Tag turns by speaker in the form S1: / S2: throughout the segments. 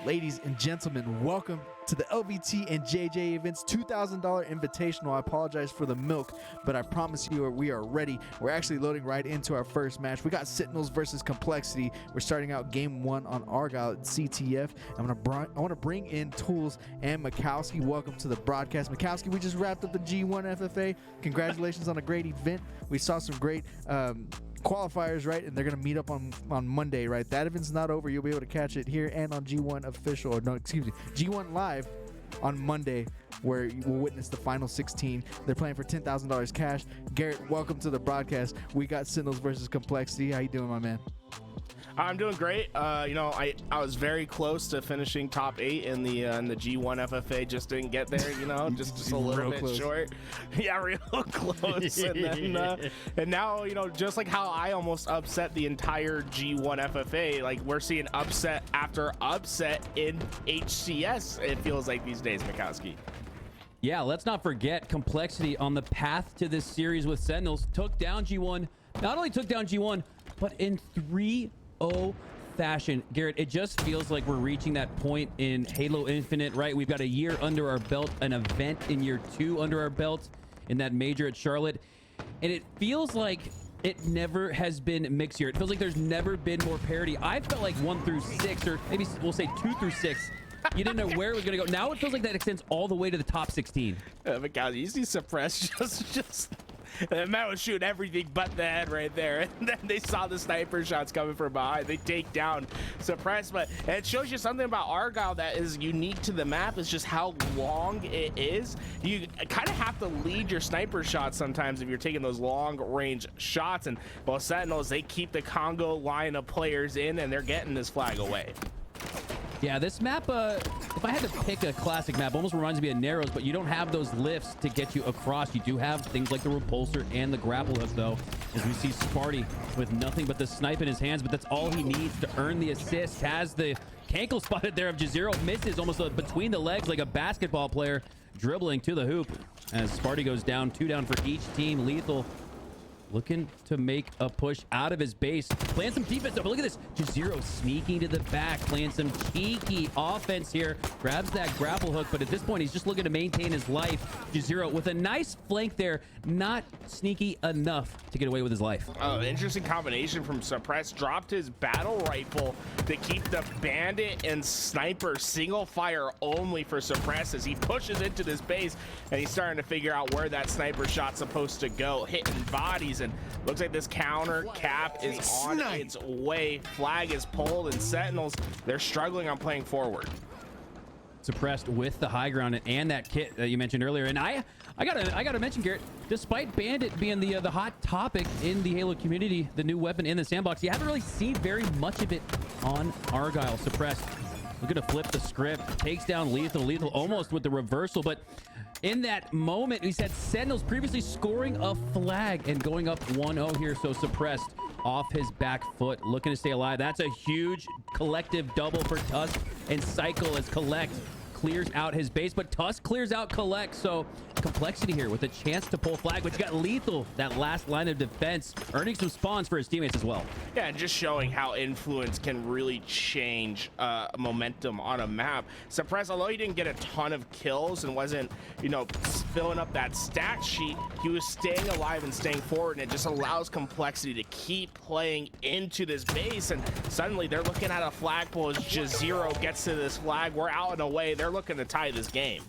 S1: Ladies and gentlemen, welcome to the LVT and JJ Events $2,000 Invitational. I apologize for the milk, but I promise you we are ready. We're actually loading right into our first match. We got Sentinels versus Complexity. We're starting out game one on Argyle at CTF. I want to bring in Tools and Mikowski. Welcome to the broadcast. Mikowski, we just wrapped up the G1 FFA. Congratulations on a great event. We saw some great qualifiers, right? And they're going to meet up on Monday, right? That event's not over. You'll be able to catch it here and on G1 official, or no, excuse me, G1 live on Monday, where you will witness the final 16. They're playing for $10,000 cash. Garrett, welcome to the broadcast. We got Sentinels versus Complexity. How you doing, my man?
S2: I'm doing great. I was very close to finishing top 8 in the G1 FFA. Just didn't get there. Just a little bit close. Short. Yeah, real close. And now, just like how I almost upset the entire G1 FFA, like we're seeing upset after upset in HCS. It feels like these days, Mikowski.
S3: Yeah, let's not forget Complexity on the path to this series with Sentinels took down G1. Not only took down G1, but in 3-0 fashion. Garrett, it just feels like we're reaching that point in Halo Infinite, right? We've got a year under our belt, an event in year 2 under our belt in that major at Charlotte. And it feels like it never has been mixed here. It feels like there's never been more parity. I felt like 1 through 6, or maybe we'll say 2 through 6. You didn't know where it was going to go. Now it feels like that extends all the way to the top 16.
S2: Mikowski, you see Suppress just the man was shooting everything but the head right there, and then they saw the sniper shots coming from behind. They take down Suppress, but it shows you something about Argyle that is unique to the map. Is just how long it is. You kind of have to lead your sniper shots sometimes if you're taking those long range shots, and well, Sentinels, they keep the Congo line of players in, and they're getting this flag away.
S3: Yeah, this map, if I had to pick a classic map, almost reminds me of Narrows, but you don't have those lifts to get you across. You do have things like the repulsor and the grapple hook, though, as we see Sparty with nothing but the snipe in his hands, but that's all he needs to earn the assist. Has the cankle spotted there of Jazero, misses almost between the legs like a basketball player, dribbling to the hoop as Sparty goes down. 2 down for each team. Lethal looking to make a push out of his base, playing some defense though, but look at this, Jazero sneaking to the back, playing some cheeky offense here, grabs that grapple hook, but at this point he's just looking to maintain his life. Jazero with a nice flank there, not sneaky enough to get away with his life.
S2: Oh, interesting combination from Suppress. Dropped his battle rifle to keep the bandit and sniper single fire only for Suppress as he pushes into this base, and he's starting to figure out where that sniper shot's supposed to go, hitting bodies. And looks like this counter cap is on its way. Flag is pulled, and Sentinels, they're struggling on playing forward.
S3: Suppressed with the high ground and that kit that you mentioned earlier. And I gotta mention, Garrett, despite Bandit being the hot topic in the Halo community, the new weapon in the sandbox, you haven't really seen very much of it on Argyle. Suppressed looking to flip the script, takes down Lethal almost with the reversal, but in that moment, we said Sentinels previously scoring a flag and going up 1-0 here. So Suppressed off his back foot, looking to stay alive. That's a huge collective double for Tusk and Cycle as Collect clears out his base, but Tusk clears out Collect. So Complexity here with a chance to pull flag, but you got Lethal, that last line of defense, earning some spawns for his teammates as well. Yeah,
S2: and just showing how influence can really change momentum on a map. Suppress, although he didn't get a ton of kills and wasn't, filling up that stat sheet, he was staying alive and staying forward, and it just allows Complexity to keep playing into this base. And suddenly they're looking at a flagpole as Jazero gets to this flag. We're out and away. They're looking to tie this game.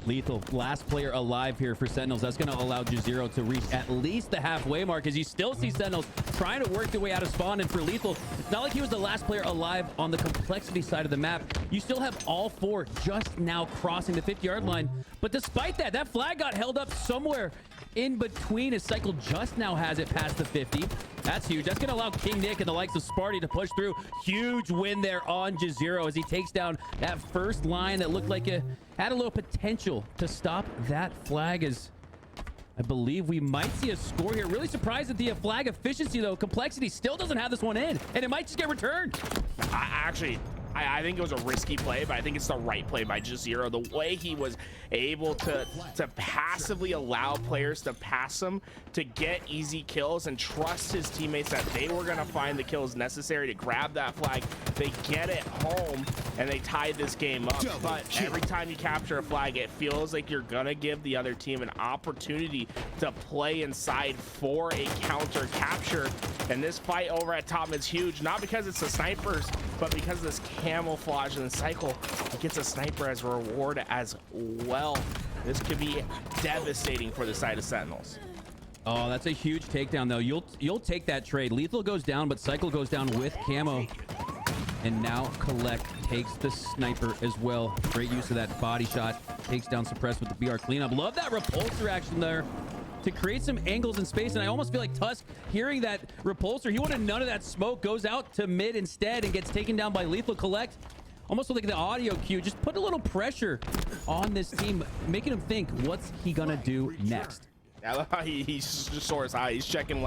S3: Lethal, last player alive here for Sentinels. That's going to allow Jazero to reach at least the halfway mark, as you still see Sentinels trying to work their way out of spawn. And for Lethal, it's not like he was the last player alive on the Complexity side of the map. You still have all 4 just now crossing the 50-yard line. But despite that, that flag got held up somewhere in between, as Cycle just now has it past the 50. That's huge. That's going to allow King Nick and the likes of Sparty to push through. Huge win there on Jazero as he takes down that first line that looked like it had a little potential to stop that flag. As I believe we might see a score here. Really surprised at the flag efficiency, though. Complexity still doesn't have this one in, and it might just get returned.
S2: I think it was a risky play, but I think it's the right play by Jazero. The way he was able to passively allow players to pass him, to get easy kills, and trust his teammates that they were going to find the kills necessary to grab that flag. They get it home, and they tied this game up. But every time you capture a flag, it feels like you're going to give the other team an opportunity to play inside for a counter capture. And this fight over at top is huge, not because it's the snipers, but because of this camouflage in the cycle. It gets a sniper as a reward as well. This could be devastating for the side of Sentinels.
S3: Oh, that's a huge takedown, though. You'll take that trade. Lethal goes down, but Cycle goes down with camo. And now Collect takes the sniper as well. Great use of that body shot. Takes down Suppressed with the BR cleanup. Love that repulsor action there to create some angles in space. And I almost feel like Tusk, hearing that repulsor, he wanted none of that smoke, goes out to mid instead and gets taken down by Lethal. Collect, almost like the audio cue, just put a little pressure on this team, making him think, what's he gonna do next?
S2: I love how he soars high. He's checking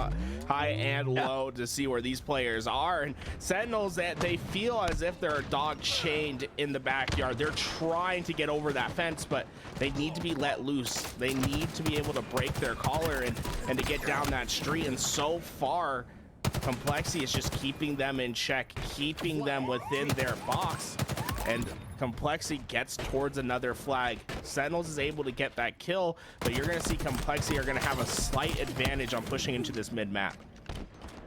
S2: high and low to see where these players are. And Sentinels, that they feel as if they're a dog chained in the backyard. They're trying to get over that fence, but they need to be let loose. They need to be able to break their collar and to get down that street. And so far, Complexity is just keeping them in check, keeping them within their box. And Complexity gets towards another flag. Sentinels is able to get that kill, but you're going to see Complexity are going to have a slight advantage on pushing into this mid map.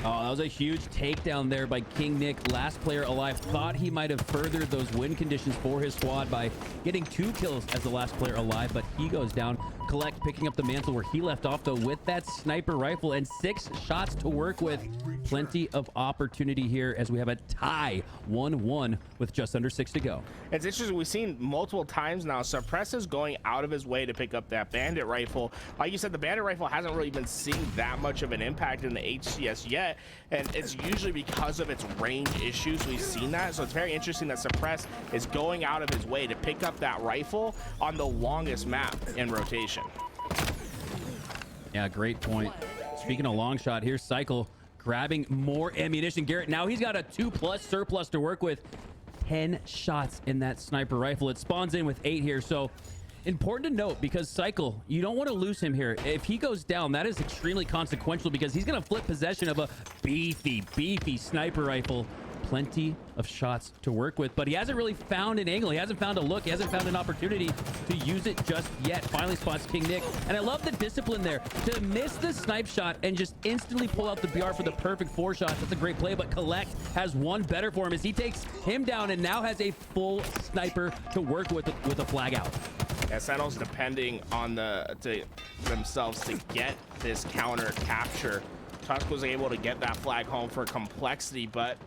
S3: Oh, that was a huge takedown there by King Nick. Last player alive. Thought he might have furthered those win conditions for his squad by getting 2 kills as the last player alive, but he goes down. Collect picking up the mantle where he left off, though, with that sniper rifle and 6 shots to work with. Plenty of opportunity here as we have a tie 1-1 with just under 6 to go.
S2: It's interesting. We've seen multiple times now Suppress is going out of his way to pick up that bandit rifle. Like you said, the bandit rifle hasn't really been seeing that much of an impact in the HCS yet, and it's usually because of its range issues we've seen that. So it's very interesting that Suppress is going out of his way to pick up that rifle on the longest map in rotation.
S3: Yeah, great point. Speaking of long shot, here's Cycle grabbing more ammunition. Garrett, now he's got a 2+ surplus to work with. 10 shots in that sniper rifle. It spawns in with 8 here, so important to note, because Cycle, you don't want to lose him here. If he goes down, that is extremely consequential, because he's going to flip possession of a beefy sniper rifle. Plenty of shots to work with, but he hasn't really found an angle. He hasn't found a look. He hasn't found an opportunity to use it just yet. Finally spots King Nick, and I love the discipline there to miss the snipe shot and just instantly pull out the BR for the perfect 4 shots. That's a great play, but Collect has one better for him as he takes him down and now has a full sniper to work with a flag out.
S2: Yeah, Sentinels depending on themselves to get this counter capture. Tusk was able to get that flag home for Complexity, but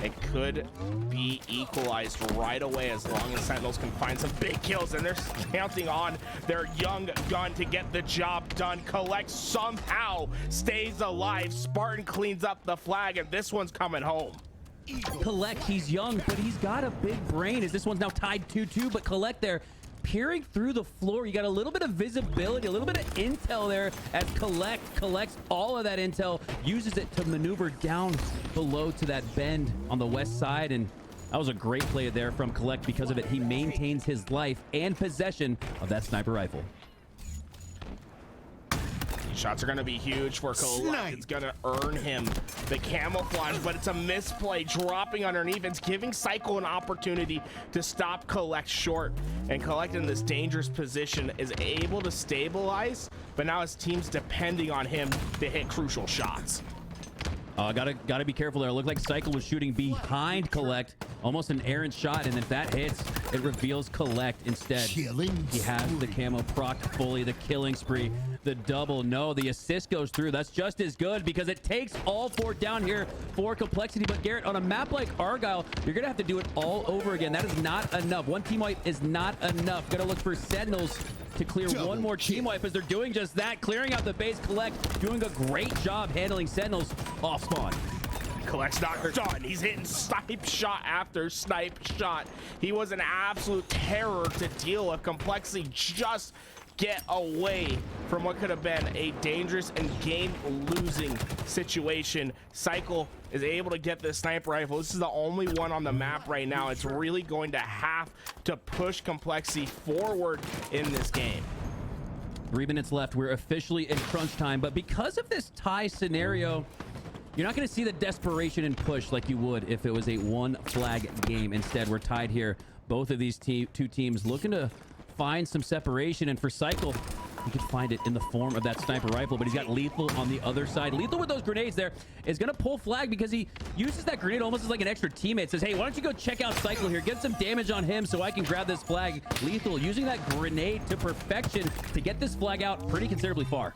S2: it could be equalized right away as long as Sentinels can find some big kills, and they're counting on their young gun to get the job done. Collect somehow stays alive. Spartan cleans up the flag, and this one's coming home.
S3: Collect, he's young, but he's got a big brain as this one's now tied 2-2, but Collect there peering through the floor. You got a little bit of visibility, a little bit of intel there as Collect collects all of that intel, uses it to maneuver down below to that bend on the west side, and that was a great play there from Collect. Because of it, he maintains his life and possession of that sniper rifle.
S2: These shots are going to be huge for Collect. It's going to earn him the camouflage, but it's a misplay dropping underneath. It's giving Cycle an opportunity to stop Collect short, and Collect in this dangerous position is able to stabilize, but now his team's depending on him to hit crucial shots.
S3: Gotta be careful there. It looked like Cycle was shooting behind Collect, almost an errant shot, and if that hits, it reveals Collect instead. He has the camo procced fully, the killing spree, the double. No, the assist goes through. That's just as good because it takes all 4 down here for Complexity. But Garrett, on a map like Argyle, you're gonna have to do it all over again. That is not enough. 1 team wipe is not enough. Gotta look for Sentinels to clear one more team wipe as they're doing just that, clearing out the base. Collect doing a great job handling Sentinels off spawn.
S2: Collect's not done. He's hitting snipe shot after snipe shot. He was an absolute terror to deal with. Complexity just get away from what could have been a dangerous and game-losing situation. Cycle is able to get this sniper rifle. This is the only one on the map right now. It's really going to have to push Complexity forward in this game.
S3: 3 minutes left. We're officially in crunch time, but because of this tie scenario, you're not going to see the desperation and push like you would if it was a one flag game. Instead, we're tied here. Both of these two teams looking to find some separation, and for Cycle, he could find it in the form of that sniper rifle, but he's got Lethal on the other side. Lethal with those grenades there is going to pull flag because he uses that grenade almost as like an extra teammate. Says, hey, why don't you go check out Cycle here, get some damage on him so I can grab this flag. Lethal using that grenade to perfection to get this flag out pretty considerably far.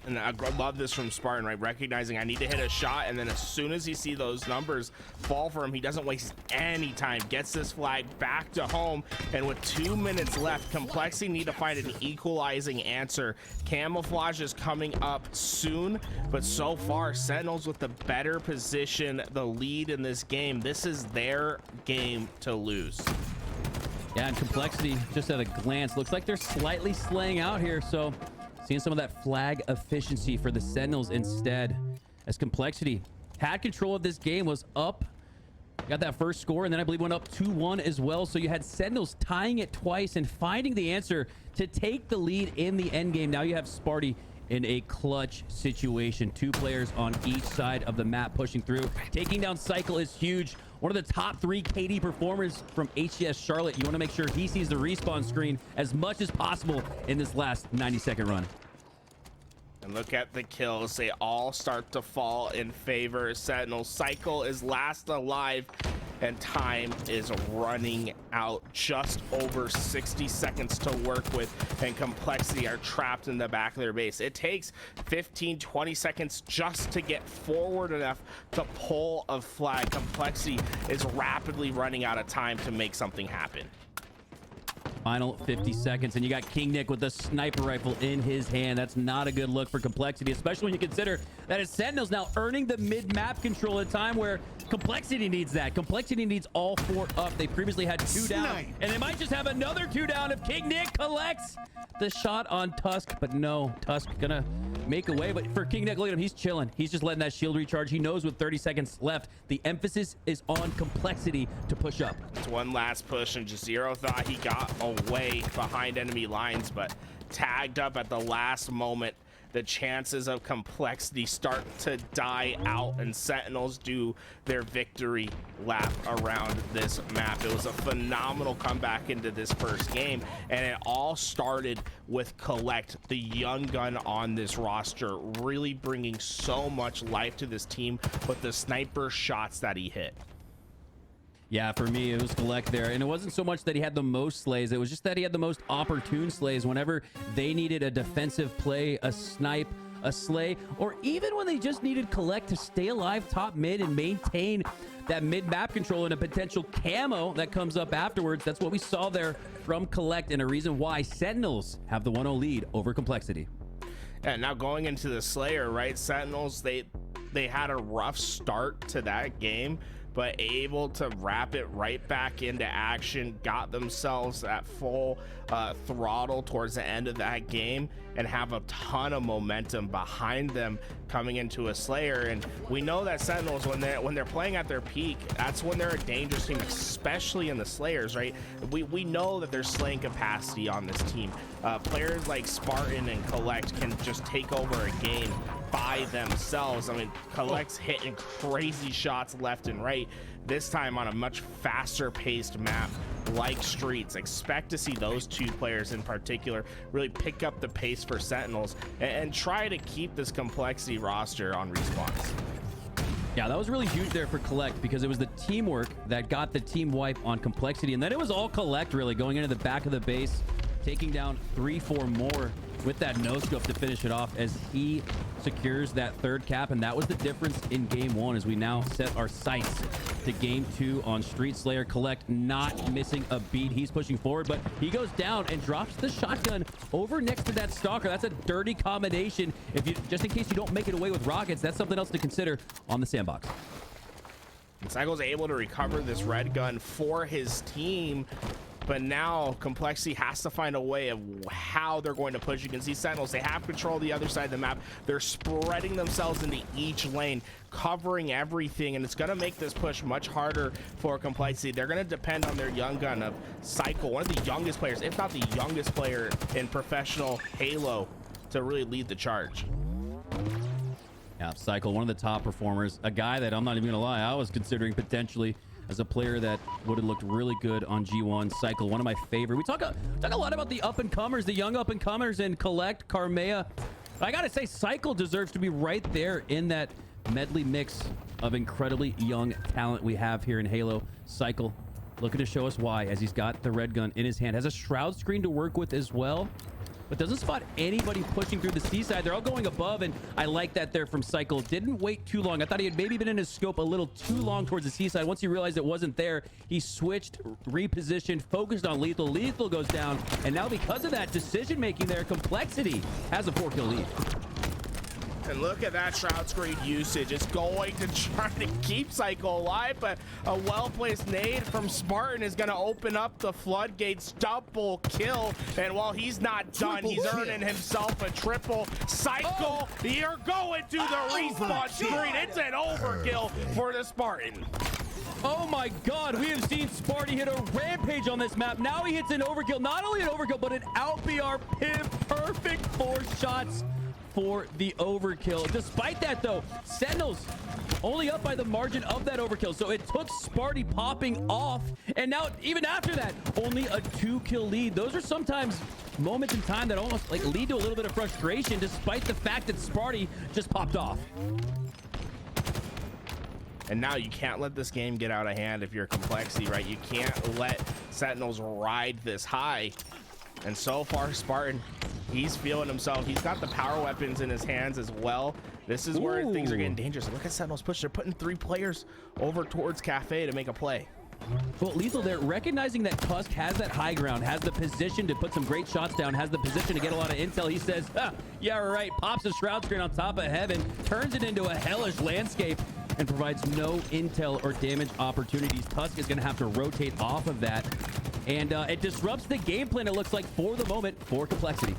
S2: And I love this from Spartan, right? Recognizing I need to hit a shot, and then as soon as he sees those numbers fall for him, he doesn't waste any time. Gets this flag back to home, and with 2 minutes left, Complexity need to find an equalizing answer. Camouflage is coming up soon, but so far, Sentinels with the better position, the lead in this game. This is their game to lose.
S3: Yeah, and Complexity, just at a glance, looks like they're slightly slaying out here, so seeing some of that flag efficiency for the Sentinels instead, as Complexity had control of this game, was up, got that first score, and then I believe went up 2-1 as well. So you had Sentinels tying it twice and finding the answer to take the lead in the end game. Now you have Sparty in a clutch situation. 2 players on each side of the map pushing through. Taking down Cycle is huge. One of the top 3 KD performers from HCS Charlotte. You want to make sure he sees the respawn screen as much as possible in this last 90-second run.
S2: And look at the kills. They all start to fall in favor of Sentinel. Cycle is last alive, and time is running out. Just over 60 seconds to work with, and Complexity are trapped in the back of their base. It takes 15-20 seconds just to get forward enough to pull a flag. Complexity is rapidly running out of time to make something happen.
S3: Final 50 seconds, and you got King Nick with the sniper rifle in his hand. That's not a good look for Complexity, especially when you consider that his Sentinels now earning the mid-map control at a time where Complexity needs that. Complexity needs all 4 up. They previously had 2 down, and they might just have another 2 down if King Nick collects the shot on Tusk, but no, Tusk gonna make a way. But for King Nick, look at him, he's chilling. He's just letting that shield recharge. He knows with 30 seconds left, the emphasis is on Complexity to push up.
S2: It's one last push, and Jazero thought he got away behind enemy lines, but tagged up at the last moment. The chances of Complexity start to die out, and Sentinels do their victory lap around this map. It was a phenomenal comeback into this first game, and it all started with Collect, the young gun on this roster, really bringing so much life to this team with the sniper shots that he hit.
S3: Yeah, for me, it was Collect there. And it wasn't so much that he had the most slays. It was just that he had the most opportune slays whenever they needed a defensive play, a snipe, a slay, or even when they just needed Collect to stay alive top mid and maintain that mid-map control and a potential camo that comes up afterwards. That's what we saw there from Collect, and a reason why Sentinels have the 1-0 lead over Complexity.
S2: And now going into the Slayer, right? Sentinels, they had a rough start to that game, but able to wrap it right back into action, got themselves at full throttle towards the end of that game, and have a ton of momentum behind them coming into a Slayer. And we know that Sentinels, when they're playing at their peak, that's when they're a dangerous team, especially in the Slayers, right? We know that there's slaying capacity on this team. Players like Spartan and Collect can just take over a game by themselves. I mean, Collect's hitting crazy shots left and right, this time on a much faster paced map like Streets. Expect to see those 2 players in particular really pick up the pace for Sentinels and try to keep this Complexity roster on respawns.
S3: Yeah, that was really huge there for Collect, because it was the teamwork that got the team wipe on Complexity, and then it was all Collect really going into the back of the base, taking down 3-4 more with that no-scope to finish it off as he secures that 3rd cap. And that was the difference in game 1 as we now set our sights to game 2 on Street Slayer. Collect not missing a beat. He's pushing forward, but he goes down and drops the shotgun over next to that Stalker. That's a dirty combination. If you, just in case you don't make it away with rockets, that's something else to consider on the sandbox.
S2: And Cycle's able to recover this red gun for his team. but now Complexity has to find a way of how they're going to push. You can see Sentinels, they have control of the other side of the map. They're spreading themselves into each lane, covering everything, and it's going to make this push much harder for Complexity. They're going to depend on their young gun of Cycle, one of the youngest players, if not the youngest player in professional Halo, to really lead the charge.
S3: Yeah, Cycle, one of the top performers, a guy that I'm not even gonna lie, I was considering potentially as a player that would have looked really good on G1. Cycle, one of my favorite. We talk a lot about the up and comers, the young up and comers in Collect, Carmea. I gotta say, Cycle deserves to be right there in that medley mix of incredibly young talent we have here in Halo. Cycle looking to show us why, as he's got the red gun in his hand, has a shroud screen to work with as well, but doesn't spot anybody pushing through the seaside. They're all going above, and I like that there from Cycle. Didn't wait too long. I thought he had maybe been in his scope a little too long towards the seaside. Once he realized it wasn't there, he switched, repositioned, focused on Lethal. Lethal goes down, and now because of that decision making there, Complexity has a 4-kill lead.
S2: And look at that shroud screen usage. It's going to try to keep Cycle alive, but a well-placed nade from Spartan is going to open up the floodgates. Double kill, and while he's not done, he's earning himself a triple. Cycle, you're going to the respawn screen. It's an overkill for the Spartan.
S3: Oh my god, we have seen Sparty hit a rampage on this map. Now he hits an overkill. Not only an overkill, but an out BR pin. Perfect 4 shots for the overkill. Despite that though, Sentinels only up by the margin of that overkill. So it took Sparty popping off, and now even after that, only a 2-kill lead. Those are sometimes moments in time that almost like lead to a little bit of frustration, despite the fact that Sparty just popped off.
S2: And now you can't let this game get out of hand if you're Complexity, right? You can't let Sentinels ride this high. And so far, Spartan, he's feeling himself. He's got the power weapons in his hands as well. This is where things are getting dangerous. Look at Sentinels push. They're putting 3 players over towards Cafe to make a play.
S3: Well, Lethal there, recognizing that Tusk has that high ground, has the position to put some great shots down, has the position to get a lot of intel. He says, yeah, right, pops a shroud screen on top of heaven, turns it into a hellish landscape, and provides no intel or damage opportunities. Tusk is going to have to rotate off of that, and it disrupts the game plan, it looks like, for the moment, for Complexity.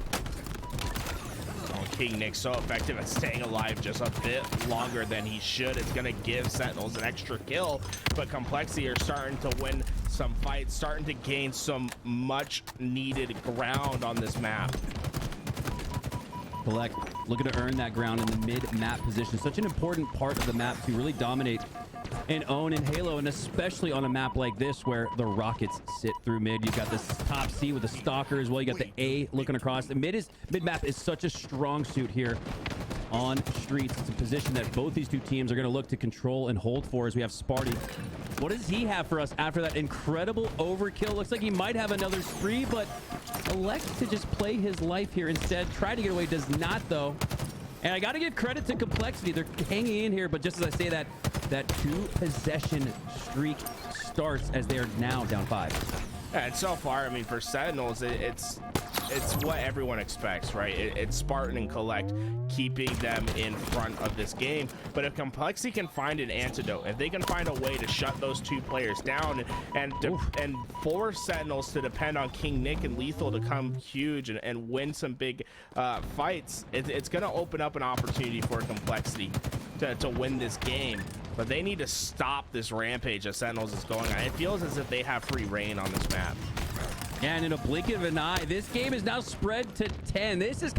S2: King Nick so effective at staying alive just a bit longer than he should. It's going to give Sentinels an extra kill, but Complexity are starting to win some fights, starting to gain some much needed ground on this map.
S3: Collect looking to earn that ground in the mid-map position. Such an important part of the map to really dominate and own in Halo, and especially on a map like this where the rockets sit through mid. You've got this top C with the Stalker as well. You got the A looking across. The mid-map is such a strong suit here on Streets. It's a position that both these two teams are going to look to control and hold for, as we have Sparty. What does he have for us after that incredible overkill? Looks like he might have another spree, but elects to just play his life here instead. Try to get away, does not though. And I got to give credit to Complexity. They're hanging in here, but just as I say that, that 2-possession streak starts as they are now down 5.
S2: And so far, I mean, for Sentinels, it's what everyone expects, right? It's Spartan and Collect keeping them in front of this game. But if Complexity can find an antidote, if they can find a way to shut those 2 players down and force Sentinels to depend on King Nick and Lethal to come huge and win some big fights, it's going to open up an opportunity for Complexity to win this game. But they need to stop this rampage that Sentinels is going on. It feels as if they have free reign on this map.
S3: And in a blink of an eye, this game is now spread to 10. This is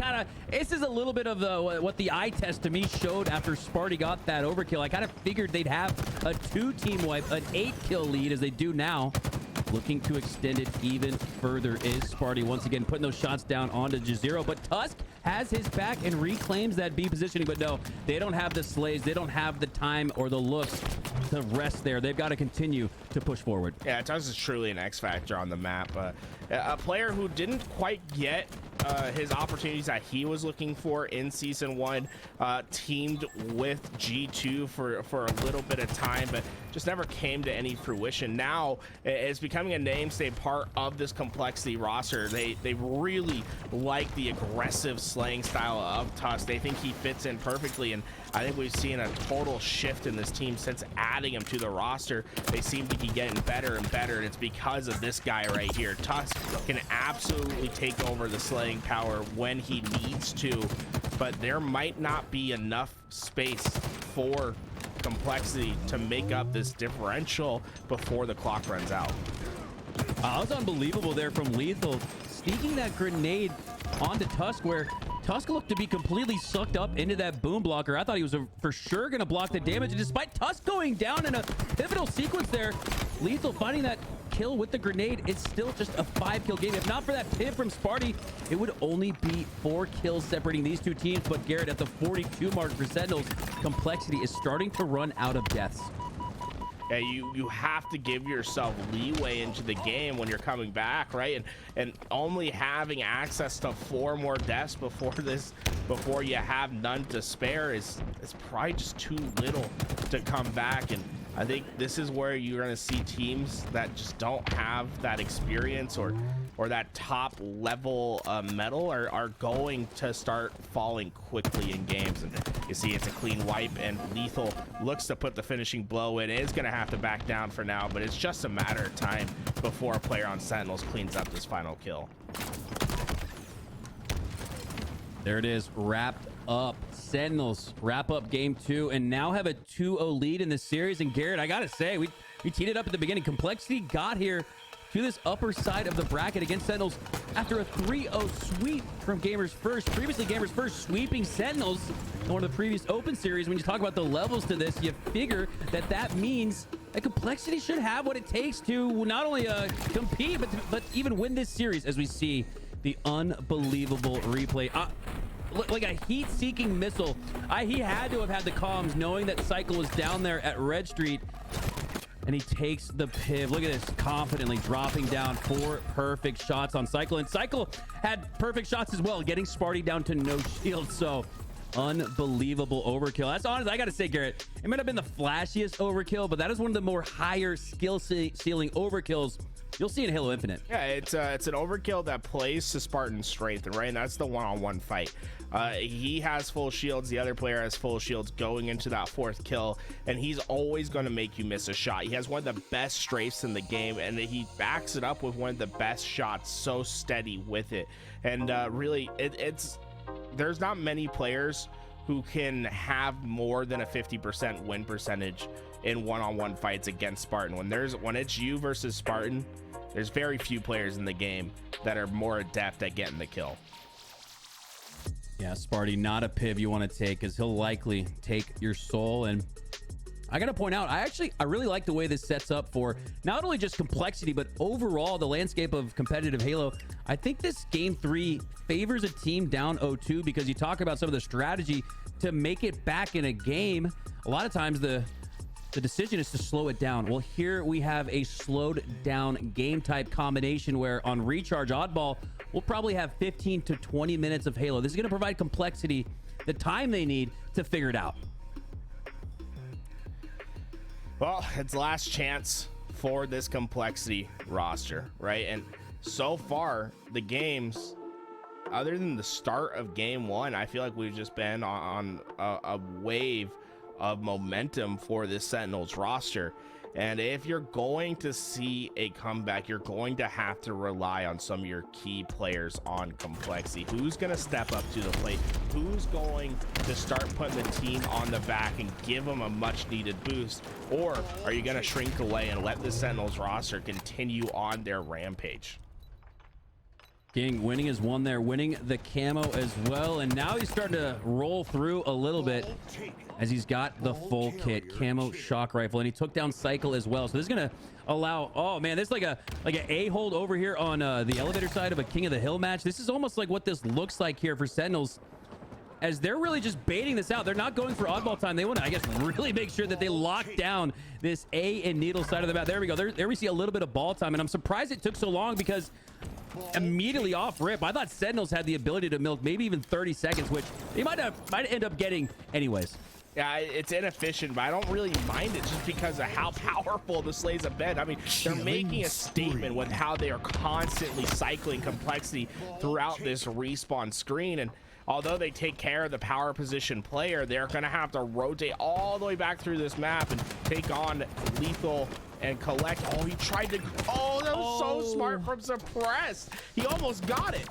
S3: a little bit of what the eye test to me showed after Sparty got that overkill. I kind of figured they'd have a 2-team wipe, an 8-kill lead as they do now. Looking to extend it even further is Sparty once again putting those shots down onto Jazero, but Tusk has his back and reclaims that B positioning. But no, they don't have the slays, they don't have the time or the looks to rest there. They've got to continue to push forward.
S2: Yeah, Tusk is truly an X factor on the map. A player who didn't quite get his opportunities that he was looking for in Season 1, teamed with G2 for a little bit of time, but just never came to any fruition. Now it's becoming a namesay part of this Complexity roster. They really like the aggressive slaying style of Tusk. They think he fits in perfectly, and I think we've seen a total shift in this team since adding adding him to the roster, they seem to be getting better and better, and it's because of this guy right here. Tusk can absolutely take over the slaying power when he needs to, but there might not be enough space for Complexity to make up this differential before the clock runs out.
S3: That was unbelievable there from Lethal, sneaking that grenade onto Tusk, where Tusk looked to be completely sucked up into that boom blocker. I thought he was for sure going to block the damage, and despite Tusk going down in a pivotal sequence there, Lethal finding that kill with the grenade, it's still just a 5-kill game. If not for that pin from Sparty, it would only be 4 kills separating these two teams. But Garrett, at the 42 mark for Sentinels, Complexity is starting to run out of deaths.
S2: Yeah, you have to give yourself leeway into the game when you're coming back, right? And only having access to 4 more deaths before you have none to spare is probably just too little to come back. And I think this is where you're going to see teams that just don't have that experience or that top level metal are going to start falling quickly in games. And you see it's a clean wipe, and Lethal looks to put the finishing blow in. It is going to have to back down for now, but it's just a matter of time before a player on Sentinels cleans up this final kill.
S3: There it is, wrapped up. Sentinels wrap up game 2 and now have a 2-0 lead in the series. And Garrett, I gotta say, we teed it up at the beginning. Complexity got here to this upper side of the bracket against Sentinels after a 3-0 sweep from Gamers First. Previously, Gamers First sweeping Sentinels in one of the previous open series. When you talk about the levels to this, you figure that means that Complexity should have what it takes to not only compete, but even win this series, as we see the unbelievable replay. Like a heat-seeking missile. He had to have had the comms knowing that Cycle was down there at Red Street, and he takes the piv. Look at this, confidently dropping down 4 perfect shots on Cycle, and Cycle had perfect shots as well, getting Sparty down to no shield. So unbelievable overkill. That's honest, I gotta say, Garrett, it might have been the flashiest overkill, but that is one of the more higher skill ceiling overkills you'll see in Halo Infinite.
S2: Yeah, it's an overkill that plays to Spartan's strength, right? And that's the one-on-one fight. He has full shields, the other player has full shields going into that 4th kill, and he's always going to make you miss a shot. He has one of the best strafes in the game, and he backs it up with one of the best shots, so steady with it. And really, there's not many players who can have more than a 50% win percentage in one-on-one fights against Spartan. When it's you versus Spartan, there's very few players in the game that are more adept at getting the kill.
S3: Yeah, Sparty, not a piv you want to take, because he'll likely take your soul. And I gotta point out, I really like the way this sets up for not only just Complexity, but overall the landscape of competitive Halo. I think this game 3 favors a team down 0-2, because you talk about some of the strategy to make it back in a game. A lot of times the decision is to slow it down. Well, here we have a slowed down game type combination where on recharge oddball, we'll probably have 15 to 20 minutes of Halo. This is going to provide Complexity the time they need to figure it out.
S2: Well, it's last chance for this Complexity roster, right? And so far, the games, other than the start of game 1, I feel like we've just been on a wave of momentum for this Sentinels roster. And if you're going to see a comeback, you're going to have to rely on some of your key players on Complexity. Who's going to step up to the plate? Who's going to start putting the team on the back and give them a much needed boost? Or are you going to shrink away and let the Sentinels roster continue on their rampage?
S3: King winning is one there, winning the camo as well. And now he's starting to roll through a little bit as he's got the full kit, camo shock rifle, and he took down Cycle as well. So this is gonna allow, oh man, this is like an A-hold over here on the elevator side of a King of the Hill match. This is almost like what this looks like here for Sentinels, as they're really just baiting this out. They're not going for oddball time. They want to, I guess, really make sure that they lock down this A and needle side of the map. There we go. There we see a little bit of ball time, and I'm surprised it took so long, because immediately off rip, I thought Sentinels had the ability to milk maybe even 30 seconds, which they might end up getting anyways.
S2: Yeah, it's inefficient, but I don't really mind it just because of how powerful the Slays have been. I mean, they're making a statement with how they are constantly cycling Complexity throughout this respawn screen. And although they take care of the power position player, they're going to have to rotate all the way back through this map and take on Lethal and Collect. Oh, he tried to, oh, that was so smart from Suppressed. He almost got it.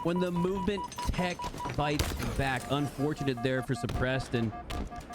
S3: When the movement tech bites back, unfortunate there for Suppressed. And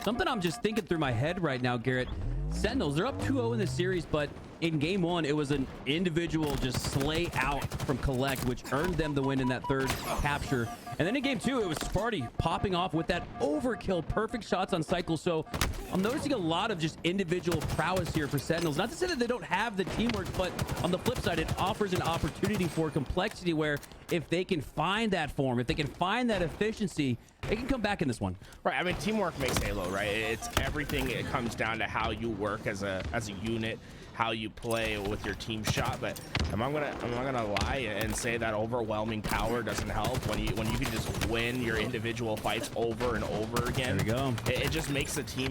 S3: something I'm just thinking through my head right now, Garrett, Sentinels, they're up 2-0 in the series, but in game one, it was an individual just slay out from Collect, which earned them the win in that third capture. And then in game two, it was Sparty popping off with that overkill, perfect shots on cycle. So I'm noticing a lot of just individual prowess here for Sentinels. Not to say that they don't have the teamwork, but on the flip side, it offers an opportunity for Complexity where if they can find that form, if they can find that efficiency, they can come back in this one.
S2: Right. I mean, teamwork makes Halo, right? It's everything. It comes down to how you work as a unit, how you play with your team shot. But I'm not gonna lie and say that overwhelming power doesn't help when you can just win your individual fights over and over again.
S3: There we go.
S2: It just makes the team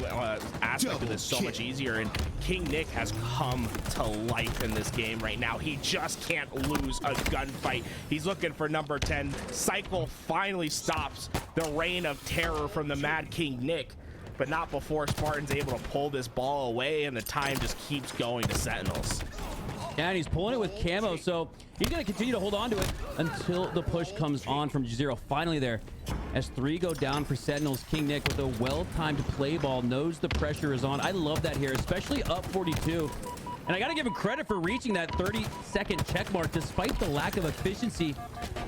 S2: aspect of this so much easier. And King Nick has come to life in this game right now. He just can't lose a gunfight. He's looking for number 10. Cycle finally stops the reign of terror from the Mad King Nick, but not before Spartan's able to pull this ball away, and the time just keeps going to Sentinels.
S3: Yeah, and he's pulling it with camo, so he's going to continue to hold on to it until the push comes on from Zero. Finally there, as 3 go down for Sentinels, King Nick with a well-timed play ball, knows the pressure is on. I love that here, especially up 42. And I got to give him credit for reaching that 30-second check mark despite the lack of efficiency,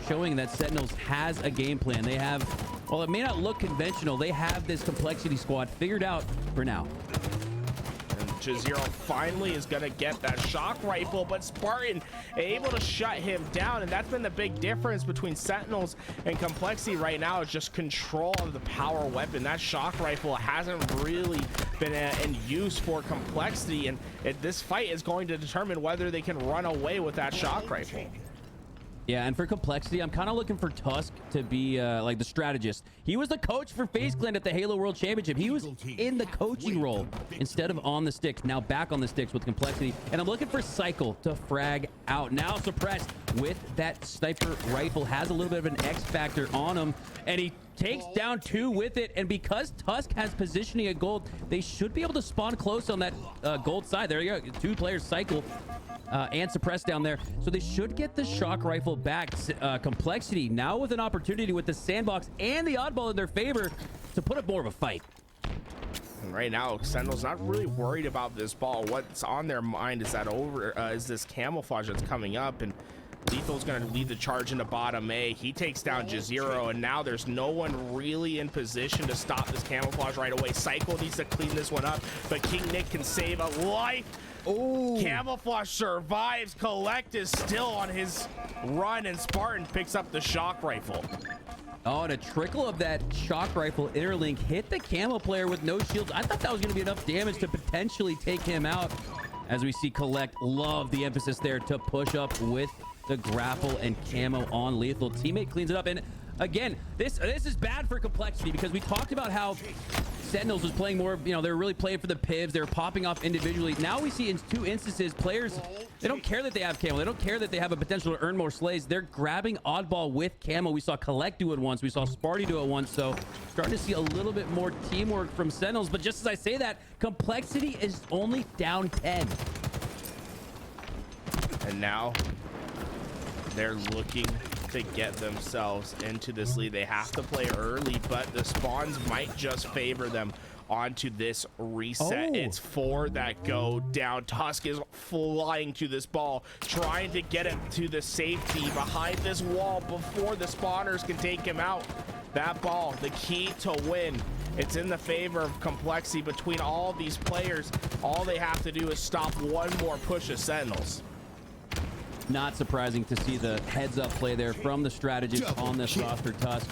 S3: showing that Sentinels has a game plan. They have, well, it may not look conventional, they have this Complexity squad figured out for now.
S2: Jazero finally is going to get that shock rifle, but Spartan able to shut him down, and that's been the big difference between Sentinels and Complexity right now, is just control of the power weapon. That shock rifle hasn't really been in use for Complexity, and this fight is going to determine whether they can run away with that shock rifle.
S3: Yeah, and for Complexity, I'm kind of looking for Tusk to be like the strategist. He was the coach for FaZe Clan at the Halo World Championship. He was in the coaching role instead of on the sticks. Now back on the sticks with Complexity. And I'm looking for Cycle to frag out. Now Suppressed with that sniper rifle. Has a little bit of an X factor on him. And he takes down 2 with it. And because Tusk has positioning at gold, they should be able to spawn close on that gold side. There you go. 2 players Cycle. And Suppressed down there, so they should get the shock rifle back. Complexity now with an opportunity with the sandbox and the oddball in their favor to put up more of a fight.
S2: And right now, Sentinel's not really worried about this ball. What's on their mind is that is this camouflage that's coming up, and Lethal's going to lead the charge into bottom A. He takes down Jazero, and now there's no one really in position to stop this camouflage right away. Cycle needs to clean this one up, but King Nick can save a life. Oh, Camouflage survives. Collect is still on his run, and Spartan picks up the shock rifle.
S3: Oh, and a trickle of that shock rifle interlink hit the camo player with no shields. I thought that was going to be enough damage to potentially take him out. As we see Collect, love the emphasis there to push up with the grapple and camo on Lethal. Teammate cleans it up, and again, this is bad for Complexity because we talked about how Sentinels was playing more, you know, they were really playing for the pivs. They were popping off individually. Now we see in 2 instances, players, they don't care that they have camo. They don't care that they have a potential to earn more slays. They're grabbing oddball with camo. We saw Collect do it once. We saw Sparty do it once. So starting to see a little bit more teamwork from Sentinels. But just as I say that, Complexity is only down 10.
S2: And now they're looking to get themselves into this lead. They have to play early, but the spawns might just favor them onto this reset.
S3: Oh.
S2: It's 4 that go down. Tusk is flying to this ball, trying to get it to the safety behind this wall before the spawners can take him out. That ball, the key to win. It's in the favor of Complexity between all these players. All they have to do is stop one more push of Sentinels.
S3: Not surprising to see the heads-up play there from the strategist on this roster, Tusk.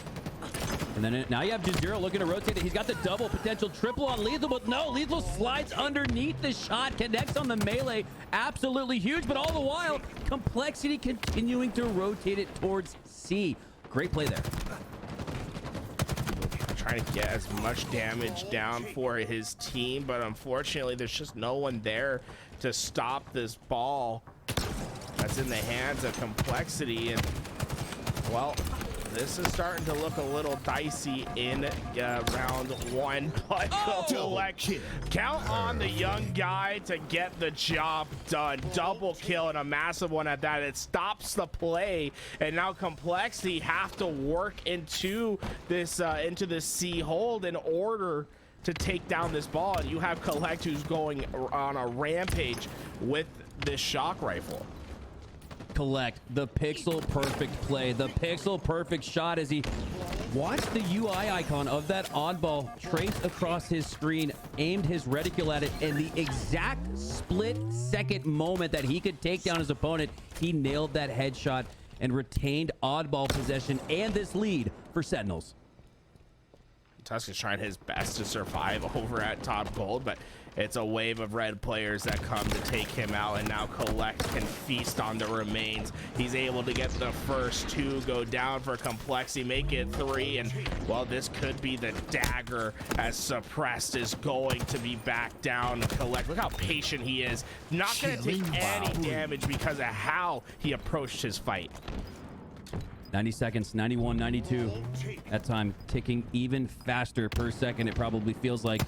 S3: And then now you have Jazero looking to rotate it. He's got the double, potential triple on Lethal, but no, Lethal slides underneath the shot, connects on the melee. Absolutely huge, but all the while, Complexity continuing to rotate it towards C. Great play there.
S2: Trying to get as much damage down for his team, but unfortunately, there's just no one there to stop this ball that's in the hands of Complexity. And well, This is starting to look a little dicey in round one, but count on the young guy to get the job done. Double kill and a massive one at that. It stops the play, and now Complexity have to work into this C hold in order to take down this ball, and you have Collect who's going on a rampage with this shock rifle.
S3: Collect the pixel perfect play, the pixel perfect shot as he watched the UI icon of that oddball trace across his screen, aimed his reticule at it, and the exact split-second moment that he could take down his opponent, he nailed that headshot and retained oddball possession and this lead for Sentinels.
S2: Tusk is trying his best to survive over at top gold, but it's a wave of red players that come to take him out, and now Collect can feast on the remains. He's able to get the first two go down for Complexity, make it 3, and well, this could be the dagger as Suppressed is going to be back down. Collect, look how patient he is. Not gonna take any damage because of how he approached his fight.
S3: 90 seconds, 91, 92. That time ticking even faster per second. It probably feels like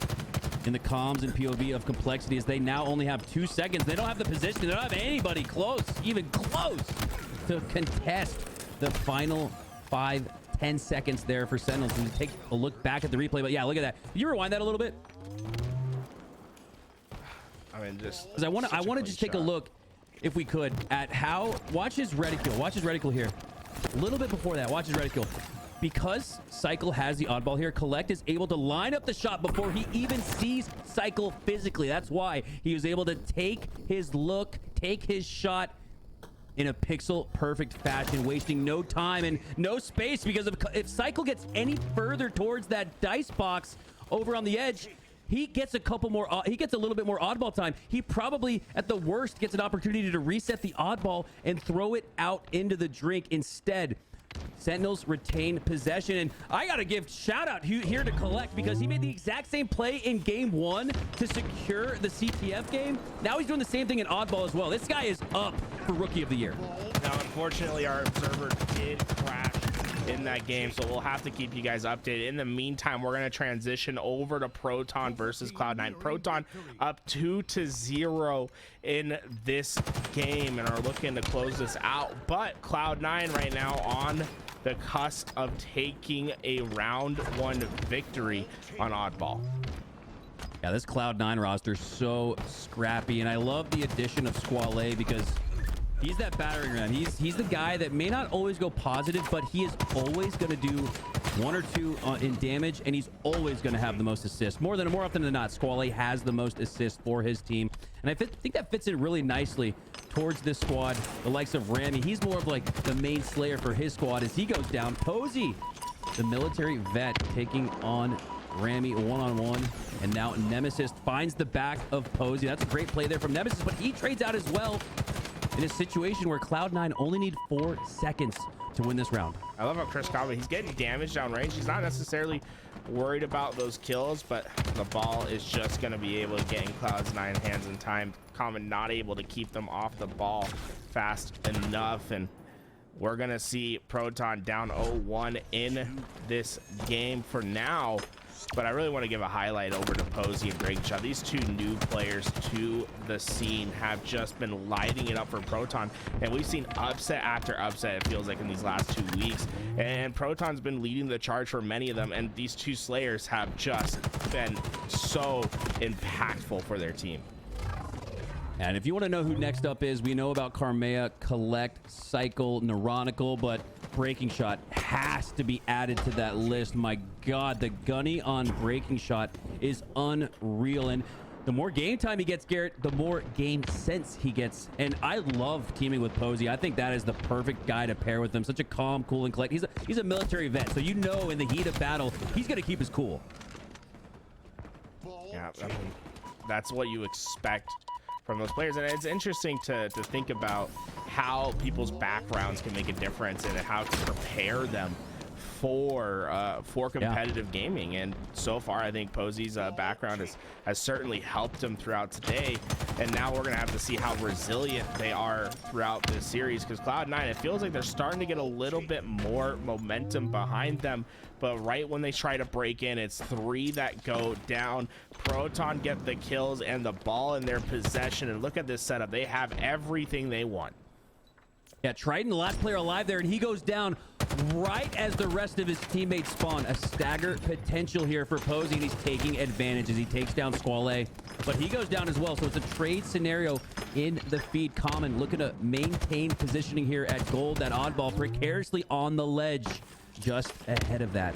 S3: in the comms and POV of Complexity, as they now only have 2 seconds. They don't have the position. They don't have anybody close, even close, to contest the final 5-10 seconds there for Sentinels. We take a look back at the replay, but yeah, look at that. Can you rewind that a little bit?
S2: I mean, just
S3: because I want to just take a look, if we could, at how. Watch his reticule. Watch his reticule here. A little bit before that, watch his reticule. Because Cycle has the oddball here, Collect is able to line up the shot before he even sees Cycle physically. That's why he was able to take his look, take his shot in a pixel perfect fashion, wasting no time and no space, because if Cycle gets any further towards that dice box over on the edge, he gets a little bit more oddball time. He probably, at the worst, gets an opportunity to reset the oddball and throw it out into the drink. Instead, Sentinels retain possession, and I gotta give shout out here to Collect, because he made the exact same play in game 1 to secure the CTF game. Now he's doing the same thing in oddball as well. This guy is up for Rookie of the Year.
S2: Now, unfortunately, our observer did crash in that game, so we'll have to keep you guys updated. In the meantime, we're going to transition over to Proton versus Cloud9. Proton up 2-0 in this game and are looking to close this out, but Cloud9 right now on the cusp of taking a round 1 victory on oddball.
S3: Yeah, this Cloud9 roster is so scrappy, and I love the addition of Squale, because he's that battering ram. He's the guy that may not always go positive, but he is always going to do 1 or 2 in damage, and he's always going to have the most assists. More often than not, Squale has the most assists for his team, and I think that fits in really nicely towards this squad. The likes of Rami, he's more of like the main slayer for his squad as he goes down. Posey, the military vet, taking on Rami one-on-one, and now Nemesis finds the back of Posey. That's a great play there from Nemesis, but he trades out as well in a situation where Cloud9 only need 4 seconds to win this round.
S2: I love how Chris Common, he's getting damage down range. He's not necessarily worried about those kills, but the ball is just going to be able to get in Cloud9 hands in time. Common not able to keep them off the ball fast enough, and we're going to see Proton down 0-1 in this game for now. But I really want to give a highlight over to Posey and Breaking Shot. These 2 new players to the scene have just been lighting it up for Proton, and we've seen upset after upset, it feels like, in these last 2 weeks, and Proton's been leading the charge for many of them, and these 2 Slayers have just been so impactful for their team.
S3: And if you want to know who next up is, we know about Carmea, Collect, Cycle, Neuronical, but Breaking Shot has to be added to that list. My God, the gunny on Breaking Shot is unreal. And the more game time he gets, Garrett, the more game sense he gets. And I love teaming with Posey. I think that is the perfect guy to pair with him. Such a calm, cool, and collect. He's a military vet, so you know in the heat of battle, he's going to keep his cool.
S2: Yeah, I mean, that's what you expect from those players, and it's interesting to think about how people's backgrounds can make a difference and how to prepare them for competitive gaming. And so far I think Posey's background has certainly helped him throughout today, and now we're gonna have to see how resilient they are throughout this series, because Cloud9, it feels like they're starting to get a little bit more momentum behind them, but right when they try to break in, it's 3 that go down. Proton get the kills and the ball in their possession, and look at this setup. They have everything they want.
S3: Yeah, Triton, the last player alive there, and he goes down right as the rest of his teammates spawn. A stagger potential here for Posey, and he's taking advantage as he takes down Squale. But he goes down as well, so it's a trade scenario in the feed. Common looking to maintain positioning here at gold. That oddball precariously on the ledge, just ahead of that.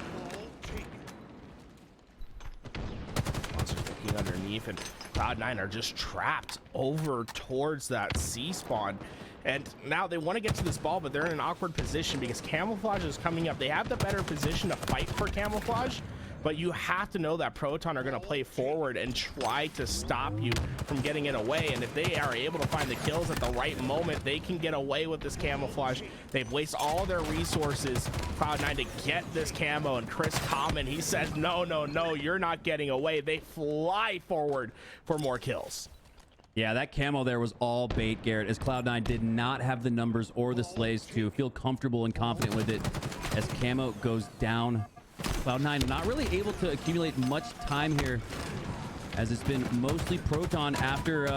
S2: Monsters looking underneath, and Cloud9 are just trapped over towards that C spawn. And now they want to get to this ball, but they're in an awkward position because Camouflage is coming up. They have the better position to fight for Camouflage, but you have to know that Proton are going to play forward and try to stop you from getting it away. And if they are able to find the kills at the right moment, they can get away with this Camouflage. They've wasted all their resources, Cloud9, to get this camo. And Chris Common, he says, no, no, no, you're not getting away. They fly forward for more kills.
S3: Yeah, that camo there was all bait, Garrett, as Cloud9 did not have the numbers or the slays to feel comfortable and confident with it. As camo goes down, Cloud9 not really able to accumulate much time here, as it's been mostly Proton after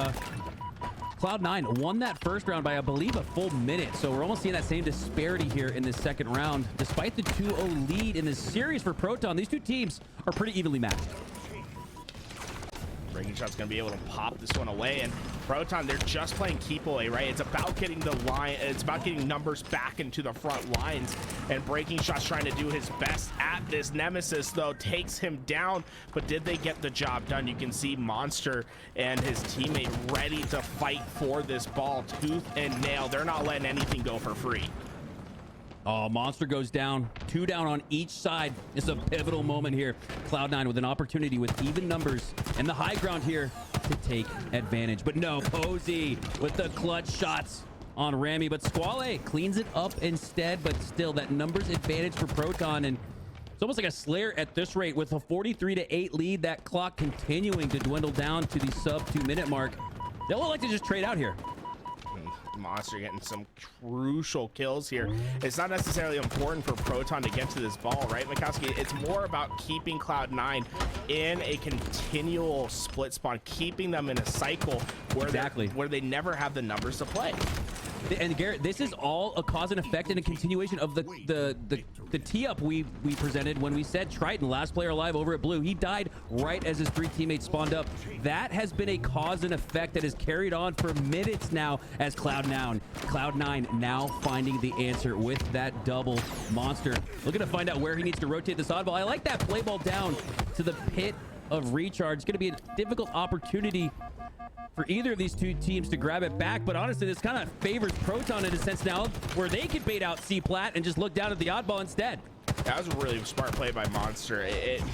S3: Cloud9 won that first round by, I believe, a full minute. So we're almost seeing that same disparity here in this second round. Despite the 2-0 lead in this series for Proton, these two teams are pretty evenly matched.
S2: Breaking Shot's gonna be able to pop this one away, and Proton, they're just playing keep away, right? It's about getting the line, it's about getting numbers back into the front lines, and Breaking Shot's trying to do his best at this. Nemesis, though, takes him down, but did they get the job done? You can see Monster and his teammate ready to fight for this ball tooth and nail. They're not letting anything go for free.
S3: Oh, Monster goes down. 2 down on each side. It's a pivotal moment here. Cloud9 with an opportunity with even numbers and the high ground here to take advantage. But no, Posey with the clutch shots on Rami. But Squale cleans it up instead. But still, that numbers advantage for Proton. And it's almost like a Slayer at this rate with a 43-8 lead. That clock continuing to dwindle down to the sub 2-minute mark. They'll like to just trade out here.
S2: Monster getting some crucial kills here. It's not necessarily important for Proton to get to this ball, right, Mikowski? It's more about keeping Cloud9 in a continual split spawn, keeping them in a cycle where, where they never have the numbers to play.
S3: And Garrett, this is all a cause and effect and a continuation of the tee-up we presented when we said Triton, last player alive over at Blue. He died right as his 3 teammates spawned up. That has been a cause and effect that has carried on for minutes now as Cloud9 now finding the answer with that double. Monster looking to find out where he needs to rotate this oddball. I like that play ball down to the pit of recharge. It's going to be a difficult opportunity for either of these two teams to grab it back, but honestly, this kind of favors Proton in a sense now, where they could bait out C-Plat and just look down at the oddball instead.
S2: That was a really smart play by Monster.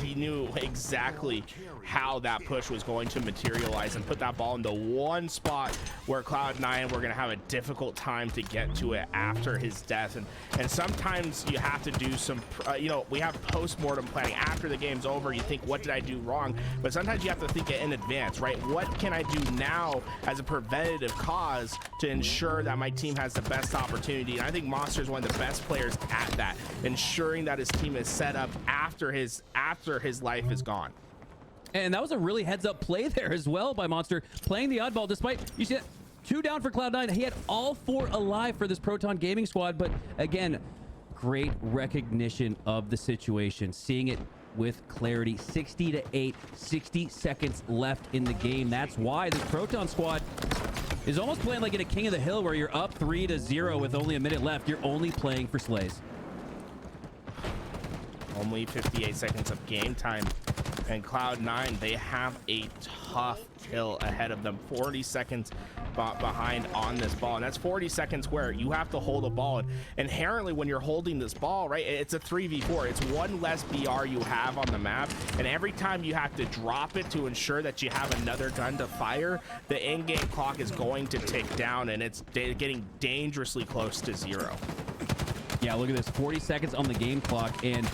S2: He knew exactly how that push was going to materialize and put that ball into one spot where Cloud9 were going to have a difficult time to get to it after his death. And sometimes you have to do some, you know, we have post-mortem planning after the game's over. You think, what did I do wrong? But sometimes you have to think it in advance, right? What can I do now as a preventative cause to ensure that my team has the best opportunity? And I think Monster is one of the best players at that, ensuring that his team is set up after his life is gone.
S3: And that was a really heads-up play there as well by Monster, playing the oddball despite, you see that, 2 down for Cloud9. He had all 4 alive for this Proton gaming squad, but again, great recognition of the situation, seeing it with clarity. 60-8, 60 seconds left in the game. That's why this Proton squad is almost playing like in a King of the Hill, where you're up 3-0 with only a minute left. You're only playing for slays.
S2: Only 58 seconds of game time, and Cloud9, they have a tough kill ahead of them. 40 seconds behind on this ball, and that's 40 seconds where you have to hold a ball. And inherently, when you're holding this ball, right, it's a 3v4. It's one less BR you have on the map, and every time you have to drop it to ensure that you have another gun to fire, the in-game clock is going to tick down, and it's getting dangerously close to 0.
S3: Yeah, look at this. 40 seconds on the game clock, and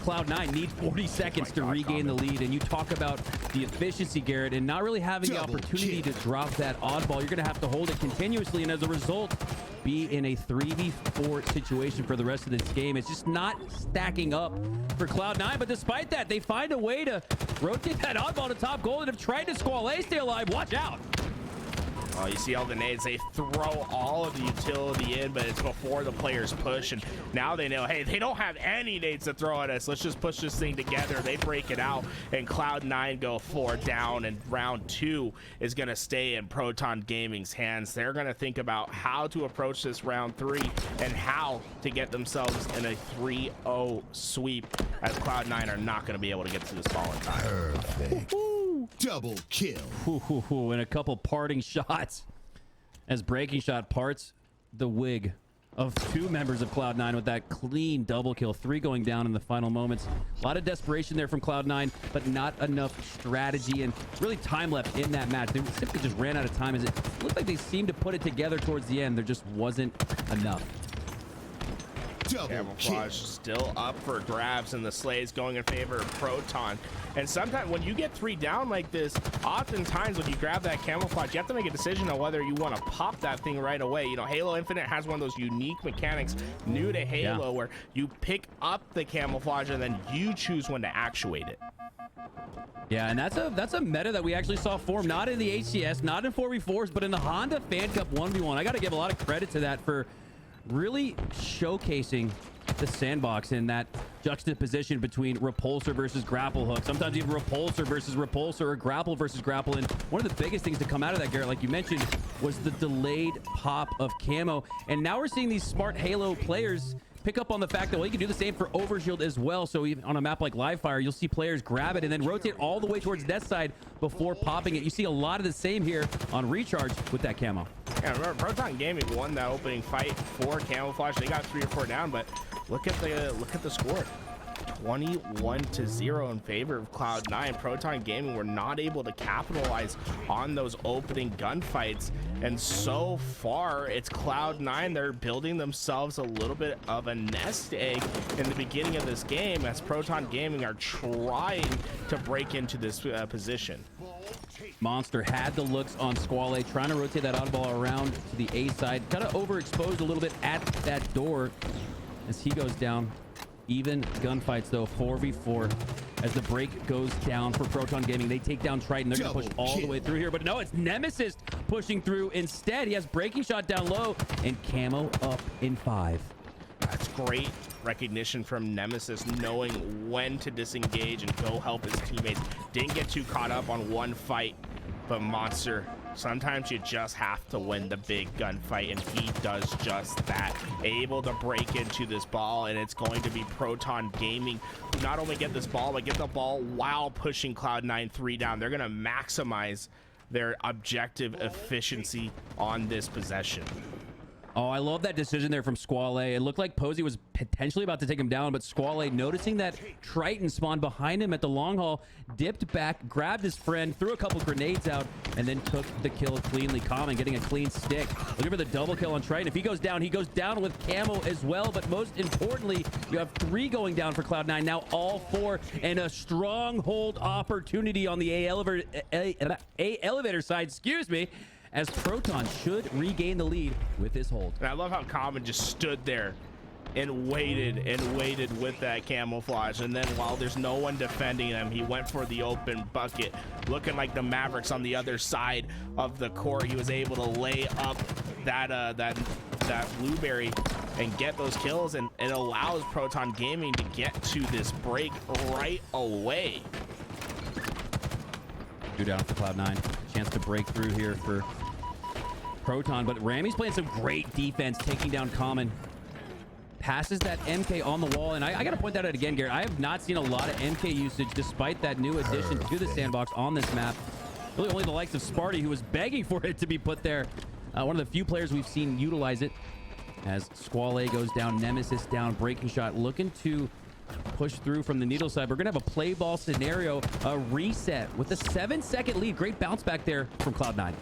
S3: Cloud9 needs 40 seconds to regain the lead. And you talk about the efficiency, Garrett, and not really having the opportunity to drop that oddball. You're going to have to hold it continuously, and as a result, be in a 3v4 situation for the rest of this game. It's just not stacking up for Cloud9, but despite that, they find a way to rotate that oddball to top goal, and have tried to Squall stay alive. Watch out.
S2: Oh, you see all the nades. They throw all of the utility in, but it's before the players push. And now they know, hey, they don't have any nades to throw at us. Let's just push this thing together. They break it out, and Cloud9 go 4 down. And round 2 is going to stay in Proton Gaming's hands. They're going to think about how to approach this round 3 and how to get themselves in a 3-0 sweep, as Cloud9 are not going to be able to get to this ball in time.
S4: Perfect. Double kill.
S3: And a couple parting shots as Breaking Shot parts the wig of 2 members of Cloud9 with that clean double kill. 3 going down in the final moments. A lot of desperation there from Cloud9, but not enough strategy and really time left in that match. They simply just ran out of time, as it looked like they seemed to put it together towards the end. There just wasn't enough.
S2: Camouflage still up for grabs, and the Slay's going in favor of Proton. And sometimes when you get 3 down like this, oftentimes when you grab that camouflage, you have to make a decision on whether you want to pop that thing right away. You know, Halo Infinite has one of those unique mechanics new to Halo, where you pick up the camouflage and then you choose when to actuate it.
S3: Yeah, and that's a meta that we actually saw form, not in the HCS, not in 4v4s, but in the Honda Fan Cup 1v1. I got to give a lot of credit to that for really showcasing the sandbox in that juxtaposition between repulsor versus grapple hook, sometimes even repulsor versus repulsor, or grapple versus grapple. And one of the biggest things to come out of that, Garrett, like you mentioned, was the delayed pop of camo. And now we're seeing these smart Halo players pick up on the fact that, well, you can do the same for overshield as well. So even on a map like Livefire, you'll see players grab it and then rotate all the way towards death side before popping it. You see a lot of the same here on Recharge with that camo.
S2: Yeah, remember, Proton Gaming won that opening fight for camouflage. They got 3 or 4 down, but look at the score. 21-0 in favor of Cloud9. Proton Gaming were not able to capitalize on those opening gunfights, and so far it's Cloud9. They're building themselves a little bit of a nest egg in the beginning of this game, as Proton Gaming are trying to break into this position.
S3: Monster had the looks on Squall, trying to rotate that oddball around to the A side. Kind of overexposed a little bit at that door as he goes down. Even gunfights though, 4v4 as the break goes down for Proton Gaming. They take down Triton. They're gonna push all the way through here, but no, it's Nemesis pushing through instead. He has Breaking Shot down low and camo up in 5.
S2: That's great recognition from Nemesis, knowing when to disengage and go help his teammates. Didn't get too caught up on one fight, but Monster, sometimes you just have to win the big gunfight, and he does just that. Able to break into this ball, and it's going to be Proton Gaming who not only get this ball, but get the ball while pushing Cloud9 3 down. They're going to maximize their objective efficiency on this possession.
S3: Oh, I love that decision there from Squall. It looked like Posey was potentially about to take him down, but Squall, noticing that Triton spawned behind him at the long haul, dipped back, grabbed his friend, threw a couple grenades out, and then took the kill cleanly. Common getting a clean stick. Looking for the double kill on Triton. If he goes down with camo as well, but most importantly, you have 3 going down for Cloud9, now all 4, and a stronghold opportunity on the A elevator side, excuse me, as Proton should regain the lead with this hold.
S2: And I love how Common just stood there and waited with that camouflage, and then while there's no one defending him, he went for the open bucket, looking like the Mavericks on the other side of the court. He was able to lay up that blueberry and get those kills, and it allows Proton Gaming to get to this break right away.
S3: 2 down for Cloud9. Chance to break through here for Proton, but Ramy's playing some great defense, taking down Common. Passes that MK on the wall, and I got to point that out again, Garrett. I have not seen a lot of MK usage despite that new addition to the sandbox on this map. Really only the likes of Sparty, who was begging for it to be put there. One of the few players we've seen utilize it. As Squall goes down, Nemesis down, Breaking Shot looking to push through from the needle side. We're gonna have a play ball scenario, a reset with a 7-second lead. Great bounce back there from Cloud9.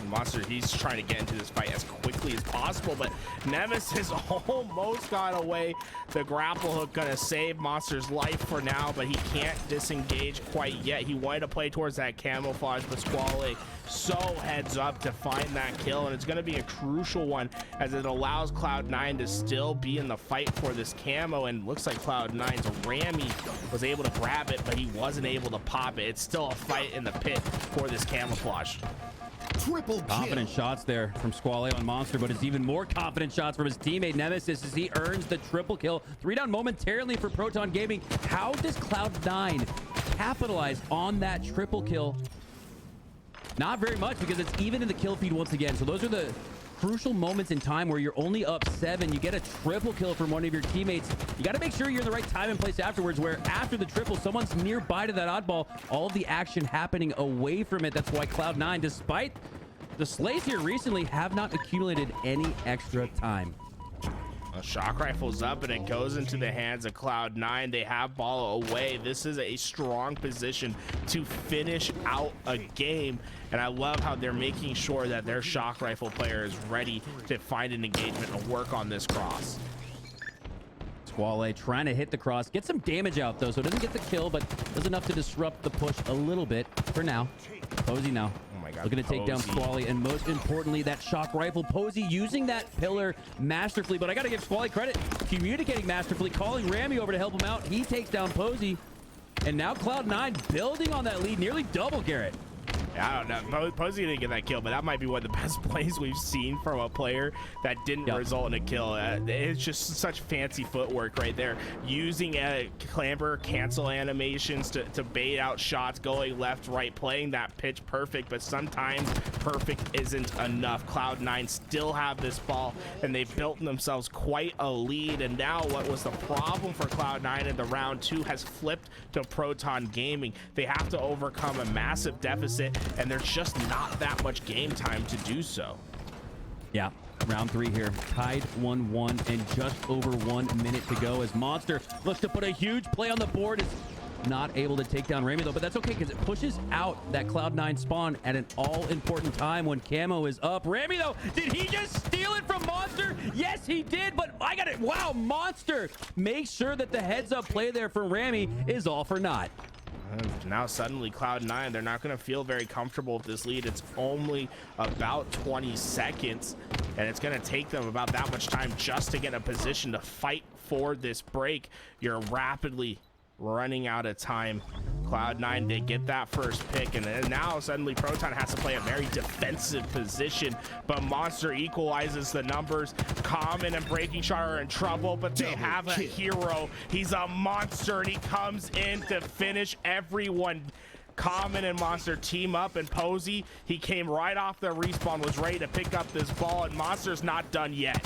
S2: Monster, he's trying to get into this fight as quickly as possible, but Nemesis almost got away. The grapple hook gonna save Monster's life for now, but he can't disengage quite yet. He wanted to play towards that camouflage, but Squall so heads up to find that kill, and it's going to be a crucial one as it allows Cloud9 to still be in the fight for this camo. And looks like Cloud9's Rami was able to grab it, but he wasn't able to pop it. It's still a fight in the pit for this camouflage.
S4: Triple kill.
S3: Confident shots there from Squall on Monster, but it's even more confident shots from his teammate Nemesis as he earns the triple kill. 3 down momentarily for Proton Gaming. How does Cloud9 capitalize on that triple kill? Not very much, because it's even in the kill feed once again. So those are the crucial moments in time where you're only up 7. You get a triple kill from one of your teammates. You got to make sure you're in the right time and place afterwards, where after the triple, someone's nearby to that oddball. All of the action happening away from it. That's why Cloud9, despite the slays here recently, have not accumulated any extra time.
S2: A shock rifle's up and it goes into the hands of Cloud9. They have ball away. This is a strong position to finish out a game, and I love how they're making sure that their shock rifle player is ready to find an engagement and work on this cross.
S3: Squall trying to hit the cross, get some damage out though, so it doesn't get the kill, but does enough to disrupt the push a little bit for now. Posey now.
S2: Oh my God,
S3: looking to take down Squall, and most importantly, that shock rifle. Posey using that pillar masterfully, but I got to give Squall credit, communicating masterfully, calling Rami over to help him out. He takes down Posey, and now Cloud9 building on that lead, nearly double, Garrett.
S2: I don't know. Posey didn't get that kill, but that might be one of the best plays we've seen from a player that didn't result in a kill. It's just such fancy footwork right there. Using clamber cancel animations to bait out shots, going left, right, playing that pitch perfect, but sometimes perfect isn't enough. Cloud9 still have this ball, and they've built themselves quite a lead. And now what was the problem for Cloud9 in the round 2 has flipped to Proton Gaming. They have to overcome a massive deficit, and there's just not that much game time to do so.
S3: Yeah, round 3 here, tied 1-1 and just over 1 minute to go as Monster looks to put a huge play on the board. Is not able to take down Rami though, but that's okay because it pushes out that Cloud9 spawn at an all-important time when camo is up. Rami though, did he just steal it from Monster? Yes, he did, but I got it. Wow, Monster makes sure that the heads-up play there for Rami is all for naught.
S2: Now suddenly Cloud9, they're not going to feel very comfortable with this lead. It's only about 20 seconds, and it's going to take them about that much time just to get in a position to fight for this break. You're rapidly running out of time. Cloud9, they get that first pick, and then now suddenly Proton has to play a very defensive position, but Monster equalizes the numbers. Common and Breaking Shot are in trouble, but they have a hero. He's a monster, and he comes in to finish everyone. Common and Monster team up, and Posey, he came right off the respawn, was ready to pick up this ball, and Monster's not done yet.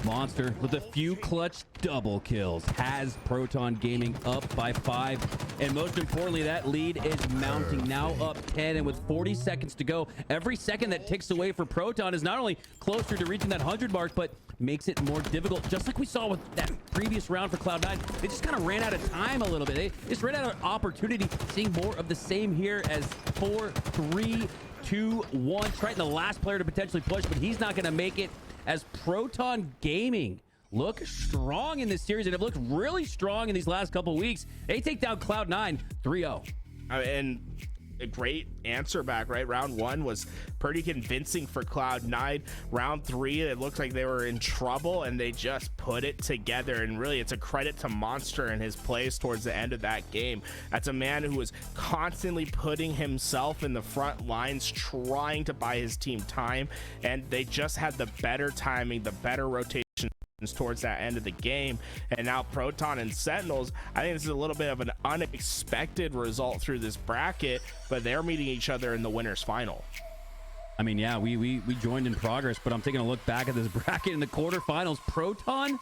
S3: Monster with a few clutch double kills has Proton Gaming up by 5, and most importantly, that lead is mounting, now up 10, and with 40 seconds to go, every second that ticks away for Proton is not only closer to reaching that 100 mark, but makes it more difficult, just like we saw with that previous round for Cloud9. They just kind of ran out of time a little bit. They just ran out of opportunity. Seeing more of the same here as 4, 3, 2, 1. Triton, the last player to potentially push, but he's not going to make it, as Proton Gaming look strong in this series and have looked really strong in these last couple weeks. They take down Cloud9 3-0.
S2: And a great answer back, right? Round 1 was pretty convincing for Cloud9. Round 3, it looked like they were in trouble, and they just put it together. And really, it's a credit to Monster and his plays towards the end of that game. That's a man who was constantly putting himself in the front lines, trying to buy his team time, and they just had the better timing, the better rotation towards that end of the game. And now Proton and Sentinels, I think this is a little bit of an unexpected result through this bracket, but they're meeting each other in the winners final.
S3: I mean, yeah, we joined in progress, but I'm taking a look back at this bracket in the quarterfinals. Proton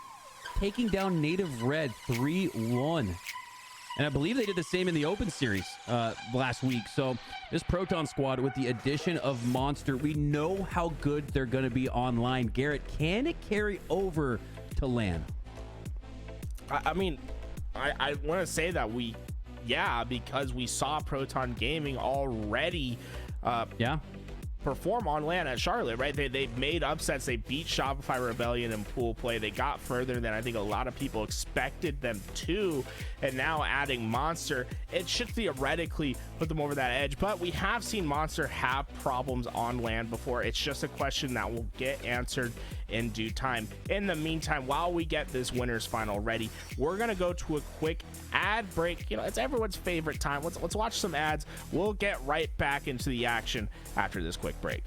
S3: taking down Native Red 3-1. And I believe they did the same in the Open Series last week. So this Proton squad, with the addition of Monster, we know how good they're going to be online. Garrett, can it carry over to LAN?
S2: I mean, I want to say that because we saw Proton Gaming already perform on land at Charlotte, right? They made upsets. They beat Shopify Rebellion in pool play. They got further than I think a lot of people expected them to, and now adding Monster, it should theoretically put them over that edge. But we have seen Monster have problems on land before. It's just a question that will get answered in due time. In the meantime, while we get this winners final ready, we're gonna go to a quick ad break. You know, it's everyone's favorite time. Let's watch some ads. We'll get right back into the action after this quick break.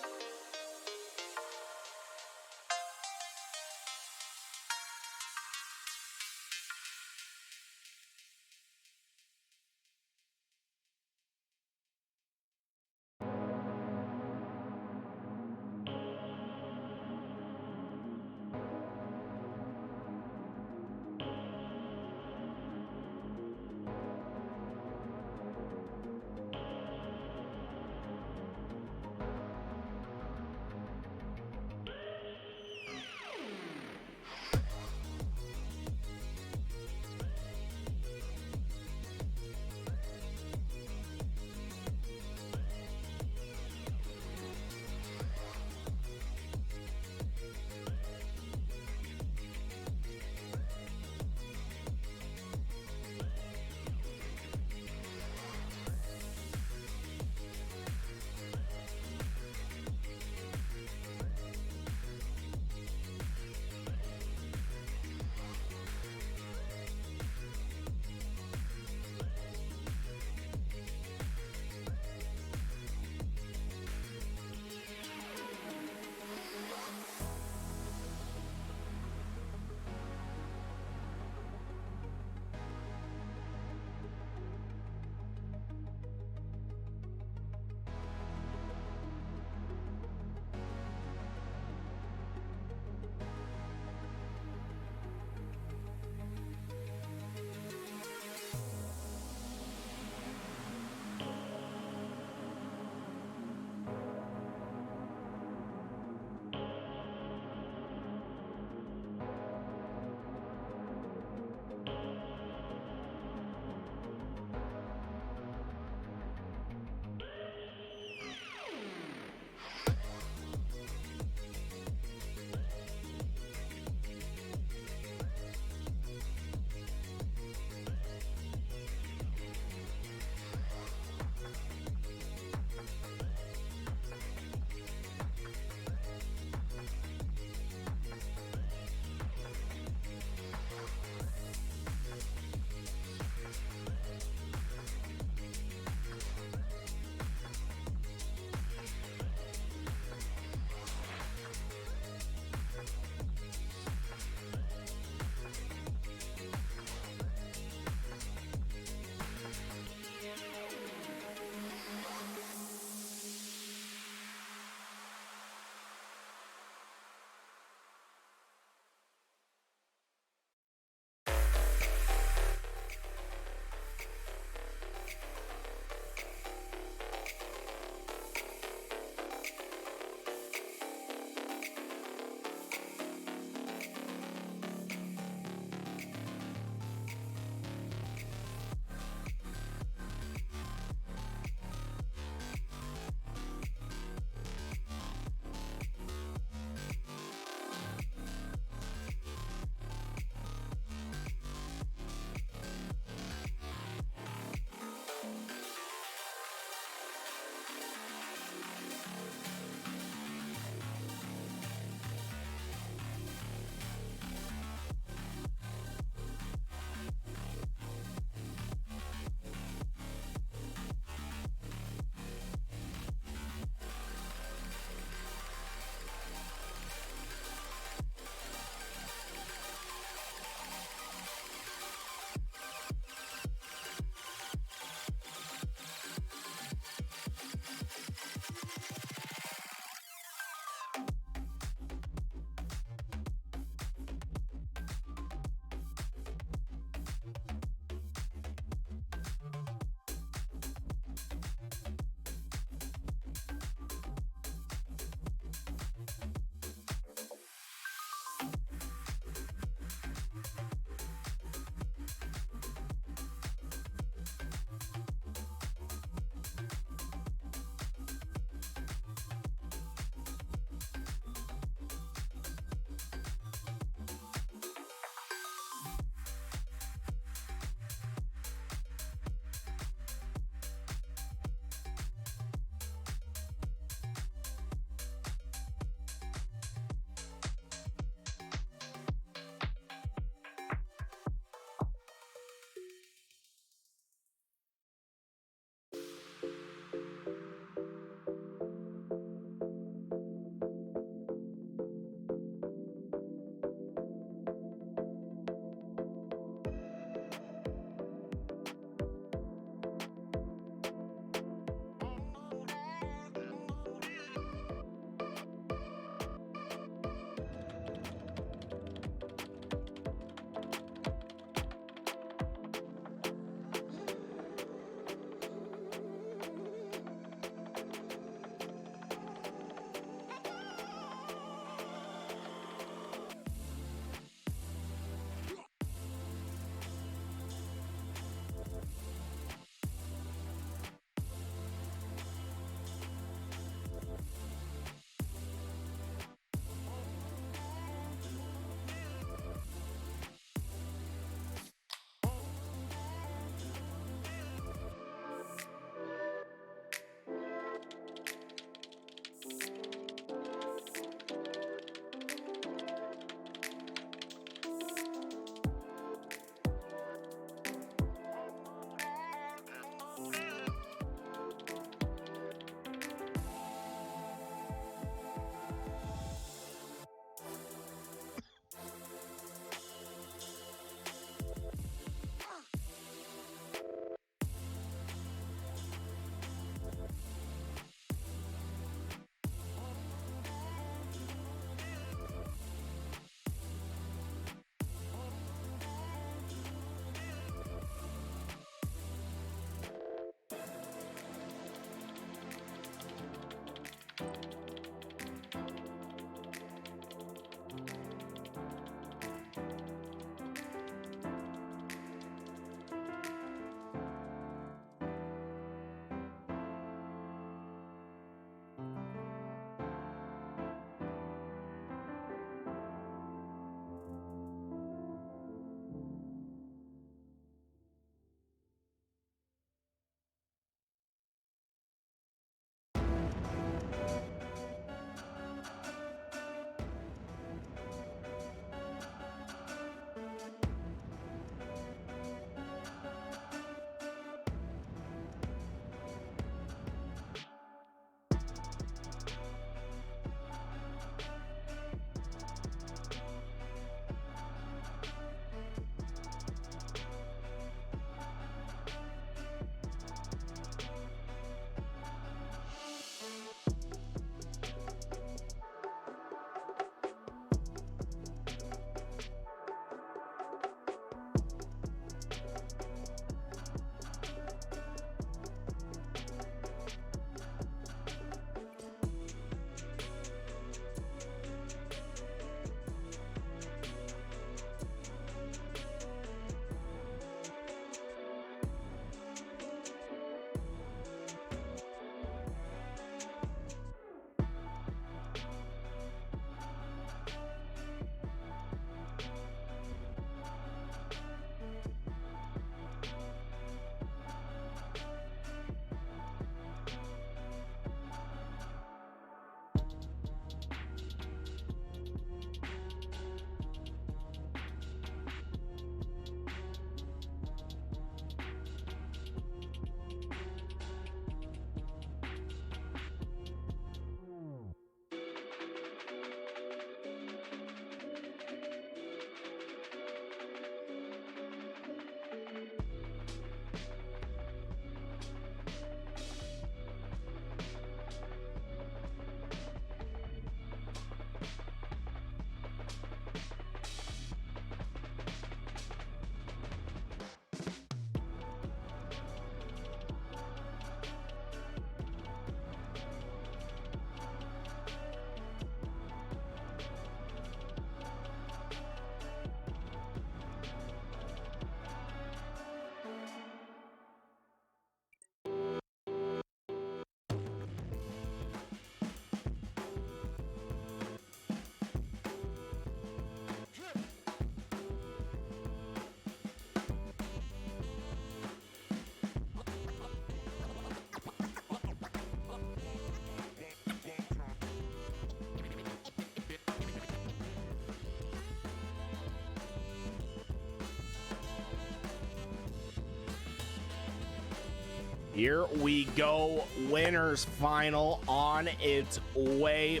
S2: Here we go. Winners final on its way.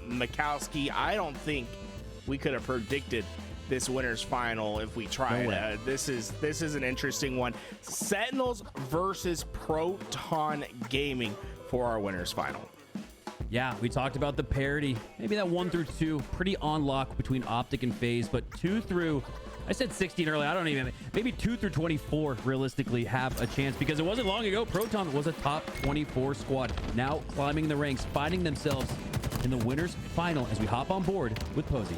S2: Mikowski, I don't think we could have predicted this winners final if we tried.
S3: No
S2: This is an interesting one. Sentinels versus Proton Gaming for our winners final.
S3: Yeah, we talked about the parity. Maybe that 1 through 2, pretty on lock between Optic and FaZe, but 2 through, I said 16 earlier, I don't even, maybe 2 through 24 realistically have a chance, because it wasn't long ago Proton was a top 24 squad, now climbing the ranks, finding themselves in the winners final as we hop on board with Posey.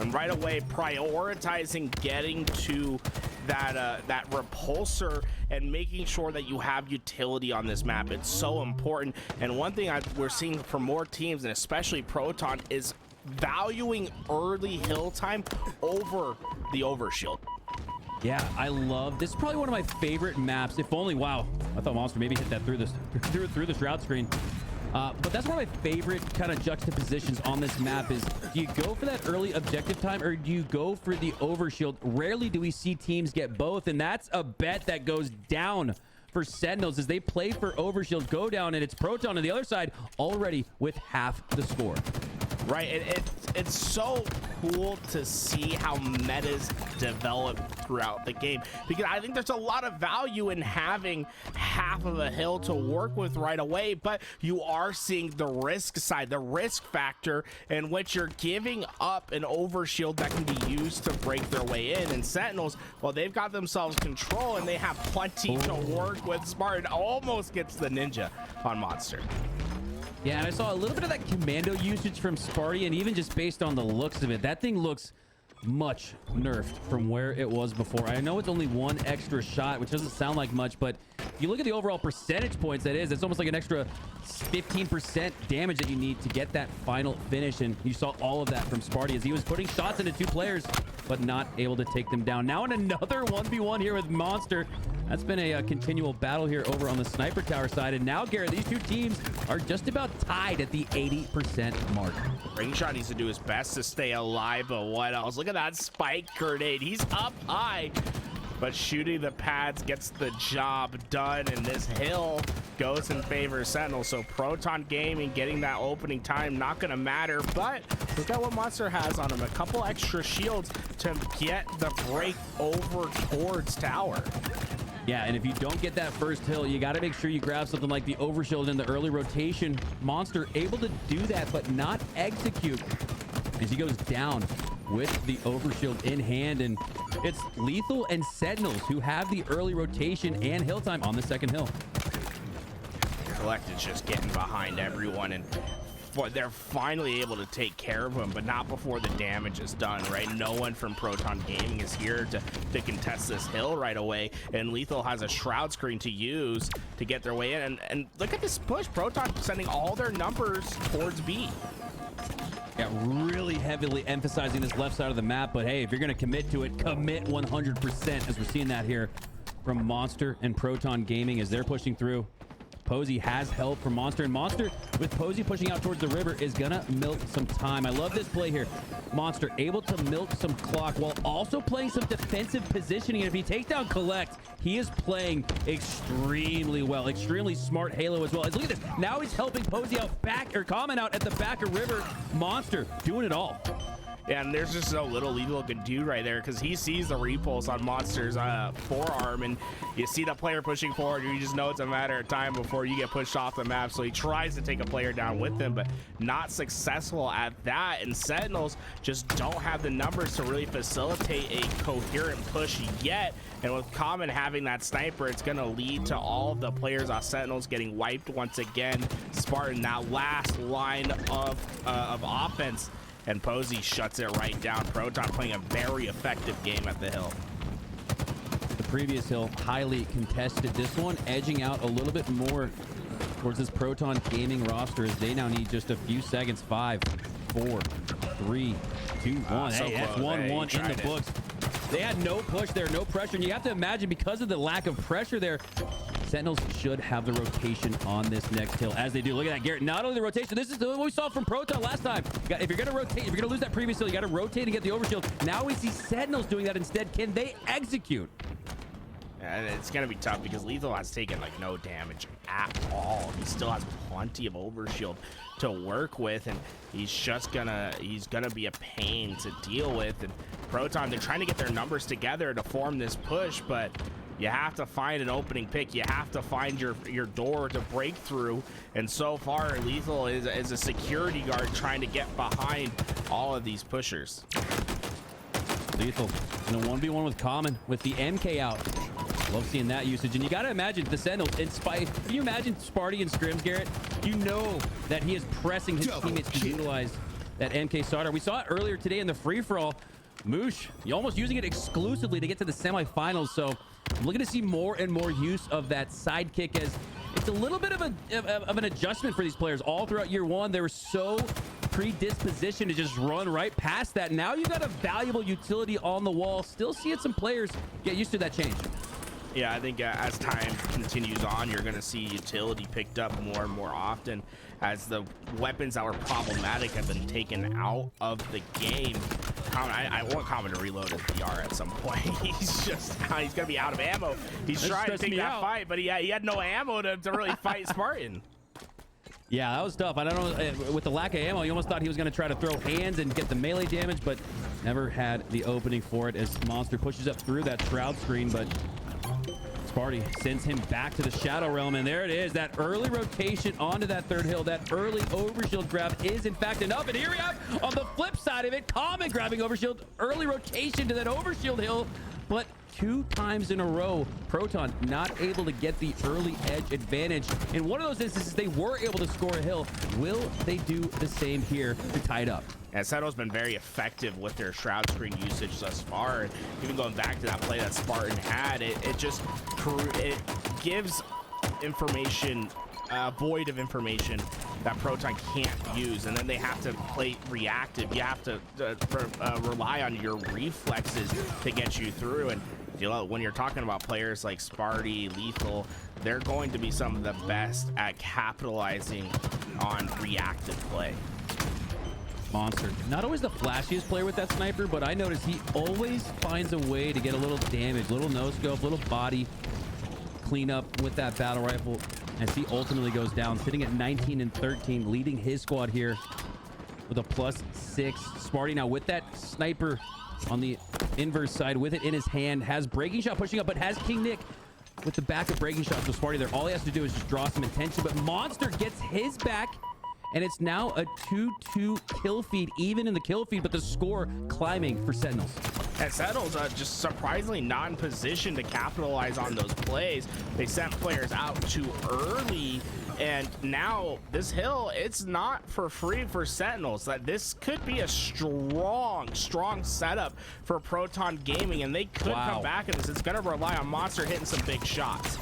S2: And right away prioritizing getting to that repulsor and making sure that you have utility on this map. It's so important. And one thing we're seeing from more teams, and especially Proton, is valuing early hill time over the overshield.
S3: Yeah, I love this. Is probably one of my favorite maps. If only, wow, I thought Monster maybe hit that through this through the shroud screen. But that's one of my favorite kind of juxtapositions on this map is, do you go for that early objective time or do you go for the overshield? Rarely do we see teams get both, and that's a bet that goes down for Sentinels as they play for overshield, go down, and it's Proton on the other side already with half the score.
S2: Right, it's so cool to see how metas develop throughout the game, because I think there's a lot of value in having half of a hill to work with right away, but you are seeing the risk side, the risk factor in which you're giving up an overshield that can be used to break their way in. And Sentinels, well, they've got themselves control and they have plenty to work with. Spartan almost gets the ninja on Monster.
S3: Yeah, and I saw a little bit of that commando usage from Sparty, and even just based on the looks of it, that thing looks much nerfed from where it was before. I know it's only one extra shot, which doesn't sound like much, but if you look at the overall percentage points that is, it's almost like an extra 15% damage that you need to get that final finish, and you saw all of that from Sparty as he was putting shots into two players, but not able to take them down. Now in another 1v1 here with Monster. That's been a continual battle here over on the sniper tower side. And now, Garrett, these two teams are just about tied at the 80% mark.
S2: Ringshot needs to do his best to stay alive, but what else? Look at that spike grenade. He's up high, but shooting the pads gets the job done, and this hill goes in favor of Sentinel. So Proton Gaming getting that opening time, not going to matter, but look at what Monster has on him. A couple extra shields to get the break over towards tower.
S3: Yeah, and if you don't get that first hill, you got to make sure you grab something like the overshield in the early rotation. Monster able to do that, but not execute as he goes down with the overshield in hand. And it's Lethal and Sentinels who have the early rotation and hill time on the second hill.
S2: Collected's just getting behind everyone, and they're finally able to take care of him, but not before the damage is done, right? No one from Proton Gaming is here to contest this hill right away, and Lethal has a shroud screen to use to get their way in. And look at this push. Proton sending all their numbers towards B.
S3: Yeah, really heavily emphasizing this left side of the map, but hey, if you're going to commit to it, commit 100%, as we're seeing that here from Monster and Proton Gaming as they're pushing through. Posey has help from Monster, and Monster with Posey pushing out towards the river is gonna milk some time. I love this play here. Monster able to milk some clock while also playing some defensive positioning, and if he takes down Collect, he is playing extremely well. Extremely smart Halo as well. As look at this, now he's helping Posey out back, or Common out at the back of river. Monster doing it all.
S2: Yeah, and there's just so little Lethal can do right there, because he sees the repulse on Monster's forearm, and you see the player pushing forward, you just know it's a matter of time before you get pushed off the map. So he tries to take a player down with him, but not successful at that. And Sentinels just don't have the numbers to really facilitate a coherent push yet. And with Common having that sniper, it's going to lead to all of the players on Sentinels getting wiped once again. Spartan, that last line of offense, and Posey shuts it right down. Proton playing a very effective game at the hill.
S3: The previous hill, highly contested. This one edging out a little bit more towards this Proton Gaming roster as they now need just a few seconds. 5, 4, 3, 2, 1.
S2: So
S3: hey, that's
S2: close.
S3: 1-1
S2: Hey,
S3: in the books. They had no push there, no pressure. And you have to imagine, because of the lack of pressure there, Sentinels should have the rotation on this next hill, as they do. Look at that, Garrett. Not only the rotation, this is what we saw from Proton last time. If you're going to rotate, if you're going to lose that previous hill, you got to rotate and get the overshield. Now we see Sentinels doing that instead. Can they execute?
S2: And it's gonna be tough because Lethal has taken like no damage at all. He still has plenty of overshield to work with, and he's gonna be a pain to deal with. And Proton, they're trying to get their numbers together to form this push, but you have to find an opening pick. You have to find your door to break through. And so far, Lethal is a security guard trying to get behind all of these pushers.
S3: Lethal in a 1v1 with Common with the MK out. Love seeing that usage. And you got to imagine the Sentinels, in spite, can you imagine Sparty and Scrims, Garrett? You know that he is pressing his teammates to utilize that MK starter. We saw it earlier today in the free-for-all. Moosh, you're almost using it exclusively to get to the semifinals. So I'm looking to see more and more use of that sidekick, as it's a little bit of an adjustment for these players. All throughout year one, they were so predispositioned to just run right past that. Now you got a valuable utility on the wall. Still seeing some players get used to that change.
S2: Yeah, I think as time continues on, you're going to see utility picked up more and more often as the weapons that were problematic have been taken out of the game. I want Common to reload his VR at some point. He's going to be out of ammo. He's trying to take that fight, but he had no ammo to really fight Spartan.
S3: Yeah, that was tough. I don't know, with the lack of ammo, you almost thought he was going to try to throw hands and get the melee damage, but never had the opening for it as Monster pushes up through that shroud screen. But Sparty sends him back to the Shadow Realm, and there it is. That early rotation onto that third hill, that early overshield grab is in fact enough. And here we have, on the flip side of it, Common grabbing overshield, early rotation to that overshield hill, but 2 times in a row, Proton not able to get the early edge advantage. In one of those instances, they were able to score a hill. Will they do the same here to tie it up?
S2: And Seto's been very effective with their shroud screen usage thus far. And even going back to that play that Spartan had, it gives information, void of information that Proton can't use, and then they have to play reactive. You have to rely on your reflexes to get you through. And when you're talking about players like Sparty, Lethal, they're going to be some of the best at capitalizing on reactive play.
S3: Monster, not always the flashiest player with that sniper, but I notice he always finds a way to get a little damage, little no scope, little body cleanup with that battle rifle, as he ultimately goes down, sitting at 19 and 13, leading his squad here with a +6. Sparty now with that sniper on the inverse side, with it in his hand, has breaking shot pushing up, but has King Nick with the back of breaking shot. So Sparty there, all he has to do is just draw some attention, but Monster gets his back, and it's now a 2-2 kill feed, even in the kill feed, but the score climbing for Sentinels.
S2: And Sentinels just surprisingly not in position to capitalize on those plays. They sent players out too early, and now this hill, it's not for free for Sentinels. That this could be a strong setup for Proton Gaming, and they could come back in this. It's going to rely on Monster hitting some big shots.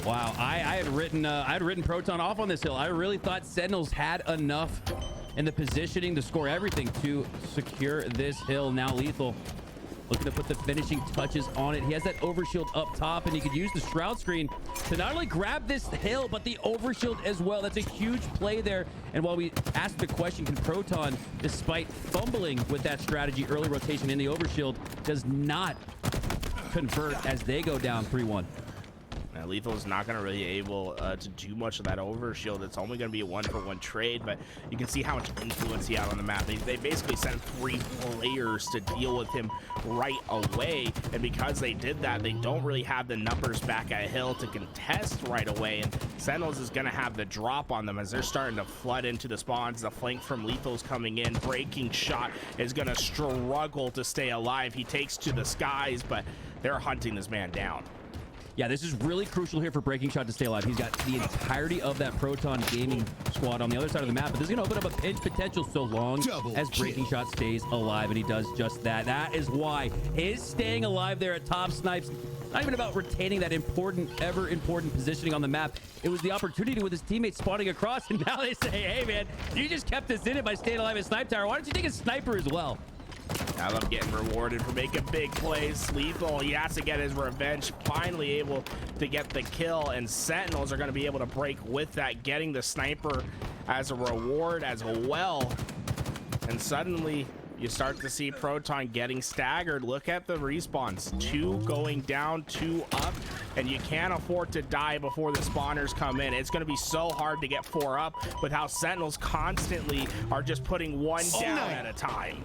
S3: Wow, I had written Proton off on this hill. I really thought Sentinels had enough in the positioning to score everything to secure this hill. Now Lethal looking to put the finishing touches on it. He has that overshield up top, and he could use the shroud screen to not only grab this hill, but the overshield as well. That's a huge play there. And while we asked the question, can Proton, despite fumbling with that strategy, early rotation in the overshield, does not convert as they go down 3-1.
S2: Now, Lethal is not going to really able to do much of that overshield. It's only going to be a 1-for-1 trade, but you can see how much influence he had on the map. They basically sent 3 players to deal with him right away, and because they did that, they don't really have the numbers back at hill to contest right away, and Sentinels is going to have the drop on them as they're starting to flood into the spawns. The flank from Lethal's coming in. Breaking shot is going to struggle to stay alive. He takes to the skies, but they're hunting this man down.
S3: Yeah, this is really crucial here for Breaking Shot to stay alive. He's got the entirety of that Proton Gaming squad on the other side of the map, but this is going to open up a pinch potential so long as Breaking Shot stays alive, and he does just that. That is why his staying alive there at top snipes, not even about retaining that important, ever important positioning on the map. It was the opportunity with his teammates spawning across, and now they say, hey, man, you just kept us in it by staying alive at Snipe Tower. Why don't you take a sniper as well?
S2: I love getting rewarded for making big plays. Lethal, he has to get his revenge, finally able to get the kill, and Sentinels are going to be able to break with that, getting the sniper as a reward as well. And suddenly you start to see Proton getting staggered. Look at the respawns, 2 going down, 2 up, and you can't afford to die before the spawners come in. It's going to be so hard to get 4 up with how Sentinels constantly are just putting 1 down at a time.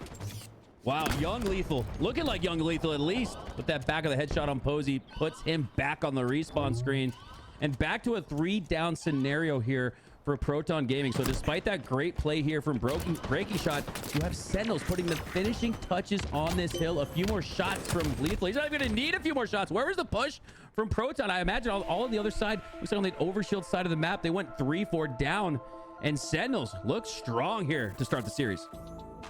S3: Wow, Young Lethal, looking like Young Lethal at least. With that back of the headshot on Posey, puts him back on the respawn screen. And back to a 3-down scenario here for Proton Gaming. So despite that great play here from Breaking Shot, you have Sentinels putting the finishing touches on this hill. A few more shots from Lethal. He's not even gonna need a few more shots. Where was the push from Proton? I imagine all on the other side. We said on the overshield side of the map, they went 3-4 down, and Sentinels look strong here to start the series.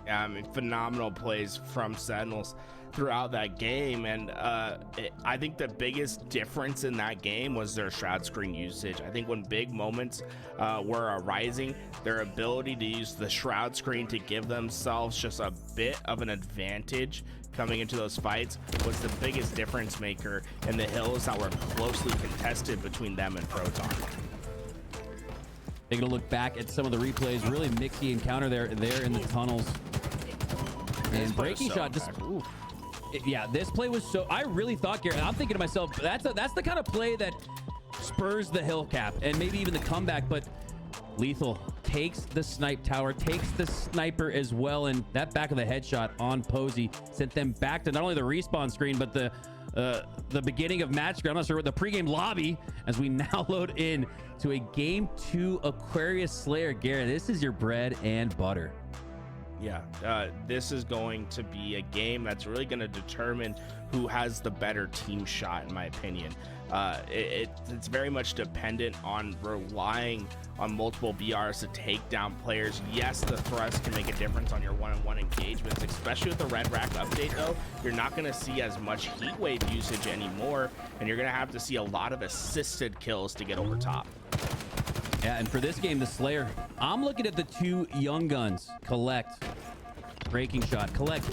S2: Yeah, I mean, phenomenal plays from Sentinels throughout that game, and I think the biggest difference in that game was their shroud screen usage. I think when big moments were arising, their ability to use the shroud screen to give themselves just a bit of an advantage coming into those fights was the biggest difference maker in the hills that were closely contested between them and Proton.
S3: Taking a look back at some of the replays, really mixy encounter there in the tunnels. And Breaking Shot just, ooh. Yeah, this play was so, I really thought, Garrett, I'm thinking to myself, that's the kind of play that spurs the hill cap and maybe even the comeback, but Lethal takes the snipe tower, takes the sniper as well, and that back of the headshot on Posey sent them back to not only the respawn screen, but the beginning of match screen. I'm not sure what the pregame lobby, as we now load in to a Game 2 Aquarius Slayer. Garrett, this is your bread and butter.
S2: Yeah, this is going to be a game that's really going to determine who has the better team shot, in my opinion. It's very much dependent on relying on multiple BRs to take down players. Yes, the thrust can make a difference on your one-on-one engagements, especially with the Red Rack update, though. You're not going to see as much heat wave usage anymore, and you're going to have to see a lot of assisted kills to get over top.
S3: Yeah, and for this game, the Slayer, I'm looking at the 2 young guns. Collect, Breaking Shot. Collect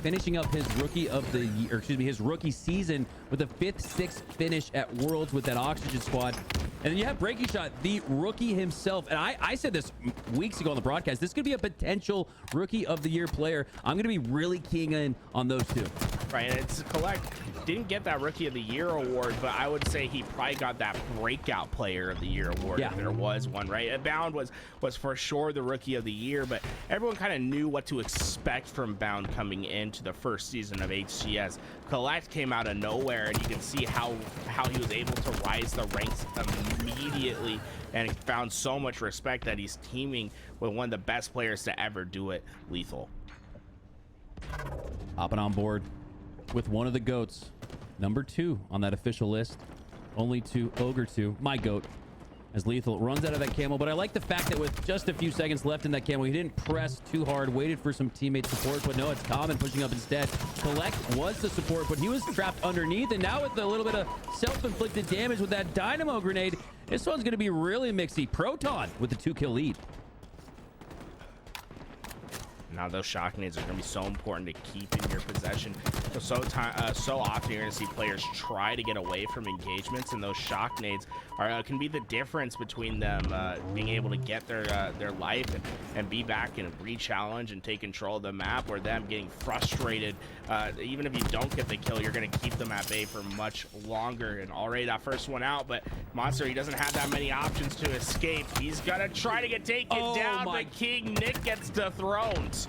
S3: finishing up his rookie of the year, or excuse me, his rookie season with a 5th, 6th finish at Worlds with that Oxygen squad. And then you have Breaking Shot, the rookie himself. And I said this weeks ago on the broadcast, this could be a potential rookie of the year player. I'm going to be really keying in on those 2.
S2: Right, and it's Collect didn't get that rookie of the year award, but I would say he probably got that breakout player of the year award if there was one, right? Bound was for sure the rookie of the year, but everyone kind of knew what to expect from Bound coming into the first season of HCS. Collect came out of nowhere, and you can see how he was able to rise the ranks immediately, and he found so much respect that he's teaming with one of the best players to ever do it, Lethal.
S3: Hopping on board with one of the GOATs, number 2 on that official list, only to Ogre 2, my GOAT, as Lethal runs out of that camo. But I like the fact that with just a few seconds left in that camo, he didn't press too hard, waited for some teammate support, but no, it's Common pushing up instead. Collect was the support, but he was trapped underneath, and now with a little bit of self-inflicted damage with that Dynamo grenade, this one's going to be really mixy. Proton with the 2-kill lead.
S2: Now those shock nades are going to be so important to keep in your possession. So often you're going to see players try to get away from engagements, and those shock nades can be the difference between them being able to get their life and be back and re-challenge and take control of the map, or them getting frustrated. Even if you don't get the kill, you're going to keep them at bay for much longer. And already that first one out, but Monster, he doesn't have that many options to escape. He's going to try to get taken down, but King Nick gets dethroned.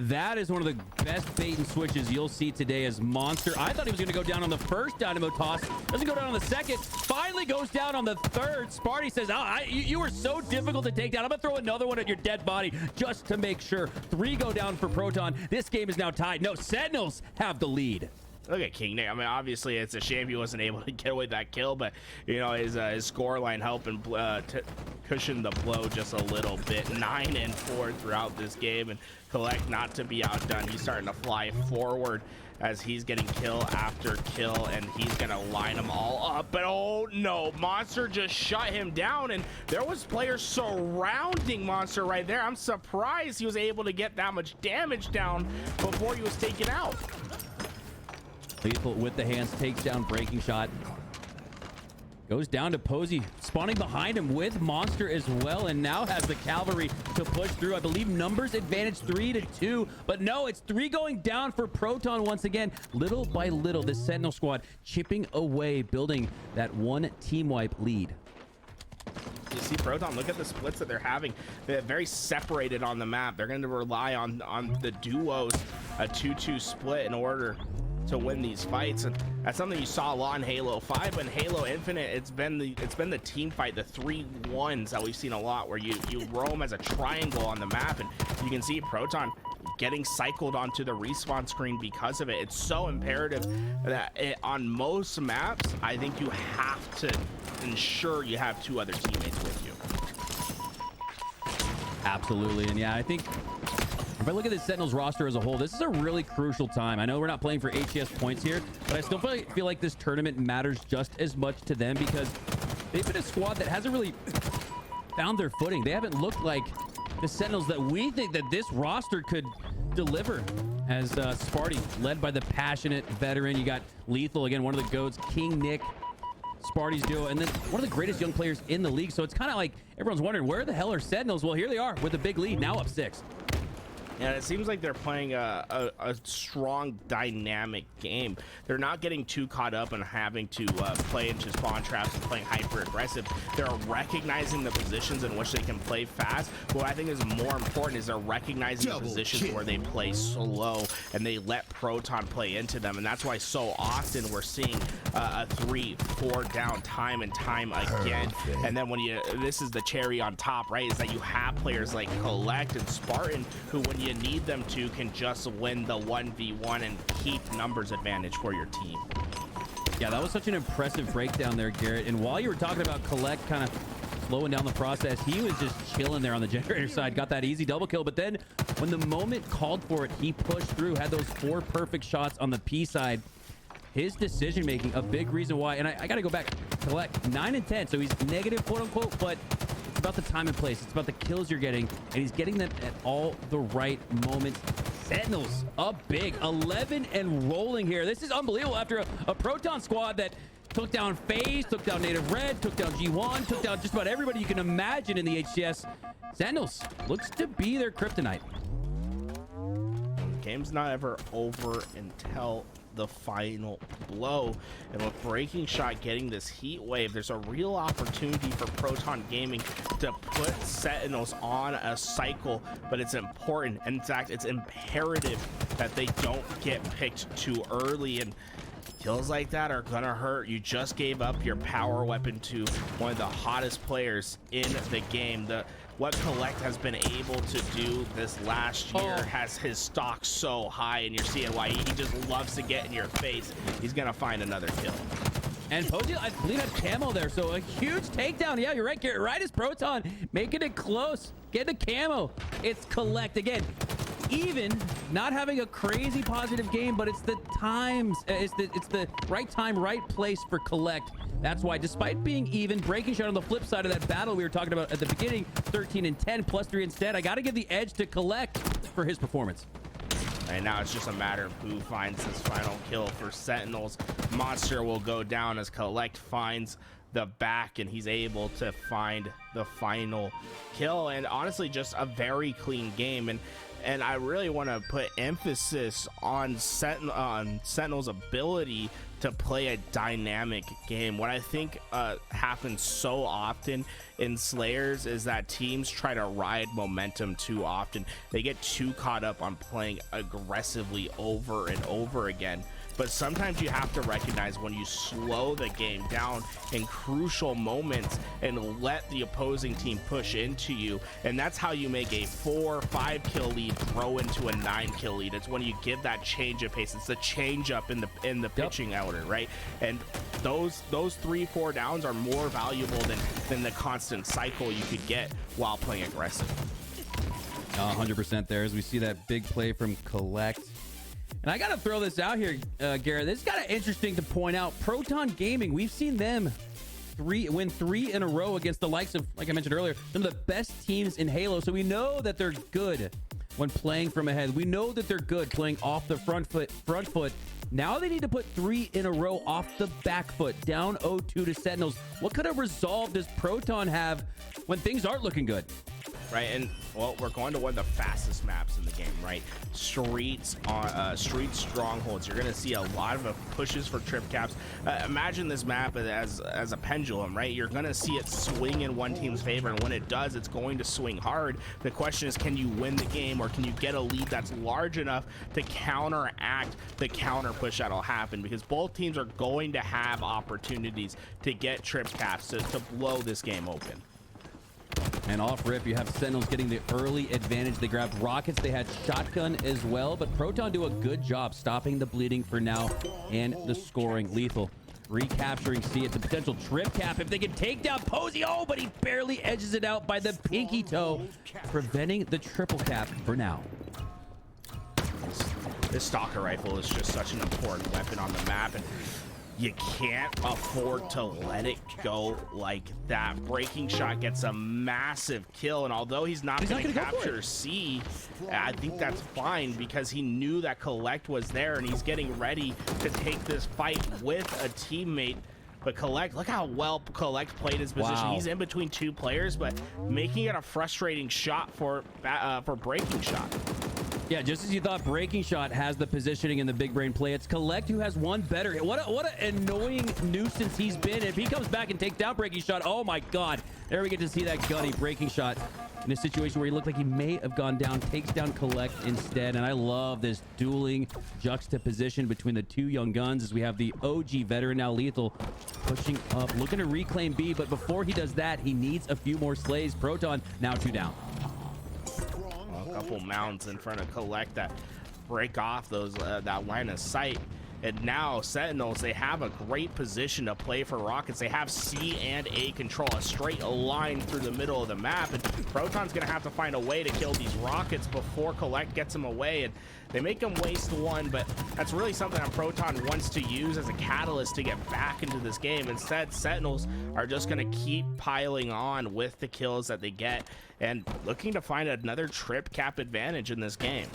S3: That is one of the best bait and switches you'll see today as Monster. I thought he was going to go down on the first Dynamo toss. Doesn't go down on the second. Finally goes down on the third. Sparty says, you were so difficult to take down. I'm going to throw another one at your dead body just to make sure. 3 go down for Proton. This game is now tied. No, Sentinels have the lead.
S2: Look at King Nick. I mean, obviously, it's a shame he wasn't able to get away with that kill, but, you know, his scoreline helping cushion the blow just a little bit. 9-4 throughout this game, and Collect not to be outdone. He's starting to fly forward as he's getting kill after kill, and he's going to line them all up. But, oh, no. Monster just shut him down, and there was players surrounding Monster right there. I'm surprised he was able to get that much damage down before he was taken out.
S3: Lethal with the hands takes down Breaking Shot. Goes down to Posey, spawning behind him with Monster as well, and now has the cavalry to push through. I believe numbers advantage 3-2, but no, it's 3 going down for Proton once again. Little by little, the Sentinel squad chipping away, building that one team wipe lead.
S2: You see Proton, look at the splits that they're having. They're very separated on the map. They're going to rely on the duos, a 2-2 split in order to win these fights, and that's something you saw a lot in Halo 5. But in Halo Infinite, it's been the team fight, the 3-1s that we've seen a lot, where you roam as a triangle on the map, and you can see Proton getting cycled onto the respawn screen because of it. It's so imperative that on most maps, I think you have to ensure you have 2 other teammates with you.
S3: Absolutely, and yeah, I think if I look at the Sentinels roster as a whole, this is a really crucial time. I know we're not playing for HCS points here, but I still feel like this tournament matters just as much to them, because they've been a squad that hasn't really found their footing. They haven't looked like the Sentinels that we think that this roster could deliver. As Sparty, led by the passionate veteran, you got Lethal, again, one of the GOATs, King Nick, Sparty's duo, and then one of the greatest young players in the league. So it's kind of like everyone's wondering, where the hell are Sentinels? Well, here they are with a big lead, now up 6.
S2: And it seems like they're playing a strong, dynamic game. They're not getting too caught up in having to play into spawn traps and playing hyper aggressive. They're recognizing the positions in which they can play fast. What I think is more important is they're recognizing the positions where they play slow, and they let Proton play into them. And that's why so often we're seeing a 3-4 down time and time again. And then when this is the cherry on top, right, is that you have players like Collect and Spartan who, when you need them to, can just win the 1v1 and keep numbers advantage for your team.
S3: Yeah, that was such an impressive breakdown there, Garrett. And while you were talking about Collect kind of slowing down the process, he was just chilling there on the generator side, got that easy double kill. But then when the moment called for it, he pushed through, had those 4 perfect shots on the P side. His decision making, a big reason why. And I got to go back, Collect 9 and 10, so he's negative, quote unquote, but it's about the time and place. It's about the kills you're getting, and he's getting them at all the right moments. Sentinels up big, 11 and rolling here. This is unbelievable after a Proton squad that took down FaZe, took down Native Red, took down G1, took down just about everybody you can imagine in the HCS. Sentinels looks to be their kryptonite.
S2: Game's not ever over until the final blow, and with Breaking Shot getting this heat wave, there's a real opportunity for Proton Gaming to put Sentinels on a cycle. But it's important, in fact it's imperative, that they don't get picked too early, and kills like that are gonna hurt. You just gave up your power weapon to one of the hottest players in the game. What Collect has been able to do this last year has his stock so high, and you're seeing why he just loves to get in your face. He's gonna find another kill.
S3: And Posey, I believe, had camo there, so a huge takedown. Yeah, you're right, Garrett. Right as Proton, making it close. Getting a camo. It's Collect again. Even not having a crazy positive game, but it's the times, it's the right time, right place for Collect. That's why, despite being even, Breaking Shot on the flip side of that battle we were talking about at the beginning, 13 and 10 plus 3 instead. I got to give the edge to Collect for his performance.
S2: And now it's just a matter of who finds this final kill for Sentinels. Monster will go down as Collect finds the back, and he's able to find the final kill. And honestly, just a very clean game. And I really want to put emphasis on Sentinel's ability to play a dynamic game. What I think happens so often in Slayers is that teams try to ride momentum too often. They get too caught up on playing aggressively over and over again. But sometimes you have to recognize when you slow the game down in crucial moments and let the opposing team push into you. And that's how you make a 4-5 kill lead grow into a 9 kill lead. It's when you give that change of pace. It's the change up in the pitching order, right? And those 3-4 downs are more valuable than the constant cycle you could get while playing aggressive.
S3: 100% there, as we see that big play from Collect. And I got to throw this out here, Garrett. This is kind of interesting to point out. Proton Gaming, we've seen them win 3 in a row against the likes of, like I mentioned earlier, some of the best teams in Halo. So we know that they're good when playing from ahead. We know that they're good playing off the front foot Now they need to put 3 in a row off the back foot, down 0-2 to Sentinels. What kind of resolve does Proton have when things aren't looking good?
S2: Right, and well, we're going to one of the fastest maps in the game, right? Streets on street strongholds. You're gonna see a lot of pushes for trip caps. Imagine this map as a pendulum, right? You're gonna see it swing in one team's favor, and when it does, it's going to swing hard. The question is, can you win the game, or can you get a lead that's large enough to counteract the counter push that'll happen? Because both teams are going to have opportunities to get trip caps to blow this game open.
S3: And off rip, you have Sentinels getting the early advantage. They grabbed rockets. They had shotgun as well, but Proton do a good job stopping the bleeding for now and the scoring. Lethal recapturing C. It's a potential trip cap if they can take down Posey. Oh, but he barely edges it out by the pinky toe, preventing the triple cap for now.
S2: This stalker rifle is just such an important weapon on the map, and you can't afford to let it go like that. Breaking shot gets a massive kill, and although he's not going to capture C, I think that's fine because he knew that Collect was there, and he's getting ready to take this fight with a teammate. But Collect, look how well Collect played his position.
S3: Wow.
S2: He's in between 2 players, but making it a frustrating shot for Breaking shot.
S3: Yeah, just as you thought Breaking Shot has the positioning and the big brain play, it's Collect who has one better. What an annoying nuisance he's been. If he comes back and takes down Breaking Shot, oh my God. There we get to see that gunny Breaking Shot in a situation where he looked like he may have gone down, takes down Collect instead. And I love this dueling juxtaposition between the 2 young guns as we have the OG veteran, now Lethal, pushing up, looking to reclaim B. But before he does that, he needs a few more slays. Proton now 2 down.
S2: A couple mounds in front of Collect that break off those that line of sight, and now Sentinels, they have a great position to play for rockets. They have C and A control, a straight line through the middle of the map, and Proton's gonna have to find a way to kill these rockets before Collect gets them away, and they make him waste 1, but that's really something that Proton wants to use as a catalyst to get back into this game. Instead, Sentinels are just gonna keep piling on with the kills that they get and looking to find another trip cap advantage in this game.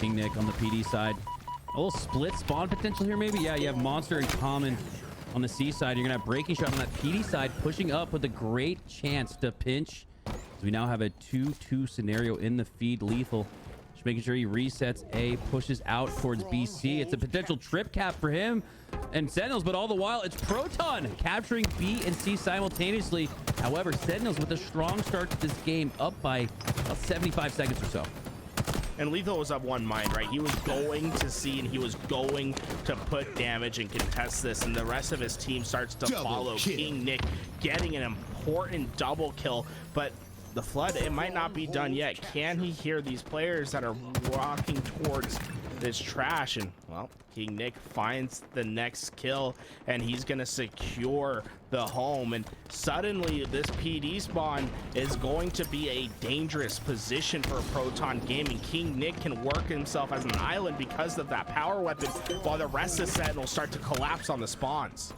S3: King Nick on the PD side. A little split spawn potential here, maybe. Yeah, you have Monster and Common on the C side. You're gonna have Breaking Shot on that PD side, pushing up with a great chance to pinch. So we now have a 2-2 scenario in the feed. Lethal just making sure he resets A, pushes out towards BC. It's a potential trip cap for him and Sentinels, but all the while it's Proton capturing B and C simultaneously. However, Sentinels with a strong start to this game, up by about 75 seconds or so.
S2: And Lethal was up 1 mine, right? He was going to see, and he was going to put damage and contest this, and the rest of his team starts to follow. King Nick getting an important double kill, but the Flood, it might not be done yet. Can he hear these players that are walking towards this trash? And well, King Nick finds the next kill, and he's gonna secure the home, and suddenly this PD spawn is going to be a dangerous position for Proton Gaming. King Nick can work himself as an island because of that power weapon, while the rest of Sentinels start to collapse on the spawns.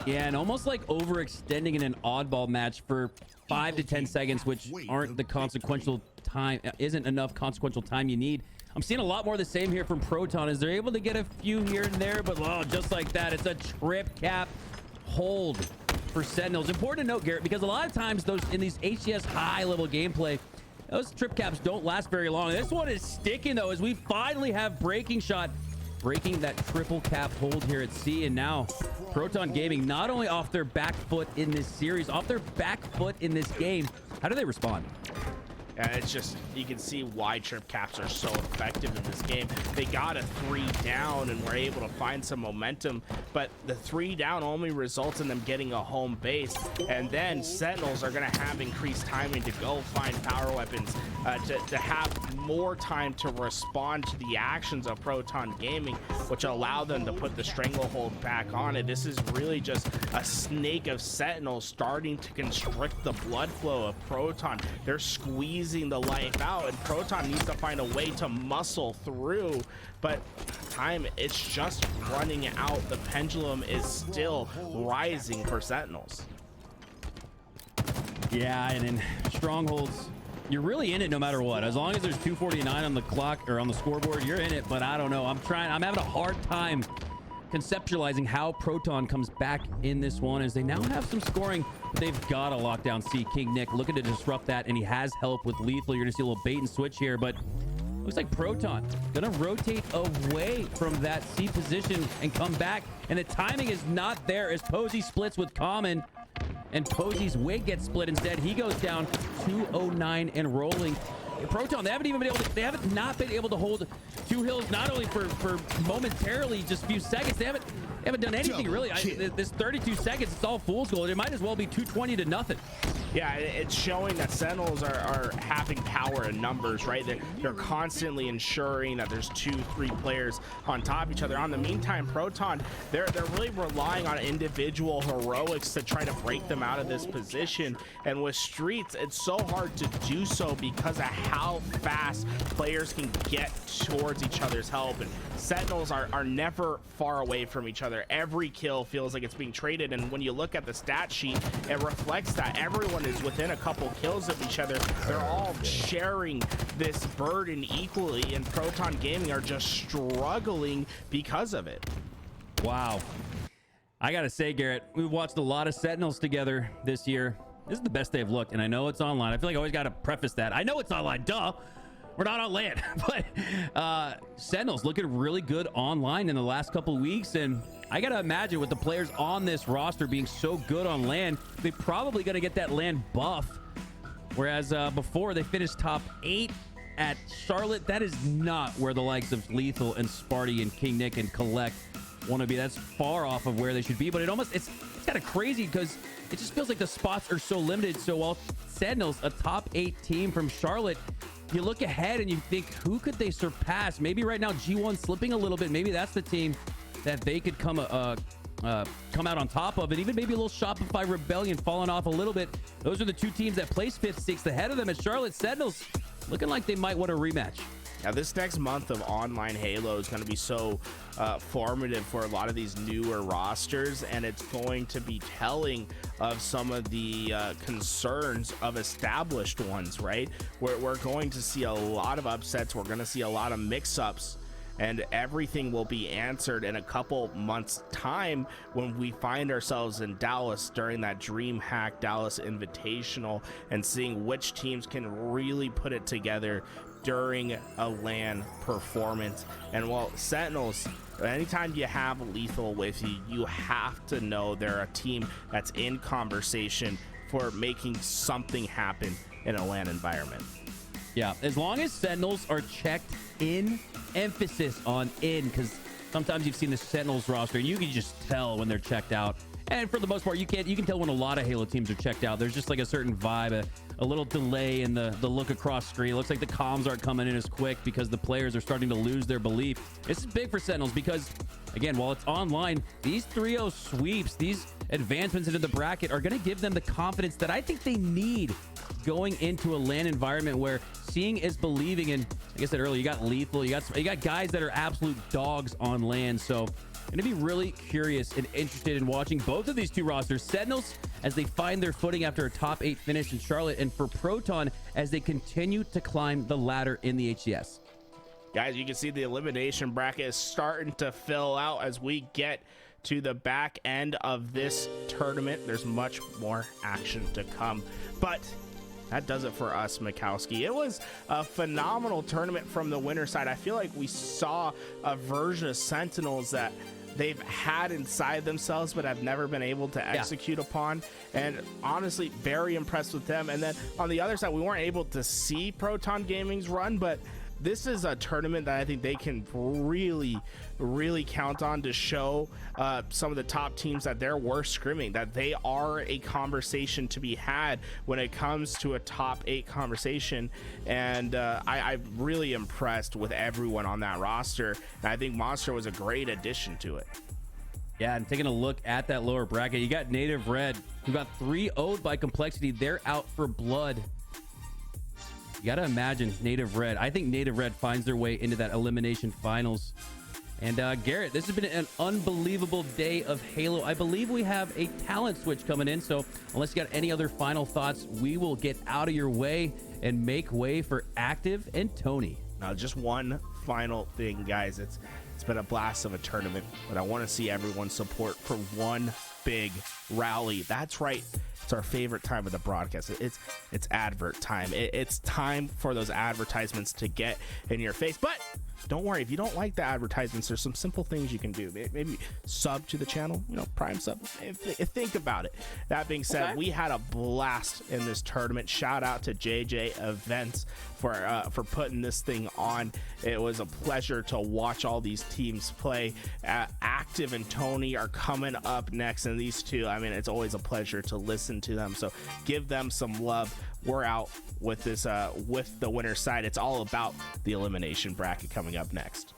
S3: Yeah, and almost like overextending in an oddball match for 5 to 10 seconds, which aren't the consequential time, isn't enough consequential time you need. I'm seeing a lot more of the same here from Proton as they're able to get a few here and there, but oh, just like that, it's a trip cap hold for Sentinels. Important to note, Garrett, because a lot of times those in these HCS high level gameplay, those trip caps don't last very long. This one is sticking though, as we finally have Breaking Shot breaking that triple cap hold here at C. And now Proton Gaming not only off their back foot in this series, off their back foot in this game. How do they respond?
S2: And it's just, you can see why trip caps are so effective in this game. They got a 3 down and were able to find some momentum, but the 3 down only results in them getting a home base. And then Sentinels are going to have increased timing to go find power weapons, to have more time to respond to the actions of Proton Gaming, which allow them to put the stranglehold back on it. This is really just a snake of Sentinels starting to constrict the blood flow of Proton. They're squeezing the life out, and Proton needs to find a way to muscle through, but time, it's just running out. The pendulum is still rising for Sentinels.
S3: Yeah, and in strongholds, you're really in it no matter what. As long as there's 2:49 on the clock or on the scoreboard, you're in it. But I don't know. I'm having a hard time conceptualizing how Proton comes back in this one, as they now have some scoring, but they've got to lock down C. King Nick looking to disrupt that, and he has help with Lethal. You're gonna see a little bait and switch here, but looks like Proton gonna rotate away from that C position and come back, and the timing is not there as Posey splits with Common, and Posey's wig gets split instead. He goes down 209 and rolling. Proton, they haven't not been able to hold two hills, not only for momentarily, just a few seconds. They haven't done anything really. This 32 seconds, it's all fool's gold. It might as well be 220 to nothing.
S2: Yeah, it's showing that Sentinels are having power in numbers, right? They're constantly ensuring that there's 2-3 players on top of each other. On the meantime, Proton, they're really relying on individual heroics to try to break them out of this position. And with Streets, it's so hard to do so because of how fast players can get towards each other's help. And Sentinels are never far away from each other. Every kill feels like it's being traded, and when you look at the stat sheet, it reflects that everyone is within a couple kills of each other. They're all sharing this burden equally, and Proton Gaming are just struggling because of it.
S3: Wow. I gotta say, Garrett, we've watched a lot of Sentinels together this year. This is the best they've looked, and I know it's online. I feel like I always gotta preface that. I know it's online, duh. We're not on land, but Sentinels looking really good online in the last couple of weeks, and I gotta imagine with the players on this roster being so good on land, they're probably gonna get that land buff. Whereas before they finished top 8 at Charlotte, that is not where the likes of Lethal and Sparty and King Nick and Collect want to be. That's far off of where they should be, but it's kind of crazy because it just feels like the spots are so limited. So while Sentinels, a top 8 team from Charlotte, you look ahead and you think, who could they surpass? Maybe right now G1 slipping a little bit. Maybe that's the team that they could come out on top of, and even maybe a little Shopify Rebellion falling off a little bit. Those are the two teams that place 5th, 6th ahead of them. At Charlotte, Sentinels looking like they might want a rematch.
S2: Now, this next month of online Halo is going to be so formative for a lot of these newer rosters, and it's going to be telling of some of the concerns of established ones, right? We're going to see a lot of upsets. We're going to see a lot of mix-ups, and everything will be answered in a couple months' time when we find ourselves in Dallas during that DreamHack Dallas Invitational, and seeing which teams can really put it together during a LAN performance. And while Sentinels, anytime you have Lethal with you, you have to know they're a team that's in conversation for making something happen in a LAN environment.
S3: Yeah, as long as Sentinels are checked in, emphasis on in, because sometimes you've seen the Sentinels roster and you can just tell when they're checked out. And for the most part, you can tell when a lot of Halo teams are checked out. There's just like a certain vibe, a little delay in the look across screen. It looks like the comms aren't coming in as quick because the players are starting to lose their belief. This is big for Sentinels because, again, while it's online, these 3-0 sweeps, these advancements into the bracket are going to give them the confidence that I think they need going into a LAN environment where seeing is believing. And like I said earlier, you got Lethal, you got guys that are absolute dogs on LAN. So going to be really curious and interested in watching both of these two rosters. Sentinels as they find their footing after a top 8 finish in Charlotte, and for Proton as they continue to climb the ladder in the HCS.
S2: Guys, you can see the elimination bracket is starting to fill out as we get to the back end of this tournament. There's much more action to come, but that does it for us, Mikowski. It was a phenomenal tournament from the winner side. I feel like we saw a version of Sentinels that they've had inside themselves but have never been able to execute upon, and honestly very impressed with them. And then on the other side, we weren't able to see Proton Gaming's run, but this is a tournament that I think they can really count on to show some of the top teams that they're worth scrimming, that they are a conversation to be had when it comes to a top 8 conversation. And I'm really impressed with everyone on that roster, and I think Monster was a great addition to it.
S3: Yeah, and taking a look at that lower bracket, you got Native Red, who got 3-0'd by Complexity. They're out for blood. You got to imagine Native Red. I think Native Red finds their way into that elimination finals. And Garrett, this has been an unbelievable day of Halo. I believe we have a talent switch coming in, so unless you got any other final thoughts, we will get out of your way and make way for Active and Tony.
S2: Now, just one final thing, guys. It's been a blast of a tournament, but I want to see everyone's support for one big rally. That's right. It's our favorite time of the broadcast. It's advert time. It's time for those advertisements to get in your face. But don't worry, if you don't like the advertisements, there's some simple things you can do. Maybe sub to the channel, Prime sub. Think about it. That being said, we had a blast in this tournament. Shout out to JJ Events for putting this thing on. It was a pleasure to watch all these teams play. Active and Tony are coming up next, and these two, I mean, it's always a pleasure to listen to them. So give them some love. We're out with this with the winner's side. It's all about the elimination bracket coming up next.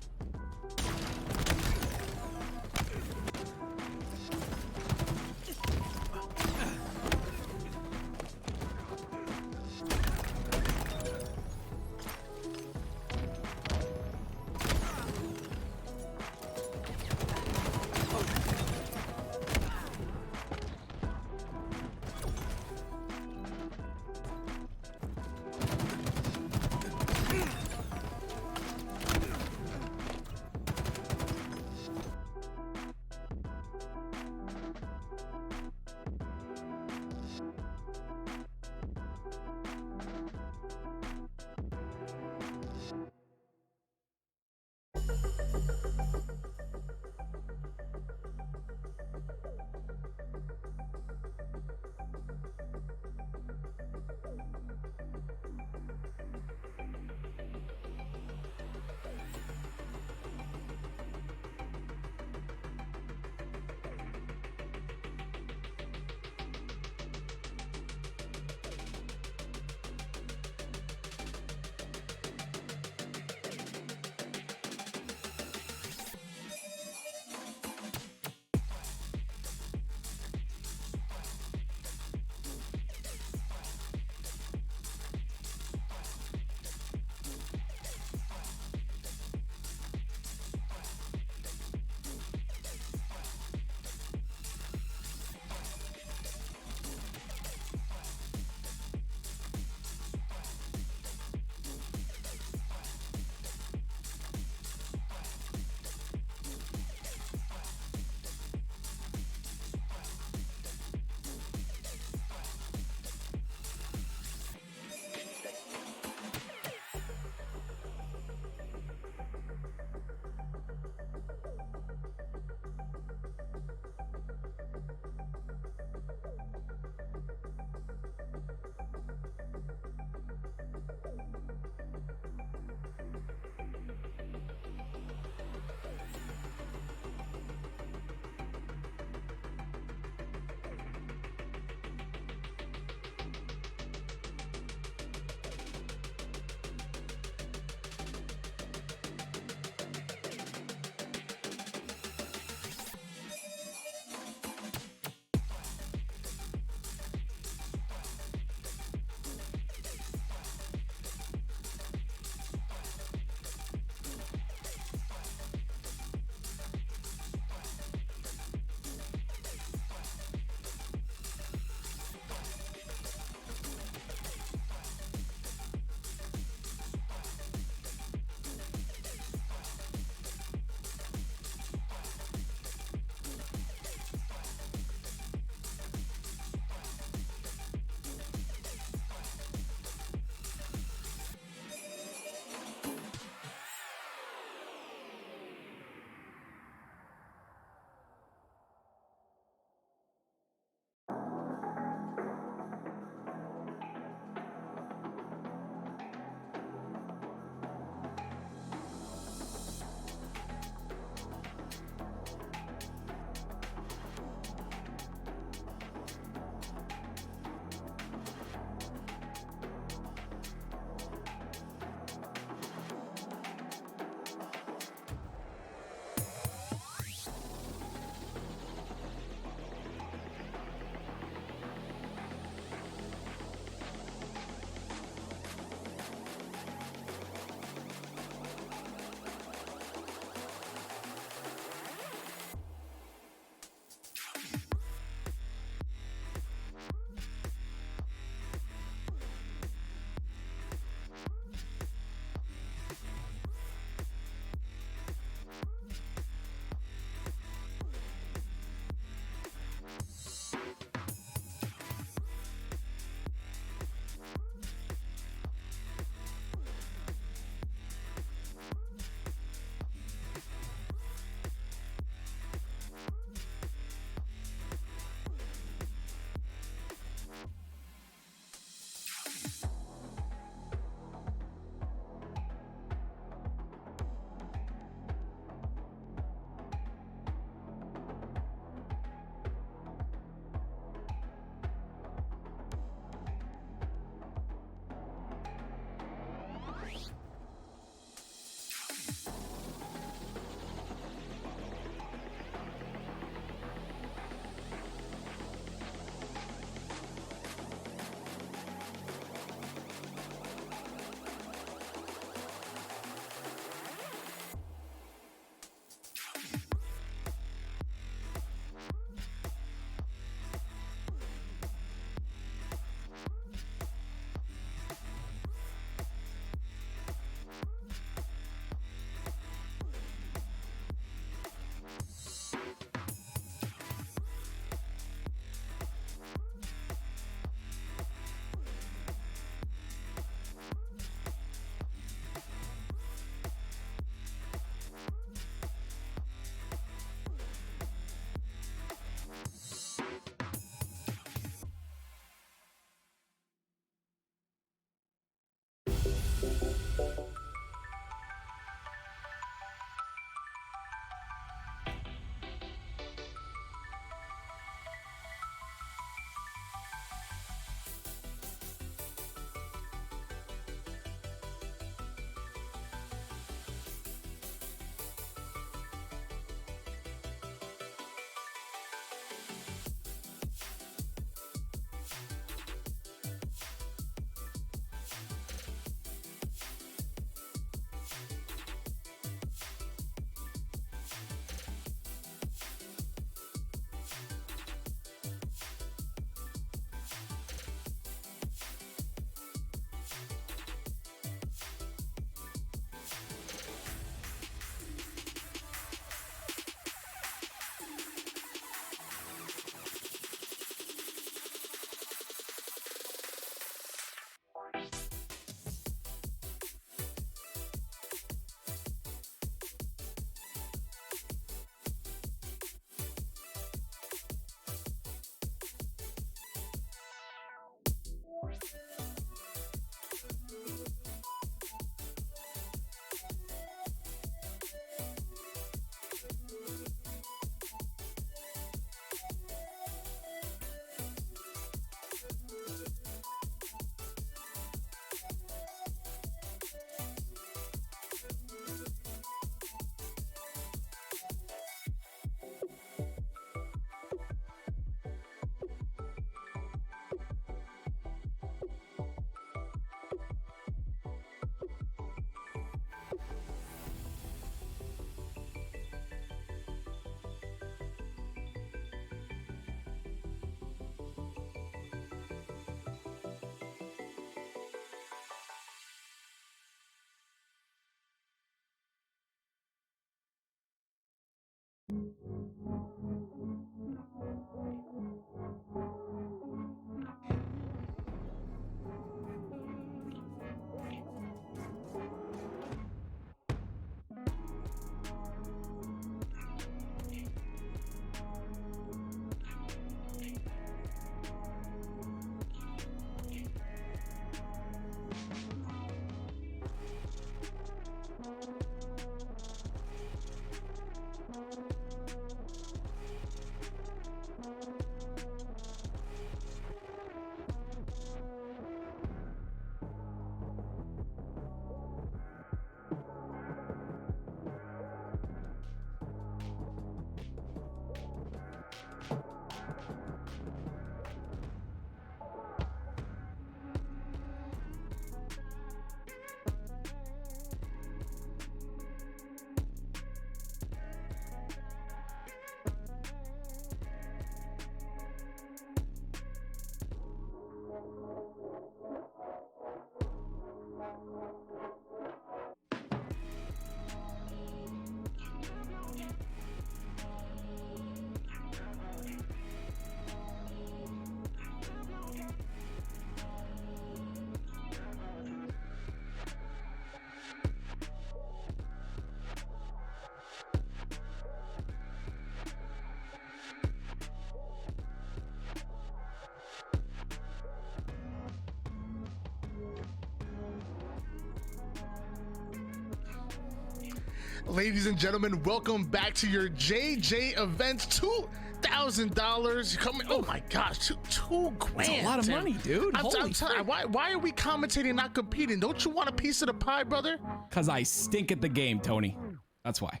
S5: Ladies and gentlemen, welcome back to your JJ Events. $2,000 coming. Oh my gosh, two grand.
S6: That's a lot of money, dude.
S5: I'm telling you, why are we commentating, not competing? Don't you want a piece of the pie, brother?
S6: Because I stink at the game, Tony. That's why.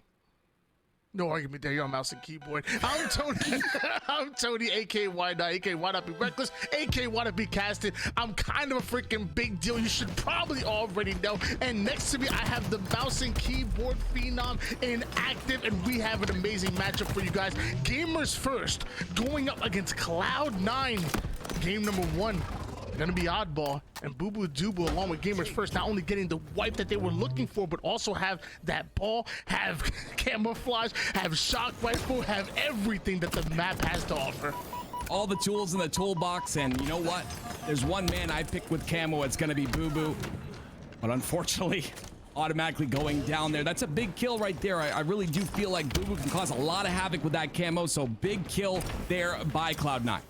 S5: No argument there. You're on mouse and keyboard. I'm Tony. I'm Tony, aka Why Not, aka Why Not Be Reckless, aka Why Not Be Casted. I'm kind of a freaking big deal. You should probably already know. And next to me, I have the mouse and keyboard phenom inactive, and we have an amazing matchup for you guys. Gamers First going up against Cloud9. Game number 1. Gonna be oddball, and Boo Boo Doobu along with Gamers First not only getting the wipe that they were looking for, but also have that ball, have camouflage, have shock rifle, have everything that the map has to offer.
S6: All the tools in the toolbox, and you know what? There's one man I picked with camo. It's gonna be Boo Boo, but unfortunately, automatically going down there. That's a big kill right there. I really do feel like Boo Boo can cause a lot of havoc with that camo, so big kill there by Cloud9.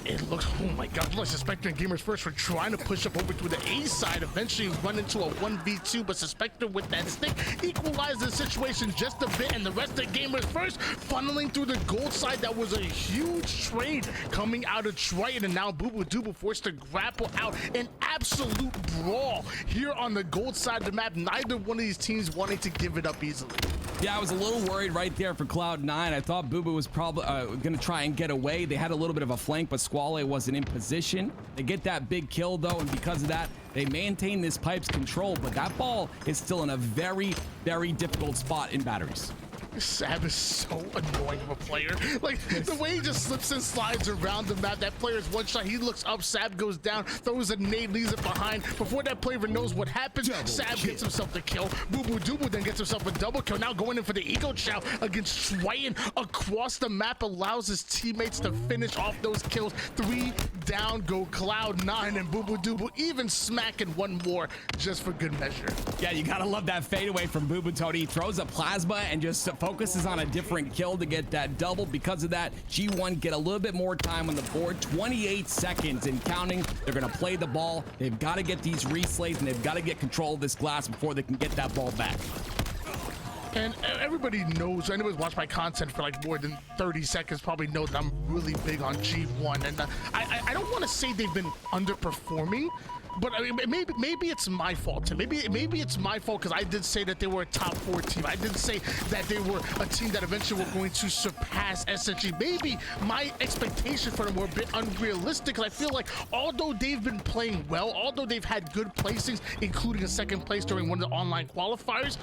S5: It looks, oh my god, like Suspector and Gamers First were trying to push up over to the A side, eventually run into a 1v2, but Suspector with that stick equalized the situation just a bit, and the rest of Gamers First funneling through the gold side. That was a huge trade coming out of Triton, and now Boo Boo Doobu forced to grapple out an absolute brawl here on the gold side of the map. Neither one of these teams wanting to give it up easily.
S6: Yeah, I was a little worried right there for Cloud9. I thought Boo Boo was probably going to try and get away. They had a little bit of a flank, but Squale wasn't in position. They get that big kill, though, and because of that, they maintain this Pipe's control, but that ball is still in a very, very difficult spot in batteries.
S5: Sab is so annoying of a player. Like, the way he just slips and slides around the map. That player's one shot, he looks up, Sab goes down, throws a nade, leaves it behind. Before that player even knows what happens, Sab gets himself the kill. Boo Boo Doobu then gets himself a double kill. Now going in for the Eco Chow against Triton across the map, allows his teammates to finish off those kills. 3 down go Cloud9, and Boo Boo Doobu even smacking one more just for good measure.
S6: Yeah, you gotta love that fadeaway from Boo Boo. Tony throws a plasma and just focuses on a different kill to get that double. Because of that, G1 get a little bit more time on the board, 28 seconds and counting. They're gonna play the ball. They've got to get these reslays, and they've got to get control of this glass before they can get that ball back.
S5: And everybody knows, anybody's watched my content for like more than 30 seconds probably knows that I'm really big on G1. And I don't want to say they've been underperforming, but I mean, maybe it's my fault. Maybe it's my fault, because I did say that they were a top 4 team. I did say that they were a team that eventually were going to surpass SSG. Maybe my expectations for them were a bit unrealistic, because I feel like although they've been playing well, although they've had good placings, including a 2nd place during one of the online qualifiers,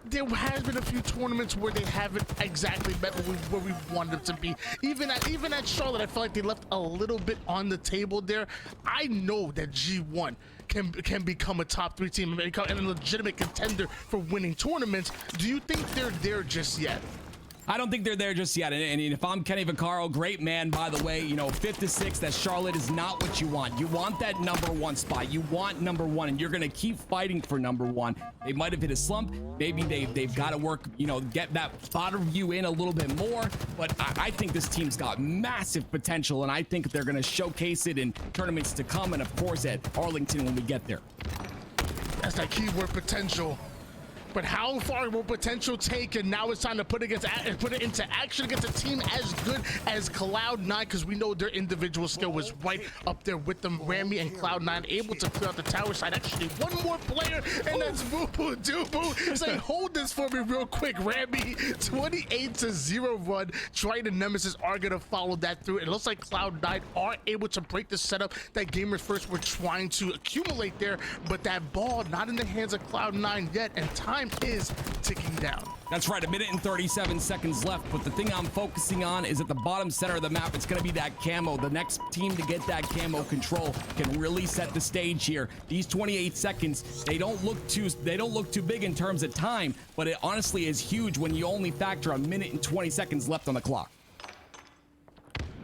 S5: there has been a few tournaments where they haven't exactly met where we wanted them to be. Even at Charlotte, I feel like they left a little bit on the table there. I know that G1 can become a top 3 team and become a legitimate contender for winning tournaments. Do you think they're there just yet?
S6: I don't think they're there just yet. And if I'm Kenny Vaccaro, great man, by the way, you know, 5th to 6th, that Charlotte is not what you want. You want that #1 spot. You want #1, and you're going to keep fighting for #1. They might have hit a slump. Maybe they've got to work, you know, get that spotter view in a little bit more. But I think this team's got massive potential, and I think they're going to showcase it in tournaments to come, and of course at Arlington when we get there.
S5: That's that keyword, potential. But how far will potential take? And now it's time to put it into action against a team as good as Cloud9, because we know their individual skill was right up there with them. Rami and Cloud9 able to clear out the tower side. Actually, one more player, and that's Boo Boo Doo. Say, hold this for me real quick, Rami. 28-0 run. Triton and Nemesis are gonna follow that through. It looks like Cloud9 are able to break the setup that Gamers First were trying to accumulate there, but that ball not in the hands of Cloud9 yet, and time is ticking down.
S6: That's right, 1 minute and 37 seconds left, but the thing I'm focusing on is at the bottom center of the map. It's going to be that camo. The next team to get that camo control can really set the stage here. These 28 seconds, they don't look too big in terms of time, but it honestly is huge when you only factor 1 minute and 20 seconds left on the clock.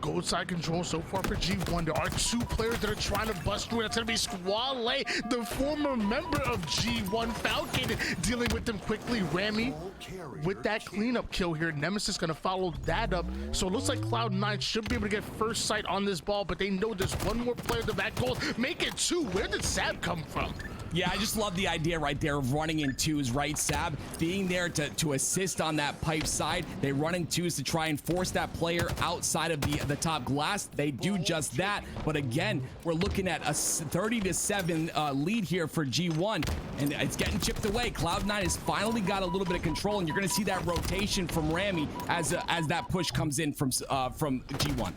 S5: Gold side control so far for G1. There are 2 players that are trying to bust through. That's going to be Squale, the former member of G1. Falcon dealing with them quickly. Rami with that cleanup kill here. Nemesis going to follow that up. So it looks like Cloud9 should be able to get first sight on this ball, but they know there's one more player in the back goal. Make it 2. Where did Sab come from?
S6: Yeah, I just love the idea right there of running in 2s, right, Sab? Being there to assist on that pipe side. They run in 2s to try and force that player outside of the top glass. They do just that. But again, we're looking at a 30-7 lead here for G1, and it's getting chipped away. Cloud9 has finally got a little bit of control, and you're going to see that rotation from Rami as that push comes in from G1.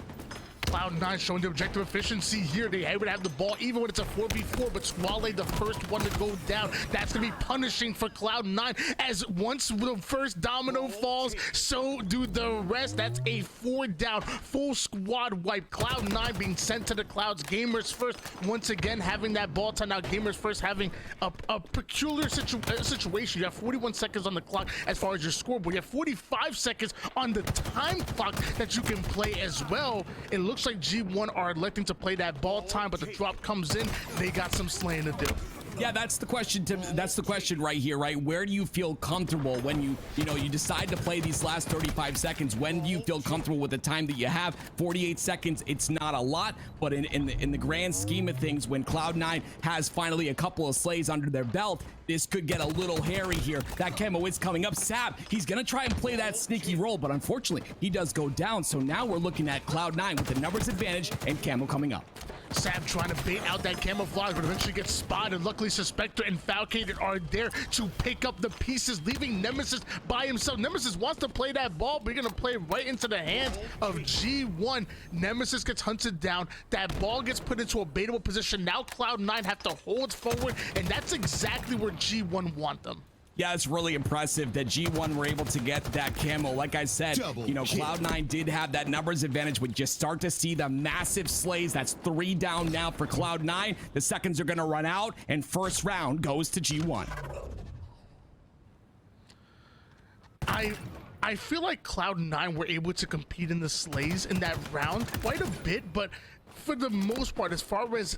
S5: Cloud9 showing the objective efficiency here. They would have the ball even when it's a 4v4, but Squale the first one to go down. That's going to be punishing for Cloud9, as once the first domino falls, so do the rest. That's a 4 down, full squad wipe. Cloud9 being sent to the clouds. Gamers First once again having that ball time. Now Gamers First having a peculiar situation. You have 41 seconds on the clock as far as your scoreboard. You have 45 seconds on the time clock that you can play as well. It looks like G1 are electing to play that ball time, but the drop comes in. They got some slaying to do.
S6: Yeah, that's the question. That's the question right here, right? Where do you feel comfortable when you decide to play these last 35 seconds? When do you feel comfortable with the time that you have? 48 seconds, it's not a lot, but in the grand scheme of things, when Cloud9 has finally a couple of slays under their belt, this could get a little hairy here. That camo is coming up. Sab, he's gonna try and play that sneaky role, but unfortunately, he does go down. So now we're looking at Cloud9 with the numbers advantage and camo coming up.
S5: Sab trying to bait out that camouflage, but eventually gets spotted. Luckily, Suspector and Falcon are there to pick up the pieces, leaving Nemesis by himself. Nemesis wants to play that ball, but you're going to play right into the hands of G1. Nemesis gets hunted down. That ball gets put into a baitable position. Now Cloud9 have to hold forward, and that's exactly where G1 want them.
S6: Yeah, it's really impressive that G1 were able to get that camo. Like I said, Cloud9 did have that numbers advantage, but you start to see the massive slays. That's 3 down now for Cloud9. The seconds are going to run out, and first round goes to G1.
S5: I feel like Cloud9 were able to compete in the slays in that round quite a bit, but for the most part, as far as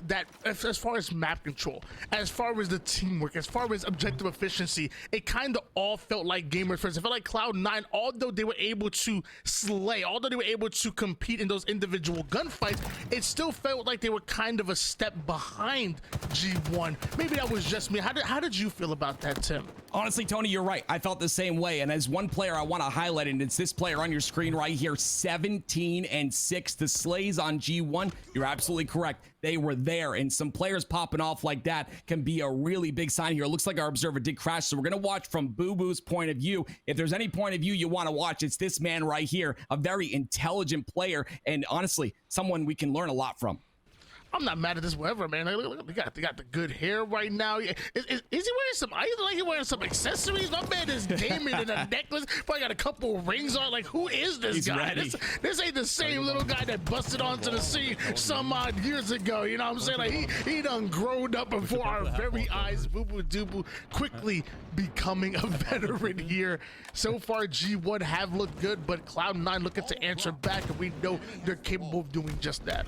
S5: map control, as far as the teamwork, as far as objective efficiency, it kind of all felt like Gamers First. It felt like Cloud9, although they were able to slay, although they were able to compete in those individual gunfights, it still felt like they were kind of a step behind G1. Maybe that was just me. How did you feel about that, Tim?
S6: Honestly, Tony, you're right. I felt the same way. And as one player I want to highlight, and it's this player on your screen right here, 17-6. The slays on G1, you're absolutely correct. They were there, and some players popping off like that can be a really big sign here. It looks like our observer did crash, so we're going to watch from Boo Boo's point of view. If there's any point of view you want to watch, it's this man right here, a very intelligent player, and honestly, someone we can learn a lot from.
S5: I'm not mad at this whatever, man. Like, look, they got the good hair right now. Is he wearing some? I like he wearing some accessories. My man is gaming in a necklace. Probably got a couple of rings on. Like, who is this
S6: He's
S5: guy?
S6: ready.
S5: This ain't the same little guy that busted onto the scene some odd years ago. You know what I'm saying? Like he done grown up before our very eyes. Boo Boo Doo quickly becoming a veteran here. So far, G1 have looked good, but Cloud9 looking to answer back, and we know they're capable of doing just that.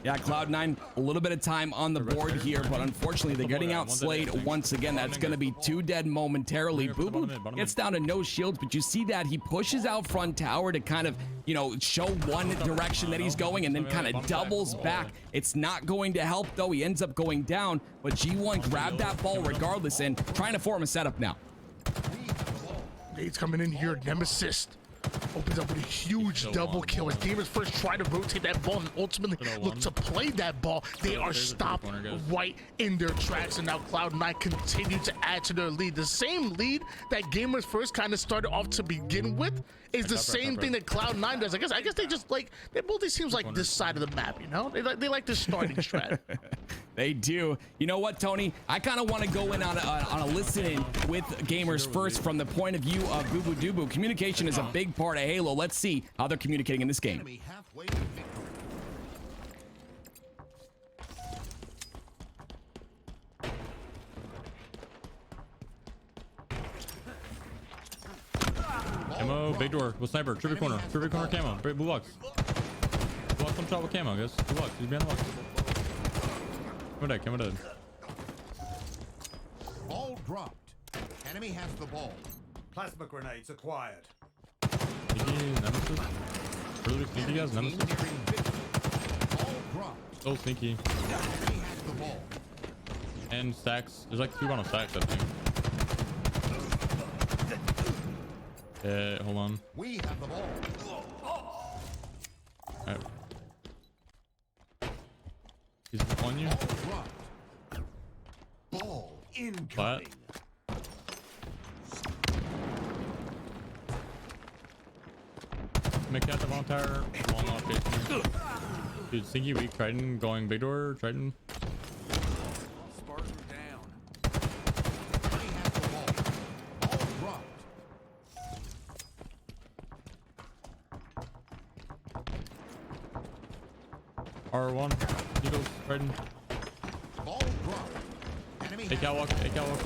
S6: Yeah, Cloud9, a little bit of time on the board here, but unfortunately they're getting outslayed once again. That's going to be 2 dead momentarily. Boo Boo gets down to no shields, but you see that he pushes out front tower to kind of, you know, show one direction that he's going and then kind of doubles back. It's not going to help though. He ends up going down, but G1 grabbed that ball regardless and trying to form a setup now.
S5: Nade's coming in here, Nemesis opens up with a huge double kill as Gamers first try to rotate that ball and ultimately look to play that ball. They are stopped right in their tracks, and now Cloud9 continue to add to their lead. The same lead that Gamers first kind of started off to begin with is the same thing that Cloud9 does. I guess they just like, they both these teams like this side of the map, you know? They like this starting strat.
S6: They do. You know what, Tony? I kind of want to go in on a listen-in with Gamers first from the point of view of Boo Boo Doo Boo. Communication is a big part of Halo. Let's see how they're communicating in this game.
S4: Enemy halfway to victory.
S7: Camo, big door with sniper, trivia corner camo, blue box. Blue box on top with camo, guys. Blue box, he's behind the box. Camo dead.
S4: Ball dropped. Enemy has the ball.
S8: Plasma grenades acquired.
S7: Sneaky, Nemesis. Really sneaky, guys, Nemesis.
S4: Nearing victory. Ball dropped.
S7: So sneaky.
S4: Enemy has the ball.
S7: And stacks. There's like 2 on stacks, I think. Hold on.
S4: We have the ball.
S7: Alright. He's on you.
S4: Ball dropped. Ball incoming.
S7: Flat. Make that the wrong tire. Long off facing. Dude, sneaky weak. Triton going big door. Triton.
S8: Spartan down.
S4: Enemy has the ball. Ball dropped.
S7: R1. Eagles. Triton.
S4: Ball dropped. Enemy
S7: A
S4: has
S7: catwalk. A catwalk.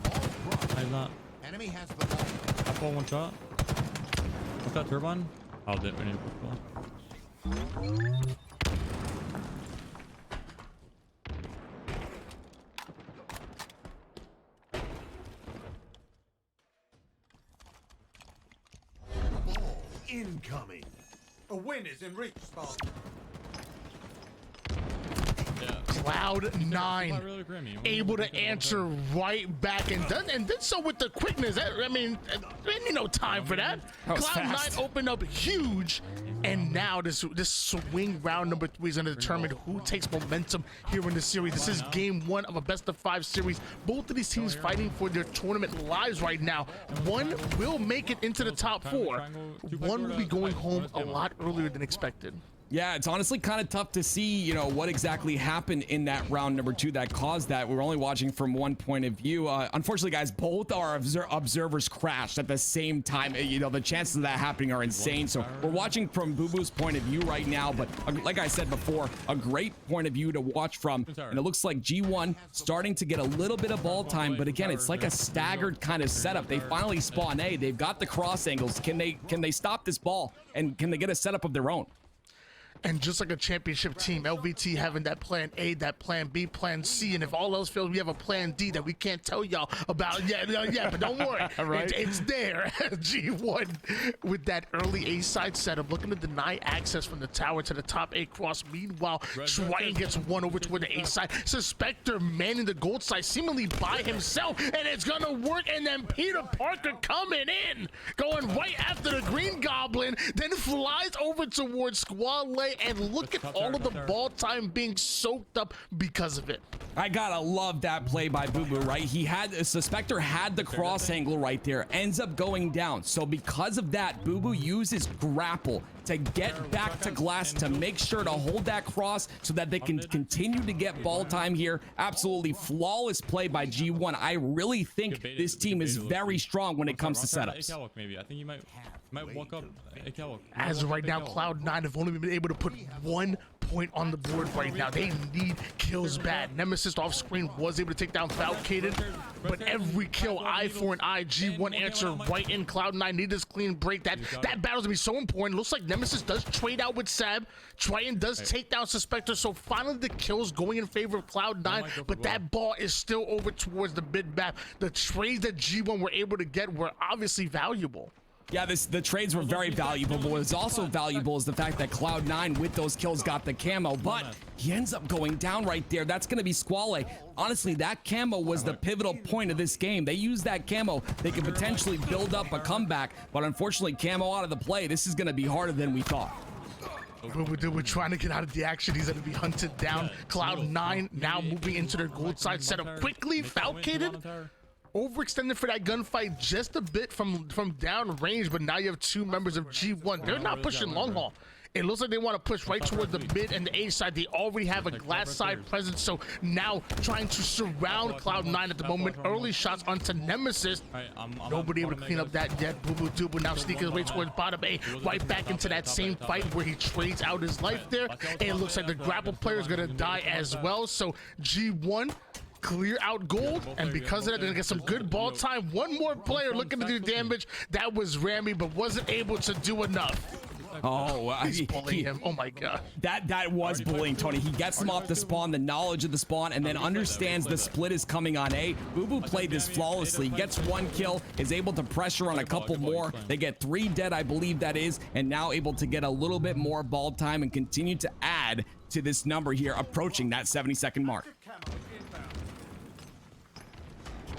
S4: ball dropped.
S7: He's not.
S4: Enemy has the ball.
S7: Half ball, 1 shot. 1 shot turbine. Oh, did we need to push ball.
S4: Ball incoming.
S8: A win is in reach, Spartan.
S7: Yeah.
S5: Cloud9
S7: Really grim, you
S5: able to answer right back and did so with the quickness. I mean, there ain't no time for that.
S6: That was fast.
S5: Cloud9 opened up huge, and now this swing round number 3 is going to determine who takes momentum here in the series. This is game 1 of a best-of-5 series. Both of these teams fighting for their tournament lives right now. One will make it into the top 4. One will be going home a lot earlier than expected.
S6: Yeah, it's honestly kind of tough to see, you know, what exactly happened in that round number 2 that caused that. We're only watching from one point of view. Unfortunately, guys, both our observers crashed at the same time. You know, the chances of that happening are insane. So we're watching from Boo Boo's point of view right now. But like I said before, a great point of view to watch from. And it looks like G1 starting to get a little bit of ball time. But again, it's like a staggered kind of setup. They finally spawn A. They've got the cross angles. Can they stop this ball? And can they get a setup of their own?
S5: And just like a championship team, LVT having that plan A, that plan B, plan C, and if all else fails, we have a plan D that we can't tell y'all about yet. Yeah, but don't worry,
S6: Right.
S5: it's there. G1 with that early A side setup, looking to deny access from the tower to the top A cross. Meanwhile, Triton gets one over toward the A side. Suspector manning the gold side, seemingly by himself, and it's gonna work. And then Peter Parker coming in, going right after the Green Goblin, then flies over towards Squad Lay, and look at all of the ball time being soaked up because of it.
S6: I gotta love that play by Boo Boo, right? Suspector had the cross angle right there, ends up going down. So because of that, Boo Boo uses grapple to get back to glass, to make sure to hold that cross so that they can continue to get ball time here. Absolutely flawless play by G1. I really think this team is very strong when it comes to setups.
S7: Maybe I think you might walk up a catwalk.
S5: As of right now, Cloud9 have only been able to put 1 point on the board right now. They need kills bad. Nemesis off screen was able to take down Falcated, but every kill, eye for an eye. G1 answer right in. Cloud9 need this clean break. That battle's gonna be so important. Looks like Nemesis does trade out with Sab. Triton does take down Suspector, so finally the kills going in favor of Cloud9, but that ball is still over towards the mid map. The trades that G1 were able to get were obviously valuable.
S6: Yeah, the trades were very valuable, but what's also valuable is the fact that Cloud9 with those kills got the camo, but he ends up going down right there. That's going to be Squale. Honestly, that camo was the pivotal point of this game. They used that camo. They could potentially build up a comeback, but unfortunately, camo out of the play. This is going to be harder than we thought.
S5: We're trying to get out of the action. He's going to be hunted down. Cloud9 now moving into their gold side setup quickly. Falcated. Overextended for that gunfight just a bit from down range, but now you have 2 members of G1. They're not pushing long haul. It looks like they want to push right toward the mid and the A side. They already have a glass side presence, so now trying to surround Cloud9 at the moment. Early shots onto Nemesis. Nobody able to clean up that yet. Boo Boo now sneaking his way towards bottom A, right back into that same fight where he trades out his life there. And it looks like the grapple player is going to die as well. So G1 clear out gold, and because of that, they're gonna get some good ball time. One more player looking to do damage. That was Rami, but wasn't able to do enough.
S6: Oh,
S5: he's bullying him. Oh my god.
S6: That was bullying, Tony. He gets him off the spawn, the knowledge of the spawn, and then understands the split is coming on A. Boo Boo played this flawlessly. Gets 1 kill, is able to pressure on a couple more. They get 3 dead, I believe that is, and now able to get a little bit more ball time and continue to add to this number here, approaching that 70-second mark.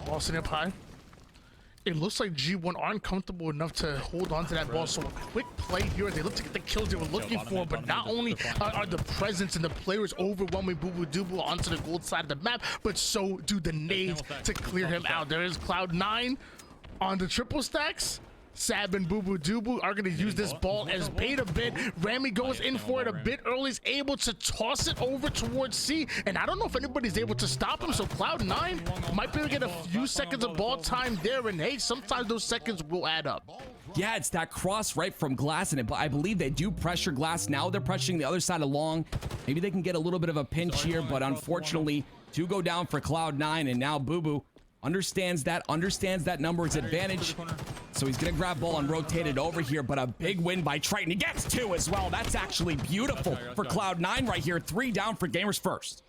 S5: Ball sitting up high. It looks like G1 aren't comfortable enough to hold on to that ball, so a quick play here. They look to get the kills they were looking for, but not only are the presence and the players overwhelming Boo Boo Doo onto the gold side of the map, but so do the nades to clear him out. There is Cloud9 on the triple stacks. Sab and Boo Boo Doo are going to use this ball as bait a bit. Rami goes in for it a bit early, is able to toss it over towards C, and I don't know if anybody's able to stop him, so Cloud9 might be able to get a few seconds of ball time there, and hey, sometimes those seconds will add up.
S6: Yeah, it's that cross right from glass, and I believe they do pressure glass. Now they're pressuring the other side along. Maybe they can get a little bit of a pinch here, but unfortunately, 2 go down for Cloud9, and now Boo Boo understands that number's advantage, so he's gonna grab ball and rotate it over here, but a big win by Triton. He gets 2 as well. That's actually beautiful for Cloud9 right here. 3 down for Gamers First.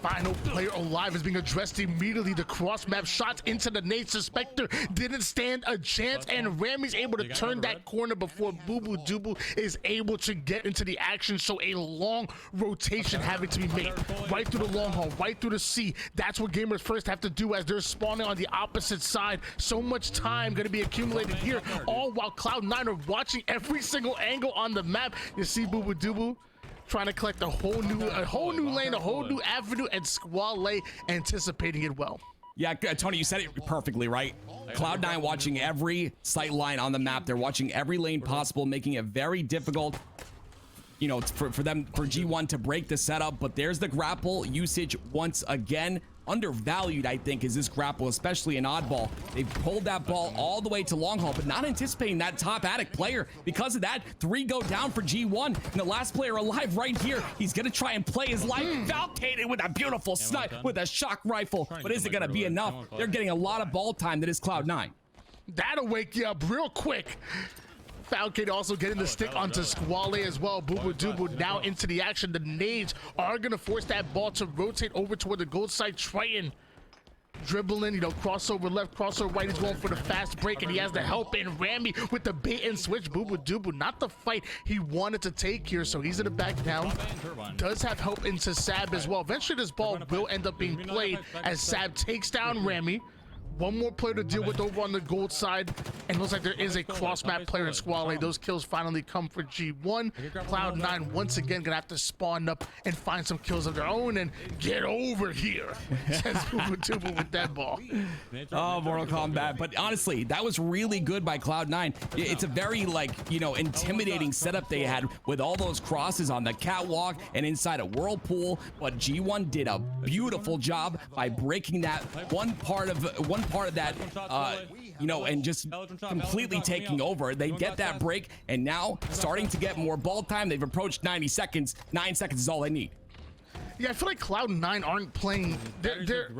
S5: Final player alive is being addressed immediately. The cross map shots into the nade. Suspector didn't stand a chance, and Rami's able to turn that corner before Boo Boo Doo is able to get into the action. So a long rotation having to be made right through the long haul, right through the C. That's what Gamers First have to do as they're spawning on the opposite side. So much time going to be accumulated here, all while Cloud9 are watching every single angle on the map. You see Boo Boo Doo trying to collect a whole new lane, a whole new avenue, and Squale anticipating it well.
S6: Yeah, Tony, you said it perfectly, right? Cloud9 watching every sight line on the map. They're watching every lane possible, making it very difficult, you know, for G1 to break the setup. But there's the grapple usage once again. Undervalued, I think, is this grapple, especially in oddball. They've pulled that ball all the way to long haul, but not anticipating that top attic player. Because of that, 3 go down for G1, and the last player alive right here. He's gonna try and play his life. Falcated with a beautiful snipe with a shock rifle, but is it gonna be enough? They're getting a lot of ball time that is Cloud9.
S5: That'll wake you up real quick. Falcon also getting the stick onto Squale as well. Boo Boo Doo now into the action. The nades are going to force that ball to rotate over toward the gold side. Triton dribbling, you know, crossover left, crossover right. He's going for the fast break, and he has the help in. Rami with the bait and switch. Boo Boo Doo not the fight he wanted to take here, so he's going to back down. Does have help into Sab as well. Eventually, this ball will end up being played as Sab takes down Rami. one more player to deal with over on the gold side, and looks like there is a cross-map player in Squall A. Those kills finally come for G1. Cloud9 once again gonna have to spawn up and find some kills of their own and get over here. Says Booba with that ball.
S6: Oh, Mortal Kombat. But honestly, that was really good by Cloud9. It's a very, like, you know, intimidating setup they had with all those crosses on the catwalk and inside a whirlpool. But G1 did a beautiful job by breaking that one part of that, you know, and just completely taking over. They get that break, and now starting to get more ball time. They've approached 90 seconds. 9 seconds is all they need.
S5: Yeah, I feel like Cloud9 aren't playing. They're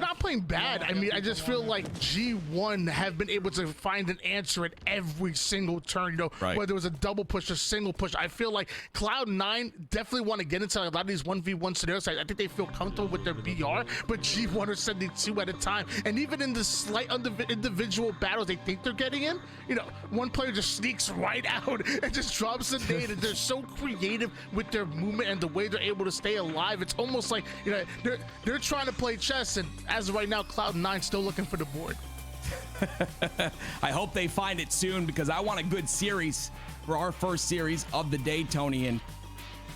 S5: not playing bad. I mean, I just feel like G1 have been able to find an answer at every single turn. You know, whether it was a double push or single push. I feel like Cloud9 definitely want to get into a lot of these 1v1 scenarios. I think they feel comfortable with their BR, but G1 are sending 2 at a time. And even in the slight individual battles they think they're getting in, you know, one player just sneaks right out and just drops a nade. And they're so creative with their movement and the way they're able to stay alive. It's almost like, you know, they're trying to play chess, and as of right now, Cloud9 still looking for the board.
S6: I hope they find it soon, because I want a good series for our first series of the day, Tony. And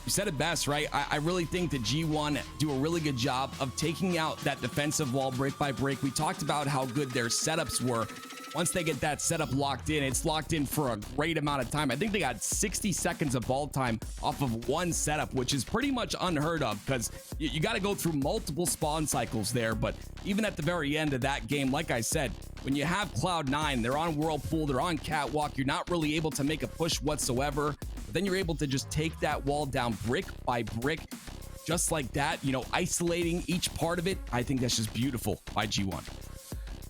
S6: you said it best, right? I really think that G1 do a really good job of taking out that defensive wall break by break. We talked about how good their setups were. Once they get that setup locked in, it's locked in for a great amount of time. I think they got 60 seconds of ball time off of one setup, which is pretty much unheard of, because you got to go through multiple spawn cycles there. But even at the very end of that game, like I said, when you have Cloud9, they're on Whirlpool, they're on Catwalk, you're not really able to make a push whatsoever. But then you're able to just take that wall down brick by brick, just like that, you know, isolating each part of it. I think that's just beautiful by G1.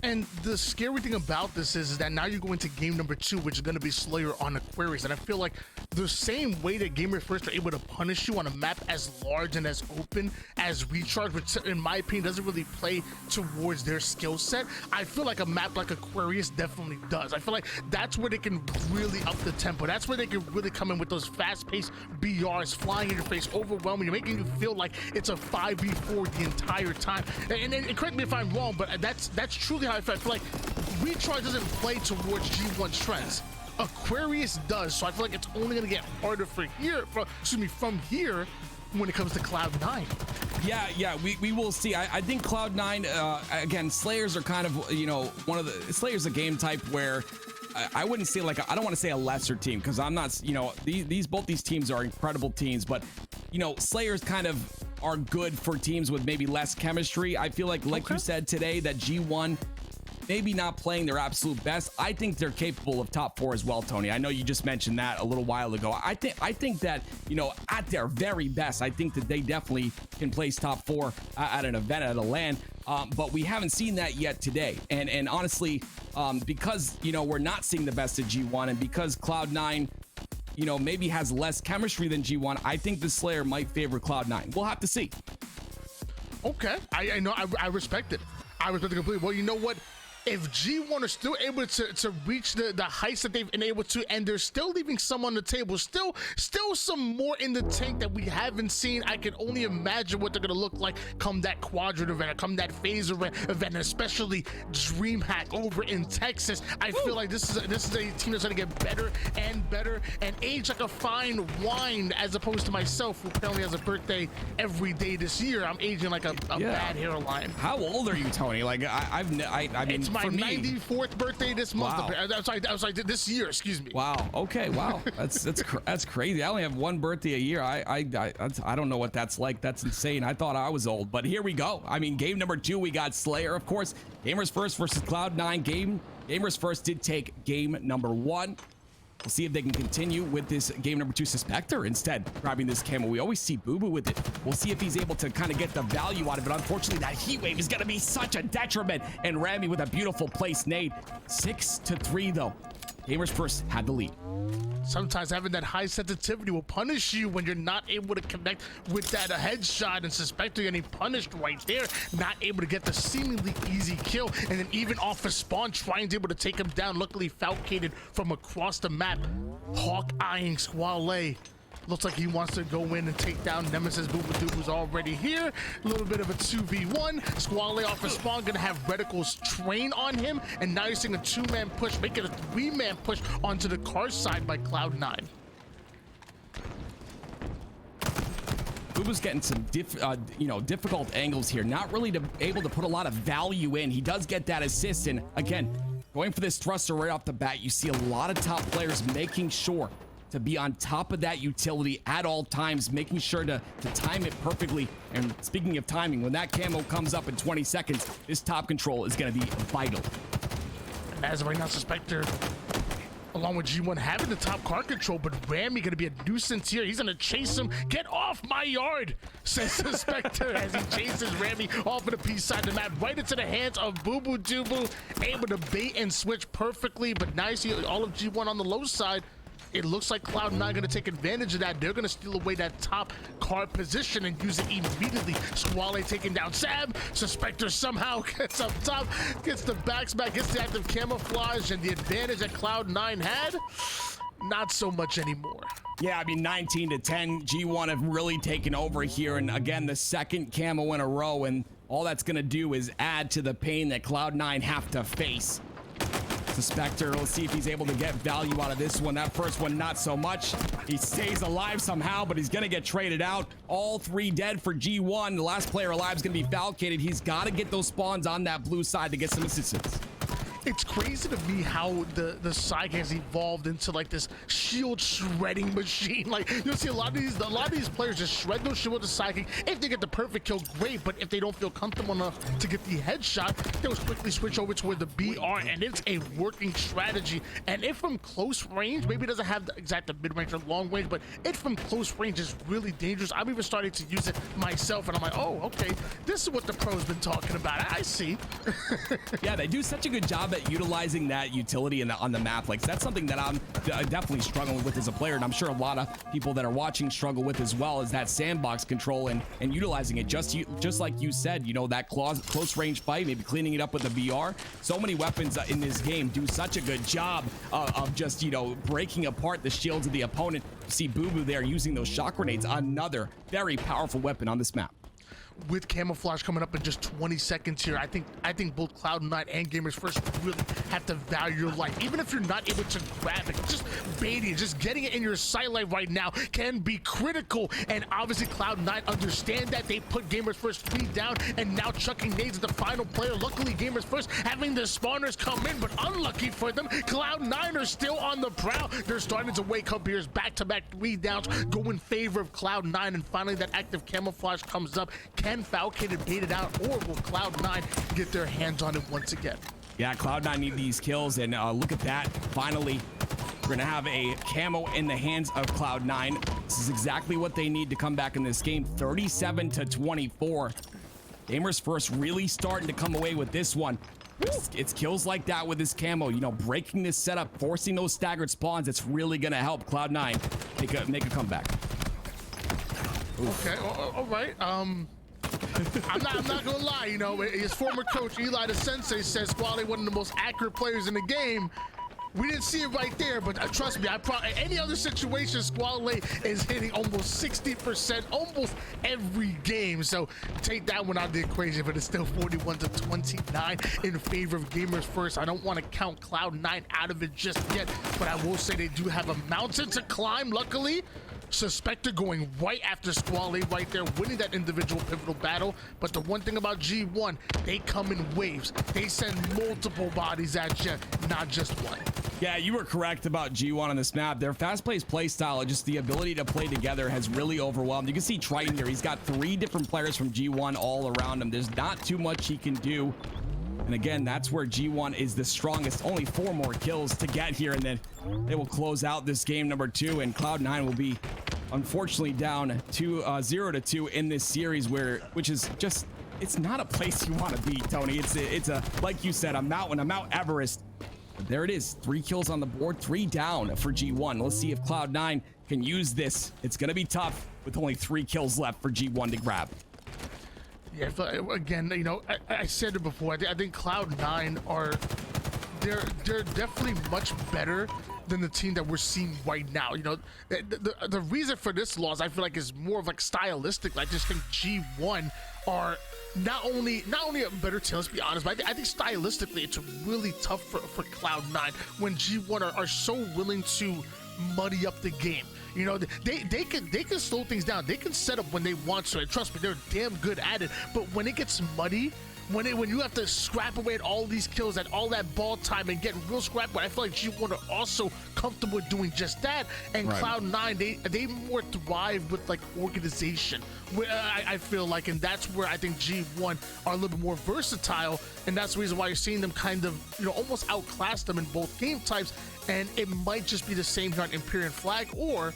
S5: And the scary thing about this is that now you're going to game number 2, which is going to be Slayer on Aquarius. And I feel like the same way that Gamers First are able to punish you on a map as large and as open as Recharge, which in my opinion doesn't really play towards their skill set, I feel like a map like Aquarius definitely does. I feel like that's where they can really up the tempo. That's where they can really come in with those fast-paced BRs, flying in your face, overwhelming you, making you feel like it's a 5v4 the entire time. And correct me if I'm wrong, but that's truly how I feel like Recharge doesn't play towards G1 strengths. Aquarius does, so I feel like it's only going to get harder from here when it comes to Cloud9.
S6: Yeah, we will see. I think Cloud9, again, Slayers are kind of, you know, one of the Slayers a game type where I wouldn't say like I don't want to say a lesser team, because I'm not, you know, both these teams are incredible teams, but you know, Slayers kind of are good for teams with maybe less chemistry. I feel like you said today, that G1 maybe not playing their absolute best. I think they're capable of top 4 as well, Tony. I know you just mentioned that a little while ago. I think that, you know, at their very best, I think that they definitely can place top 4 at an event, at a LAN. But we haven't seen that yet today. And honestly, because, you know, we're not seeing the best of G1, and because Cloud9, you know, maybe has less chemistry than G1, I think the Slayer might favor Cloud9. We'll have to see.
S5: Okay, I know, I respect it. I respect it completely. Well, you know what? If G1 are still able to reach the heights that they've been able to, and they're still leaving some on the table, still some more in the tank that we haven't seen, I can only imagine what they're gonna look like come that quadrant event, or come that phase event, and especially DreamHack over in Texas. I feel like this is a team that's gonna get better and better and age like a fine wine, as opposed to myself, who apparently has a birthday every day this year. I'm aging like a bad hairline.
S6: How old are you, Tony? Like I mean,
S5: it's my 94th birthday this month.
S6: Wow.
S5: I was like this year, excuse me. Wow.
S6: Okay. Wow. That's crazy. I only have one birthday a year. I don't know what that's like. That's insane. I thought I was old, but here we go. I mean, game number 2, we got Slayer, of course. Gamers First versus Cloud9. Gamers First did take game number 1. We'll see if they can continue with this game number 2. Suspector instead grabbing this camo. We always see Boo Boo with it. We'll see if he's able to kind of get the value out of it. Unfortunately, that heat wave is going to be such a detriment. And Rami with a beautiful place nade. 6-3 though. Gamers First had the lead.
S5: Sometimes having that high sensitivity will punish you when you're not able to connect with that headshot, and Suspector getting punished right there, not able to get the seemingly easy kill, and then even off of spawn trying to be able to take him down, luckily falcated from across the map. Hawk eyeing Squall A. Looks like he wants to go in and take down Nemesis. Boobadooboo's already here. A little bit of a 2v1. Squally off his spawn, gonna have Reticle's train on him, and now you're seeing a 2-man push, make it a 3-man push onto the car side by Cloud9.
S6: Booba's getting some difficult angles here. Not really able to put a lot of value in. He does get that assist, and again, going for this thruster right off the bat, you see a lot of top players making sure to be on top of that utility at all times, making sure to time it perfectly. And speaking of timing, when that camo comes up in 20 seconds, this top control is going to be vital.
S5: And as of right now, Suspector, along with G1 having the top car control, but Rami gonna be a nuisance here. He's gonna chase him. Get off my yard, says Suspector as he chases Rami off of the P side of the map, right into the hands of Boobadooboo, able to bait and switch perfectly. But now you see all of G1 on the low side. It looks like Cloud9 gonna take advantage of that. They're gonna steal away that top car position and use it immediately. Squally taking down Sam. Suspector somehow gets up top, gets the backs back, gets the active camouflage, and the advantage that Cloud9 had, not so much anymore.
S6: Yeah, I mean, 19 to 10, G1 have really taken over here. And again, the second camo in a row, and all that's gonna do is add to the pain that Cloud9 have to face. Suspector, let's see if he's able to get value out of this one. That first one, not so much. He stays alive somehow, but he's gonna get traded out. All 3 dead for G1. The last player alive is gonna be Falcated. He's gotta get those spawns on that blue side to get some assistance.
S5: It's crazy to me how the side has evolved into like this shield shredding machine. Like you'll see a lot of these players just shred those shields with the sidekick. If they get the perfect kill, great. But if they don't feel comfortable enough to get the headshot, they'll quickly switch over to where the BR, and it's a working strategy. And if from close range, maybe it doesn't have the exact mid range or long range, but if from close range is really dangerous. I'm even starting to use it myself, and I'm like, oh, okay, this is what the pro's been talking about. I see.
S6: Yeah, they do such a good job at utilizing that utility on the map. Like that's something that I'm definitely struggling with as a player, and I'm sure a lot of people that are watching struggle with as well, is that sandbox control and utilizing it. Just like you said, you know, that close range fight, maybe cleaning it up with the BR. So many weapons in this game do such a good job of just, you know, breaking apart the shields of the opponent. You see Boo Boo there using those shock grenades, another very powerful weapon on this map.
S5: With camouflage coming up in just 20 seconds here, I think both Cloud9 and Gamers First really have to value your life. Even if you're not able to grab it, just baiting, just getting it in your sight right now can be critical. And obviously Cloud9 understand that. They put Gamers First 3 down, and now chucking nades at the final player. Luckily Gamers First having the spawners come in, but unlucky for them, Cloud9 are still on the prowl. They're starting to wake up here. Back-to-back 3 downs go in favor of Cloud9, and finally that active camouflage comes up. Can Falcated bait it out, or will Cloud9 get their hands on it once again?
S6: Yeah, Cloud9 need these kills, and look at that. Finally, we're gonna have a camo in the hands of Cloud9. This is exactly what they need to come back in this game. 37 to 24. Gamers First really starting to come away with this one. It's kills like that with this camo, you know, breaking this setup, forcing those staggered spawns. It's really gonna help Cloud9 make a comeback.
S5: Okay, all right. I'm not gonna lie, you know, his former coach Eli the Sensei says Squally one of the most accurate players in the game. We didn't see it right there, but trust me, any other situation, Squally is hitting almost 60% almost every game. So take that one out the equation, but it's still 41 to 29 in favor of Gamers First. I don't want to count Cloud9 out of it just yet, but I will say they do have a mountain to climb, luckily. Suspector going right after Squally right there, winning that individual pivotal battle. But the one thing about G1, they come in waves. They send multiple bodies at you, not just one.
S6: Yeah, you were correct about G1 on this map. Their fast-paced play style, just the ability to play together, has really overwhelmed. You can see Triton here. He's got 3 different players from G1 all around him. There's not too much he can do. And again, that's where G1 is the strongest. Only 4 more kills to get here, and then they will close out this game number 2, and Cloud9 will be unfortunately down 0-2 in this series, which is just, it's not a place you want to be, Tony. It's a like you said, a Mount Everest. But there it is, 3 kills on the board, 3 down for G1. Let's see if Cloud9 can use this. It's gonna be tough with only 3 kills left for G1 to grab.
S5: Yeah, again, you know, I said it before. I think Cloud9 they're definitely much better than the team that we're seeing right now. You know, the reason for this loss, I feel like, is more of like stylistic. I just think G1 are not only a better team, let's be honest, but I think stylistically it's really tough for Cloud9 when G1 are so willing to muddy up the game. You know, they can slow things down. They can set up when they want to, and trust me, they're damn good at it. But when it gets muddy, when you have to scrap away at all these kills, at all that ball time, and get real scrappy, I feel like G1 are also comfortable with doing just that. And
S3: Right.
S5: Cloud9, they more thrive with like organization. I feel like, and that's where I think G1 are a little bit more versatile, and that's the reason why you're seeing them kind of, you know, almost outclass them in both game types. And it might just be the same here on Empyrean Flag, or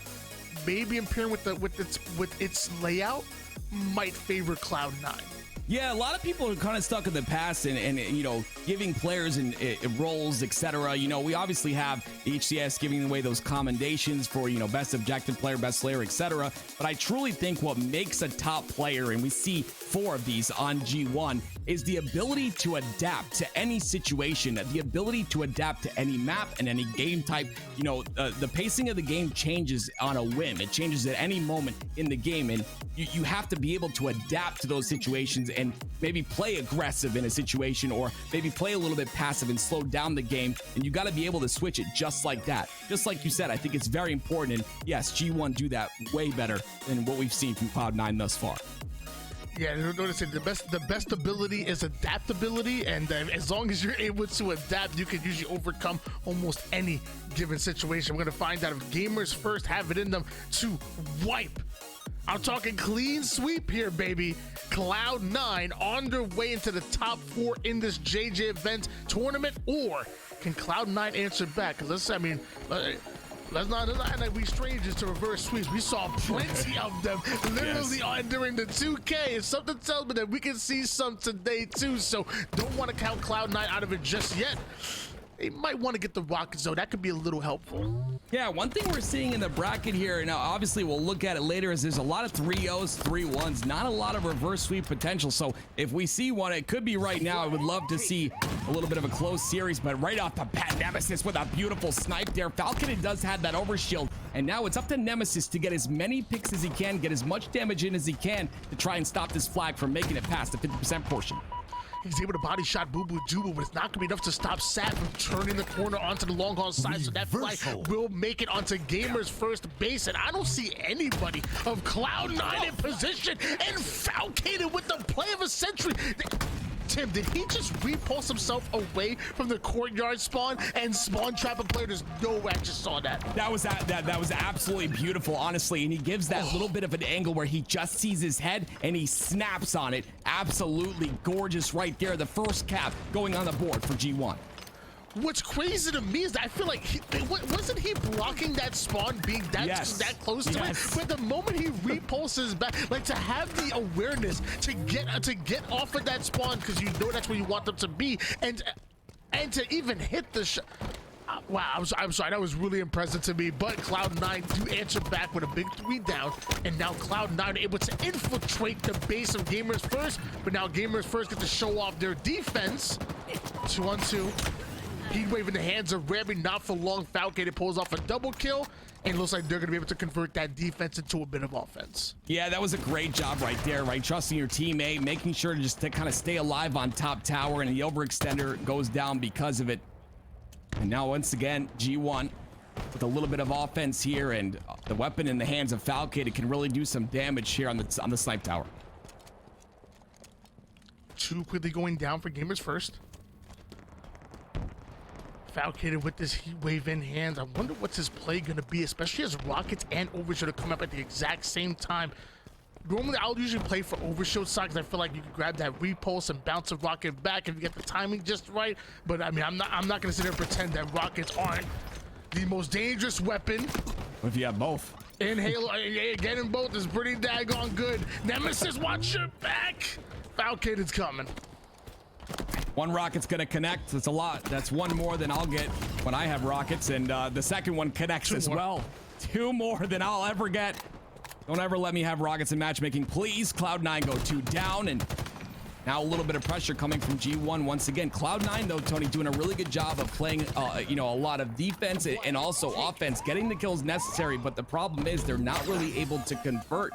S5: maybe Empyrean with its layout might favor Cloud9.
S6: Yeah, a lot of people are kind of stuck in the past and you know, giving players and roles, etc. You know, we obviously have HCS giving away those commendations for, you know, best objective player, best slayer, etc. But I truly think what makes a top player, and we see 4 of these on G1, is the ability to adapt to any situation, the ability to adapt to any map and any game type. You know, the pacing of the game changes on a whim. It changes at any moment in the game, and you have to be able to adapt to those situations and maybe play aggressive in a situation, or maybe play a little bit passive and slow down the game. And you got to be able to switch it just like that. Just like you said, I think it's very important. And yes, G1 do that way better than what we've seen from Cloud9 thus far.
S5: Yeah, notice it. The best ability is adaptability, and as long as you're able to adapt, you can usually overcome almost any given situation. We're gonna find out if Gamers First have it in them to wipe. I'm talking clean sweep here, baby. Cloud9 on their way into the top 4 in this JJ event tournament, or can Cloud9 answer back? Because let's not act like we strangers to reverse sweeps. We saw plenty of them literally on during the 2K, and something tells me that we can see some today too. So don't want to count Cloud9 out of it just yet. They might want to get the Rockets, though. That could be a little helpful.
S6: Yeah, one thing we're seeing in the bracket here, now obviously we'll look at it later, is there's a lot of 3-0s, 3-1s, not a lot of reverse sweep potential. So if we see one, it could be right now. I would love to see a little bit of a close series, but right off the bat, Nemesis with a beautiful snipe there. Falcon does have that overshield, and now it's up to Nemesis to get as many picks as he can, get as much damage in as he can to try and stop this flag from making it past the 50% portion.
S5: He's able to body shot Boo Boo Jubu, but it's not going to be enough to stop Sat from turning the corner onto the long haul side. So that flight will make it onto Gamers First base. And I don't see anybody of Cloud9 in position, and Falcated with the play of a century. Tim, did he just repulse himself away from the courtyard spawn and spawn trap a player? There's no way I just saw that.
S6: That was absolutely beautiful, honestly. And he gives that little bit of an angle where he just sees his head and he snaps on it. Absolutely gorgeous right there. The first cap going on the board for G1.
S5: What's crazy to me is that I feel like wasn't he blocking that spawn being that close to it? But the moment he repulses back, like, to have the awareness to get off of that spawn, because you know that's where you want them to be, and to even hit the shot. Wow, I'm sorry, that was really impressive to me. But Cloud9 do answer back with a big 3 down, and now Cloud9 are able to infiltrate the base of Gamers First. But now Gamers First get to show off their defense. 2-on-2. Heat wave in the hands of Rabby, not for long. Falcated pulls off a double kill, and it looks like they're going to be able to convert that defense into a bit of offense.
S6: Yeah, that was a great job right there, right? Trusting your teammate, making sure to just kind of stay alive on top tower, and the overextender goes down because of it. And now once again, G1 with a little bit of offense here, and the weapon in the hands of Falcated can really do some damage here on the snipe tower.
S5: 2 quickly going down for Gamers First. Falcated with this heat wave in hand. I wonder what's his play going to be, especially as Rockets and Overshield are coming up at the exact same time. Normally, I'll usually play for Overshield side because I feel like you can grab that repulse and bounce a rocket back if you get the timing just right. But I mean, I'm not going to sit there and pretend that rockets aren't the most dangerous weapon.
S6: What if you have both?
S5: In Halo, getting both is pretty daggone good. Nemesis, watch your back. Falcated's coming.
S6: One rocket's gonna connect. That's a lot. That's one more than I'll get when I have rockets, and the second one connects as well. 2 more than I'll ever get. Don't ever let me have rockets in matchmaking, please. Cloud9 go 2 down, and Now a little bit of pressure coming from G1 once again. Cloud9 though, Tony, doing a really good job of playing, a lot of defense and also offense, getting the kills necessary. But the problem is they're not really able to convert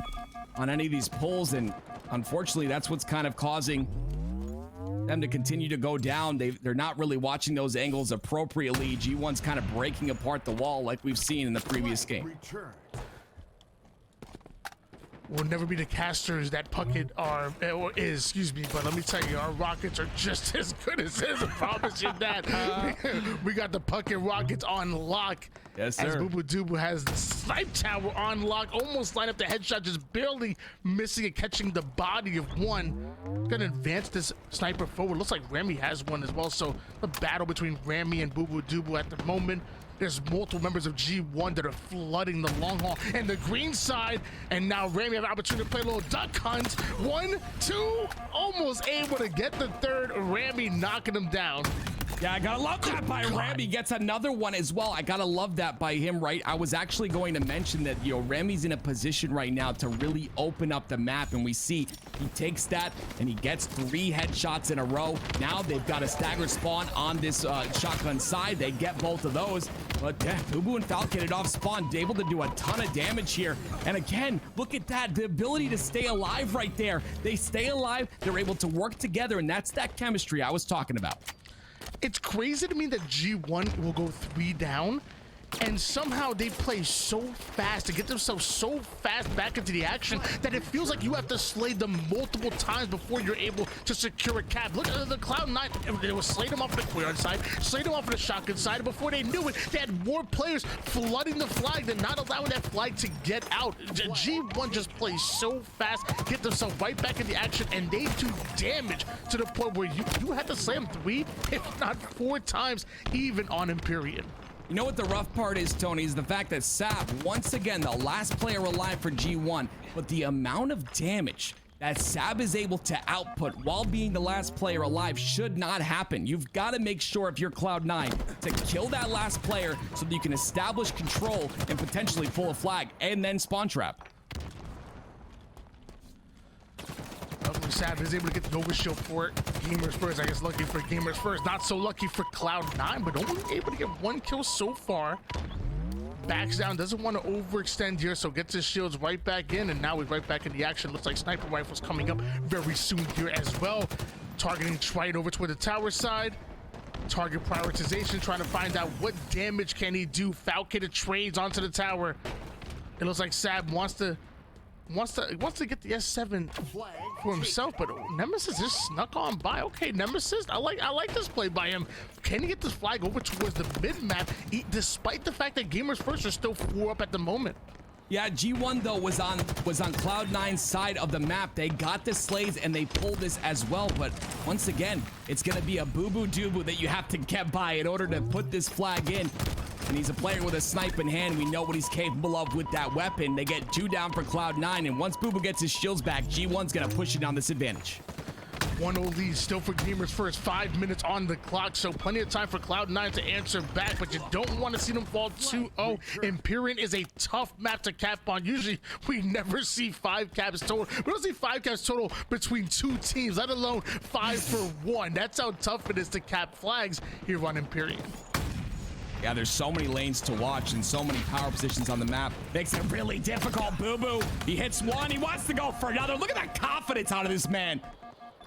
S6: on any of these pulls, and unfortunately, that's what's kind of causing them to continue to go down. They're not really watching those angles appropriately. G1's kind of breaking apart the wall like we've seen in the previous game.
S8: Return.
S5: Will never be the casters that Puckett is, excuse me, but let me tell you, our rockets are just as good as his. I promise you that. We got the Puckett rockets on lock.
S6: Yes,
S5: As
S6: sir.
S5: Boo Dubu has the snipe tower on lock, almost lined up the headshot, just barely missing it, catching the body of one. Gonna advance this sniper forward. Looks like Remy has one as well, so a battle between Remy and Boo Dubu at the moment. There's multiple members of G1 that are flooding the long haul and the green side, and now Remy have an opportunity to play a little duck hunt. 1, 2, almost able to get the third. Remy knocking him down.
S6: Yeah, I gotta love that by Remy. Gets another one as well. I gotta love that by him, right? I was actually going to mention that, Remy's in a position right now to really open up the map, and we see he takes that and he gets 3 headshots in a row. Now they've got a staggered spawn on this shotgun side. They get both of those, but Bubu and Falcon it off spawn, able to do a ton of damage here. And again, look at that, the ability to stay alive right there. They stay alive, they're able to work together, and that's that chemistry I was talking about.
S5: It's crazy to me that G1 will go 3 down, and somehow they play so fast to get themselves so fast back into the action that it feels like you have to slay them multiple times before you're able to secure a cap. Look at the Cloud9. They will slay them off the clear side, slay them off the shotgun side. Before they knew it, they had more players flooding the flag than not allowing that flag to get out. G1 just plays so fast, get themselves right back in the action, and they do damage to the point where you had to slay them 3, if not 4 times, even on Empyrean.
S6: You know what the rough part is, Tony, is the fact that Sab, once again, the last player alive for G1, but the amount of damage that Sab is able to output while being the last player alive should not happen. You've got to make sure, if you're Cloud9, to kill that last player so that you can establish control and potentially pull a flag and then spawn trap.
S5: Luckily, Sab is able to get the overshield for Gamers First. I guess lucky for Gamers First. Not so lucky for Cloud9, but only able to get 1 kill so far. Backs down, doesn't want to overextend here, so gets his shields right back in, and now we're right back in the action. Looks like sniper rifles coming up very soon here as well. Targeting Trite over toward the tower side. Target prioritization, trying to find out what damage can he do. Falcon trades onto the tower. It looks like Sab wants to get the S7 for himself, but Nemesis just snuck on by. Okay, Nemesis, I like this play by him. Can he get this flag over towards the mid map, despite the fact that Gamers First are still 4 up at the moment?
S6: Yeah, G1 though was on Cloud9's side of the map. They got the slays and they pulled this as well, but once again, it's gonna be a boo-boo doo-boo that you have to get by in order to put this flag in. And he's a player with a snipe in hand. We know what he's capable of with that weapon. They get 2 down for Cloud9, and once Boo Boo gets his shields back, G1's gonna push it down this advantage.
S5: 1-0 lead still for Gamers First. 5 minutes on the clock, so plenty of time for Cloud9 to answer back, but you don't want to see them fall 2-0. Empyrean is a tough map to cap on. Usually, we never see 5 caps total. We don't see 5 caps total between 2 teams, let alone 5 for 1. That's how tough it is to cap flags here on Empyrean.
S6: Yeah, there's so many lanes to watch and so many power positions on the map. Makes it really difficult. Boo Boo, he hits 1, he wants to go for another. Look at that confidence out of this man.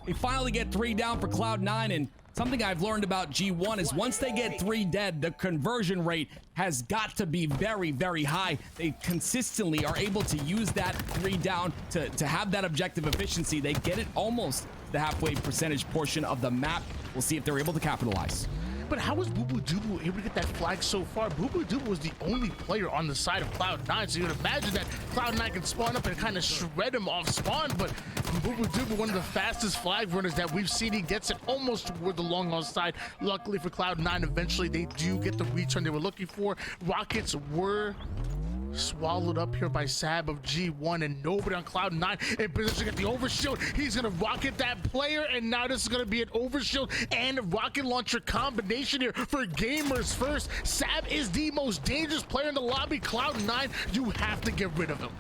S6: They finally get 3 down for Cloud9, and something I've learned about G1 is once they get 3 dead, the conversion rate has got to be very, very high. They consistently are able to use that 3 down to have that objective efficiency. They get it almost the halfway percentage portion of the map. We'll see if they're able to capitalize.
S5: But how was Boo Boo Dubu able to get that flag so far? Boo Boo Dubu was the only player on the side of Cloud9, so you would imagine that Cloud9 can spawn up and kind of shred him off spawn, but Boo Boo Dubu, one of the fastest flag runners that we've seen, he gets it almost toward the long haul side. Luckily for Cloud9, eventually they do get the return they were looking for. Rockets were swallowed up here by Sab of G1, and nobody on Cloud9 in position to get the overshield. He's gonna rocket that player, and now this is gonna be an overshield and rocket launcher combination here for Gamers First. Sab is the most dangerous player in the lobby. Cloud9, you have to get rid of him.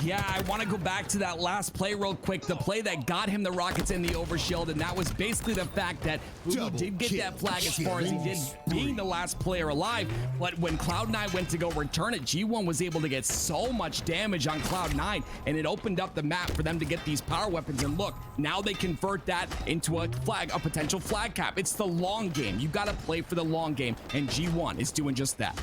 S6: Yeah, I want to go back to that last play real quick. The play that got him the rockets in the overshield, and that was basically the fact that Boo did get that flag as far as he did, being the last player alive. But when Cloud9 went to go return it, G1 was able to get so much damage on Cloud9, and it opened up the map for them to get these power weapons. And look, now they convert that into a potential flag cap. It's the long game. You got to play for the long game, and G1 is doing just that.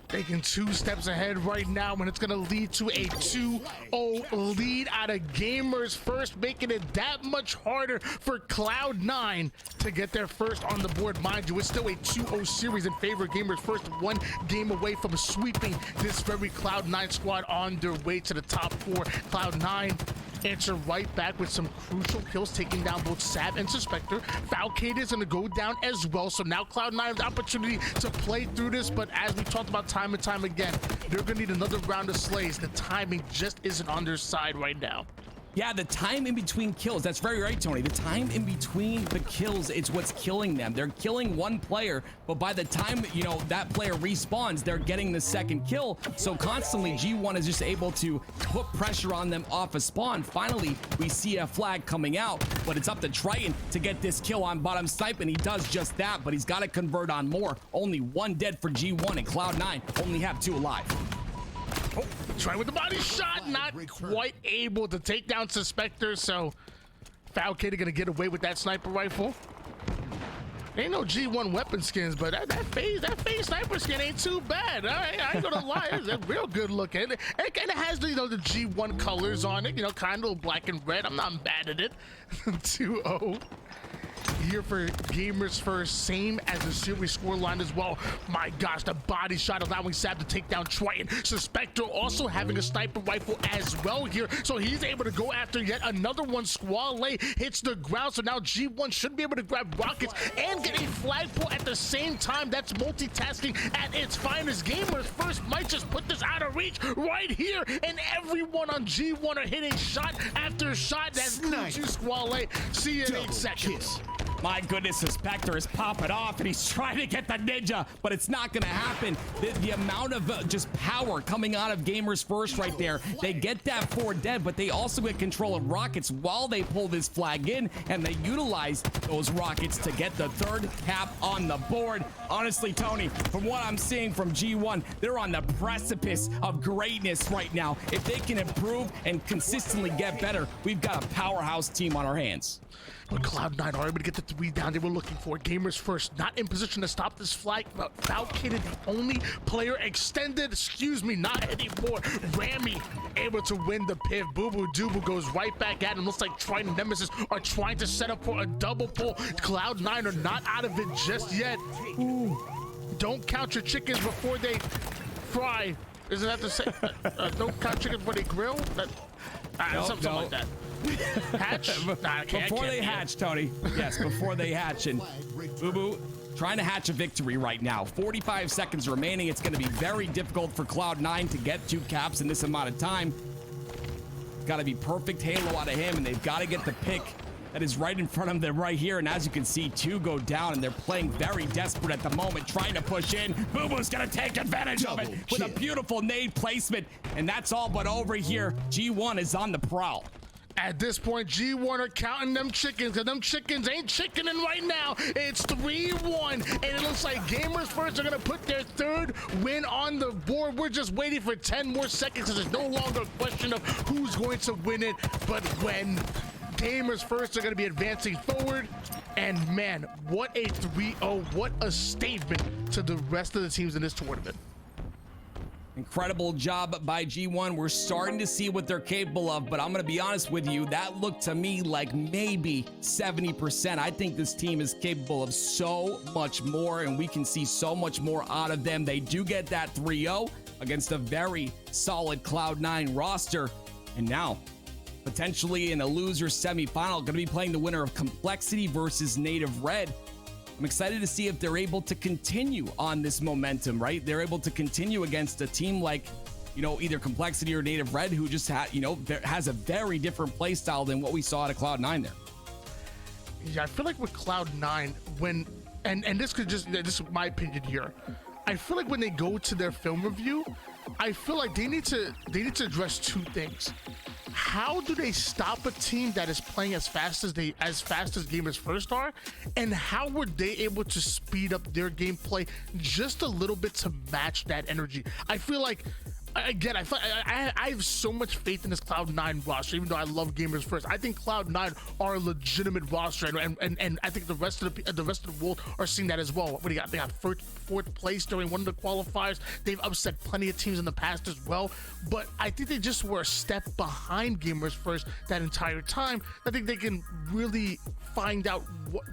S5: Taking 2 steps ahead right now, and it's going to lead to a 2-0 lead out of Gamers First, making it that much harder for Cloud9 to get their first on the board. Mind you, it's still a 2-0 series in favor of Gamers First, 1 game away from sweeping this very Cloud9 squad on their way to the top 4. Cloud9 answer right back with some crucial kills, taking down both Sav and Suspector. Falcade is going to go down as well, so now Cloud9 has the opportunity to play through this, but as we talked about time and time again, they're going to need another round of slays. The timing just isn't on their side right now.
S6: Yeah, the time in between kills. That's very right, Tony. The time in between the kills is what's killing them. They're killing one player, but by the time, you know, that player respawns, they're getting the second kill. So constantly, G1 is just able to put pressure on them off a spawn. Finally, we see a flag coming out, but it's up to Triton to get this kill on bottom snipe, and he does just that, but he's got to convert on more. Only 1 dead for G1, and Cloud9 only have 2 alive.
S5: Oh, trying with the body shot, not quite able to take down Suspector, so Falcade gonna get away with that sniper rifle. Ain't no G1 weapon skins, but that phase sniper skin ain't too bad. All right, I ain't gonna lie, it's real good looking. And it has the, you know, the G1 colors on it, you know, kind of black and red. I'm not mad at it. 2-0. Here for Gamers First, same as the series scoreline as well. My gosh, the body shot allowing Sav to take down Triton. Suspector also having a sniper rifle as well here, so he's able to go after yet another one. Squale hits the ground, so now G1 should be able to grab rockets and get a flagpole at the same time. That's multitasking at its finest. Gamers First might just put this out of reach right here, and everyone on G1 are hitting shot after shot. That's Squale. See you in 8 seconds.
S6: My goodness, Suspector is popping off, and he's trying to get the ninja, but it's not going to happen. The amount of just power coming out of Gamers First right there. They get that 4 dead, but they also get control of rockets while they pull this flag in, and they utilize those rockets to get the 3rd cap on the board. Honestly, Tony, from what I'm seeing from G1, they're on the precipice of greatness right now. If they can improve and consistently get better, we've got a powerhouse team on our hands.
S5: But Cloud9 are able to get the 3 down they were looking for. Gamers First not in position to stop this flag, but Falcade, the only player extended, not anymore. Rami able to win the piv. Boo Boo Doobu goes right back at him. Looks like Triton and Nemesis are trying to set up for a double pull. Cloud9 are not out of it just yet. Ooh. Don't count your chickens before they fry. Isn't that the same? Don't count chickens before they grill? Something like that. Hatch?
S6: Before they hatch, Tony. Yes, before they hatch. And Boo Boo trying to hatch a victory right now. 45 seconds remaining. It's going to be very difficult for Cloud9 to get 2 caps in this amount of time. Got to be perfect halo out of him, and they've got to get the pick that is right in front of them right here. And as you can see, 2 go down, and they're playing very desperate at the moment, trying to push in. Boo Boo's going to take advantage of it with a beautiful nade placement. And that's all but over here. G1 is on the prowl.
S5: At this point, G1 are counting them chickens, because them chickens ain't chickening right now. It's 3-1, and it looks like Gamers First are going to put their 3rd win on the board. We're just waiting for 10 more seconds, because there's no longer a question of who's going to win it, but when. Gamers First are going to be advancing forward, and man, what a 3-0, what a statement to the rest of the teams in this tournament.
S6: Incredible job by G1. We're starting to see what they're capable of, but I'm going to be honest with you, that looked to me like maybe 70%. I think this team is capable of so much more, and we can see so much more out of them. They do get that 3-0 against a very solid Cloud9 roster, and now potentially in a loser semifinal, going to be playing the winner of Complexity versus Native Red. I'm excited to see if they're able to continue on this momentum, right? They're able to continue against a team like, you know, either Complexity or Native Red, who just has a very different play style than what we saw at Cloud9 there.
S5: Yeah, I feel like with Cloud9, when, and this is my opinion here. I feel like when they go to their film review, I feel like they need to address two things. How do they stop a team that is playing as fast as Gamers First are, and how were they able to speed up their gameplay just a little bit to match that energy? I feel like, again, I have so much faith in this Cloud9 roster, even though I love Gamers First. I think Cloud9 are a legitimate roster, and I think the rest of the world are seeing that as well. What do you got? They got fourth place during one of the qualifiers. They've upset plenty of teams in the past as well, but I think they just were a step behind Gamers First that entire time. I think they can really find out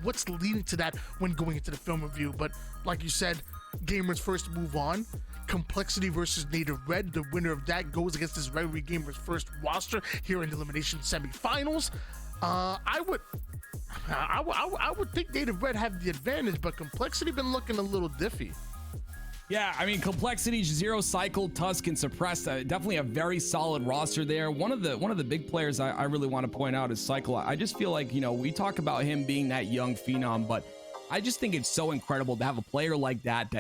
S5: what's leading to that when going into the film review. But like you said, Gamers First move on. Complexity versus Native Red. The winner of that goes against this Rare Gamers First roster here in the elimination semifinals. I would think Native Red have the advantage, but Complexity been looking a little diffy.
S6: Yeah, I mean, Complexity, Zero, Cycle, Tusk, and Suppressed, definitely a very solid roster there. One of the big players I really want to point out is Cycle. I just feel like, you know, we talk about him being that young phenom, but I just think it's so incredible to have a player like that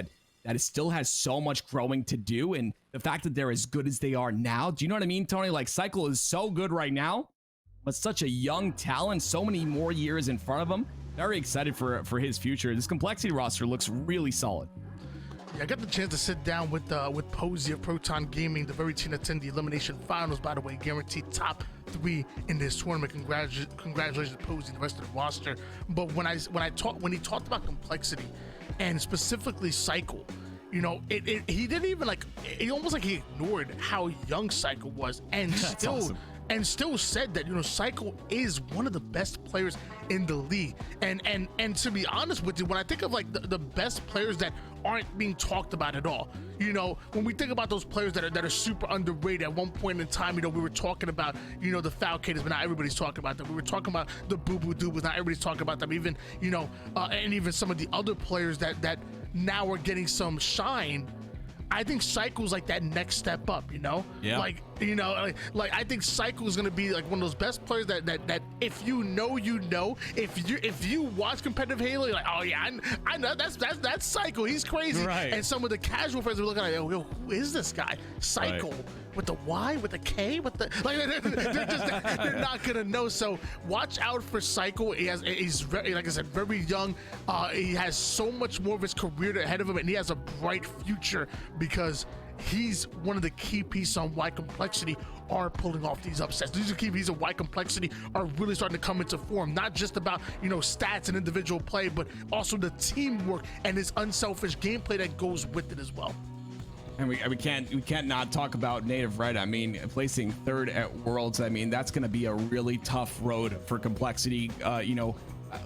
S6: still has so much growing to do, and the fact that they're as good as they are now. Do you know what I mean, Tony? Like, Cycle is so good right now, but such a young talent, so many more years in front of him. Very excited for his future. This Complexity roster looks really solid.
S5: Yeah, I got the chance to sit down with Posey of Proton Gaming, the very team that's in the elimination finals, by the way, guaranteed top 3 in this tournament. Congratulations to Posey and the rest of the roster. But when he talked about Complexity and specifically Cycle, you know, he didn't even he almost like he ignored how young Cycle was, and still
S6: awesome.
S5: And still said that, you know, Cycle is one of the best players in the league. And to be honest with you, when I think of like the best players that aren't being talked about at all, you know, when we think about those players that are super underrated, at one point in time, you know, we were talking about, you know, the Falcators, but not everybody's talking about them. We were talking about the Boo Boo Doobas, not everybody's talking about them. Even, you know, and even some of the other players that now are getting some shine. I think Cycle's like that next step up, you know?
S6: Yeah.
S5: Like, you know, like I think Cycle is gonna be like one of those best players that if you know, you know. If you watch competitive Halo, you're like, oh yeah, I know that's Cycle. He's crazy.
S6: Right.
S5: And some of the casual fans are looking at, yo, who is this guy? Cycle.
S6: Right.
S5: With the Y, with the K, with the like, they're not gonna know. So watch out for Cycle. He's very, like I said, very young. He has so much more of his career ahead of him, and he has a bright future because he's one of the key pieces on why Complexity are pulling off these upsets. These are key pieces of why Complexity are really starting to come into form. Not just about, you know, stats and individual play, but also the teamwork and his unselfish gameplay that goes with it as well.
S6: And we can't not talk about Native Red. I mean, placing 3rd at Worlds, I mean, that's going to be a really tough road for Complexity. You know,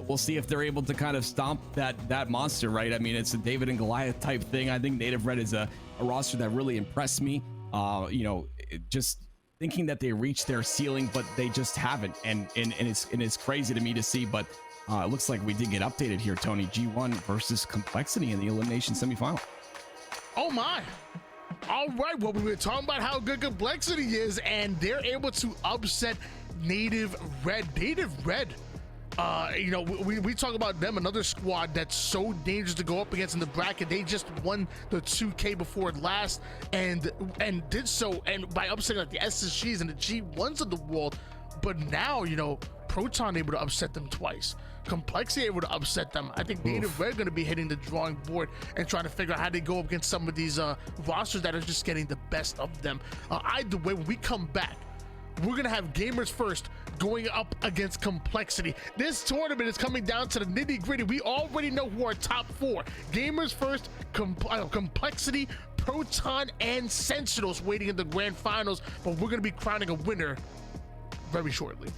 S6: we'll see if they're able to kind of stomp that monster, right? I mean, it's a David and Goliath type thing. I think Native Red is a roster that really impressed me. You know, just thinking that they reached their ceiling, but they just haven't. And it's crazy to me to see, but it looks like we did get updated here, Tony. G1 versus Complexity in the elimination semifinal.
S5: Oh my. All right, well, we were talking about how good Complexity is, and they're able to upset Native Red. Native Red, you know, we talk about them, another squad that's so dangerous to go up against in the bracket. They just won the 2K before last, and did so, and by upsetting like the SSGs and the G1s of the world. But now, you know, Proton able to upset them twice. Complexity able to upset them. I think Native Red going to be hitting the drawing board and trying to figure out how they go up against some of these rosters that are just getting the best of them. Either way, when we come back, we're going to have Gamers First going up against Complexity. This tournament is coming down to the nitty gritty. We already know who our top 4. Gamers First, Complexity, Proton, and Sentinels waiting in the grand finals, but we're going to be crowning a winner very shortly.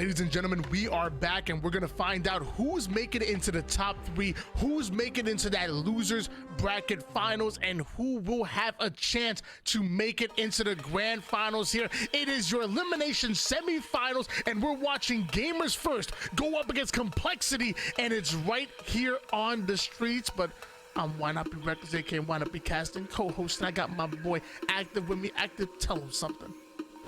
S5: Ladies and gentlemen, we are back and we're gonna find out who's making it into the top 3, who's making it into that losers bracket finals, and who will have a chance to make it into the grand finals here. It is your elimination semifinals, and we're watching Gamers First go up against Complexity, and it's right here on the streets. But Why Not Be Reckless, aka Why Not Be Casting, co-host, and I got my boy Active with me. Active, tell him something.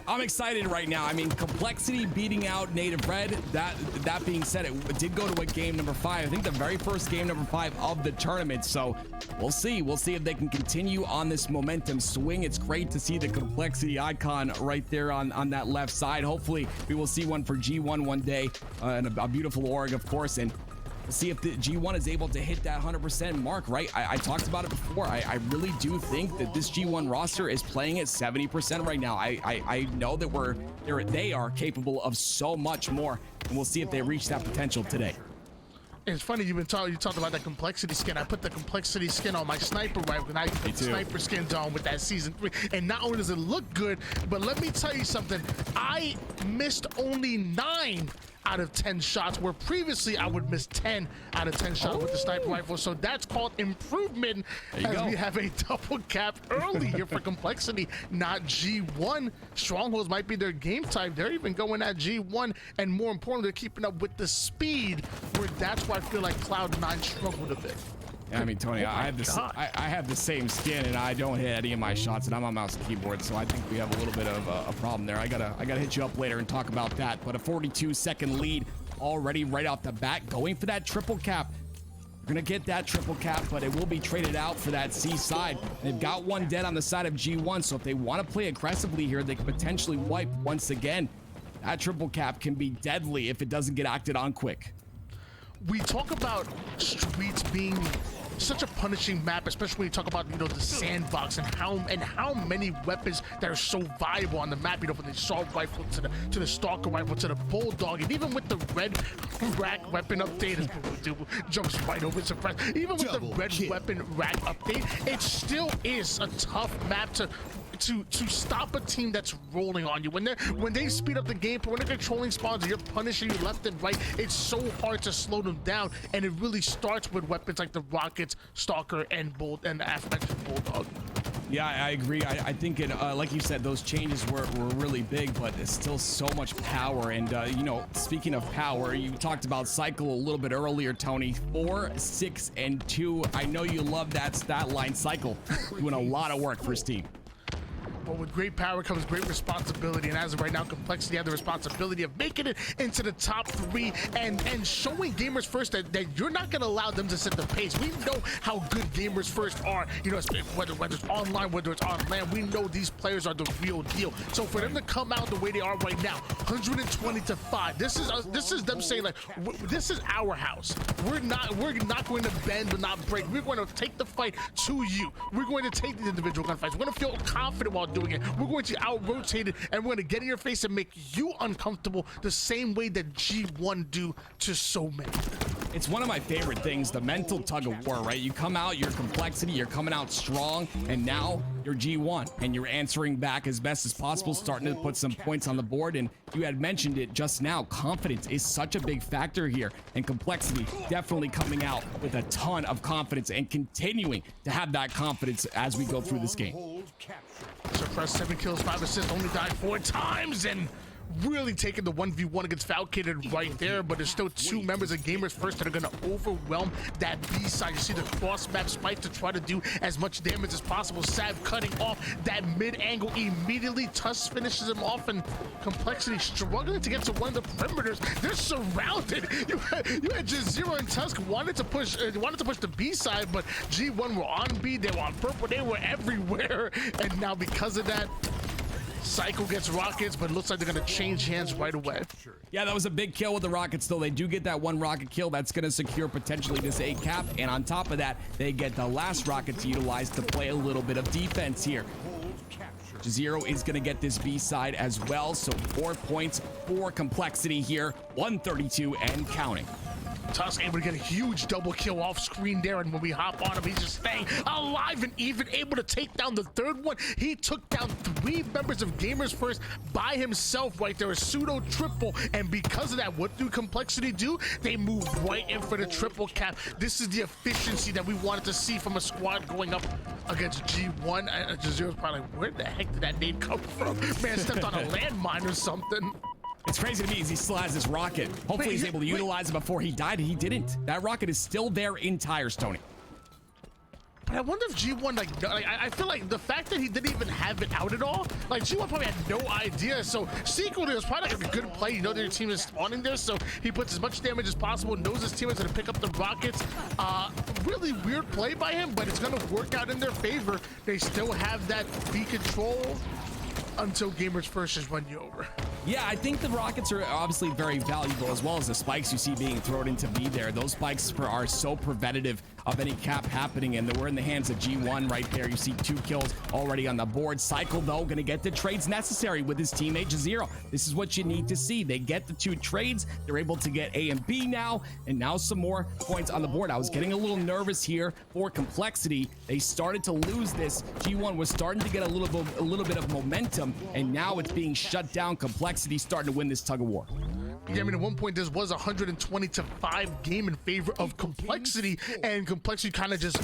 S6: I'm excited right now. I mean, Complexity beating out Native Red. That being said, it did go to a game number 5. I think the very first game number 5 of the tournament. So we'll see. We'll see if they can continue on this momentum swing. It's great to see the Complexity icon right there on that left side. Hopefully, we will see one for G1 one day, and a beautiful org, of course. And we'll see if the G1 is able to hit that 100% mark, right? I talked about it before. I really do think that this G1 roster is playing at 70% right now. I know that they are capable of so much more, and we'll see if they reach that potential today.
S5: It's funny you talked about that Complexity skin. I put the Complexity skin on my sniper rifle, and I put the sniper skins on with that season 3. And not only does it look good, but let me tell you something. I missed only 9 out of 10 shots, where previously I would miss 10 out of 10 shots with the sniper rifle. So that's called improvement, as we have a double cap early here for Complexity, not G1. Strongholds might be their game type. They're even going at G1, and more importantly, they're keeping up with the speed, where that's why I feel like Cloud9 struggled a bit.
S6: Yeah, I mean, Tony, I have the same skin, and I don't hit any of my shots, and I'm on mouse and keyboard, so I think we have a little bit of a problem there. I gotta hit you up later and talk about that. But a 42-second lead already right off the bat, going for that triple cap. We're gonna get that triple cap, but it will be traded out for that C side. They've got one dead on the side of G1, so if they want to play aggressively here, they could potentially wipe once again. That triple cap can be deadly if it doesn't get acted on quick.
S5: We talk about streets being such a punishing map, especially when you talk about, the sandbox and how many weapons that are so viable on the map, from the assault rifle to the stalker rifle to the bulldog, and even with the red rack weapon update, jumps right over suppress. Even with the red weapon rack update, it still is a tough map to stop a team that's rolling on you. When they speed up the game, when they're controlling spawns and you're punishing you left and right, it's so hard to slow them down, and it really starts with weapons like the rockets, stalker, and the aforementioned bulldog.
S6: Yeah, I agree. I think it, like you said, those changes were really big, but it's still so much power. And speaking of power, you talked about Cycle a little bit earlier, Tony. 4, 6, and 2. I know you love that stat line. Cycle doing a lot of work for his team.
S5: But with great power comes great responsibility, and as of right now, Complexity have the responsibility of making it into the top 3 and showing Gamers First that you're not going to allow them to set the pace. We know how good Gamers First are, whether it's online, whether it's on land. We know these players are the real deal. So for them to come out the way they are right now, 120-5, this is them saying, like, this is our house. We're not going to bend or not break. We're going to take the fight to you. We're going to take the individual gunfights. We're going to feel confident while doing it. We're going to out-rotate it, and we're going to get in your face and make you uncomfortable the same way that G1 do to so many.
S6: It's one of my favorite things, the mental tug of war, right? You come out, you're Complexity, you're coming out strong, and now you're G1, and you're answering back as best as possible, starting to put some points on the board. And you had mentioned it just now, confidence is such a big factor here, and Complexity definitely coming out with a ton of confidence and continuing to have that confidence as we go through this game.
S5: Suppress 7 kills, 5 assists, only died 4 times, and really taking the 1v1 against Falcated right there. But there's still 2 members of Gamers First that are going to overwhelm that B side. You see the cross map spike to try to do as much damage as possible. Sav cutting off that mid angle immediately. Tusk finishes him off, and Complexity struggling to get to one of the perimeters. They're surrounded. You had just Zero and Tusk wanted to push the B side, but G1 were on B, they were on purple, they were everywhere. And now because of that, Cycle gets rockets, but it looks like they're going to change hands right away.
S6: Yeah, that was a big kill with the rockets, though. They do get that 1 rocket kill. That's going to secure potentially this A cap. And on top of that, they get the last rocket to utilize to play a little bit of defense here. Zero is going to get this B side as well. So 4 points for Complexity here, 132 and counting.
S5: Tusk able to get a huge double kill off screen there, and when we hop on him, he's just staying alive and even able to take down the third one. He took down 3 members of Gamers First by himself right there, a pseudo triple, and because of that, what do Complexity do? They move right in for the triple cap. This is the efficiency that we wanted to see from a squad going up against G1. Jazeera's probably like, where the heck did that nade come from? Man stepped on a landmine or something.
S6: It's crazy to me is he still has this rocket. Hopefully he's able to utilize it before he died. He didn't. That rocket is still there in tires, Tony.
S5: But I wonder if G1, I feel like the fact that he didn't even have it out at all, like G1 probably had no idea. So secretly, it was probably like a good play. You know that your team is spawning there, so he puts as much damage as possible, knows his team is going to pick up the rockets. Really weird play by him, but it's going to work out in their favor. They still have that B control until Gamers First just run you over.
S6: Yeah, I think the rockets are obviously very valuable, as well as the spikes you see being thrown into B there. Those spikes are so preventative of any cap happening, and we're in the hands of G1 right there. You see 2 kills already on the board. Cycle, though, going to get the trades necessary with his teammate Jazeera. This is what you need to see. They get the 2 trades. They're able to get A and B now, and now some more points on the board. I was getting a little nervous here for Complexity. They started to lose this. G1 was starting to get a little bit of momentum, and now it's being shut down. Complexity starting to win this tug of war.
S5: Yeah, I mean, at one point, this was 120-5 game in favor of Complexity, and Complexity kind of just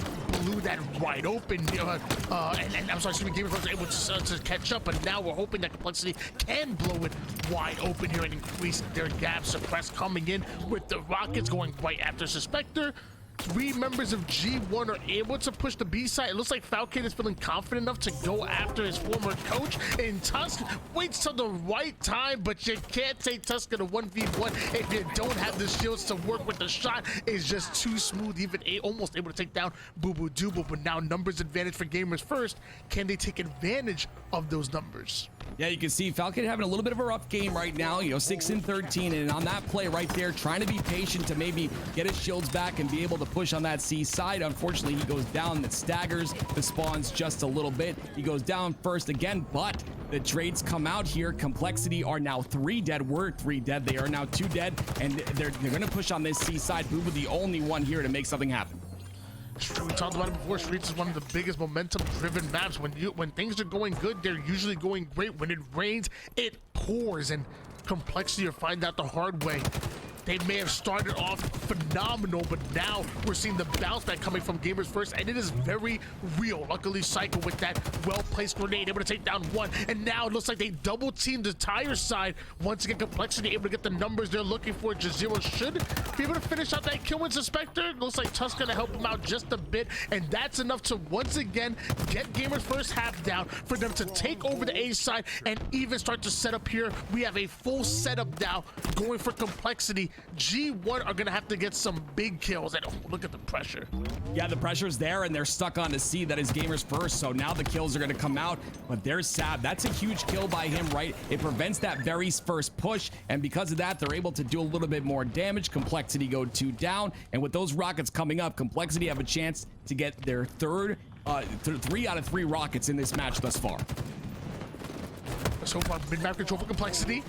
S5: blew that wide open. And I'm sorry, Gamers was able to catch up, but now we're hoping that Complexity can blow it wide open here and increase their gap. Suppress coming in with the rockets going right after Suspector. 3 members of G1 are able to push the B side. It looks like Falcon is feeling confident enough to go after his former coach. And Tusk waits till the right time, but you can't take Tusk in a 1v1 if you don't have the shields to work with the shot. It's just too smooth, even almost able to take down Boo Boo Dooble. But now numbers advantage for Gamers First. Can they take advantage of those numbers?
S6: Yeah, you can see Falcon having a little bit of a rough game right now, 6 and 13, and on that play right there, trying to be patient to maybe get his shields back and be able to push on that C side. Unfortunately, he goes down, that staggers the spawns just a little bit. He goes down first again, but the trades come out here. Complexity are now 3 dead. We're 3 dead. They are now 2 dead, and they're going to push on this C side. Boo Boo the only one here to make something happen.
S5: We talked about it before. Streets is one of the biggest momentum-driven maps. When things are going good, they're usually going great. When it rains, it pours, and Complexity are finding out the hard way. They may have started off phenomenal, but now we're seeing the bounce back coming from Gamers First, and it is very real. Luckily, Cycle with that well-placed grenade able to take down 1, and now it looks like they double-teamed the tire side. Once again, Complexity able to get the numbers they're looking for. Jazeera should be able to finish out that kill with Suspector. Looks like Tusk gonna help him out just a bit, and that's enough to once again get Gamers First half down for them to take over the A side and even start to set up here. We have a full setup now going for Complexity. G1 are gonna have to get some big kills, and look at the pressure.
S6: Yeah, the pressure's there, and they're stuck on the C. That is Gamers First, so now the kills are gonna come out, but there's Sab. That's a huge kill by him, right? It prevents that very first push, and because of that, they're able to do a little bit more damage. Complexity go 2 down, and with those rockets coming up, Complexity have a chance to get their 3 out of 3 rockets in this match thus far.
S5: So far, mid-map control for Complexity.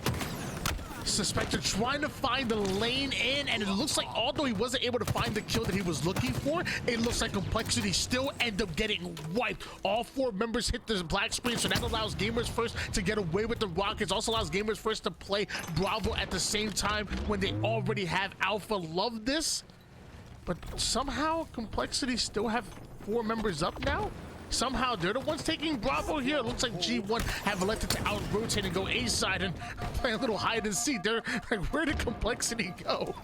S5: Suspector trying to find the lane in, and it looks like although he wasn't able to find the kill that he was looking for, it looks like Complexity still end up getting wiped. All 4 members hit the black screen, so that allows Gamers First to get away with the rockets. Also allows Gamers First to play Bravo at the same time when they already have Alpha. Love this, but somehow Complexity still have 4 members up now. Somehow they're the ones taking Bravo here. It looks like G1 have elected to out-rotate and go A side and play a little hide and seek. They're like, where did Complexity go?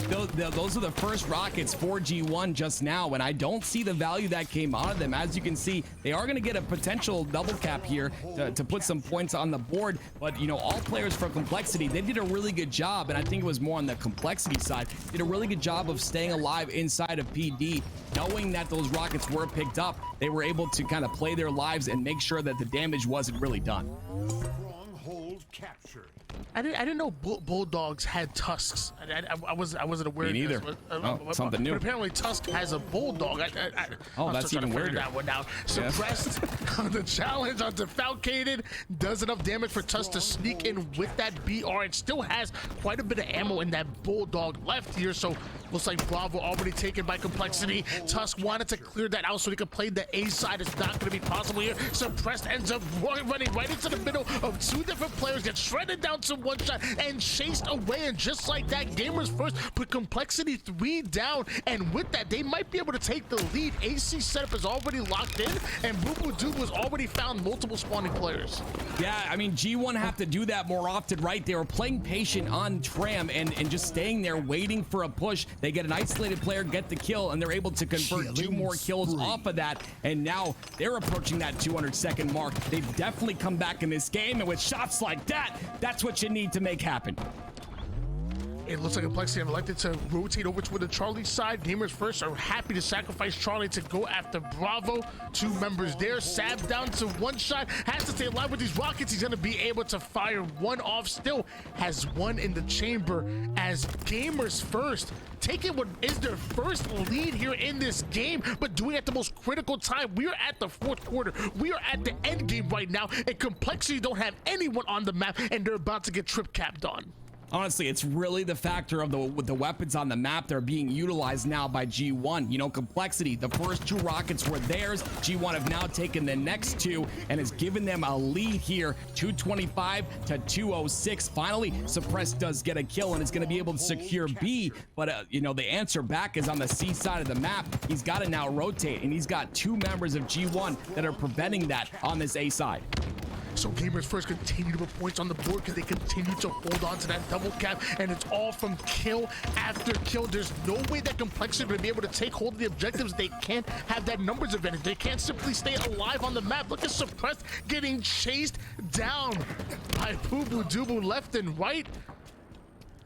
S6: Those are the first rockets for G1 just now, and I don't see the value that came out of them. As you can see, they are going to get a potential double cap here to put some points on the board, but all players from Complexity, they did a really good job, and I think it was more on the Complexity side, did a really good job of staying alive inside of PD. Knowing that those rockets were picked up, they were able to kind of play their lives and make sure that the damage wasn't really done.
S8: Stronghold captured.
S5: I didn't know bulldogs had tusks. I wasn't aware.
S6: Me neither.
S5: of this.
S6: Something new.
S5: But apparently Tusk has a bulldog. I'm
S6: that's
S5: still trying
S6: even
S5: to figure
S6: weirder.
S5: that one out. Suppressed the challenge on Defalcated does enough damage for Tusk to sneak in with that BR. It still has quite a bit of ammo in that bulldog left here. So looks like Bravo already taken by Complexity. Tusk wanted to clear that out so he could play the A side. It's not going to be possible here. Suppressed ends up running right into the middle of two different players, gets shredded down to one shot and chased away. And just like that, Gamers First put Complexity 3 down, and with that they might be able to take the lead. AC setup is already locked in, and Boo Boo Doo has already found multiple spawning players.
S6: Yeah, I mean, G1 have to do that more often, right? They were playing patient on Tram and just staying there waiting for a push. They get an isolated player, get the kill, and they're able to convert 2 more kills off of that. And now they're approaching that 200-second mark. They've definitely come back in this game, and with shots like that, that's what you need to make happen.
S5: It looks like Complexity have elected to rotate over to the Charlie side. Gamers First are happy to sacrifice Charlie to go after Bravo. 2 members there. Sab down to 1 shot. Has to stay alive with these rockets. He's going to be able to fire 1 off. Still has 1 in the chamber as Gamers First taking what is their first lead here in this game, but doing it at the most critical time. We are at the 4th quarter. We are at the end game right now, and Complexity don't have anyone on the map, and they're about to get trip capped on.
S6: Honestly, it's really the factor of the weapons on the map that are being utilized now by G1. You know, Complexity, the first 2 rockets were theirs. G1 have now taken the next 2 and has given them a lead here, 225 to 206. Finally, Suppressed does get a kill and is going to be able to secure B, but you know, the answer back is on the C side of the map. He's got to now rotate, and he's got 2 members of G1 that are preventing that on this A side.
S5: So Gamers First continue to put points on the board because they continue to hold on to that double cap, and it's all from kill after kill. There's no way that Complexity are going to be able to take hold of the objectives. They can't have that numbers advantage. They can't simply stay alive on the map. Look at Suppressed getting chased down by Boo Boo Doo Boo left and right.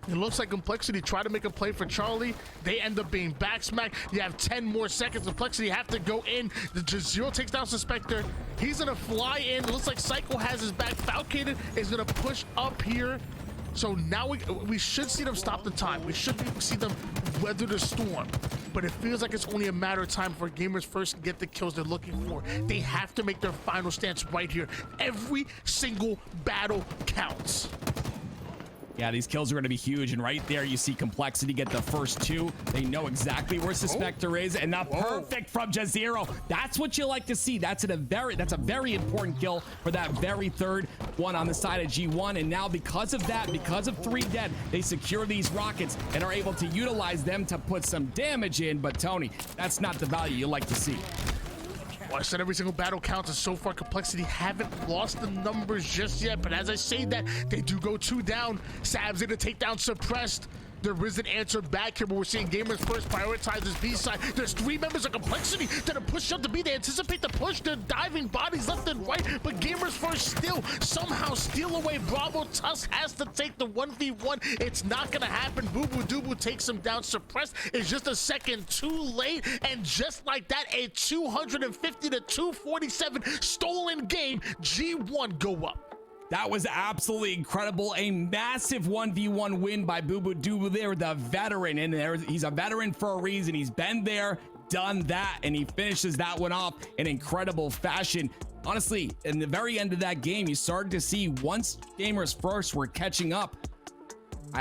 S5: It looks like Complexity try to make a play for Charlie. They end up being backsmacked. You have 10 more seconds. Complexity have to go in. The J0 takes down Suspector. He's gonna fly in. It looks like Psycho has his back. Falcated is gonna push up here. So now we should see them stop the time. We should see them weather the storm. But it feels like it's only a matter of time for Gamers First to get the kills they're looking for. They have to make their final stance right here. Every single battle counts.
S6: Yeah, these kills are going to be huge, and right there you see Complexity get the first 2. They know exactly where Suspector is, and the perfect from J0. That's what you like to see. That's a very important kill for that very 3rd one on the side of G1. And now because of that, because of 3 dead, they secure these rockets and are able to utilize them to put some damage in. But Tony, that's not the value you like to see.
S5: Well, I said every single battle counts, and so far Complexity haven't lost the numbers just yet. But as I say that, they do go 2 down. Sab's gonna take down Suppressed. There is an answer back here, but we're seeing Gamers First prioritize this B side. There's 3 members of Complexity that are pushed up to B. They anticipate the push. They're diving bodies left and right, but Gamers First still somehow steal away Bravo. Tusk has to take the 1v1. It's not gonna happen. Boo Boo Doo Boo takes him down. Suppressed is just a second too late, and just like that, a 250 to 247 stolen game. G1 go up.
S6: That was absolutely incredible. A massive 1v1 win by Boo Boo Doo Boo there, the veteran. And he's a veteran for a reason. He's been there, done that, and he finishes that one off in incredible fashion. Honestly, in the very end of that game, you started to see once Gamers First were catching up,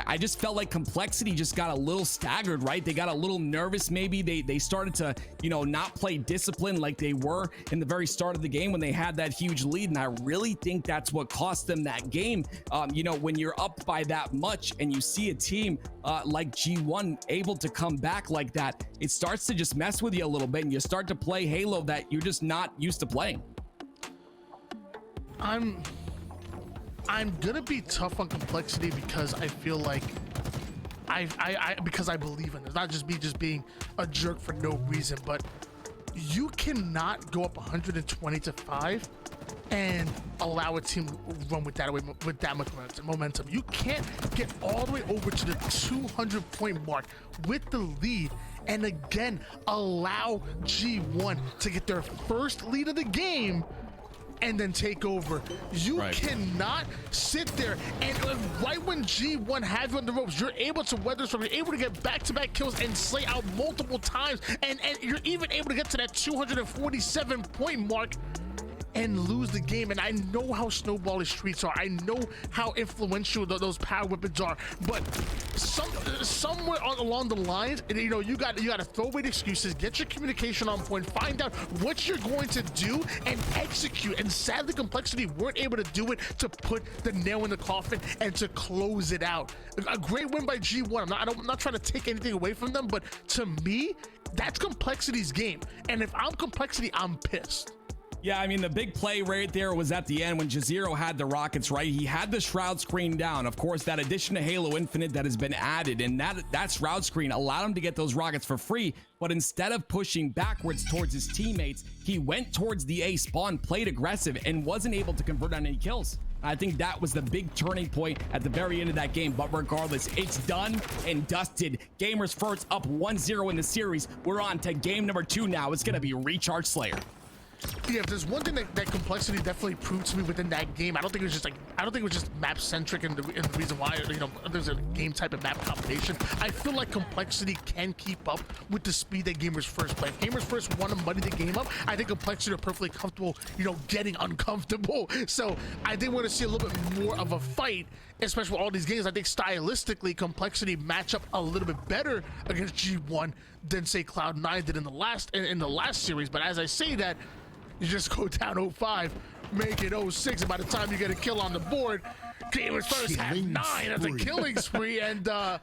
S6: I just felt like Complexity just got a little staggered, right? They got a little nervous. Maybe they started to, you know, not play discipline like they were in the very start of the game when they had that huge lead. And I really think that's what cost them that game. You know, when you're up by that much and you see a team like G1 able to come back like that, it starts to just mess with you a little bit, and you start to play Halo that you're just not used to playing.
S5: I'm gonna be tough on Complexity because I feel like because I believe in it. It's not just me just being a jerk for no reason, but you cannot go up 120 to 5 and allow a team to run with that much momentum. You can't get all the way over to the 200-point mark with the lead and again allow G1 to get their first lead of the game and then take over. You cannot sit there and right when G1 has you on the ropes, you're able to weather storm, you're able to get back-to-back kills and slay out multiple times, and you're even able to get to that 247 point mark and lose the game. And I know how snowbally streets are. I know how influential those power weapons are. But somewhere along the lines, you know, you got to throw away the excuses, get your communication on point, find out what you're going to do, and execute. And sadly, Complexity weren't able to do it to put the nail in the coffin and to close it out. A great win by G1. I'm not trying to take anything away from them, but to me, that's Complexity's game. And if I'm Complexity, I'm pissed.
S6: Yeah, I mean, the big play right there was at the end when Jazero had the rockets, right? He had the shroud screen down. Of course, that addition to Halo Infinite that has been added, and that shroud screen allowed him to get those rockets for free. But instead of pushing backwards towards his teammates, he went towards the A spawn, played aggressive, and wasn't able to convert on any kills. I think that was the big turning point at the very end of that game. But regardless, it's done and dusted. Gamers First up 1-0 in the series. We're on to game number 2 now. It's going to be Recharge Slayer.
S5: Yeah, if there's one thing that Complexity definitely proved to me within that game, I don't think it was just map centric, and the reason why, you know, there's a game type and map combination. I feel like Complexity can keep up with the speed that Gamers First play. If Gamers First want to muddy the game up, I think Complexity are perfectly comfortable, you know, getting uncomfortable. So I think we're going to see a little bit more of a fight, especially with all these games. I think stylistically, Complexity match up a little bit better against G1 than say Cloud9 did in the last series. But as I say that, you just go down 0-5, make it 0-6, and by the time you get a kill on the board, Gamers First have 9. That's a killing spree, and it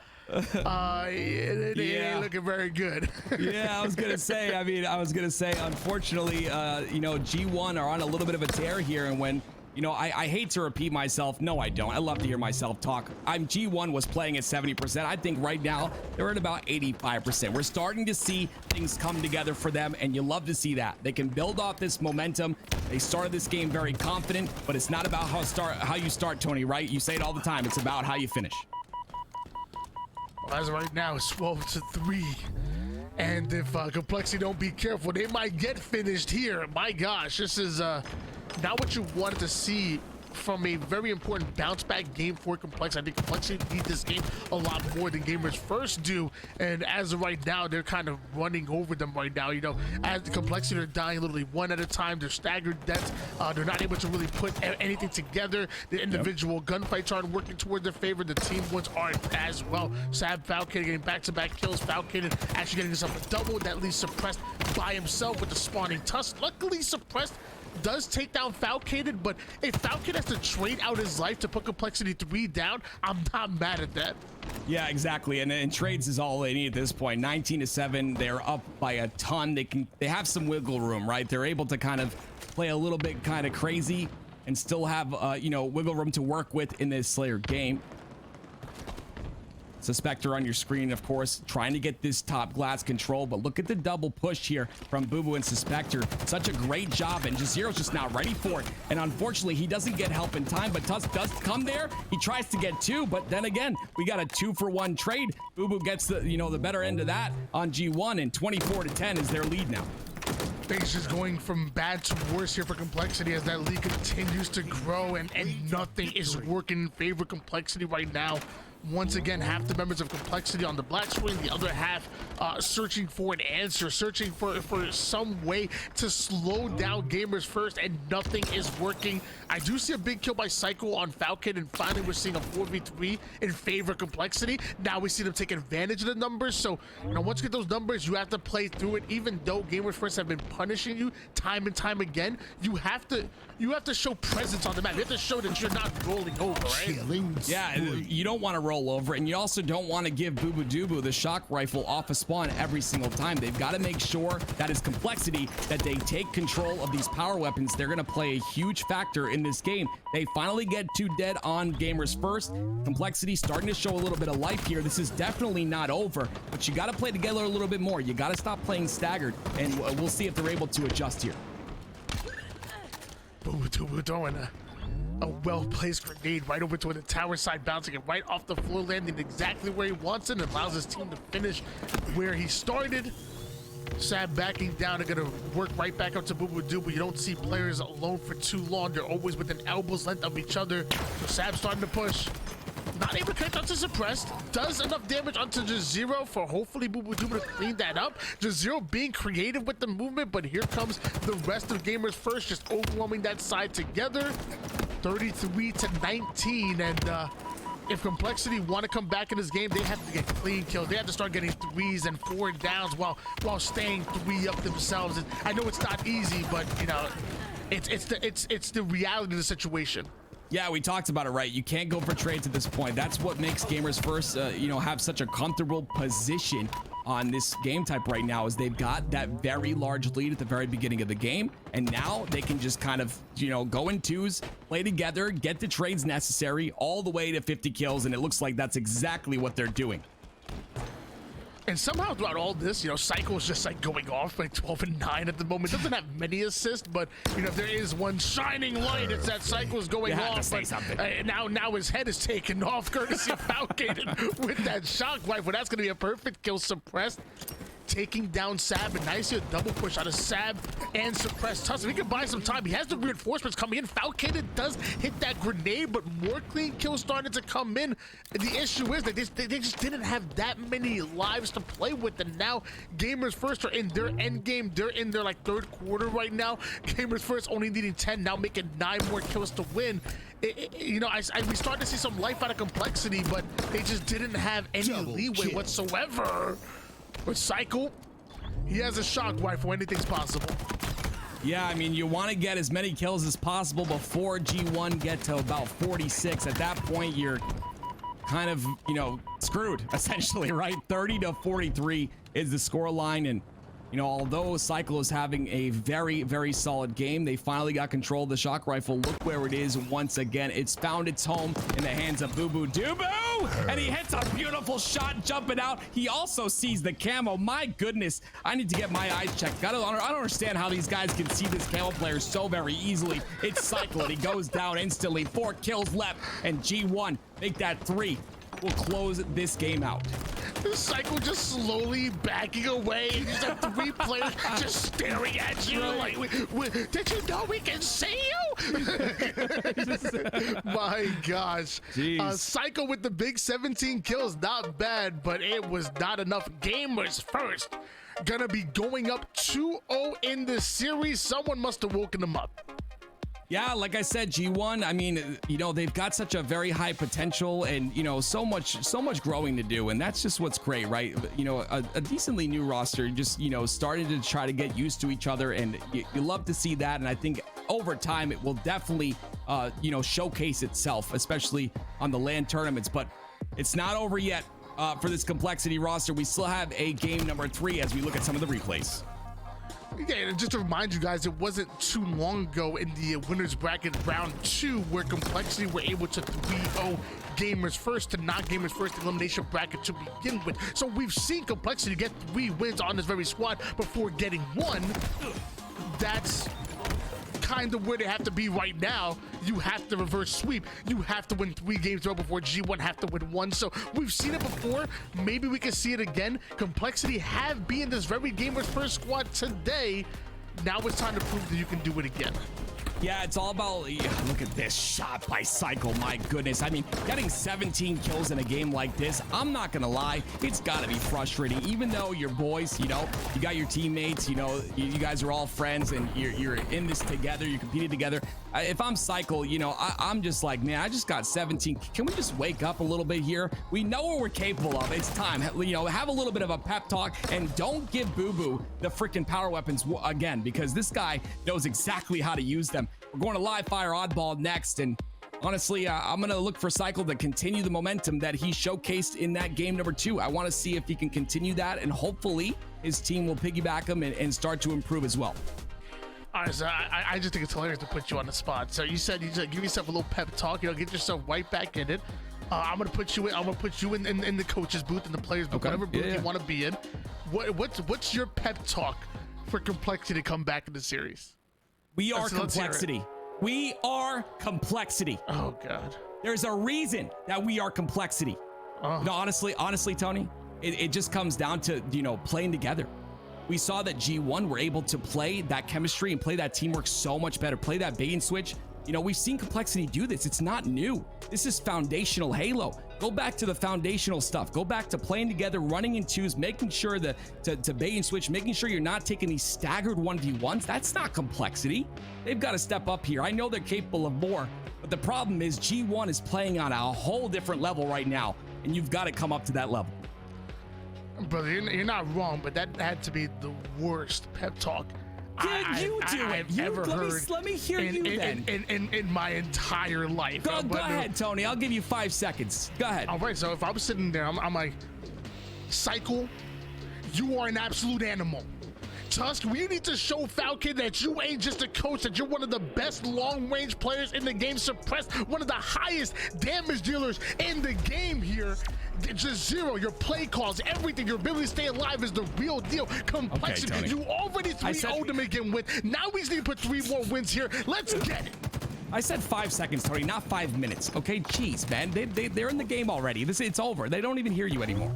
S5: ain't looking very good.
S6: Yeah, I was gonna say, unfortunately, you know, G1 are on a little bit of a tear here, and when, you know, I hate to repeat myself. No, I don't. I love to hear myself talk. G1 was playing at 70%. I think right now they're at about 85%. We're starting to see things come together for them, and you love to see that. They can build off this momentum. They started this game very confident, but it's not about how you start, Tony, right? You say it all the time. It's about how you finish.
S5: Well, as of right now, it's 12-3. And if Complexity don't be careful, they might get finished here. My gosh, this is not what you wanted to see from a very important bounce back game for Complexity. I think Complexity need this game a lot more than Gamers First do, and as of right now, they're kind of running over them right now. You know, as the Complexity are dying literally one at a time. They're staggered deaths. They're not able to really put anything together. The individual gunfights aren't working toward their favor. The team ones aren't as well. Sab Falcated getting back-to-back kills. Falcated actually getting himself a double. That leaves Suppressed by himself with the spawning tusk. Luckily, Suppressed does take down Falcated, but if Falcated has to trade out his life to put Complexity 3 down, I'm not mad at that.
S6: Yeah, exactly. And trades is all they need at this point. 19-7, they're up by a ton. They have some wiggle room, right? They're able to kind of play a little bit kind of crazy and still have you know, wiggle room to work with in this Slayer game. Suspector on your screen, of course, trying to get this top glass control, but look at the double push here from Boo Boo and Suspector. Such a great job, and Jazero's just not ready for it. And unfortunately, he doesn't get help in time, but Tusk does come there. He tries to get 2, but then again, we got a 2-for-1 trade. Boo Boo gets the, you know, the better end of that on G1, and 24-10 is their lead now.
S5: Things just going from bad to worse here for Complexity as that lead continues to grow, and nothing is working in favor of Complexity right now. Once again, half the members of Complexity on the black screen, the other half searching for an answer, searching for some way to slow down Gamers First, and nothing is working. I do see a big kill by Psycho on Falcon, and finally we're seeing a 4v3 in favor of Complexity. Now we see them take advantage of the numbers, so you know, once you get those numbers, you have to play through it. Even though Gamers First have been punishing you time and time again, you have to show presence on the map. You have to show that you're not rolling over, right?
S6: Yeah, you don't want to roll over, and you also don't want to give Boo Boo Doo Boo the shock rifle off a spawn every single time. They've got to make sure that is Complexity, that they take control of these power weapons. They're going to play a huge factor in this game. They finally get 2 dead on Gamers First. Complexity starting to show a little bit of life here. This is definitely not over, but you got to play together a little bit more. You got to stop playing staggered, and we'll see if they're able to adjust here.
S5: Boo Boo Doo Boo throwing a well-placed grenade right over to the tower side, bouncing it right off the floor, landing exactly where he wants it, and allows his team to finish where he started. Sab backing down. They're gonna work right back up to Boo Boo Doo, but you don't see players alone for too long. They're always within elbows length of each other. So Sab starting to push. Not able to connect onto Suppressed. Does enough damage onto Jazero for hopefully Boo Boo Doo to clean that up. Jazero being creative with the movement, but here comes the rest of Gamers First, just overwhelming that side together. 33-19, and if Complexity want to come back in this game, they have to get clean kills. They have to start getting 3s and 4 downs while staying 3 up themselves. And I know it's not easy, but you know, it's the reality of the situation.
S6: Yeah, we talked about it, right? You can't go for trades at this point. That's what makes Gamers First, you know, have such a comfortable position on this game type right now, is they've got that very large lead at the very beginning of the game, and now they can just kind of, you know, go in twos, play together, get the trades necessary all the way to 50 kills, and it looks like that's exactly what they're doing.
S5: And somehow throughout all this, you know, Cycle's just like going off like 12 and 9 at the moment. Doesn't have many assists, but you know, if there is one shining light, it's that Cycle's going off.
S6: To say something.
S5: Now his head is taken off courtesy of Falcated with that shock rifle. That's gonna be a perfect kill. Suppressed, taking down Sab, and nice here double push out of Sab and Suppressed Tussle. He can buy some time. He has the reinforcements coming in. Falcated does hit that grenade, but more clean kills started to come in. The issue is that they just didn't have that many lives to play with, and now Gamers First are in their end game. They're in their like third quarter right now. Gamers First only needing 10, now making 9 more kills to win. You know, we started to see some life out of Complexity, but they just didn't have any leeway whatsoever. With Cycle, he has a shock rifle. Anything's possible.
S6: Yeah, I mean, you want to get as many kills as possible before G1 get to about 46. At that point, you're kind of, you know, screwed, essentially, right? 30-43 is the score line, and you know, although Cycle is having a very, very solid game, they finally got control of the shock rifle. Look where it is once again. It's found its home in the hands of Boo Boo Doo Boo, and he hits a beautiful shot jumping out. He also sees the camo. My goodness, I need to get my eyes checked. I don't understand how these guys can see this camo player so very easily. It's Cycle, and he goes down instantly. 4 kills left, and G1 make that 3. Will close this game out.
S5: The Cycle just slowly backing away. Just have 3 players just staring at you like, did you know we can see you? My gosh. Cycle with the big 17 kills, not bad, but it was not enough. Gamers First gonna be going up 2-0 in this series. Someone must have woken them up.
S6: Yeah, like I said, G1, I mean, you know, they've got such a very high potential and, you know, so much growing to do. And that's just what's great, right? You know, a decently new roster, just, you know, starting to try to get used to each other. And you love to see that. And I think over time, it will definitely, you know, showcase itself, especially on the LAN tournaments. But it's not over yet for this Complexity roster. We still have a game number 3 as we look at some of the replays.
S5: Yeah, and just to remind you guys, it wasn't too long ago in the winners bracket round 2 where Complexity were able to 3-0 Gamers First to knock Gamers First elimination bracket to begin with. So we've seen Complexity get 3 wins on this very squad before getting 1. That's kind of where they have to be right now. You have to reverse sweep. You have to win 3 games though before G1 have to win 1. So we've seen it before. Maybe we can see it again. Complexity have been this very Gamers First squad today. Now it's time to prove that you can do it again.
S6: Yeah, it's all about, look at this shot by Cycle, my goodness. I mean, getting 17 kills in a game like this, I'm not gonna lie, it's gotta be frustrating. Even though you're boys, you know, you got your teammates, you know, you guys are all friends and you're in this together, you're competing together. If I'm Cycle, you know, I'm just like, man, I just got 17. Can we just wake up a little bit here? We know what we're capable of. It's time, you know, have a little bit of a pep talk and don't give Boo Boo the freaking power weapons again, because this guy knows exactly how to use them. We're going to live fire oddball next, and honestly, I'm going to look for Cycle to continue the momentum that he showcased in that game number 2. I want to see if he can continue that, and hopefully his team will piggyback him and start to improve as well.
S5: All right, so I just think it's hilarious to put you on the spot. So you said you just give yourself a little pep talk, you know, get yourself right back in it. I'm gonna put you in. In the coach's booth, in the players' booth, whatever booth you want to be in. What's your pep talk for Complexity to come back in the series?
S6: We are Complexity. We are Complexity.
S5: Oh God.
S6: There's a reason that we are Complexity. No, honestly, Tony, it just comes down to, you know, playing together. we saw that G1 were able to play that chemistry and play that teamwork so much better, play that bait and switch. You know, we've seen Complexity do this. It's not new. This is foundational Halo. Go back to the foundational stuff. Go back to playing together, running in twos, making sure that to bait and switch, making sure you're not taking these staggered 1v1s. That's not Complexity. They've got to step up here. I know they're capable of more, but the problem is G1 is playing on a whole different level right now, and you've got to come up to that level.
S5: Brother, you're not wrong, but that had to be the worst pep talk I've ever heard.
S6: Let me hear you then.
S5: In my entire life.
S6: Go ahead, Tony. I'll give you 5 seconds. Go ahead.
S5: All right, so if I'm sitting there, I'm like, Cycle, you are an absolute animal. Tusk, we need to show Falcon that you ain't just a coach, that you're one of the best long-range players in the game. Suppressed, one of the highest damage dealers in the game here. Just zero, your play calls, everything, your ability to stay alive is the real deal. Complexity,
S6: Okay,
S5: you already 3-0'd to begin with. Now we just need to put 3 more wins here. Let's get it.
S6: I said 5 seconds, Tony, not 5 minutes. Okay, jeez, man. They're in the game already. It's over. They don't even hear you anymore.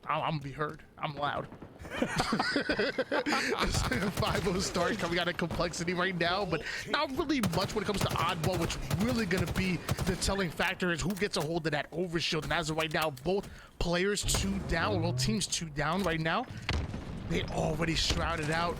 S5: I'm gonna be heard. I'm loud. 5-0 start coming out of Complexity right now, but not really much when it comes to oddball. What's really going to be the telling factor is who gets a hold of that overshield. And as of right now, both players 2 down, well, teams 2 down right now. They already shrouded out.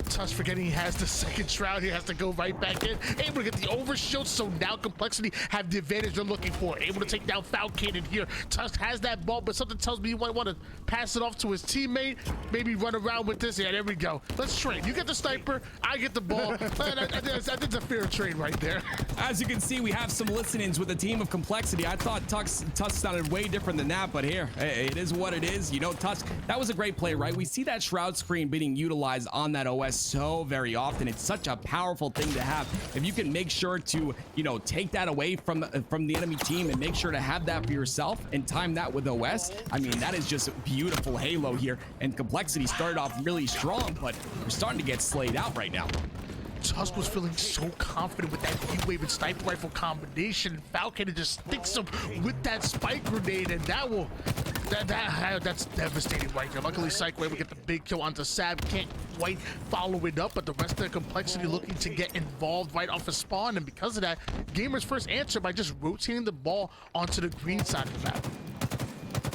S5: Tusk forgetting he has the second shroud. He has to go right back in. Able to get the overshield, so now Complexity have the advantage they're looking for. Able to take down Falcon in here. Tusk has that ball, but something tells me he might want to pass it off to his teammate. Maybe run around with this. Yeah, there we go. Let's trade. You get the sniper, I get the ball. I think it's a fair trade right there.
S6: As you can see, we have some listen-ins with the team of Complexity. I thought Tusk sounded way different than that, but here, it is what it is. You know, Tusk, that was a great play, right? We see that shroud screen being utilized on that OS so very often. It's such a powerful thing to have. If you can make sure to, you know, take that away from the enemy team and make sure to have that for yourself and time that with OS, I mean, that is just beautiful Halo here. And Complexity started off really strong, but we're starting to get slayed out right now.
S5: Tusk was feeling so confident with that heat-wave and sniper rifle combination. Falcon just sticks him with that spike grenade, and that's devastating right there. Luckily, Psych were able to get the big kill onto Sav. Can't quite follow it up, but the rest of the Complexity looking to get involved right off of spawn, and because of that, Gamer's first answer by just rotating the ball onto the green side of the map.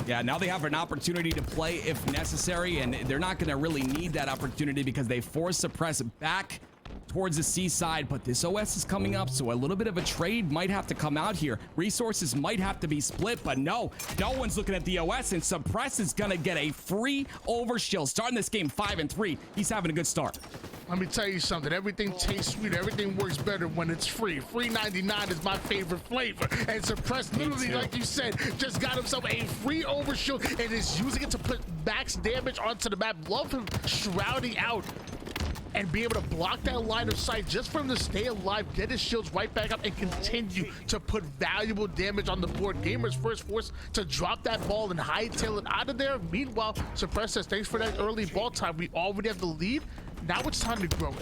S6: Yeah, now they have an opportunity to play if necessary, and they're not going to really need that opportunity because they force Suppress back towards the seaside, but this OS is coming up, so a little bit of a trade might have to come out here. Resources might have to be split, but no one's looking at the OS, and Suppress is gonna get a free overshield. Starting this game 5-3, he's having a good start.
S5: Let me tell you something, everything tastes sweet, everything works better when it's free. Free 99 is my favorite flavor, and Suppress literally, like you said, just got himself a free overshield and is using it to put max damage onto the map. Love him shrouding out and be able to block that line of sight just for him to stay alive, get his shields right back up, and continue to put valuable damage on the board. Gamer's first force to drop that ball and hightail it out of there. Meanwhile, Suppress says, thanks for that early ball time. We already have the lead. Now it's time to grow it.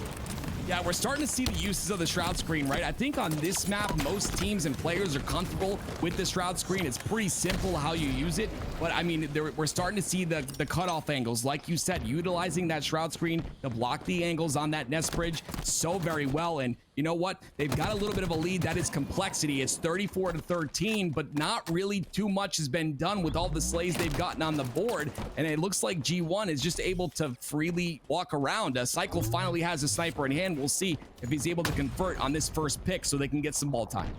S6: Yeah, we're starting to see the uses of the shroud screen, right? I think on this map, most teams and players are comfortable with the shroud screen. It's pretty simple how you use it, but I mean, we're starting to see the cutoff angles, like you said, utilizing that shroud screen to block the angles on that nest bridge so very well. And you know what? They've got a little bit of a lead. That is Complexity. It's 34-13, but not really too much has been done with all the slays they've gotten on the board. And it looks like G1 is just able to freely walk around. Cycle finally has a sniper in hand. We'll see if he's able to convert on this first pick so they can get some ball time.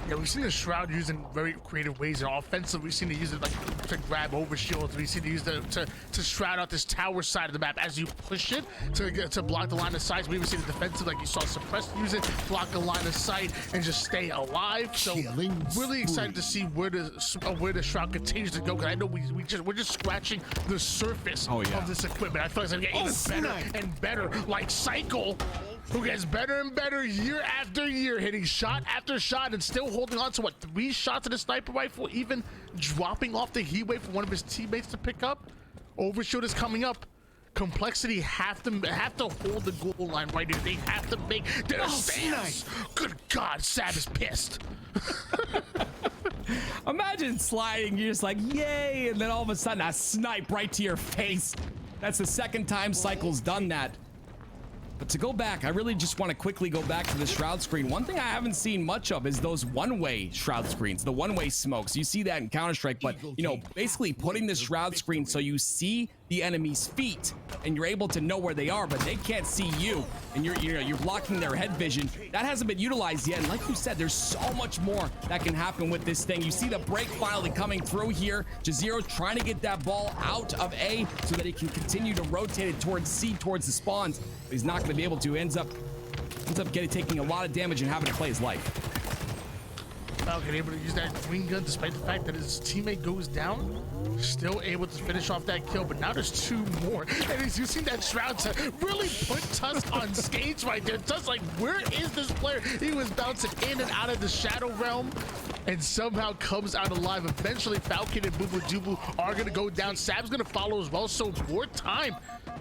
S5: Yeah, we've seen the Shroud used in very creative ways. In offensive, we've seen it use it like to grab overshields. We've seen it use it to shroud out this tower side of the map as you push it to block the line of sight. We've even seen it defensive, like you saw Suppressed use it, block the line of sight, and just stay alive. So really excited to see where the Shroud continues to go. Because I know we're just scratching the surface of this equipment. I feel like it's gonna get even better and better. Like Cycle, who gets better and better year after year, hitting shot after shot and still holding on to, what, 3 shots of the sniper rifle, even dropping off the heat wave for one of his teammates to pick up. Overshield is coming up. Complexity have to hold the goal line right here. They have to make their stance. Good God, Sav is pissed.
S6: Imagine sliding, you're just like, yay, and then all of a sudden a snipe right to your face. That's the second time Cycle's done that. But to go back, I really just want to quickly go back to the shroud screen. One thing I haven't seen much of is those one-way shroud screens, the one-way smokes. You see that in Counter-Strike, but you know, basically putting the shroud screen so you see the enemy's feet and you're able to know where they are, but they can't see you, and you're blocking their head vision. That hasn't been utilized yet. And like you said, there's so much more that can happen with this thing. You see the break finally coming through here. Jazero trying to get that ball out of A so that he can continue to rotate it towards C, towards the spawns. But he's not going to be able to. Ends up taking a lot of damage and having to play his life.
S5: Falcon able to use that green gun despite the fact that his teammate goes down. Still able to finish off that kill, but now there's two more. And as you see that shroud to really put Tusk on skates right there. Tusk like, where is this player? He was bouncing in and out of the shadow realm and somehow comes out alive. Eventually Falcon and Boo Boo Doo are gonna go down. Sab's gonna follow as well, so more time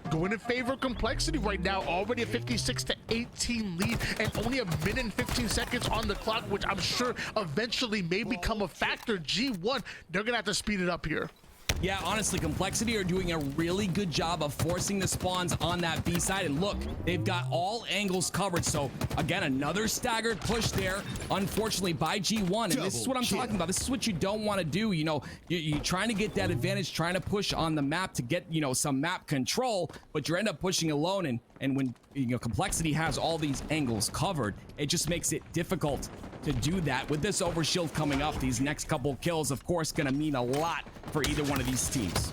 S5: going in favor of Complexity right now. Already a 56-18 lead and only a minute and 15 seconds on the clock, which I'm sure eventually may become a factor. G1, they're gonna have to speed it up here.
S6: Yeah, honestly, Complexity are doing a really good job of forcing the spawns on that B side. And look, they've got all angles covered. So again, another staggered push there, unfortunately, by G1. And this is what I'm talking about. This is what you don't want to do. You know, you're trying to get that advantage, trying to push on the map to get, you know, some map control, but you end up pushing alone. And when, you know, Complexity has all these angles covered, it just makes it difficult to do that. With this overshield coming up, these next couple kills, of course, gonna mean a lot for either one of these teams.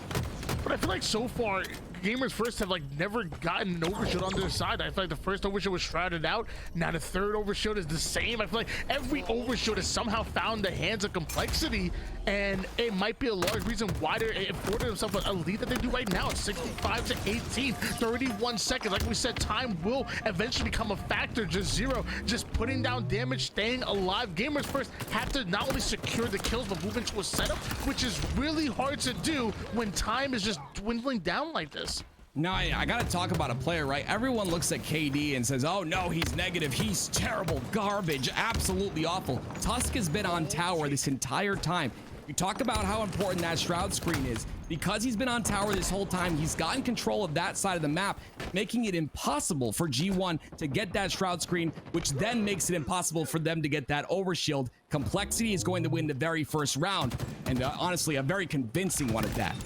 S5: But I feel like so far, Gamers First have like never gotten an overshield on their side. I feel like the first overshield was shrouded out. Now the third overshield is the same. I feel like every overshield has somehow found the hands of Complexity, and it might be a large reason why they're affording themselves a lead that they do right now. It's 65-18, 31 seconds. Like we said, time will eventually become a factor. Jazero just putting down damage, staying alive. Gamers First have to not only secure the kills, but move into a setup, which is really hard to do when time is just dwindling down like this.
S6: Now, I gotta talk about a player, right? Everyone looks at KD and says, oh no, he's negative, he's terrible, garbage, absolutely awful. Tusk has been on tower this entire time. You talk about how important that shroud screen is. Because he's been on tower this whole time, he's gotten control of that side of the map, making it impossible for G1 to get that shroud screen, which then makes it impossible for them to get that overshield. Complexity is going to win the very first round, and honestly, a very convincing one at that.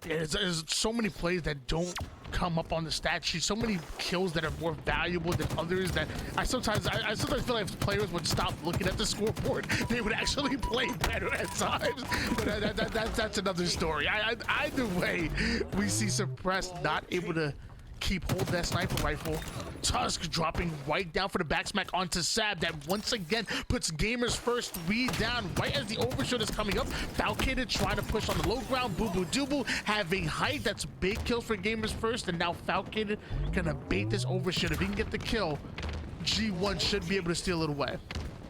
S5: Yeah, there's so many plays that don't come up on the stat sheet, so many kills that are more valuable than others that I sometimes feel like if players would stop looking at the scoreboard, they would actually play better at times. But that's another story. Either way, we see Suppressed not able to keep hold of that sniper rifle. Tusk dropping right down for the back smack onto Sab. That once again puts Gamers First 3 down right as the overshield is coming up. Falcated trying to push on the low ground. Boo Boo Doo having height. That's big kills for Gamers First. And now Falcated gonna bait this overshield. If he can get the kill, G1 should be able to steal it away.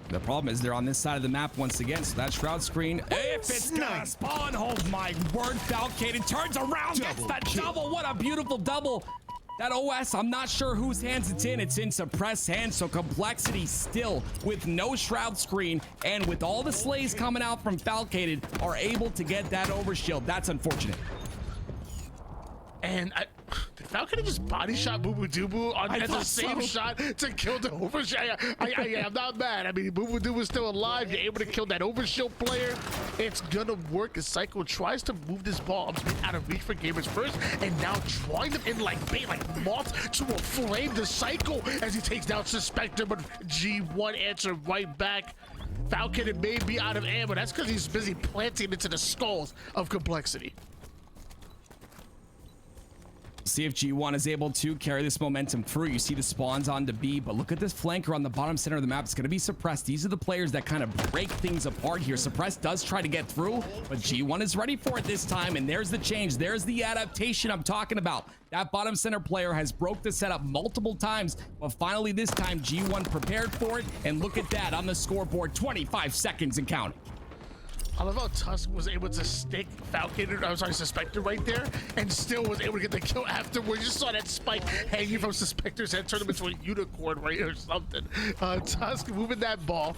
S6: The problem is they're on this side of the map once again, so that shroud screen, if it's gonna spawn, oh my word, Falcated turns around, gets that double. What a beautiful double. That OS, I'm not sure whose hands it's in. It's in Suppressed hands, so Complexity still, with no shroud screen, and with all the slays coming out from Falcated, are able to get that overshield. That's unfortunate.
S5: And did Falcon just body shot Boo Boo Doo at the same shot to kill the overshield? I'm not mad. I mean, Boo Boo Doo was still alive. You're able to kill that overshield player. It's gonna work as Psycho tries to move this ball out of reach for Gamers First, and now drawing them in like bait, like moth to a flame. The Psycho as he takes down Suspector, but G1 answer right back. Falcon may be out of ammo. That's because he's busy planting into the skulls of Complexity.
S6: See if G1 is able to carry this momentum through. You see the spawns on to B, but look at this flanker on the bottom center of the map. It's going to be Suppressed. These are the players that kind of break things apart here. Suppressed does try to get through, but G1 is ready for it this time, and there's the change. There's the adaptation I'm talking about. That bottom center player has broke the setup multiple times, but finally this time G1 prepared for it, and look at that on the scoreboard, 25 seconds and counting.
S5: I love how Tusk was able to stick Suspector right there and still was able to get the kill afterwards. You saw that spike hanging from Suspector's head, turn him into a unicorn right or something. Tusk moving that ball.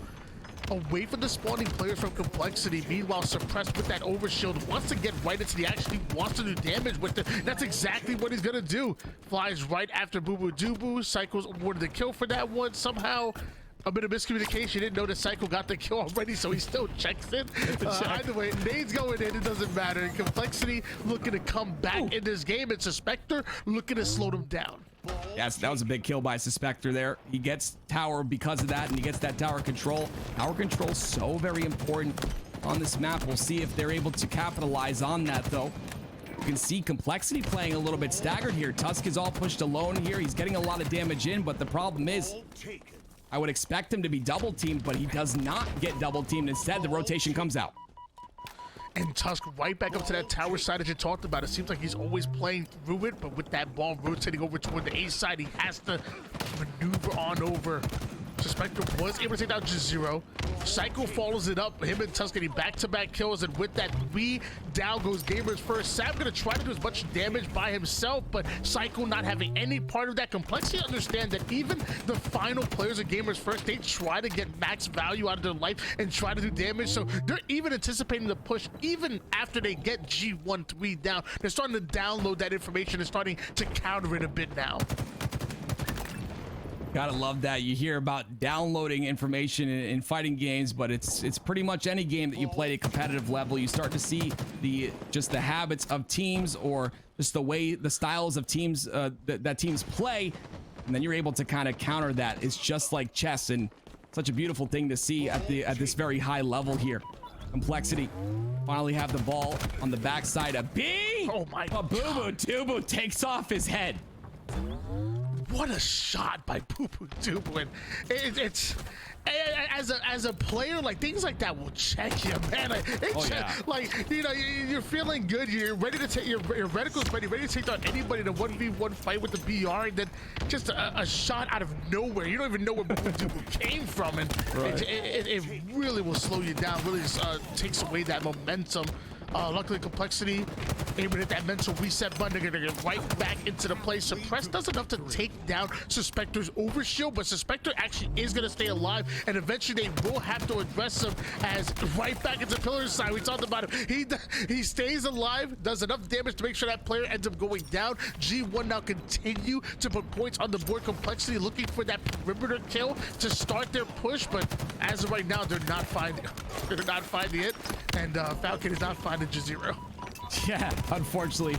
S5: away from the spawning players from Complexity. Meanwhile, Suppressed with that overshield wants to get right into the action. He wants to do damage with it. That's exactly what he's gonna do. Flies right after Boo Boo Doo. Cycle's awarded the kill for that one. Somehow a bit of miscommunication. Didn't know that Cycle got the kill already, so he still checks it. Either way, Nade's going in. It doesn't matter. Complexity looking to come back in this game, and Suspector looking to slow them down.
S6: Yes, that was a big kill by Suspector there. He gets tower because of that, and he gets that tower control. Tower control so very important on this map. We'll see if they're able to capitalize on that, though. You can see Complexity playing a little bit staggered here. Tusk is all pushed alone here. He's getting a lot of damage in, but the problem is I would expect him to be double teamed, but he does not get double teamed. Instead, the rotation comes out.
S5: And Tusk right back up to that tower side that you talked about. It seems like he's always playing through it, but with that ball rotating over toward the A side, he has to maneuver on over. Suspector was able to take down J0. Psycho follows it up. Him and Tusk getting back-to-back kills, and with that 3 down goes Gamers first. Sam gonna try to do as much damage by himself, but Psycho not having any part of that. Complexity understand that even the final players of Gamers first, they try to get max value out of their life and try to do damage, so they're even anticipating the push even after they get G1 3 down. They're starting to download that information and starting to counter it a bit now.
S6: Gotta love that. You hear about downloading information in fighting games, but it's pretty much any game that you play at a competitive level. You start to see the habits of teams, or just the styles of teams that teams play, and then you're able to kind of counter that. It's just like chess, and such a beautiful thing to see at this very high level here. Complexity finally have the ball on the backside of B.
S5: Oh my
S6: God. Boo Boo Tubu takes off his head.
S5: What a shot by Boo Boo Doo. And it's as a player, like, things like that will check you, man. Like, you know, you're feeling good. You're ready to take your reticle's ready to take down anybody in a 1v1 fight with the BR, and then just a shot out of nowhere. You don't even know where Boo Boo Doo came from, and it really will slow you down. Really just takes away that momentum. Luckily, Complexity able to hit that mental reset button. They're gonna get right back into the play. Suppressed does enough to take down Suspector's overshield, but Suspector actually is gonna stay alive, and eventually they will have to address him as right back into Pillar's side. We talked about him. He stays alive, does enough damage to make sure that player ends up going down. G1 now continue to put points on the board. Complexity looking for that perimeter kill to start their push, but as of right now, they're not finding it, and Falcon is not finding J0.
S6: Yeah, unfortunately,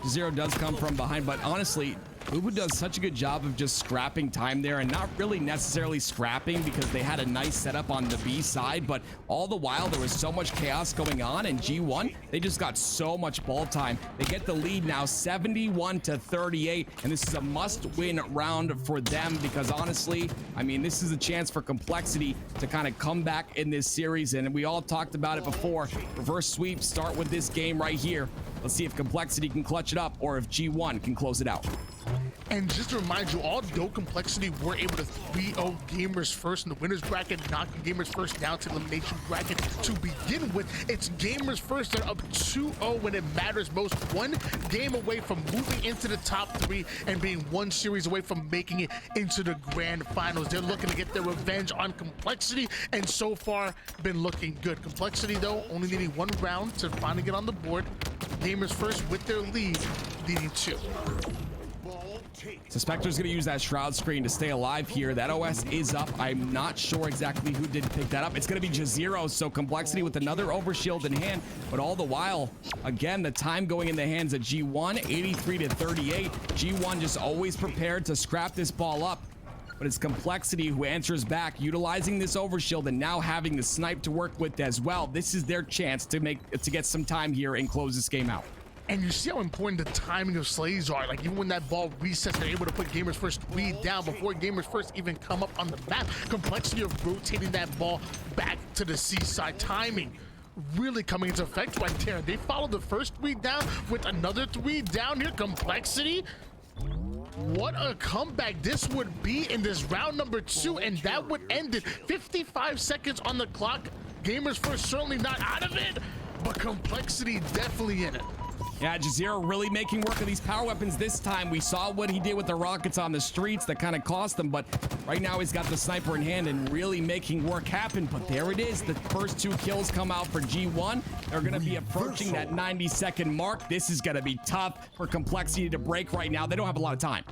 S6: J0 does come from behind, but honestly, Boo Boo does such a good job of just scrapping time there, and not really necessarily scrapping because they had a nice setup on the B side, but all the while there was so much chaos going on, and G1, they just got so much ball time. They get the lead now 71-38, and this is a must-win round for them because honestly, I mean, this is a chance for Complexity to kind of come back in this series, and we all talked about it before. Reverse sweep, start with this game right here. Let's see if Complexity can clutch it up or if G1 can close it out.
S5: And just to remind you, although Complexity were able to 3-0 Gamers First in the winners bracket, knocking Gamers First down to elimination bracket to begin with, it's Gamers First that are up 2-0 when it matters most. One game away from moving into the top 3 and being one series away from making it into the grand finals. They're looking to get their revenge on Complexity, and so far been looking good. Complexity, though, only needing one round to finally get on the board. Gamers First with their lead, leading 2.
S6: Suspector's going to use that shroud screen to stay alive here. That OS is up. I'm not sure exactly who did pick that up. It's going to be J0, so Complexity with another overshield in hand. But all the while, again, the time going in the hands of G1, 83-38. G1 just always prepared to scrap this ball up. But it's Complexity who answers back, utilizing this overshield and now having the snipe to work with as well. This is their chance to get some time here and close this game out.
S5: And you see how important the timing of slays are. Like, even when that ball resets, they're able to put Gamers First 3 down before Gamers First even come up on the map. Complexity of rotating that ball back to the C side. Timing really coming into effect right there. They followed the first 3 down with another 3 down here. Complexity, what a comeback this would be in this round number 2, and that would end it. 55 seconds on the clock. Gamers First certainly not out of it, but Complexity definitely in it.
S6: Yeah, Jazeera really making work of these power weapons this time. We saw what he did with the rockets on the streets that kind of cost them, but right now he's got the sniper in hand and really making work happen. But there it is. The first 2 kills come out for G1. They're going to be approaching that 90-second mark. This is going to be tough for Complexity to break right now. They don't have a lot of time.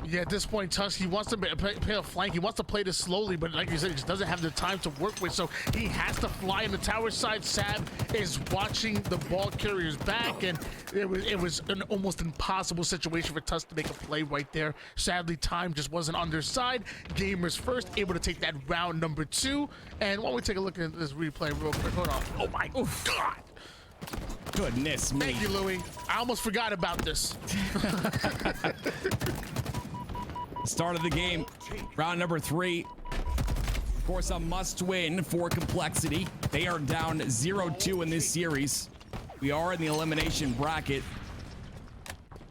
S5: Yeah, at this point, Tusk, he wants to play a flank. He wants to play this slowly, but like you said, he just doesn't have the time to work with, so he has to fly in the tower side. Sab is watching the ball carrier's back, and it was an almost impossible situation for Tusk to make a play right there. Sadly, time just wasn't on their side. Gamers first, able to take that round number 2. And why don't we take a look at this replay real quick? Hold on. Oh my God.
S6: Goodness me.
S5: Thank you, Louie. I almost forgot about this.
S6: Start of the game, round number 3. Of course, a must-win for Complexity. They are down 0-2 in this series. We are in the elimination bracket.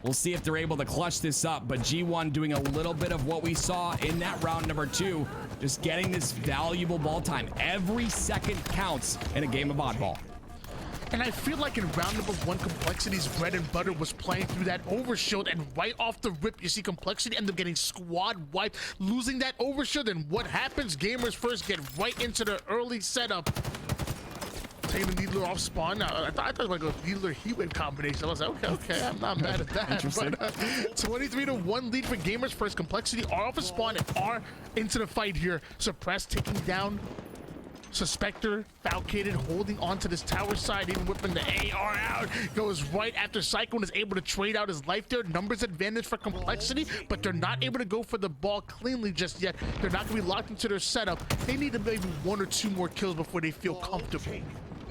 S6: We'll see if they're able to clutch this up, but G1 doing a little bit of what we saw in that round number 2, just getting this valuable ball time. Every second counts in a game of oddball.
S5: And I feel like in round number 1, Complexity's bread and butter was playing through that overshield, and right off the rip, you see Complexity end up getting squad wiped, losing that overshield. And what happens? Gamers first get right into the early setup. Taking the Needler off spawn. Now, I thought it was like a Needler Heatwave combination. I was like, okay, I'm not mad at that. But 23-1 lead for Gamers first. Complexity are off of spawn and are into the fight here. Suppress taking down Suspector, Falcated, holding on to this tower side, even whipping the AR out, goes right after Cyclone, is able to trade out his life there. Numbers advantage for Complexity, but they're not able to go for the ball cleanly just yet. They're not going to be locked into their setup. They need to maybe 1 or 2 more kills before they feel comfortable.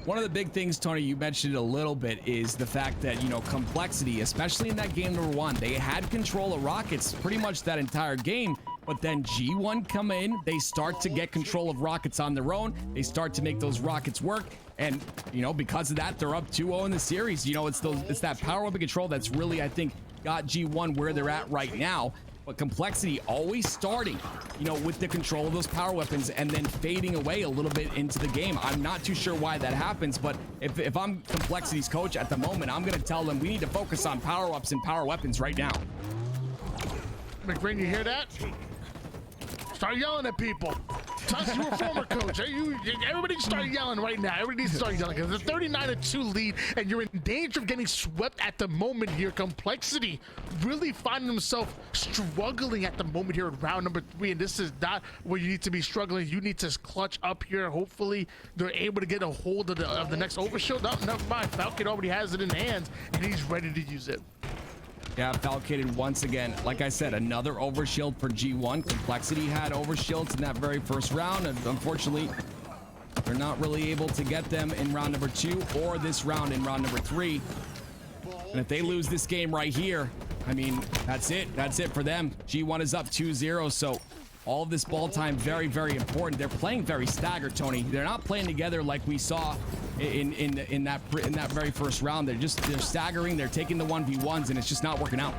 S6: One of the big things, Tony, you mentioned it a little bit, is the fact that, you know, Complexity, especially in that game number 1, they had control of rockets pretty much that entire game. But then G1 come in, they start to get control of rockets on their own. They start to make those rockets work. And, you know, because of that, they're up 2-0 in the series. You know, it's that power weapon control that's really, I think, got G1 where they're at right now. But Complexity always starting, you know, with the control of those power weapons and then fading away a little bit into the game. I'm not too sure why that happens, but if I'm Complexity's coach at the moment, I'm going to tell them we need to focus on power-ups and power weapons right now.
S5: McBrain, you hear that? Start yelling at people. Tusk, you were former coach. Everybody start yelling right now. Everybody needs to start yelling. It's a 39-2 lead, and you're in danger of getting swept at the moment here. Complexity really finding themselves struggling at the moment here in round number 3, and this is not where you need to be struggling. You need to clutch up here. Hopefully, they're able to get a hold of the next overshield. No, never mind. Falcon already has it in hands, and he's ready to use it.
S6: Yeah, Falcated once again. Like I said, another overshield for G1. Complexity had overshields in that very first round, and unfortunately, they're not really able to get them in round number 2 or this round in round number 3. And if they lose this game right here, I mean, that's it. That's it for them. G1 is up 2-0, so all of this ball time, very, very important. They're playing very staggered, Tony. They're not playing together like we saw in that very first round. They're staggering. They're taking the 1v1s, and it's just not working out.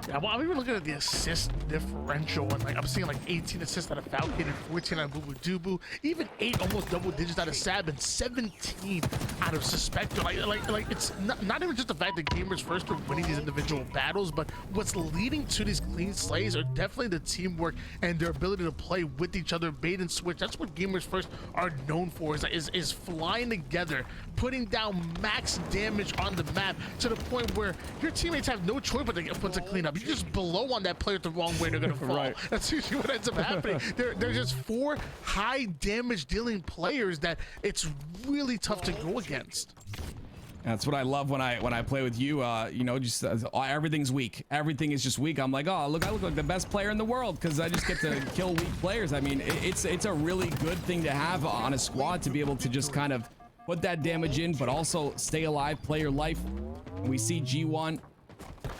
S5: Yeah, well, I'm even looking at the assist differential, and like I'm seeing like 18 assists out of Falcon and 14 out of Boo Dubu, even 8 almost double digits out of Sab, and 17 out of Suspector. Like it's not even just the fact that Gamers first are winning these individual battles, but what's leading to these clean slays are definitely the teamwork and their ability to play with each other, bait and switch. That's what Gamers first are known for, is flying together, putting down max damage on the map to the point where your teammates have no choice but to clean up. You just blow on that player the wrong way, they're gonna fall. Right. That's usually what ends up happening. They're just 4 high damage dealing players that it's really tough to go against.
S6: That's what I love when I play with you. You know, just everything's weak. Everything is just weak. I'm like, oh, look, I look like the best player in the world because I just get to kill weak players. I mean, it's a really good thing to have on a squad to be able to just kind of put that damage in, but also stay alive, play your life. And we see G1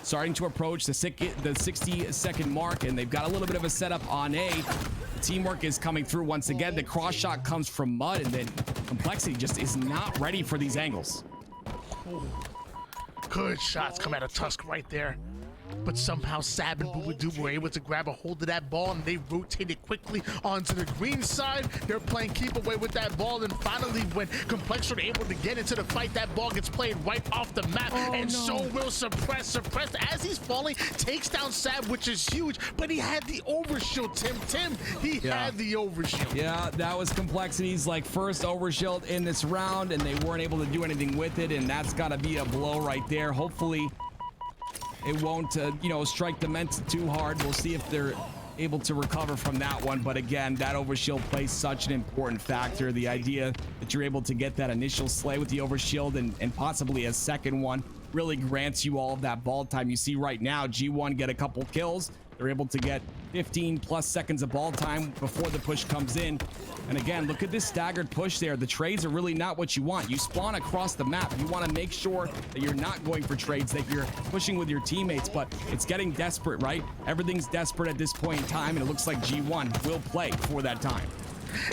S6: starting to approach the 60-second mark, and they've got a little bit of a setup on A. Teamwork is coming through once again. The cross shot comes from Mud, and then Complexity just is not ready for these angles.
S5: Good shots come out of Tusk right there. but somehow Sab and Boobadoo were able to grab a hold of that ball, and they rotated quickly onto the green side. They're playing keep away with that ball, and finally when Complex were able to get into the fight, that ball gets played right off the map, and so will Suppressed as he's falling, takes down Sab, which is huge, but he had the overshield, Tim, he had the overshield.
S6: Yeah, that was Complexity's like first overshield in this round, and they weren't able to do anything with it, and that's got to be a blow right there. Hopefully it won't strike the Menta too hard. We'll see if they're able to recover from that one, but again, that overshield plays such an important factor. The idea that you're able to get that initial slay with the overshield and possibly a second one really grants you all of that ball time. You see right now G1 get a couple kills. They're able to get 15 plus seconds of ball time before the push comes in. And again, look at this staggered push there. The trades are really not what you want. You spawn across the map. You want to make sure that you're not going for trades, that you're pushing with your teammates, but it's getting desperate, right? Everything's desperate at this point in time, and it looks like G1 will play for that time.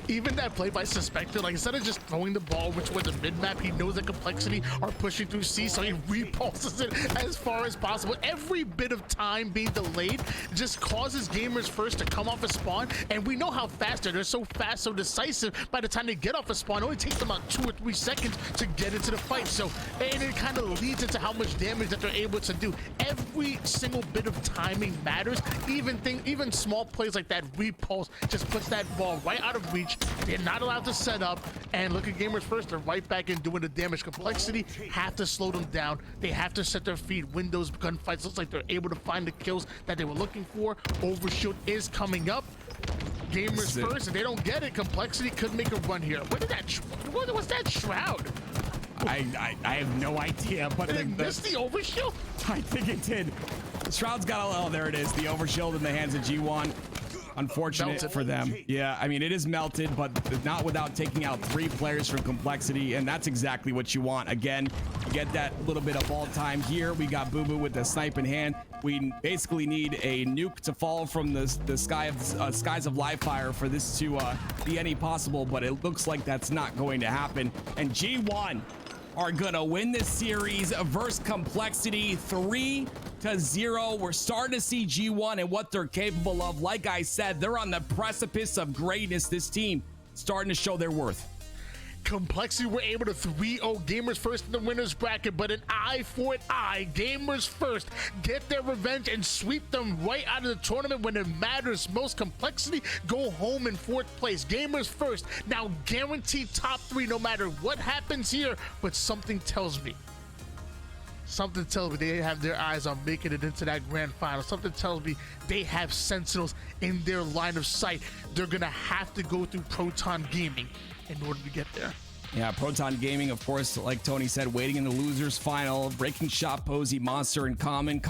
S5: Even that play by Suspected, like instead of just throwing the ball which was the mid-map, he knows that Complexity are pushing through C, so he repulses it as far as possible. Every bit of time being delayed just causes Gamers First to come off a spawn, and we know how fast they're so fast, so decisive. By the time they get off a spawn, it only takes them about 2 or 3 seconds to get into the fight. So, and it kind of leads into how much damage that they're able to do. Every single bit of timing matters. Even small plays like that repulse just puts that ball right out of reach. They're not allowed to set up, and look at Gamers First, they're right back in doing the damage. Complexity have to slow them down. They have to set their feet, win those gunfights. Looks like they're able to find the kills that they were looking for. Overshield is coming up. Gamers First, if they don't get it, Complexity could make a run here. What was that shroud?
S6: I have no idea, but
S5: Did it miss the overshield?
S6: I think it did. The shroud's got there it is, the overshield in the hands of G1. Unfortunate
S5: Melted.
S6: for them. Yeah, I mean, it is melted, but not without taking out 3 players from Complexity, and that's exactly what you want. Again, you get that little bit of ball time here. We got Boo Boo with the snipe in hand. We basically need a nuke to fall from the skies of live fire for this to be any possible, but it looks like that's not going to happen. And G1 are gonna win this series versus Complexity 3-0. We're starting to see G1 and what they're capable of. Like I said, they're on the precipice of greatness. This team starting to show their worth.
S5: Complexity were able to 3-0 Gamers First in the winners bracket, but an eye for an eye. Gamers First get their revenge and sweep them right out of the tournament when it matters most. Complexity go home in 4th place. Gamers First now guaranteed top 3 no matter what happens here, but something tells me they have their eyes on making it into that grand final. Something tells me they have Sentinels in their line of sight. They're gonna have to go through Proton Gaming in order to get there.
S6: Yeah, Proton Gaming, of course, like Tony said, waiting in the losers final. Breaking Shot, Posey, Monster, and Common.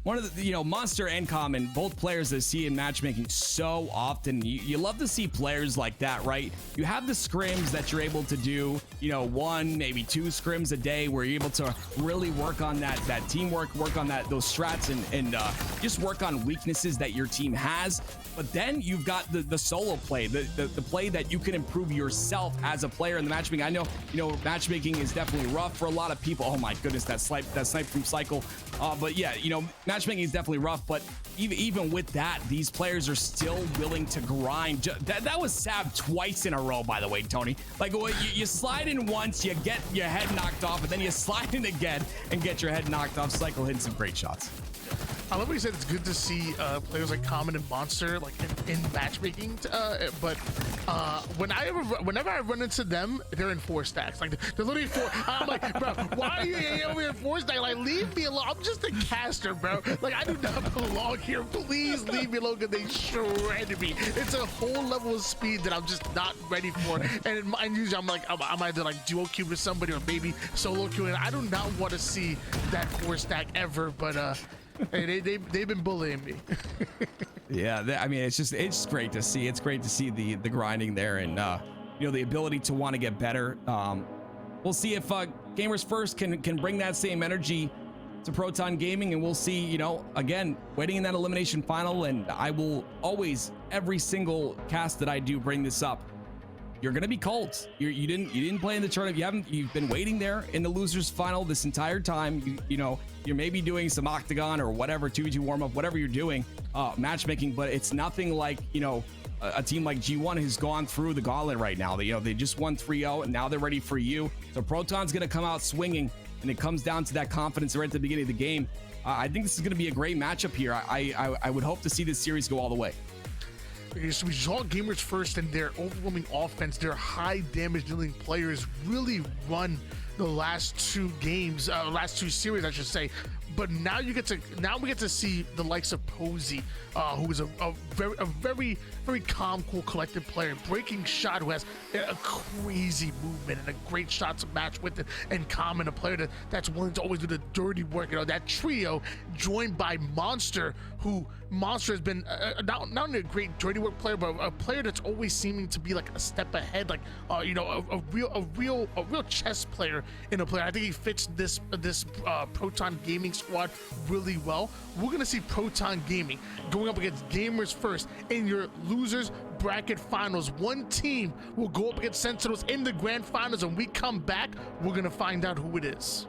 S6: One of the, Monster and Common, both players that see in matchmaking so often. You love to see players like that, right? You have the scrims that you're able to do, 1, maybe 2 scrims a day where you're able to really work on that teamwork, work on those strats, and just work on weaknesses that your team has. But then you've got the solo play, the play that you can improve yourself as a player in the matchmaking. I know, matchmaking is definitely rough for a lot of people. Oh my goodness, that snipe from Cycle. But yeah, matchmaking is definitely rough, but even with that, these players are still willing to grind. That was Sab twice in a row, by the way, Tony. Like, you slide in once, you get your head knocked off, and then you slide in again and get your head knocked off. Cycle hitting some great shots.
S5: I love what you said. It's good to see players like Common and Monster like in matchmaking, but whenever I run into them, they're in 4 stacks. Like they're literally 4. I'm like, bro, why are you over here in 4 stacks? Like, leave me alone. I'm just a caster, bro. Like, I do not belong here. Please leave me alone, because they shred me. It's a whole level of speed that I'm just not ready for. And usually I'm like, I'm either like duo queue with somebody or maybe solo queuing. I do not want to see that 4 stack ever, but hey, they've been bullying me.
S6: Yeah, I mean, it's great to see. It's great to see the grinding there, and the ability to want to get better. We'll see if Gamers First can bring that same energy to Proton Gaming, and we'll see. Again, waiting in that elimination final, and I will always, every single cast that I do, bring this up. you're gonna be cold. You didn't play in the tournament. You've been waiting there in the losers final this entire time. You know, you're maybe doing some octagon or whatever, 2v2 warm up, whatever you're doing, matchmaking, but it's nothing like, you know, a team like G1 has gone through the gauntlet right now. They just won 3-0 and now they're ready for you. So Proton's gonna come out swinging, and it comes down to that confidence right at the beginning of the game. I think this is gonna be a great matchup here. I would hope to see this series go all the way.
S5: So we saw Gamers First and their overwhelming offense, their high damage dealing players really run the last two games, last two series, I should say. But now we get to see the likes of Posey, who is a very calm, cool, collected player, breaking shot, who has a crazy movement and a great shot to match with it, and Common, a player that's willing to always do the dirty work. You know, that trio joined by Monster, who Monster has been not only a great dirty work player, but a player that's always seeming to be like a step ahead, like you know, a real chess player in a player. I think he fits this Proton Gaming squad really well. We're gonna see Proton Gaming going up against Gamers First in your losers bracket finals. One team will go up against Sentinels in the grand finals, and we come back, we're gonna find out who it is.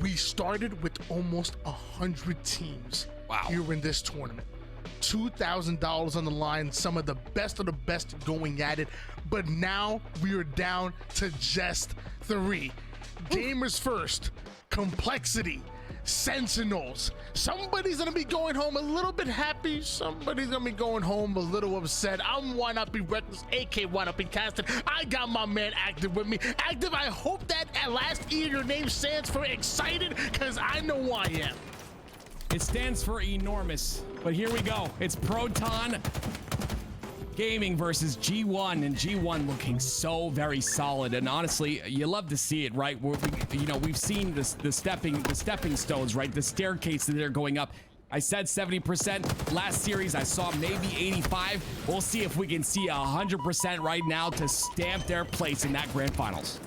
S5: We started with almost 100 teams here in this tournament. $2,000 on the line, some of the best going at it, but now we are down to just 3. Gamers first, Complexity, Sentinels. Somebody's gonna be going home a little bit happy, somebody's gonna be going home a little upset. I'm Why Not Be Reckless, AK Why Not Be Casted. I got my man Active with me. Active, I hope that at last E your name stands for excited, because I know who I am.
S6: It stands for enormous, but here we go. It's Proton Gaming versus G1, and G1 looking so very solid. And honestly, you love to see it, right? We've seen the stepping stones, right? The staircase that they're going up. I said 70%. Last series, I saw maybe 85. We'll see if we can see 100% right now to stamp their place in that grand finals.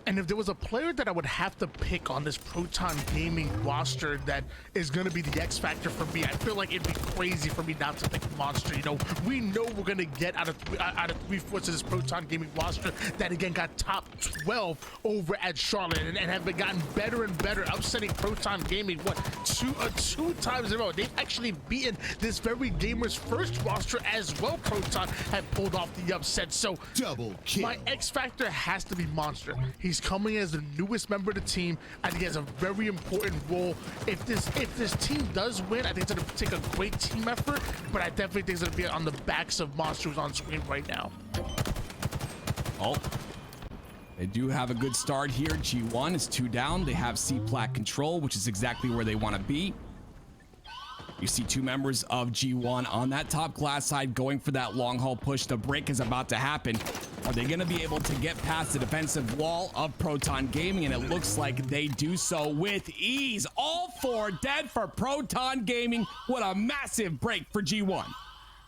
S5: And if there was a player that I would have to pick on this Proton Gaming roster that is going to be the X factor for me, I feel like it'd be crazy for me not to pick Monster. You know, we know we're going to get out of 3/4 of this Proton Gaming roster that again got top 12 over at Charlotte and have been gotten better and better, upsetting Proton Gaming two times in a row. They've actually beaten this very Gamers First roster as well. Proton have pulled off the upset. So
S4: Double kill.
S5: my X factor has to be Monster. He's coming as the newest member of the team. I think he has a very important role. If this team does win, I think it's going to take a great team effort, but I definitely think it's going to be on the backs of Monsters on screen right now.
S6: Oh, they do have a good start here. G1 is 2 down. They have C-Plat control, which is exactly where they want to be. You see 2 members of G1 on that top glass side going for that long haul push. The break is about to happen. Are they going to be able to get past the defensive wall of Proton Gaming? And it looks like they do so with ease. All 4 dead for Proton Gaming. What a massive break for G1.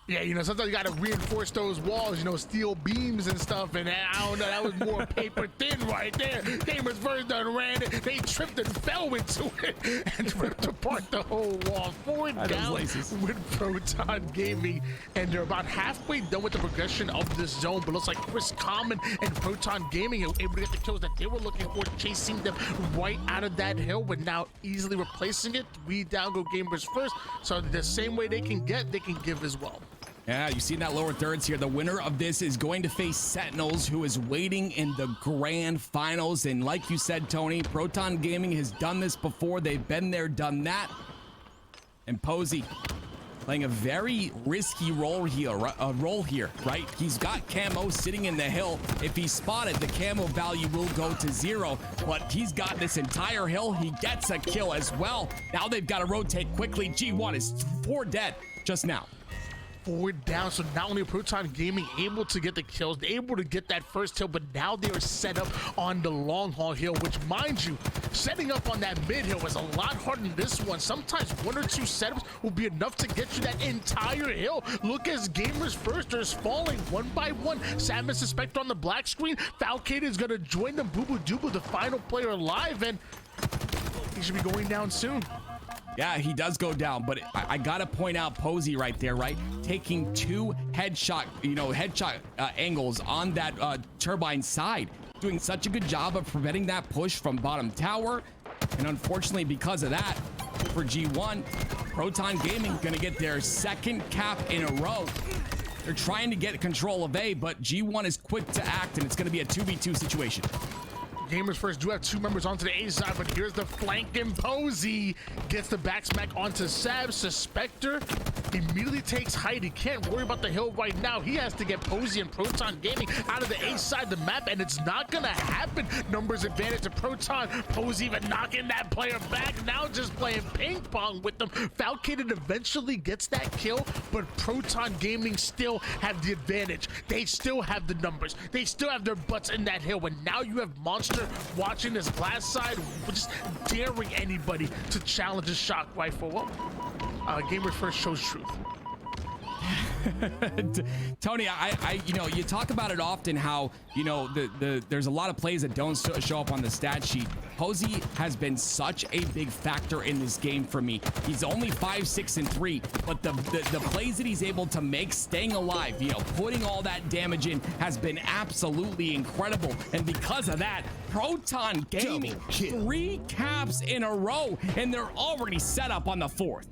S5: Yeah, you know, sometimes you got to reinforce those walls, you know, steel beams and stuff, and I don't know, that was more paper thin right there. Gamers First done ran it, they tripped and fell into it and ripped apart the whole wall. 4 down with Proton Gaming, and they're about halfway done with the progression of this zone, but looks like Chris Common and Proton Gaming are able to get the kills that they were looking for, chasing them right out of that hill, but now easily replacing it. 3 down go Gamers First, so the same way they can get, they can give as well.
S6: Yeah, you see in that lower thirds here, the winner of this is going to face Sentinels, who is waiting in the grand finals. And like you said, Tony, Proton Gaming has done this before. They've been there, done that. And Posey playing a very risky role here, right? He's got camo sitting in the hill. If he's spotted, the camo value will go to 0, but he's got this entire hill. He gets a kill as well. Now they've got to rotate quickly. G1 is 4 dead just now.
S5: 4 down, so not only Proton Gaming able to get the kills, able to get that first kill, but now they are set up on the long haul hill, which, mind you, setting up on that mid hill is a lot harder than this one. Sometimes 1 or 2 setups will be enough to get you that entire hill. Look as Gamers First are falling one by one. Samus Suspect on the black screen. Falcade is going to join them. Boo Boo Doobu, the final player alive, and he should be going down soon.
S6: Yeah, he does go down, but I gotta point out Posey right there, right? Taking 2 headshot angles on that turbine side. Doing such a good job of preventing that push from bottom tower. And unfortunately, because of that, for G1, Proton Gaming gonna get their 2nd cap in a row. They're trying to get control of A, but G1 is quick to act, and it's gonna be a 2v2 situation.
S5: Gamers First do have 2 members onto the A side, but here's the flank, and Posey gets the back smack onto Sab. Suspector immediately takes height. He can't worry about the hill right now. He has to get Posey and Proton Gaming out of the A side of the map, and it's not gonna happen. Numbers advantage to Proton. Posey even knocking that player back. Now just playing ping pong with them. Falcated eventually gets that kill, but Proton Gaming still have the advantage. They still have the numbers. They still have their butts in that hill, and now you have Monster watching this glass side, just daring anybody to challenge a shock rifle. Well, Gamers First shows truth.
S6: Tony, you know, you talk about it often how, you know, there's a lot of plays that don't show up on the stat sheet. Posey has been such a big factor in this game for me. He's only 5, 6, and 3, but the plays that he's able to make, staying alive, you know, putting all that damage in has been absolutely incredible. And because of that, Proton Gaming, 3 caps in a row, and they're already set up on the 4th.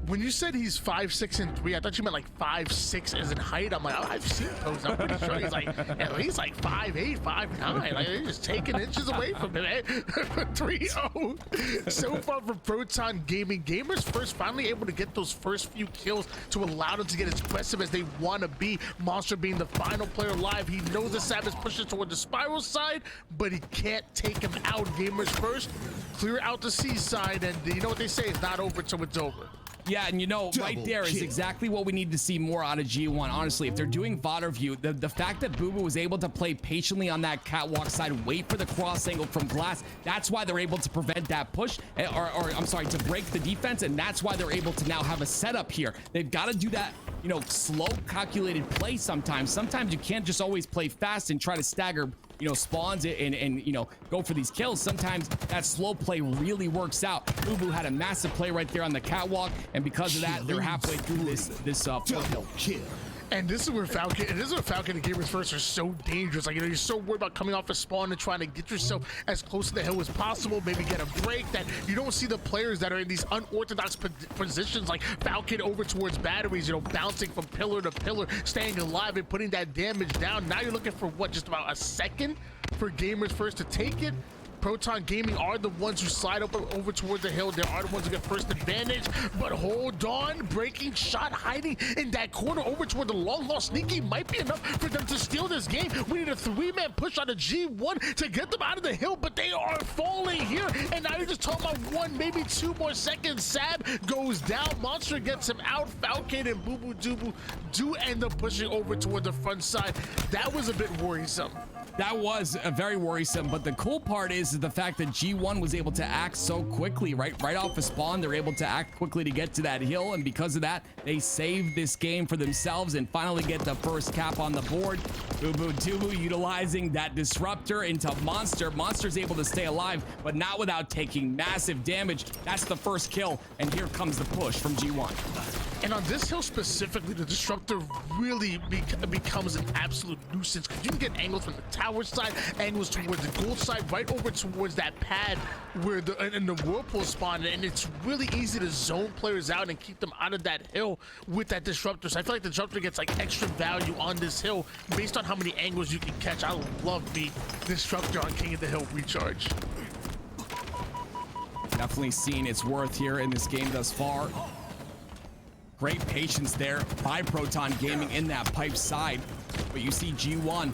S5: When you said he's 5, 6, and 3, I thought you meant like 5, 6 as in height. I'm like, oh, I've seen those. I'm pretty sure he's like at least like 5'8", 5'9". Like they're just taking inches away from him. 3-0 so far for Proton Gaming. Gamers first finally able to get those first few kills to allow them to get as aggressive as they want to be. Monster being the final player alive. He knows the Sab is pushing toward the spiral side, but he can't take him out. Gamers first clear out the C side, and you know what they say, it's not over till it's over.
S6: Yeah, and you know, right there is exactly what we need to see more out of G1. Honestly, if they're doing VOD review, the fact that Boo Boo was able to play patiently on that catwalk side, wait for the cross angle from Glass, that's why they're able to prevent that push, or I'm sorry, to break the defense, and that's why they're able to now have a setup here. They've got to do that, you know, slow, calculated play sometimes. Sometimes you can't just always play fast and try to stagger, you know, spawns and you know, go for these kills. Sometimes that slow play really works out. Boo Boo had a massive play right there on the catwalk, and because of that, they're halfway through this kill.
S5: And this is where Falcon and Gamers First are so dangerous. Like, you know, you're so worried about coming off a spawn and trying to get yourself as close to the hill as possible, maybe get a break, that you don't see the players that are in these unorthodox positions like Falcon over towards batteries, you know, bouncing from pillar to pillar, staying alive and putting that damage down. Now you're looking for what, just about a second for Gamers First to take it. Proton Gaming are the ones who slide up over toward the hill. They are the ones who get first advantage, but hold on. Breaking shot hiding in that corner over toward the long haul. Sneaky might be enough for them to steal this game. We need a 3-man push on the G1 to get them out of the hill, but they are falling here. And now you're just talking about 1, maybe 2 more seconds. Sab goes down. Monster gets him out. Falcon and Boo Boo Doo Boo do end up pushing over toward the front side. That was a bit worrisome.
S6: That was very worrisome, but the cool part is the fact that G1 was able to act so quickly, right off the spawn. They're able to act quickly to get to that hill, and because of that, they saved this game for themselves and finally get the first cap on the board. Boo Boo Doo Boo utilizing that disruptor into Monster. Monster's able to stay alive, but not without taking massive damage. That's the first kill, and here comes the push from G1.
S5: And on this hill specifically, the disruptor really becomes an absolute nuisance, because you can get angles from the tower side, angles towards the gold side, right over towards that pad where the whirlpool spawn, and it's really easy to zone players out and keep them out of that hill with that disruptor. So I feel like the disruptor gets like extra value on this hill based on how many angles you can catch. I love the disruptor on King of the Hill recharge.
S6: Definitely seen its worth here in this game thus far. Great patience there by Proton Gaming in that pipe side. But you see G1,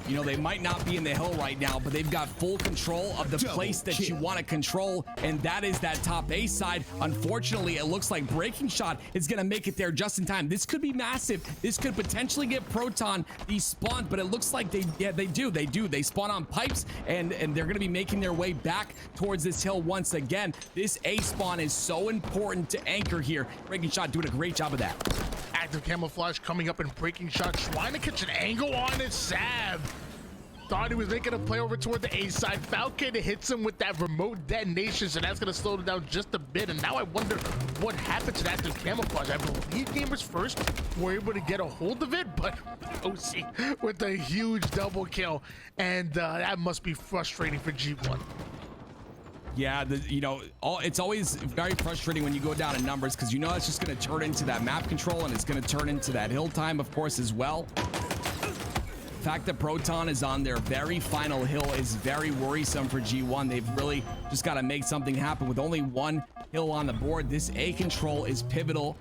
S6: you know, they might not be in the hill right now, but they've got full control of the place that you want to control, and that is that top A side. Unfortunately, it looks like Breaking Shot is going to make it there just in time. This could be massive. This could potentially get Proton despawned, but it looks like they do. They spawn on pipes, and they're going to be making their way back towards this hill once again. This A spawn is so important to anchor here. Breaking Shot doing a great job of that.
S5: Active camouflage coming up and Breaking Shot trying to catch an angle on it. Sab thought he was making a play over toward the A side. Falcon hits him with that remote detonation, so that's going to slow him down just a bit. And now I wonder what happened to that active camouflage. I believe Gamers First were able to get a hold of it, but OC with a huge double kill, and that must be frustrating for G1.
S6: Yeah, you know, it's always very frustrating when you go down in numbers, because you know it's just going to turn into that map control, and it's going to turn into that hill time, of course, as well. The fact that Proton is on their very final hill is very worrisome for G1. They've really just got to make something happen with only 1 hill on the board. This A control is pivotal.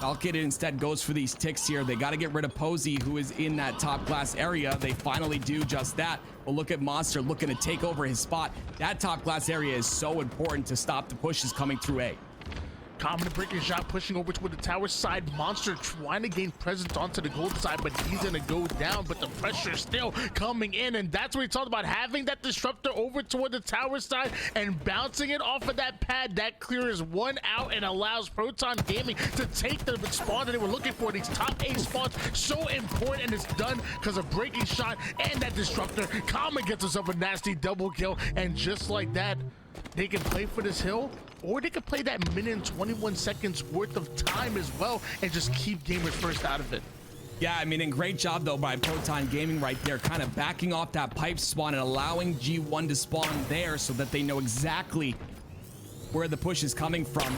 S6: Falcon instead goes for these ticks here. They got to get rid of Posey, who is in that top glass area. They finally do just that. But look at Monster looking to take over his spot. That top glass area is so important to stop the pushes coming through A.
S5: Common breaking shot, pushing over toward the tower side. Monster trying to gain presence onto the gold side, but he's gonna go down. But the pressure still coming in, and that's what we talked about, having that disruptor over toward the tower side and bouncing it off of that pad. That clears one out and allows Proton Gaming to take the spawn that they were looking for. These top 8 spawns, so important, and it's done because of breaking shot and that disruptor. Common gets himself a nasty double kill, and just like that, they can play for this hill, or they could play that minute and 21 seconds worth of time as well and just keep Gamers First out of it.
S6: Yeah, I mean, and great job though by Proton Gaming right there, kind of backing off that pipe spawn and allowing G1 to spawn there so that they know exactly where the push is coming from.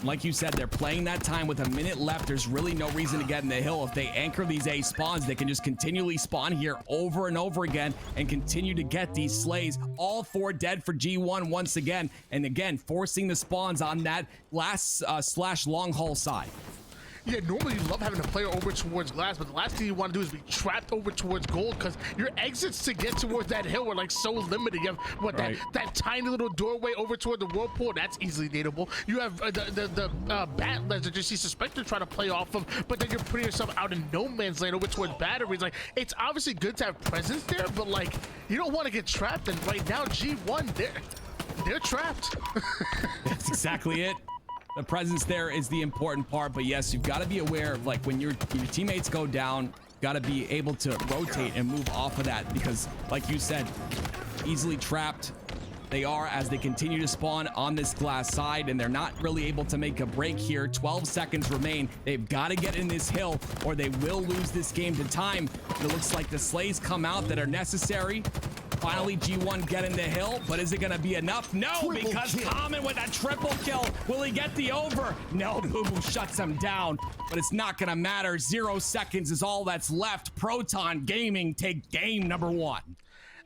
S6: Like you said, they're playing that time with a minute left. There's really no reason to get in the hill. If they anchor these A spawns, they can just continually spawn here over and over again and continue to get these slays. All 4 dead for G1 once again, and again forcing the spawns on that last slash long haul side.
S5: Yeah, normally you love having a player over towards glass, but the last thing you want to do is be trapped over towards gold, because your exits to get towards that hill are like so limited. You have what,
S6: Right.
S5: that tiny little doorway over toward the whirlpool, that's easily dateable. You have the bat ledge that you see Suspector trying to play off of, but then you're putting yourself out in no man's land over towards batteries. Like, it's obviously good to have presence there, but like, you don't want to get trapped. And right now, G1, they're trapped.
S6: That's exactly it. The presence there is the important part, but yes, you've got to be aware of, like, when your teammates go down, got to be able to rotate and move off of that, because like you said, easily trapped they are as they continue to spawn on this glass side, and they're not really able to make a break here. 12 seconds remain. They've got to get in this hill or they will lose this game to time. It looks like the slays come out that are necessary. Finally, G1 get in the hill, but is it going to be enough? No, because Common with a triple kill. Will he get the over? No, Boo Boo shuts him down, but it's not going to matter. 0 seconds is all that's left. Proton Gaming take game number 1.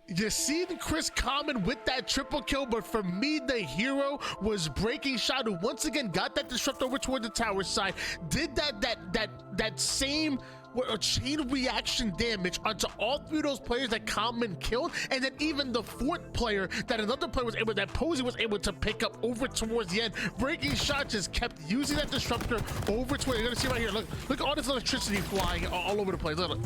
S5: You see the Chris Common with that triple kill, but for me, the hero was Breaking Shot, who once again got that disrupt over toward the tower side, did that same a chain reaction damage onto all 3 of those players that Common killed, and then even the 4th player that another player was able, that Posey was able to pick up over towards the end. Breaking Shot just kept using that disruptor over toward. You're gonna see right here. Look at all this electricity flying all over the place. Look,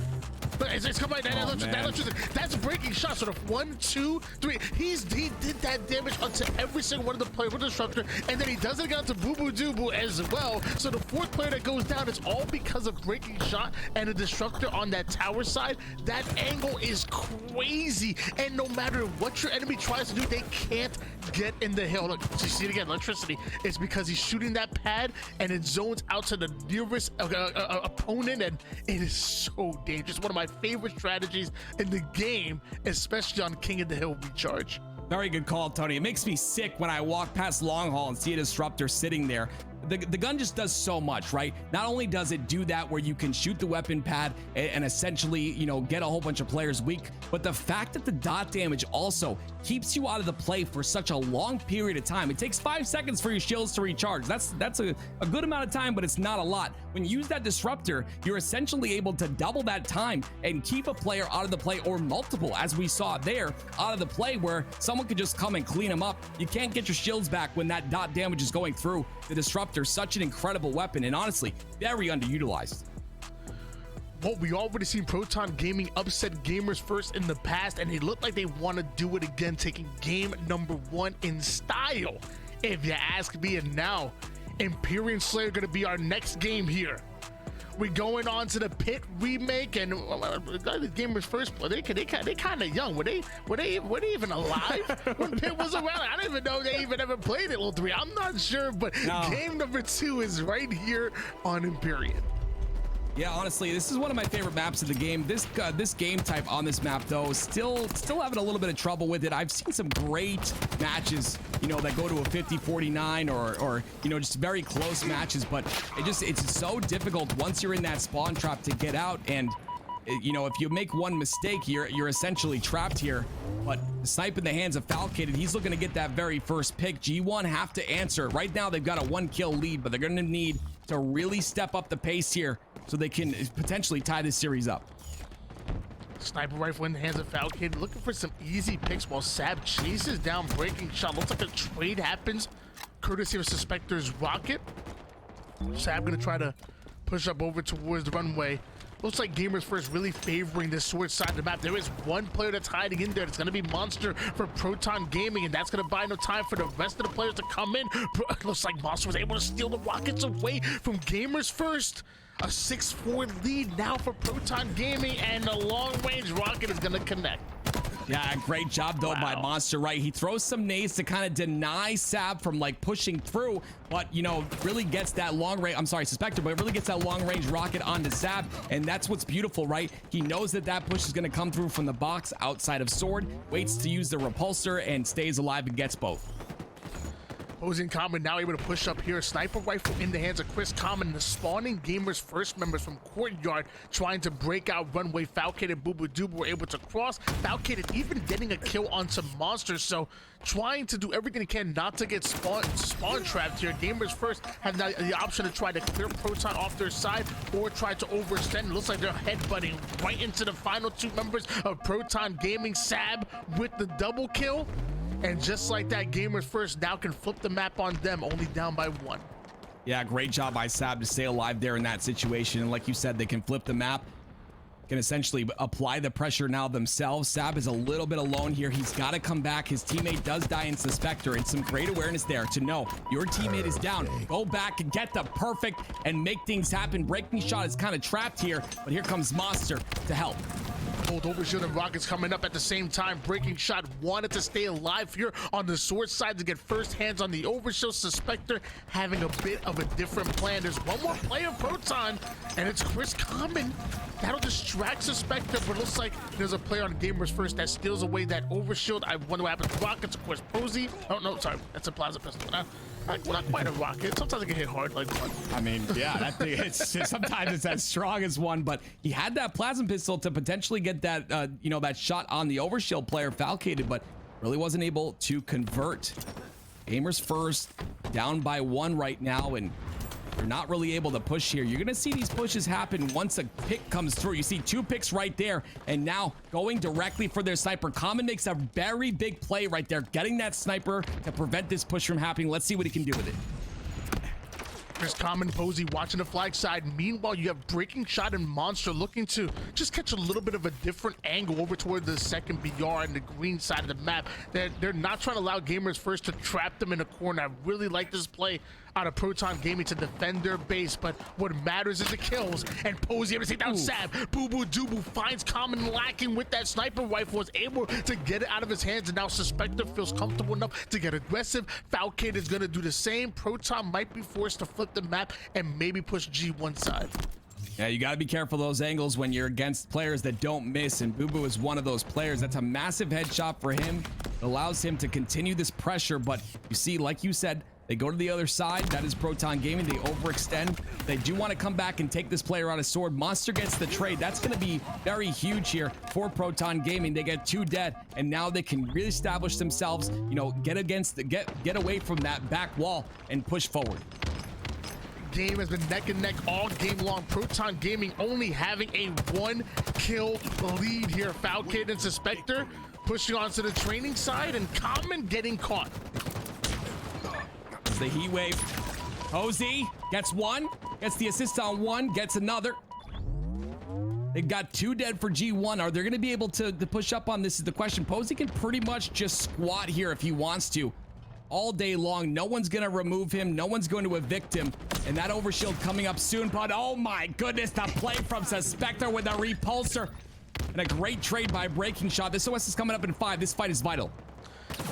S5: it's coming right. That electricity. That's Breaking Shot. Sort of 1, 2, 3. He did that damage onto every single one of the players with the disruptor, and then he does it again to Boo Boo Doo Boo as well. So the 4th player that goes down is all because of Breaking Shot and a disruptor on that tower side. That angle is crazy, and no matter what your enemy tries to do, they can't get in the hill. Look, you see it again, electricity. It's because he's shooting that pad and it zones out to the nearest opponent, and it is so dangerous. One of my favorite strategies in the game, especially on King of the Hill recharge.
S6: Very good call, Tony. It makes me sick when I walk past Long Haul and see a disruptor sitting there. The gun just does so much, right? Not only does it do that where you can shoot the weapon pad and essentially, you know, get a whole bunch of players weak, but the fact that the dot damage also keeps you out of the play for such a long period of time. It takes 5 seconds for your shields to recharge. That's a good amount of time, but it's not a lot. When you use that disruptor, you're essentially able to double that time and keep a player out of the play, or multiple, as we saw there, out of the play, where someone could just come and clean them up. You can't get your shields back when that dot damage is going through. The disruptor, such an incredible weapon, and honestly, very underutilized.
S5: Well, we already seen Proton Gaming upset Gamers First in the past, and they look like they want to do it again, taking game number 1 in style, if you ask me. And now, Empyrean Slayer going to be our next game here. We're going on to the Pit remake, and the Gamers First, they kind of young. Were they even alive when Pit was around? I don't even know if they even ever played it, Little 3. I'm not sure, but
S6: No. Game
S5: number 2 is right here on Empyrean.
S6: Yeah, honestly, this is one of my favorite maps of the game. This game type on this map, though, still having a little bit of trouble with it. I've seen some great matches, you know, that go to a 50-49 or you know, just very close matches, but it's so difficult once you're in that spawn trap to get out. And you know, if you make one mistake, you're essentially trapped here. But the snipe in the hands of Falcated, he's looking to get that very first pick. G1 have to answer. Right now, they've got a 1-kill lead, but they're going to need to really step up the pace here so they can potentially tie this series up.
S5: Sniper rifle in the hands of Falcated, looking for some easy picks while Sab chases down Breaking Shot. Looks like a trade happens. courtesy of Suspector's rocket. Sab gonna try to push up over towards the runway. Looks like Gamers First really favoring this sword side of the map. There is one player that's hiding in there. It's going to be Monster for Proton Gaming, and that's going to buy no time for the rest of the players to come in. Looks like Monster was able to steal the rockets away from Gamers First. A 6-4 lead now for Proton Gaming, and the long-range rocket is going to connect.
S6: Yeah, great job though by Monster, right? He throws some nades to kind of deny Sab from like pushing through, but you know, really gets that long range, I'm sorry, Suspector, but it really gets that long range rocket onto Sab, and that's what's beautiful, right? He knows that that push is going to come through from the box outside of Sword, waits to use the repulsor, and stays alive and gets both.
S5: Opposing Common now able to push up here. Sniper rifle in the hands of Chris Common. The spawning Gamers First members from Courtyard trying to break out runway. Falcade and Booba Dooba were able to cross. Falcade even getting a kill on some monsters. So trying to do everything he can not to get spawn trapped here. Gamers First have the option to try to clear Proton off their side or try to overextend. Looks like they're headbutting right into the final two members of Proton Gaming. Sab with the double kill. And just like that, Gamers First now can flip the map on them, only down by 1.
S6: Yeah, great job by Sab to stay alive there in that situation. And like you said, they can flip the map, can essentially apply the pressure now themselves. Sab is a little bit alone here. He's got to come back. His teammate does die in Suspector, and some great awareness there to know your teammate is down. Go back and get the perfect and make things happen. Breaking Shot is kind of trapped here, but here comes Monster to help.
S5: Both Overshield and Rockets coming up at the same time. Breaking Shot wanted to stay alive here on the Sword side to get first hands on the Overshield. Suspector having a bit of a different plan. There's one more player, Proton, and it's Chris Common. That'll distract Suspector, but it looks like there's a player on Gamers First that steals away that Overshield. I wonder what happens to Rockets. Of course, Posey. Oh, no, sorry. That's a Plaza Pistol. Not quite a rocket. Sometimes it can hit hard like one.
S6: I mean, yeah, that thing, sometimes it's as strong as one, but he had that plasma pistol to potentially get that, you know, that shot on the Overshield player, Falcated, but really wasn't able to convert. Gamers First down by 1 right now, and they're not really able to push here. You're gonna see these pushes happen once a pick comes through. You see 2 picks right there, and now going directly for their sniper. Common makes a very big play right there, getting that sniper to prevent this push from happening. Let's see what he can do with it.
S5: There's Common, Posey watching the flag side. Meanwhile, you have Breaking Shot and Monster looking to just catch a little bit of a different angle over toward the second BR and the green side of the map. They're not trying to allow Gamers First to trap them in a corner. I really like this play out of Proton Gaming to defend their base, but what matters is the kills, and Posey able to take down Sab. Boo Boo Doo finds Common lacking with that sniper rifle, was able to get it out of his hands, and now Suspector feels comfortable enough to get aggressive. Falcade is going to do the same. Proton might be forced to flip the map and maybe push G1 side.
S6: Yeah, you got to be careful those angles when you're against players that don't miss, and Boo Boo is one of those players. That's a massive headshot for him. It allows him to continue this pressure, but you see, like you said, they go to the other side. That is Proton Gaming. They overextend. They do want to come back and take this player out of Sword. Monster gets the trade. That's going to be very huge here for Proton Gaming. They get 2 dead, and now they can really establish themselves, you know, get away from that back wall and push forward.
S5: Game has been neck and neck all game long. Proton Gaming only having a 1-kill lead here. Falcade and Suspector pushing onto the training side, and Common getting caught.
S6: The heat wave. Posey gets 1, gets the assist on 1, gets another. They've got 2 dead for G1. Are they going to be able to push up on this is the question. Posey can pretty much just squat here if he wants to all day long. No one's going to remove him. No one's going to evict him. And that Overshield coming up soon, but oh my goodness, the play from Suspector with a repulsor. And a great trade by Breaking Shot. This OS is coming up in 5. This fight is vital.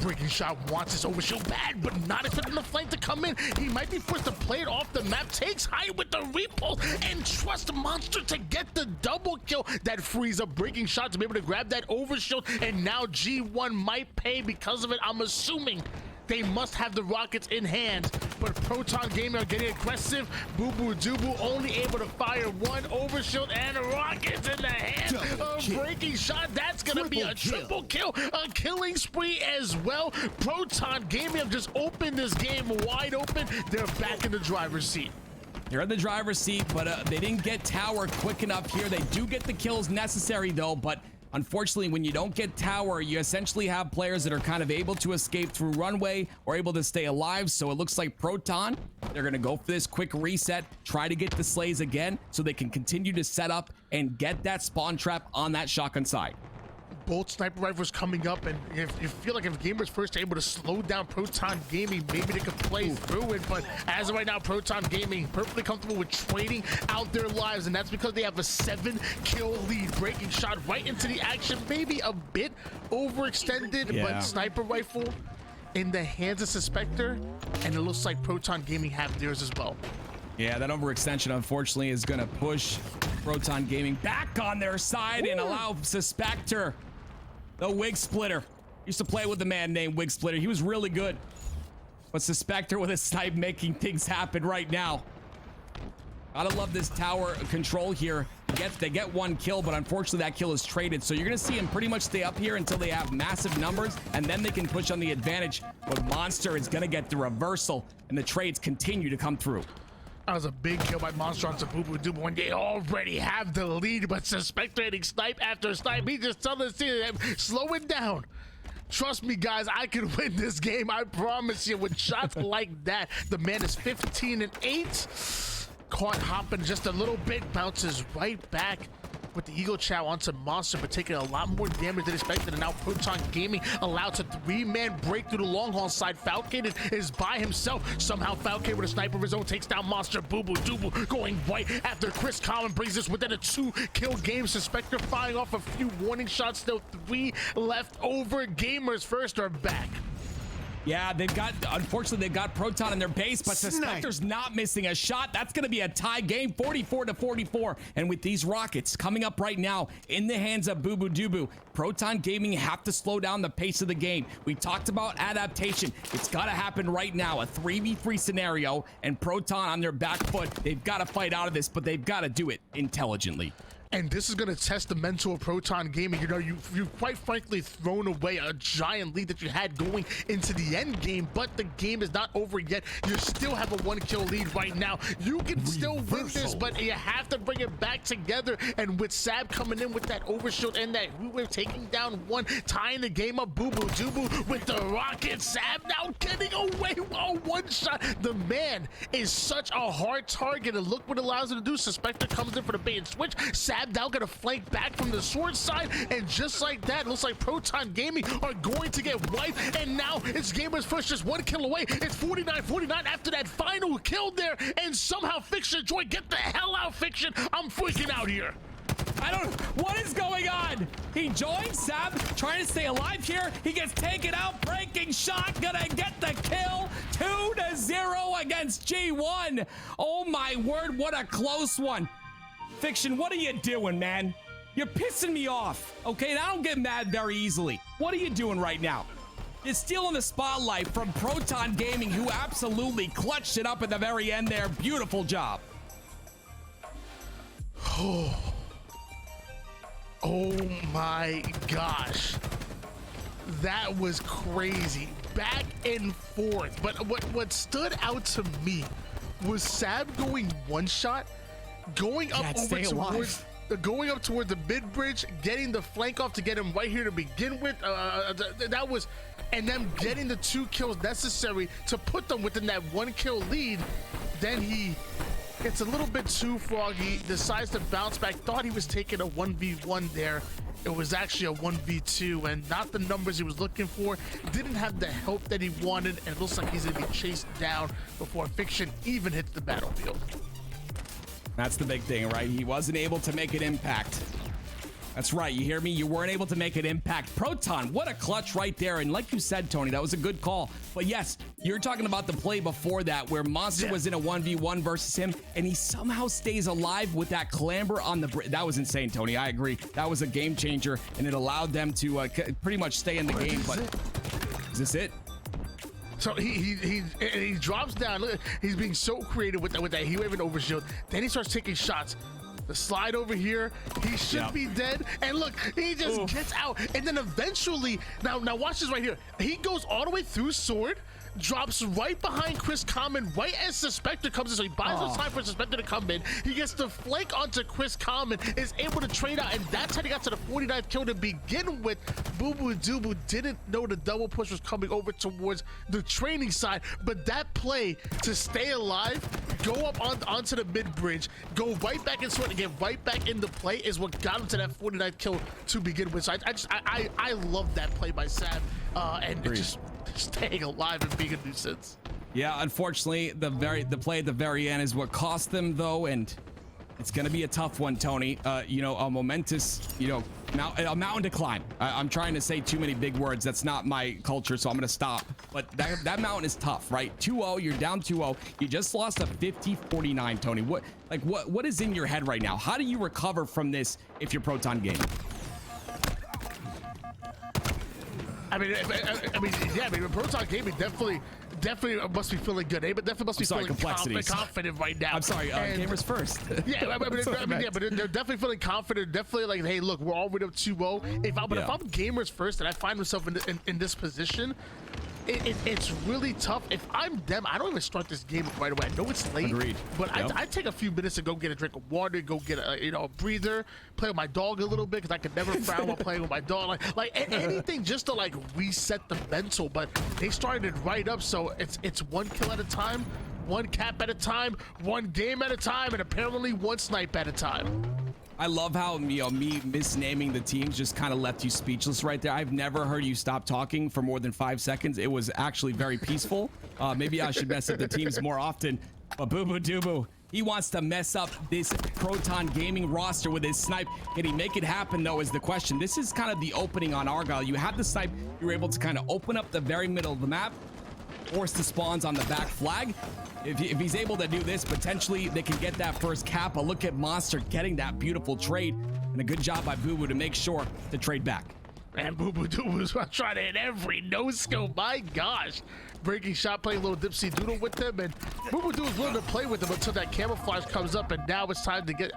S5: Breaking Shot wants his Overshield bad, but not expecting the flank to come in. He might be forced to play it off the map. Takes high with the repulse and trusts Monster to get the double kill. That frees up Breaking Shot to be able to grab that Overshield, and now G1 might pay because of it. I'm assuming they must have the rockets in hand, but Proton Gaming are getting aggressive. Boo Boo Doo only able to fire 1 Overshield, and rockets in the hand of Breaking Shot. That's gonna be a triple kill, a killing spree as well. Proton Gaming have just opened this game wide open. They're back in the driver's seat.
S6: They're in the driver's seat, but they didn't get tower quick enough here. They do get the kills necessary though, but Unfortunately, when you don't get tower, you essentially have players that are kind of able to escape through runway or able to stay alive. So it looks like Proton, they're going to go for this quick reset, try to get the slays again so they can continue to set up and get that spawn trap on that shotgun side.
S5: Both sniper rifles coming up, and if you feel like if Gamers First are able to slow down Proton Gaming, maybe they could play through it. But as of right now, Proton Gaming perfectly comfortable with trading out their lives, and that's because they have a 7-kill lead. Breaking shot right into the action, maybe a bit overextended, but sniper rifle in the hands of Suspector, and it looks like Proton Gaming have theirs as well.
S6: Yeah, that overextension, unfortunately, is going to push Proton Gaming back on their side and allow Suspector, the Wig Splitter. Used to play with a man named Wig Splitter. He was really good. But Suspector with a snipe making things happen right now. Gotta love this tower control here. They get 1 kill, but unfortunately that kill is traded. So you're gonna see him pretty much stay up here until they have massive numbers, and then they can push on the advantage. But Monster is gonna get the reversal, and the trades continue to come through.
S5: That was a big kill by Monster on Boo Doo when they already have the lead, but Suspector hitting snipe after snipe. He just telling the team, slow it down. Trust me, guys, I can win this game. I promise you. With shots like that, the man is 15-8. Caught hopping just a little bit, bounces right back with the Eagle Chow onto Monster, but taking a lot more damage than expected. And now Proton Gaming allowed to 3-man break through the long haul side. Falcon is by himself. Somehow Falcon with a sniper of his own takes down Monster. Boo Doo going right after Chris Collin brings us within a 2-kill game. Suspector firing off a few warning shots. Still 3 left over. Gamers First are back.
S6: Yeah, unfortunately, they've got Proton in their base, but Suspector's not missing a shot. That's going to be a tie game, 44-44. And with these rockets coming up right now in the hands of Boo Doo, Proton Gaming have to slow down the pace of the game. We talked about adaptation. It's got to happen right now. A 3v3 scenario, and Proton on their back foot. They've got to fight out of this, but they've got to do it intelligently.
S5: And this is going to test the mental of Proton Gaming. You know, you've quite frankly thrown away a giant lead that you had going into the end game, but the game is not over yet. You still have a 1-kill lead right now. You can still win this, but you have to bring it back together. And with Sab coming in with that overshield and that we're taking down 1, tying the game up. Boo Doo with the rocket. Sab now getting away while 1 shot. The man is such a hard target, and look what it allows him to do. Suspector comes in for the bait and switch. Sab now gonna flank back from the sword side, and just like that, it looks like Proton Gaming are going to get wiped. And now it's Gamers First, just 1 kill away. It's 49-49 after that final kill there, and somehow Fiction Joy, get the hell out, Fiction. I'm freaking out here.
S6: What is going on? He joins Sab, trying to stay alive here. He gets taken out, breaking shot, gonna get the kill. 2-0 against G1. Oh my word, what a close one. Fiction, what are you doing, man? You're pissing me off, okay? And I don't get mad very easily. What are you doing right now? You're stealing the spotlight from Proton Gaming, who absolutely clutched it up at the very end there. Beautiful job.
S5: Oh my gosh. That was crazy. Back and forth. But what stood out to me was Sab going 1 shot, going up going up toward the mid bridge, getting the flank off to get him right here to begin with. That was, and then getting the 2 kills necessary to put them within that 1-kill lead. Then he gets a little bit too froggy, decides to bounce back. Thought he was taking a 1v1 there. It was actually a 1v2, and not the numbers he was looking for. Didn't have the help that he wanted, and it looks like he's gonna be chased down before Fiction even hits the battlefield.
S6: That's the big thing, right? He wasn't able to make an impact. That's right. You hear me? You weren't able to make an impact. Proton, what a clutch right there. And like you said, Tony, that was a good call. But yes, you're talking about the play before that where Monster was in a 1v1 versus him, and he somehow stays alive with that clamber on the bridge. That was insane, Tony. I agree. That was a game changer, and it allowed them to pretty much stay in the game. But is this it?
S5: So he drops down. Look, he's being so creative with that heat wave and overshield. Then he starts taking shots. The slide over here, he should be dead. And look, he just gets out. And then eventually, now watch this right here. He goes all the way through sword, drops right behind Chris Common, right as Suspector comes in. So he buys no time for Suspector to come in. He gets the flank onto Chris Common, is able to trade out, and that's how he got to the 49th kill to begin with. Boo Boo Doo didn't know the double push was coming over towards the training side, but that play to stay alive, go up onto the mid bridge, go right back into it, and get right back into play is what got him to that 49th kill to begin with. So I love that play by Sam, and just staying alive and being a nuisance.
S6: Yeah, unfortunately, the play at the very end is what cost them, though, and it's going to be a tough one, Tony. You know, a momentous, you know, a mountain to climb. I'm trying to say too many big words. That's not my culture, so I'm going to stop. But that mountain is tough, right? 2-0, you're down 2-0. You just lost a 50-49, Tony. What is in your head right now? How do you recover from this if you're Proton Gaming?
S5: I mean, Proton Gaming definitely must be feeling good. But definitely must be feeling confident right now.
S6: I'm sorry, gamers first.
S5: Yeah, but they're definitely feeling confident. Definitely like, hey, look, we're already up 2-0. If I'm gamers first and I find myself in this position, it's really tough. If I'm them, I don't even start this game right away. I know it's late, but I take a few minutes to go get a drink of water, go get a breather, play with my dog a little bit, because I can never frown while playing with my dog. Like anything just to like reset the mental. But they started it right up, so it's one kill at a time, one cap at a time, one game at a time, and apparently one snipe at a time.
S6: I love how me misnaming the teams just kind of left you speechless right there. I've never heard you stop talking for more than 5 seconds. It was actually very peaceful. Maybe I should mess up the teams more often. But Boo Boo Doo, he wants to mess up this Proton Gaming roster with his snipe. Can he make it happen, though, is the question. This is kind of the opening on Argyle. You have the snipe. You're able to kind of open up the very middle of the map, force the spawns on the back flag. If he's able to do this, potentially they can get that first cap. But look at Monster getting that beautiful trade, and a good job by Boo Boo to make sure to trade back.
S5: And Boo Boo Doo was trying to hit every no-scope. My gosh. Breaking shot, playing a little dipsy doodle with them, and Boo Boo Doo is willing to play with them until that camouflage comes up, and now it's time to get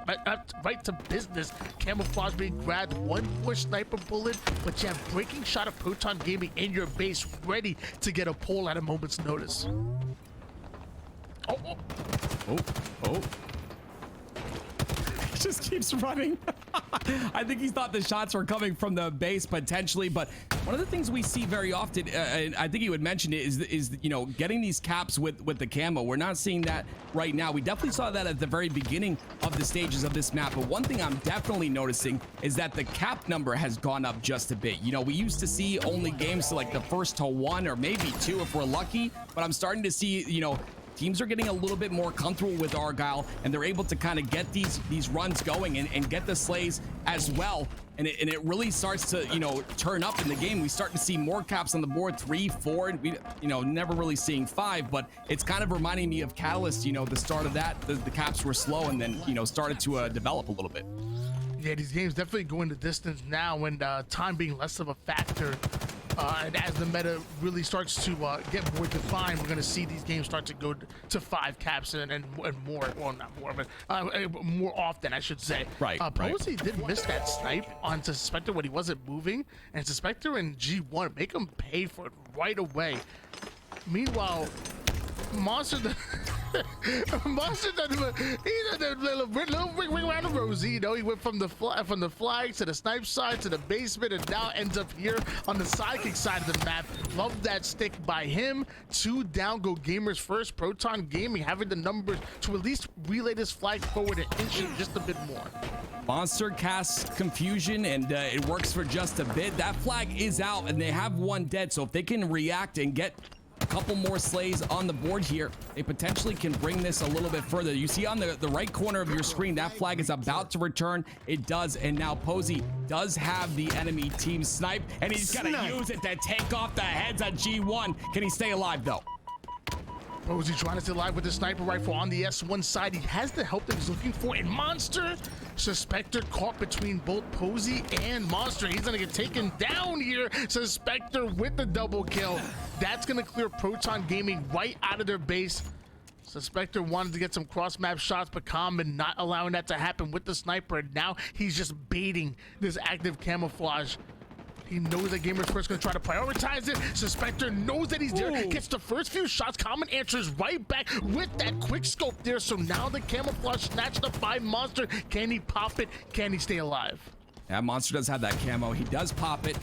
S5: right to business. Camouflage being grabbed, one more sniper bullet, but you have breaking shot of Proton Gaming in your base, ready to get a pull at a moment's notice.
S6: Oh. He just keeps running. I think he thought the shots were coming from the base potentially, but one of the things we see very often, and I think you had mentioned it, is you know, getting these caps with the camo. We're not seeing that right now. We definitely saw that at the very beginning of the stages of this map, but one thing I'm definitely noticing is that the cap number has gone up just a bit. You know, we used to see only games to like the first to 1 or maybe 2 if we're lucky, but I'm starting to see, you know, teams are getting a little bit more comfortable with Argyle, and they're able to kind of get these runs going and get the slays as well. And it really starts to, you know, turn up in the game. We start to see more caps on the board, 3, 4, and we, you know, never really seeing 5, but it's kind of reminding me of Catalyst. You know, the start of that, the caps were slow and then, you know, started to develop a little bit.
S5: Yeah, these games definitely going the distance now, and time being less of a factor. And as the meta really starts to get more defined, we're going to see these games start to go to 5 caps and more. Well, not more, but more often, I should say.
S6: Right.
S5: Posey did miss that snipe onto Suspector when he wasn't moving, and Suspector and G1 make him pay for it right away. Meanwhile, Monster did a little ring around the rosy. You know, he went from the flag to the snipe side to the basement, and now ends up here on the sidekick side of the map. Love that stick by him. 2 down, go gamers first. Proton Gaming having the numbers to at least relay this flag forward and inch it just a bit more.
S6: Monster casts confusion, and it works for just a bit. That flag is out, and they have 1 dead, so if they can react and get a couple more slays on the board here, they potentially can bring this a little bit further. You see on the right corner of your screen, that flag is about to return. It does, and now Posey does have the enemy team snipe, and he's gonna use it to take off the heads of G1. Can he stay alive, though?
S5: Posey trying to stay alive with the sniper rifle on the S1 side. He has the help that he's looking for, and Monster Suspector caught between both Posey and Monster. He's gonna get taken down here. Suspector with the double kill. That's gonna clear Proton Gaming right out of their base. Suspector wanted to get some cross-map shots, but Common not allowing that to happen with the sniper, and now he's just baiting this active camouflage. He knows that Gamers First gonna try to prioritize it. Suspector knows that he's there. Gets the first few shots. Common answers right back with that quick scope there. So now the camouflage snatched up by Monster. Can he pop it? Can he stay alive?
S6: Yeah, Monster does have that camo. He does pop it.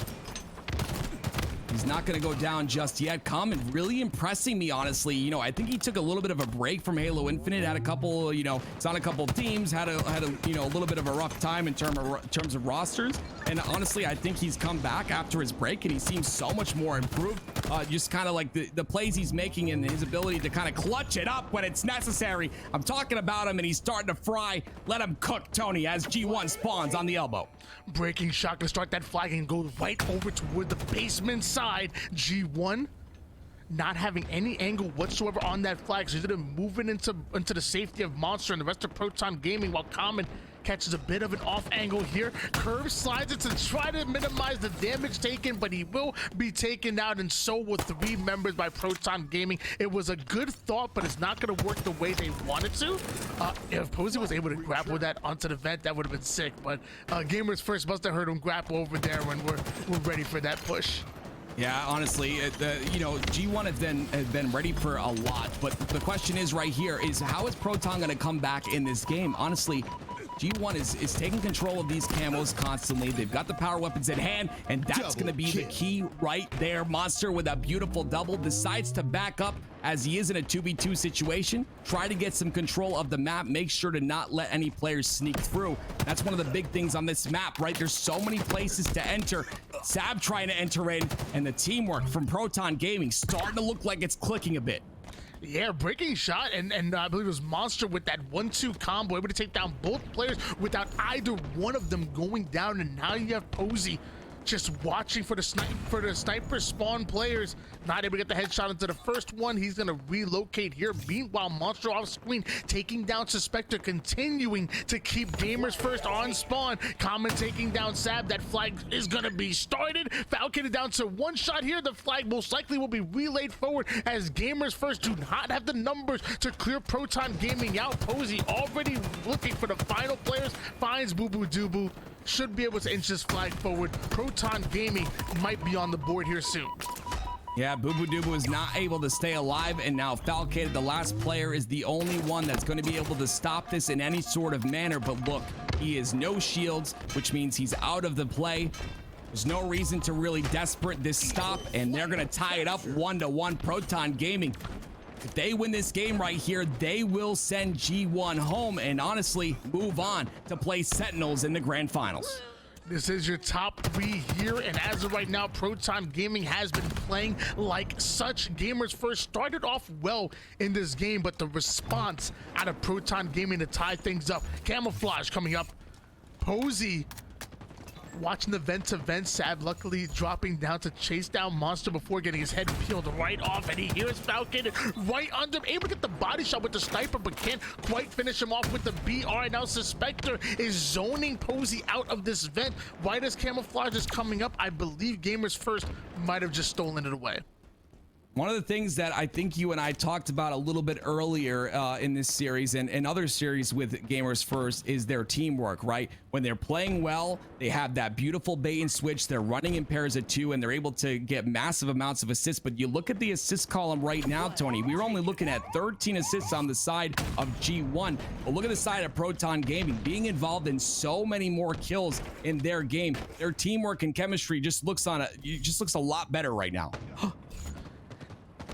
S6: He's not going to go down just yet. Common really impressing me, honestly. You know, I think he took a little bit of a break from Halo Infinite. Had a couple, you know, it's on a couple of teams. Had a you know, a little bit of a rough time in terms of rosters. And honestly, I think he's come back after his break, and he seems so much more improved. Just kind of like the plays he's making and his ability to kind of clutch it up when it's necessary. I'm talking about him, and he's starting to fry. Let him cook, Tony, as G1 spawns on the elbow.
S5: Breaking shot gonna start that flag and go right over toward the basement side. G1 not having any angle whatsoever on that flag, so he's gonna move it into the safety of Monster and the rest of Proton Gaming, while Common catches a bit of an off angle here. Curve slides it to try to minimize the damage taken, but he will be taken out, and so will 3 members by Proton Gaming. It was a good thought, but it's not going to work the way they wanted to. If Posey was able to grapple that onto the vent, that would have been sick, but Gamers First must have heard him grapple over there when we're ready for that push.
S6: Yeah, honestly, you know, G1 has been ready for a lot, but the question is right here is how is Proton going to come back in this game? Honestly, G1 is taking control of these camos constantly. They've got the power weapons at hand, and that's going to be the key right there. Monster with a beautiful double decides to back up as he is in a 2v2 situation. Try to get some control of the map. Make sure to not let any players sneak through. That's one of the big things on this map, right? There's so many places to enter. Sab trying to enter in, and the teamwork from Proton Gaming starting to look like it's clicking a bit.
S5: Yeah, breaking shot, and I believe it was Monster with that 1-2 combo, able to take down both players without either one of them going down. And now you have Posey just watching for the sniper spawn players. Not able to get the headshot into the first one. He's gonna relocate here. Meanwhile, Monster off screen taking down Suspector, continuing to keep Gamers First on spawn. Common taking down Sab. That flag is gonna be started. Falcon down to 1 shot here. The flag most likely will be relayed forward as Gamers First do not have the numbers to clear Proton Gaming out. Posey already looking for the final players. Finds Boo Boo Doo. Should be able to inch this flag forward. Proton Gaming might be on the board here soon.
S6: Yeah, Boo Boo Doo is not able to stay alive, and now Falcated, the last player, is the only one that's going to be able to stop this in any sort of manner. But look, he has no shields, which means he's out of the play. There's no reason to really desperate this stop, and they're going to tie it up 1-1. Proton Gaming, if they win this game right here, they will send G1 home and honestly move on to play Sentinels in the grand finals.
S5: This is your top 3 here, and as of right now, Proton Gaming has been playing like such. Gamers First started off well in this game, but the response out of Proton Gaming to tie things up. Camouflage coming up. Posey watching the vent-to-vent. Sab luckily dropping down to chase down Monster before getting his head peeled right off, and he hears Falcon right under him, able to get the body shot with the sniper, but can't quite finish him off with the BR. Now Suspector is zoning Posey out of this vent right as Camouflage is coming up. I believe Gamers First might have just stolen it away.
S6: One of the things that I think you and I talked about a little bit earlier in this series and other series with Gamers First is their teamwork, right? When they're playing well, they have that beautiful bait and switch. They're running in pairs of 2, and they're able to get massive amounts of assists. But you look at the assist column right now, Tony. We were only looking at 13 assists on the side of G1. But look at the side of Proton Gaming, being involved in so many more kills in their game. Their teamwork and chemistry just looks a lot better right now.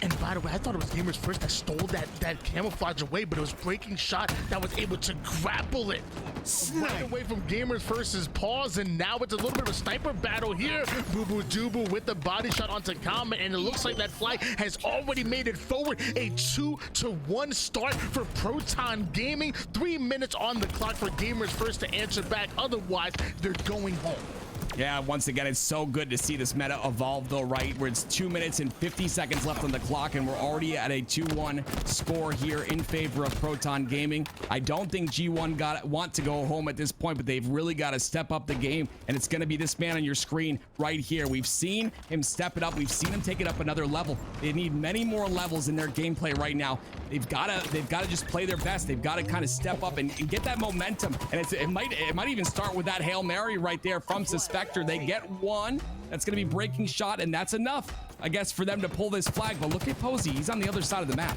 S5: And by the way, I thought it was Gamers First that stole that camouflage away, but it was breaking shot that was able to grapple it right away from Gamers First's paws, and now it's a little bit of a sniper battle here. Boo Boo Doo with the body shot onto Common, and it looks like that flag has already made it forward. A 2-1 start for Proton Gaming. 3 minutes on the clock for Gamers First to answer back. Otherwise, they're going home.
S6: Yeah, once again, it's so good to see this meta evolve, though, right? Where it's 2 minutes and 50 seconds left on the clock, and we're already at a 2-1 score here in favor of Proton Gaming. I don't think G1 want to go home at this point, but they've really got to step up the game, and it's going to be this man on your screen right here. We've seen him step it up. We've seen him take it up another level. They need many more levels in their gameplay right now. They've got to just play their best. They've got to kind of step up and get that momentum, and it might even start with that Hail Mary right there from Suspect. factor. They get one. That's going to be breaking shot, and that's enough, I guess, for them to pull this flag. But look at Posey. He's on the other side of the map.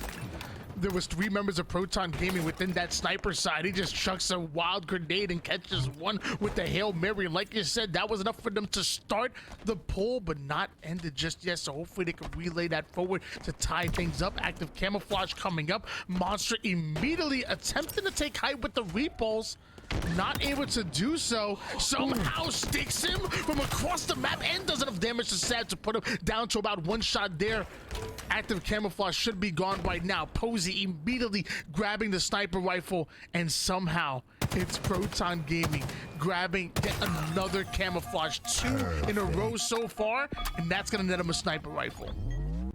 S5: There was 3 members of Proton Gaming within that sniper side. He just chucks a wild grenade and catches one with the Hail Mary. And like you said, that was enough for them to start the pull, but not end it just yet. So hopefully they can relay that forward to tie things up. Active camouflage coming up. Monster immediately attempting to take height with the repulse. Not able to do so. Somehow sticks him from across the map and does enough damage to Sad to put him down to about 1 shot there. Active camouflage should be gone right now. Posey immediately grabbing the sniper rifle, and somehow it's Proton Gaming grabbing yet another camouflage. 2 in a row so far, and that's gonna net him a sniper rifle.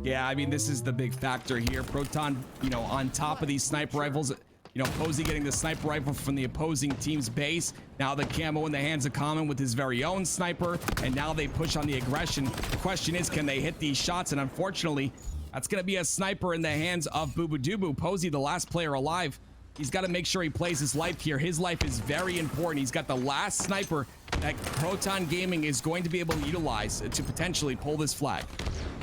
S6: Yeah, I mean, this is the big factor here. Proton, you know, on top of these sniper rifles. You know, Posey getting the sniper rifle from the opposing team's base. Now the camo in the hands of Common with his very own sniper. And now they push on the aggression. The question is, can they hit these shots? And unfortunately, that's going to be a sniper in the hands of Bubudubu. Posey, the last player alive. He's got to make sure he plays his life here. His life is very important. He's got the last sniper that Proton Gaming is going to be able to utilize to potentially pull this flag.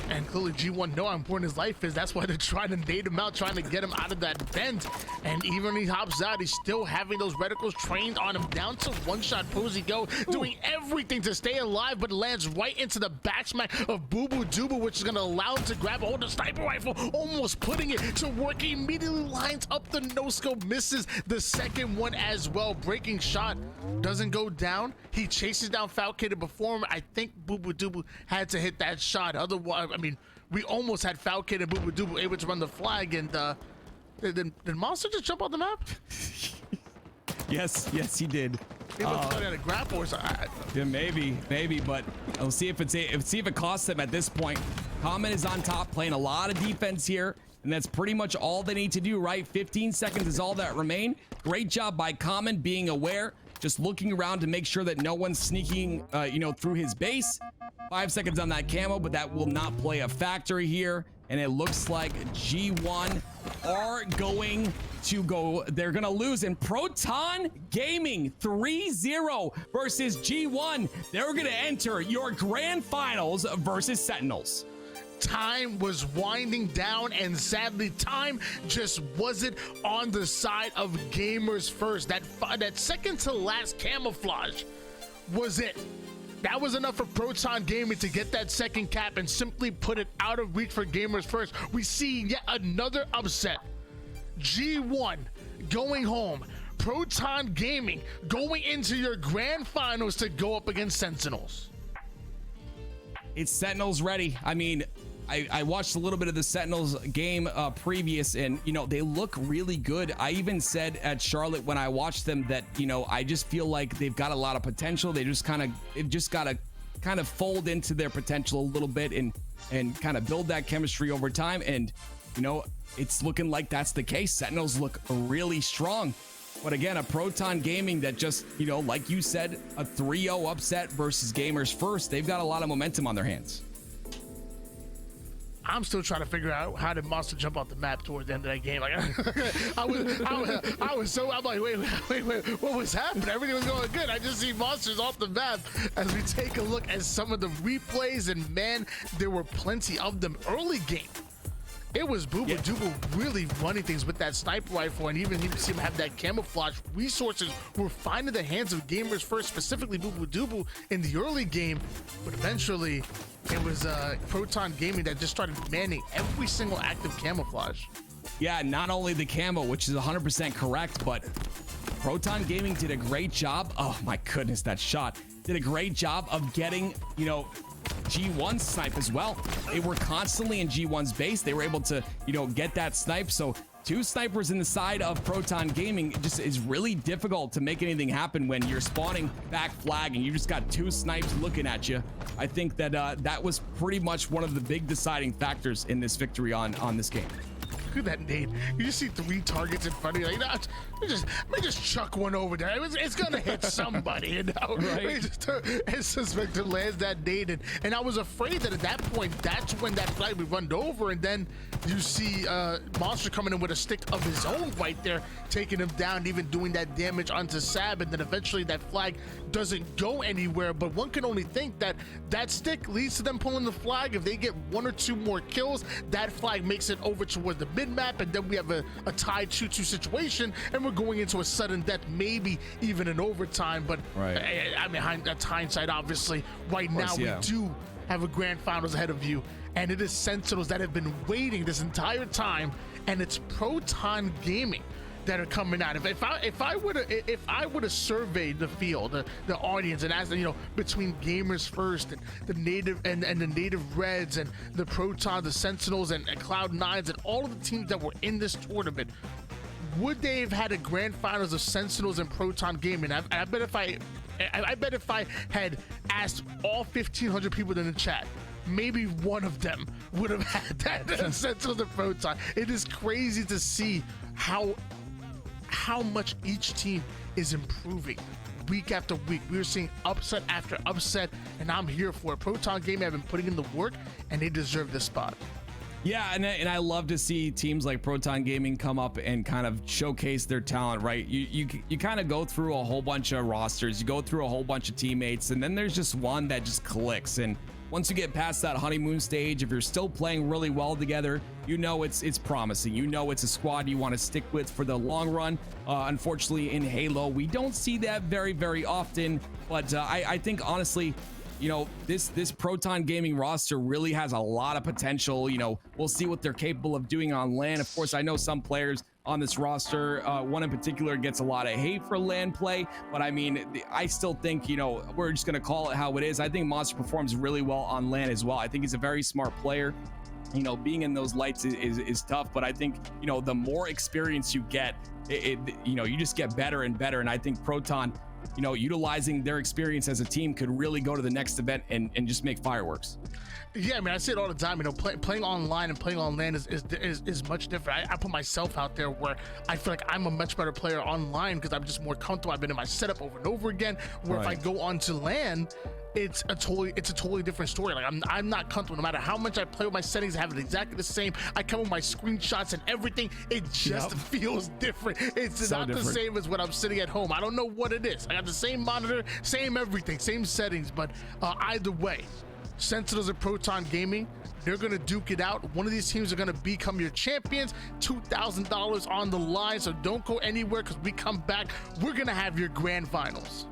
S5: And clearly G1 know how important his life is. That's why they're trying to nade him out, trying to get him out of that vent. And even when he hops out, he's still having those reticles trained on him. Down to 1 shot. Posey go, doing everything to stay alive, but lands right into the backsmack of Bubudubu, which is going to allow him to grab a hold of the sniper rifle, almost putting it to work. He immediately lines up the no-scope, misses the second one as well. Breaking shot doesn't go down. He chases down Falcated before him. I think Bubudubu had to hit that shot. Otherwise, I mean, we almost had Falcated and Bubudubu able to run the flag, and did Monster just jump on the map?
S6: Yes, he did.
S5: He was trying to grapple or something.
S6: Yeah, maybe, but we'll see if it costs them at this point. Common is on top, playing a lot of defense here, and that's pretty much all they need to do, right? 15 seconds is all that remain. Great job by Common being aware, just looking around to make sure that no one's sneaking, through his base. 5 seconds on that camo, but that will not play a factor here. And it looks like G1 are going to go. They're going to lose. And Proton Gaming 3-0 versus G1. They're going to enter your grand finals versus Sentinels.
S5: Time was winding down, and sadly time just wasn't on the side of Gamers First. That second to last camouflage was it. That was enough for Proton Gaming to get that second cap and simply put it out of reach for Gamers First. We see yet another upset. G1 going home. Proton Gaming going into your grand finals to go up against Sentinels.
S6: It's Sentinels ready. I mean, I watched a little bit of the Sentinels game previous, and they look really good. I even said at Charlotte when I watched them that I just feel like they've got a lot of potential. They've just got to kind of fold into their potential a little bit and kind of build that chemistry over time. And it's looking like that's the case. Sentinels look really strong. But again, a Proton Gaming that just, like you said, a 3-0 upset versus Gamers First. They've got a lot of momentum on their hands.
S5: I'm still trying to figure out how did Monster jump off the map towards the end of that game. Like, I'm like, wait, what was happening? Everything was going good. I just see Monsters off the map as we take a look at some of the replays, and man, there were plenty of them early game. It was Bubudubu really running things with that sniper rifle, and even see him have that camouflage. Resources were finding the hands of Gamers First, specifically Bubudubu in the early game, but eventually it was Proton Gaming that just started manning every single active camouflage.
S6: Yeah, not only the camo, which is 100% correct, but Proton Gaming did a great job. Oh my goodness, that shot. Did a great job of getting, G1's snipe as well. They were constantly in G1's base. They were able to, get that snipe. So 2 snipers in the side of Proton Gaming just is really difficult to make anything happen when you're spawning back flag and you just got 2 snipes looking at you. I think that that was pretty much one of the big deciding factors in this victory on this game.
S5: Look at that nade. You just see 3 targets in front of you. Like, no, let me just chuck one over there. It's gonna hit somebody, you know.
S3: Right.
S5: His suspector lands that nade, and I was afraid that at that point, that's when that flag would run over, and then you see Monster coming in with a stick of his own right there, taking him down, even doing that damage onto Sab, and then eventually that flag doesn't go anywhere. But one can only think that that stick leads to them pulling the flag. If they get 1 or 2 more kills, that flag makes it over toward the mid-map, and then we have a tied 2-2 situation, and we're going into a sudden death, maybe even an overtime. But I mean, that's hindsight, obviously. Right now, we do have a grand finals ahead of you, and it is Sentinels that have been waiting this entire time, and it's Proton Gaming that are coming out. If I were to survey the field, the audience, and ask them, you know, between Gamers First and the native and the Native Reds and the Proton, the Sentinels, and Cloud9s, and all of the teams that were in this tournament, would they have had a grand finals of Sentinels and Proton Gaming? I bet if I had asked all 1,500 people in the chat, maybe one of them would have had that Sentinels and Proton. It is crazy to see how much each team is improving week after week. We're seeing upset after upset, and I'm here for it. Proton Gaming have been putting in the work, and they deserve this spot.
S6: Yeah, and I love to see teams like Proton Gaming come up and kind of showcase their talent, right? You kind of go through a whole bunch of rosters, you go through a whole bunch of teammates, and then there's just one that just clicks. And once you get past that honeymoon stage, if you're still playing really well together, you know it's promising. You know it's a squad you want to stick with for the long run. Unfortunately, in Halo, we don't see that very, very often. But I think, honestly, you know, this Proton Gaming roster really has a lot of potential. You know, we'll see what they're capable of doing on LAN. Of course, I know some players on this roster, one in particular gets a lot of hate for LAN play, but I mean, I still think, you know, we're just going to call it how it is. I think Monster performs really well on LAN as well. I think he's a very smart player. You know, being in those lights is tough, but I think, you know, the more experience you get, you know, you just get better and better. And I think Proton, you know, utilizing their experience as a team could really go to the next event and just make fireworks.
S5: Yeah, I mean, I say it all the time. You know, playing online and playing on LAN is much different. I put myself out there where I feel like I'm a much better player online because I'm just more comfortable. I've been in my setup over and over again. Where if I go onto LAN, it's a totally different story. Like I'm not comfortable. No matter how much I play with my settings, I have it exactly the same. I come with my screenshots and everything. It just feels different. It's so not different. The same as when I'm sitting at home. I don't know what it is. I got the same monitor, same everything, same settings, but either way, Sentinels and Proton Gaming, they're gonna duke it out. One of these teams are gonna become your champions. $2,000 on the line, so don't go anywhere because we come back, we're gonna have your grand finals.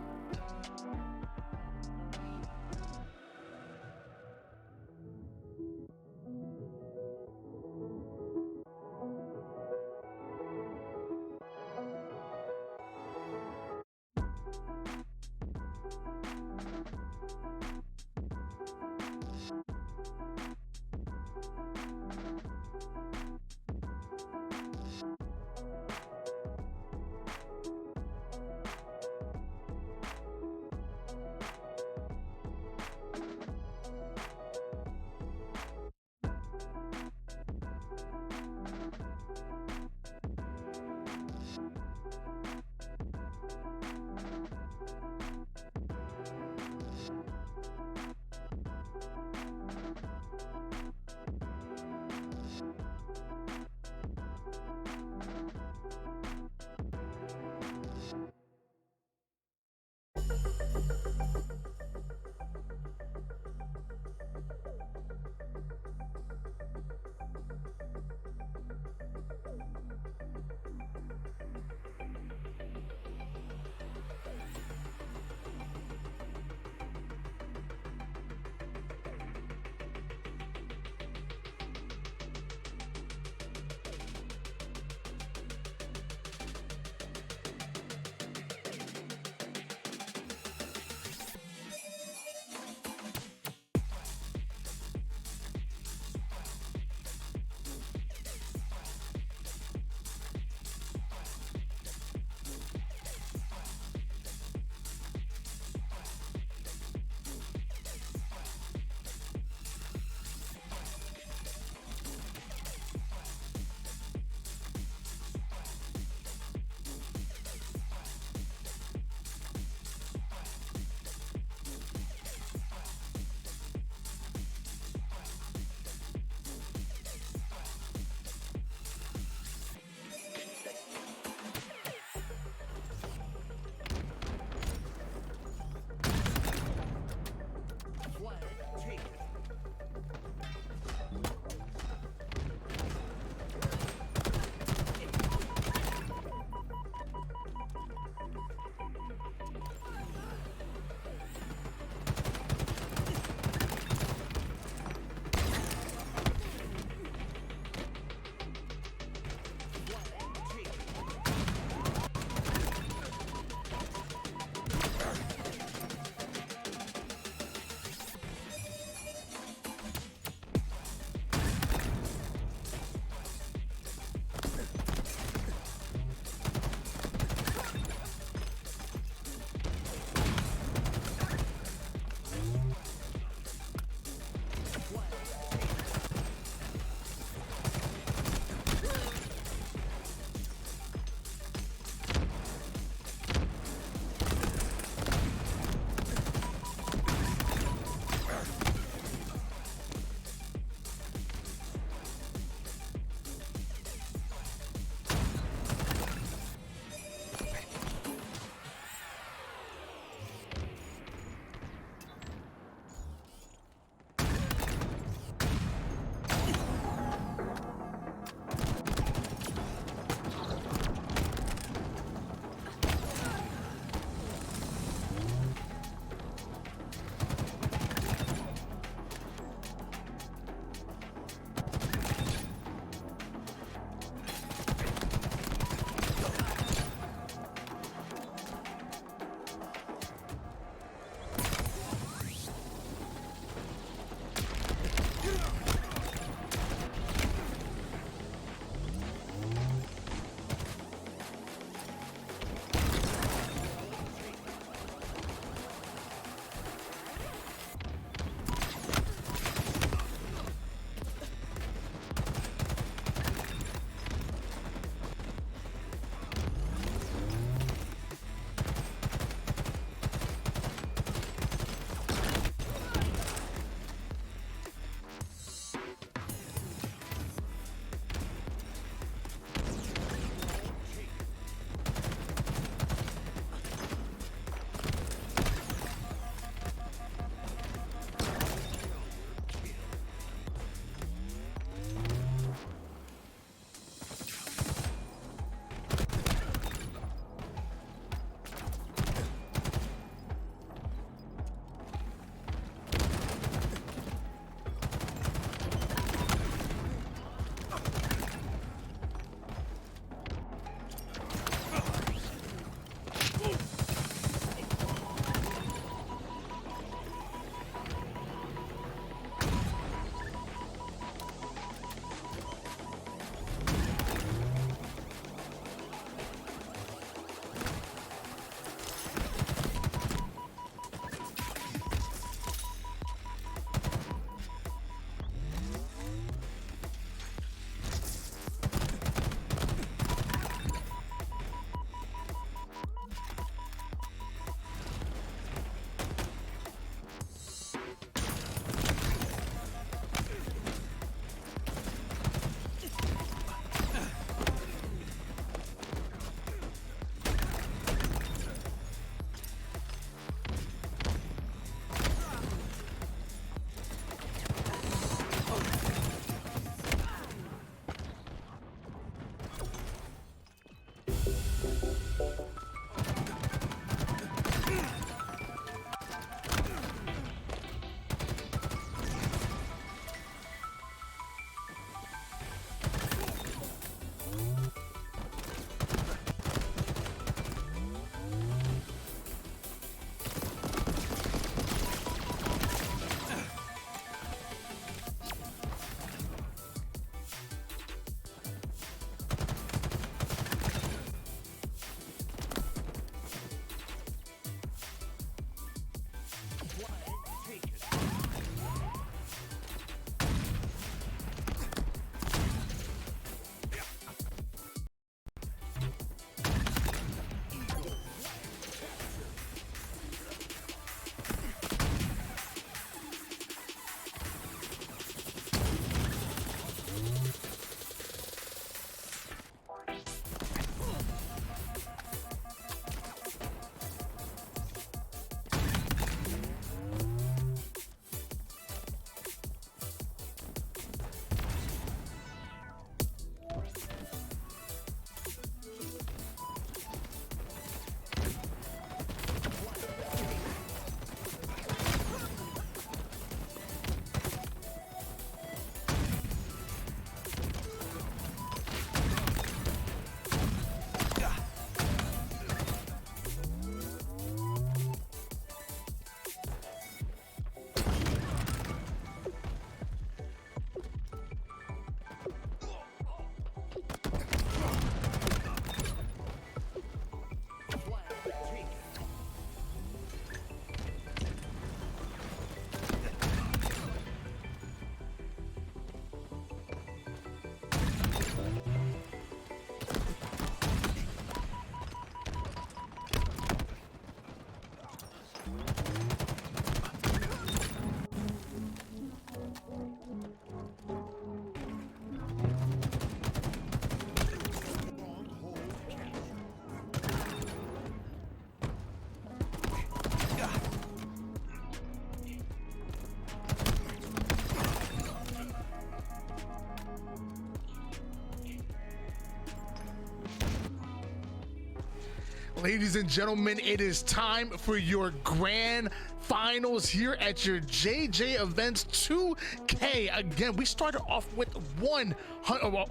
S5: Ladies and gentlemen, it is time for your grand finals here at your JJ Events 2K. Again, we started off with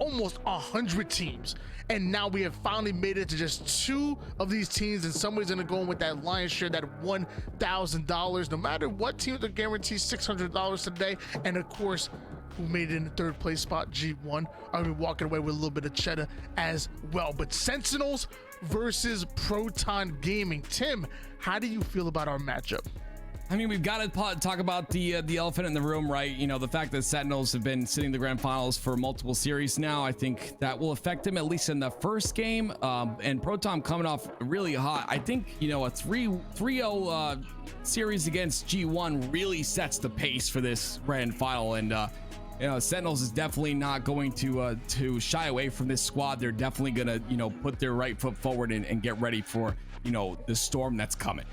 S5: almost 100 teams, and now we have finally made it to just 2 of these teams, and somebody's gonna go in with that lion's share, that $1,000. No matter what team, they're guaranteed $600 today, and of course, who made it in the 3rd place spot, G1, are gonna be walking away with a little bit of cheddar as well. But Sentinels versus Proton Gaming. Tim, how do you feel about our matchup?
S6: I mean, we've got to talk about the elephant in the room, right? You know, the fact that Sentinels have been sitting in the grand finals for multiple series now. I think that will affect them, at least in the first game. And Proton coming off really hot. I think, you know, a 3-0 series against G1 really sets the pace for this grand final. And you know, Sentinels is definitely not going to shy away from this squad. They're definitely gonna, you know, put their right foot forward and get ready for, you know, the storm that's coming.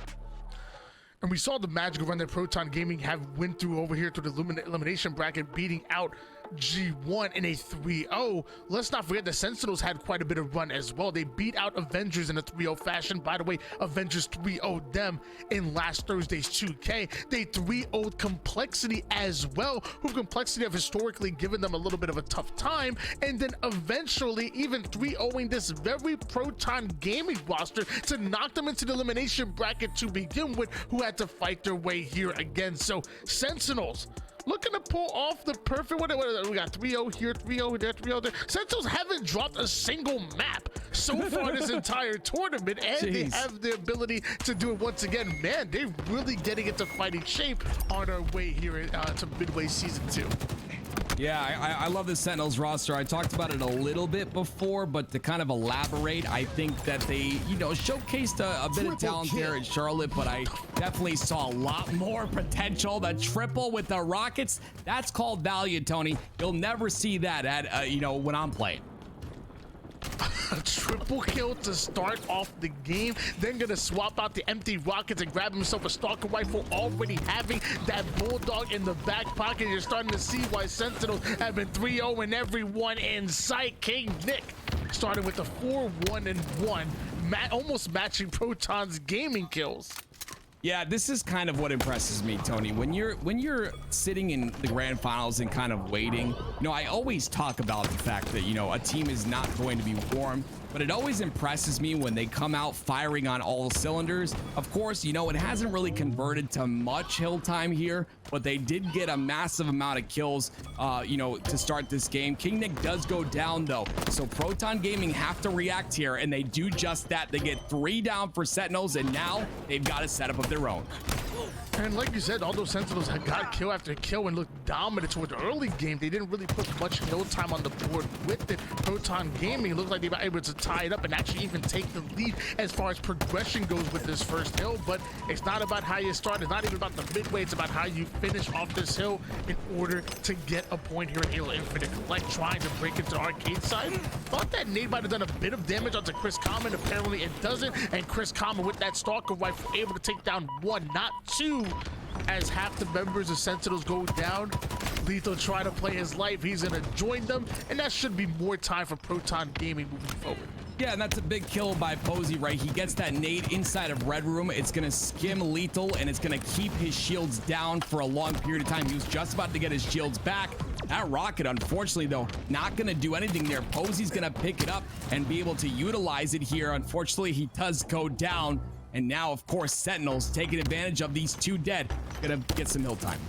S5: And we saw the magical run that Proton Gaming have went through over here to the elimination bracket, beating out G1 in a 3-0. Let's not forget the Sentinels had quite a bit of run as well. They beat out Avengers in a 3-0 fashion. By the way, Avengers 3-0'd them in last Thursday's 2K. They 3-0'd Complexity as well, who Complexity have historically given them a little bit of a tough time, and then eventually even 3-0ing this very Proton Gaming roster to knock them into the elimination bracket to begin with, who had to fight their way here again. So Sentinels looking to pull off the perfect, what we got 3-0 here, 3-0 there, 3-0 there. Sentinels haven't dropped a single map so far this entire tournament, and they have the ability to do it once again. Man, they're really getting into fighting shape on our way here to midway season 2.
S6: Yeah, I love the Sentinels roster. I talked about it a little bit before, but to kind of elaborate, I think that they, you know, showcased a bit of talent there in Charlotte, but I definitely saw a lot more potential. The triple with the Rockets, that's called value, Tony. You'll never see that at, you know, when I'm playing.
S5: A triple kill to start off the game, then gonna swap out the empty rockets and grab himself a stalker rifle, already having that bulldog in the back pocket. You're starting to see why Sentinels have been 3-0 everyone in sight. King Nick started with a 4-1-1, almost matching Proton's gaming kills.
S6: Yeah, this is kind of what impresses me, Tony. When you're sitting in the grand finals and kind of waiting, you know, I always talk about the fact that, you know, a team is not going to be warm, but it always impresses me when they come out firing on all cylinders. Of course, you know, it hasn't really converted to much hill time here, but they did get a massive amount of kills, you know, to start this game. King Nick does go down though, so Proton Gaming have to react here, and they do just that. They get 3 down for Sentinels, and now they've got a setup of their own.
S5: And like you said, although Sentinels had got kill after kill and looked dominant toward the early game, they didn't really put much hill time on the board with it. Proton Gaming looked like they were able to tie it up and actually even take the lead as far as progression goes with this first hill. But it's not about how you start, it's not even about the midway, it's about how you finish off this hill in order to get a point here in Halo Infinite. Like trying to break into the arcade side. Thought that nade might have done a bit of damage onto Chris Common. Apparently it doesn't, and Chris Common with that stalker rifle able to take down 1, not 2. As half the members of Sentinels go down, Lethal try to play his life. He's gonna join them, and that should be more time for Proton Gaming moving forward.
S6: Yeah, and that's a big kill by Posey, right? He gets that nade inside of Red Room. It's gonna skim Lethal, and it's gonna keep his shields down for a long period of time. He was just about to get his shields back. That rocket, unfortunately, though, not gonna do anything there. Posey's gonna pick it up and be able to utilize it here. Unfortunately, he does go down. And now, of course, Sentinels taking advantage of these 2 dead. Gonna get some hill time.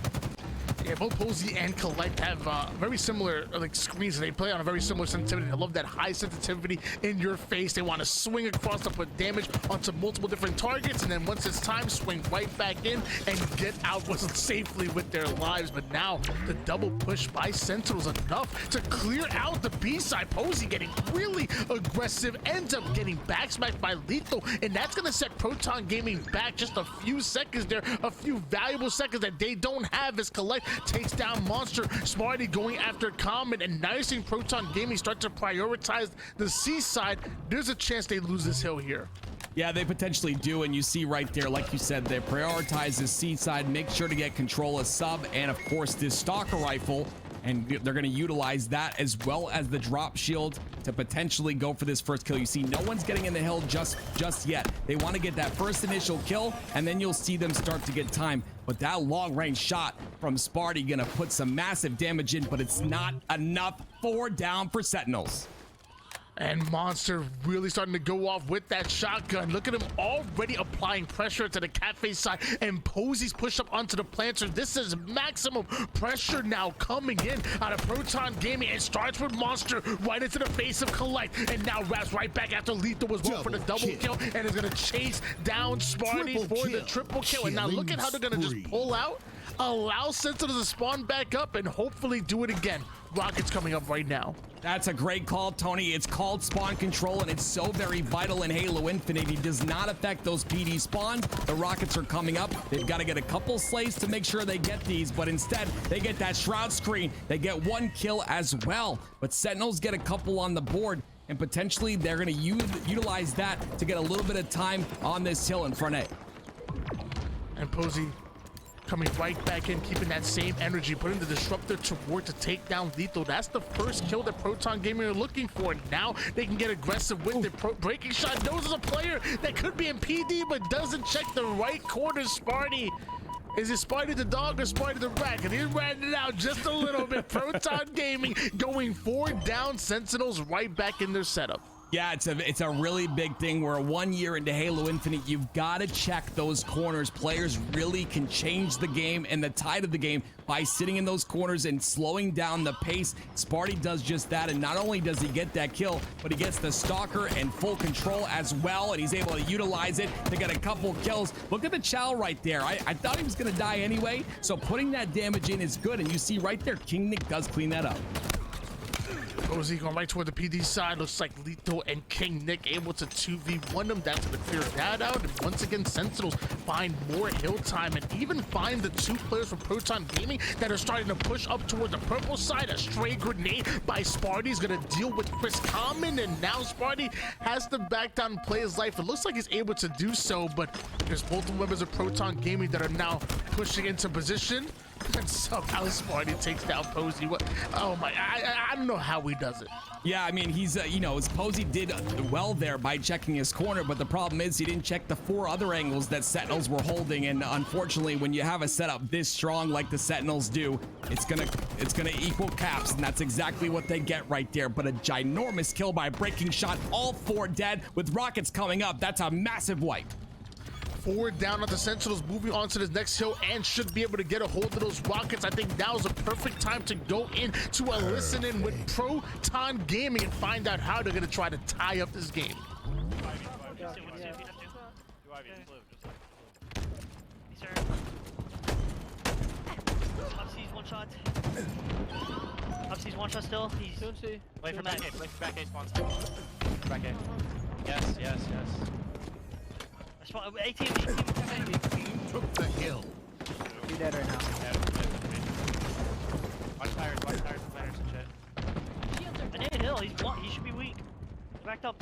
S5: Yeah, both Posey and Collect have very similar like screens. They play on a very similar sensitivity. I love that high sensitivity in your face. They want to swing across to put damage onto multiple different targets, and then once it's time, swing right back in and get out safely with their lives. But now the double push by Sentinels enough to clear out the B side. Posey getting really aggressive, ends up getting backsmacked by Lethal, and that's gonna set Proton Gaming back just a few seconds there, a few valuable seconds that they don't have as Collect takes down Monster. Smarty going after Common, and now you're seeing Proton Gaming start to prioritize the C side. There's a chance they lose this hill here.
S6: Yeah, they potentially do, and you see right there, like you said, they prioritize the C side, make sure to get control of sub, and of course this stalker rifle and they're going to utilize that as well as the drop shield to potentially go for this first kill. You see, no one's getting in the hill just yet. They want to get that first initial kill, and then you'll see them start to get time. But that long-range shot from Sparty gonna put some massive damage in, but it's not enough. 4 down for Sentinels.
S5: And Monster really starting to go off with that shotgun. Look at him already applying pressure to the cafe side, and Posey's pushed up onto the planter. This is maximum pressure now coming in out of Proton Gaming. It starts with Monster right into the face of Collect, and now wraps right back after Lethal was one for the double kill, and is gonna chase down Sparty for the triple kill. And now look at how they're gonna just pull out, allow Sentinels to spawn back up, and hopefully do it again. Rockets coming up right now.
S6: That's a great call, Tony. It's called spawn control, and it's so very vital in Halo Infinite. It does not affect those PD spawns. The rockets are coming up. They've got to get a couple slays to make sure they get these, but instead, they get that shroud screen. They get 1 kill as well, but Sentinels get a couple on the board, and potentially they're going to utilize that to get a little bit of time on this hill in front A.
S5: And Posey coming right back in, keeping that same energy, putting the disruptor to work to take down Lethal. That's the first kill that Proton Gaming are looking for. Now they can get aggressive with it. Breaking Shot knows as a player that could be in PD, but doesn't check the right corner. Sparty. Is it Sparty the dog or Sparty the rat? And he ran it out just a little bit. Proton Gaming going 4 down. Sentinels right back in their setup.
S6: Yeah, it's a really big thing. We're 1 year into Halo Infinite. You've got to check those corners. Players really can change the game and the tide of the game by sitting in those corners and slowing down the pace. Sparty does just that, and not only does he get that kill, but he gets the stalker and full control as well, and he's able to utilize it to get a couple kills. Look at the chow right there. I thought he was going to die anyway, so putting that damage in is good, and you see right there, King Nick does clean that up.
S5: Posey going right toward the PD side. Looks like Lethal and King Nick able to 2v1 them. That's going to clear that out. And once again, Sentinels find more hill time and even find the 2 players from Proton Gaming that are starting to push up toward the purple side. A stray grenade by Sparty is going to deal with Chris Common. And now Sparty has to back down and play his life. It looks like he's able to do so, but there's multiple members of Proton Gaming that are now pushing into position. And somehow Sparty takes down Posey. What? Oh my! I don't know how he does it.
S6: Yeah, I mean, he's Posey did well there by checking his corner, but the problem is he didn't check the 4 other angles that Sentinels were holding, and unfortunately, when you have a setup this strong like the Sentinels do, it's gonna equal caps, and that's exactly what they get right there. But a ginormous kill by Breaking Shot, all 4 dead with rockets coming up. That's a massive wipe.
S5: 4 down on the Sentinels, moving on to the next hill and should be able to get a hold of those rockets. I think now is a perfect time to go in to a listen-in with Proton Gaming and find out how they're going to try to tie up this game.
S9: Upsees 1 shot. Upsees 1 shot still. He's wait for back A. Wait for back A spawns. Back A. Yes, yes, yes. ATM
S4: took the hill.
S10: You're dead right now.
S9: Watch tires and shit. Banana Hill, he should be weak. They're backed up.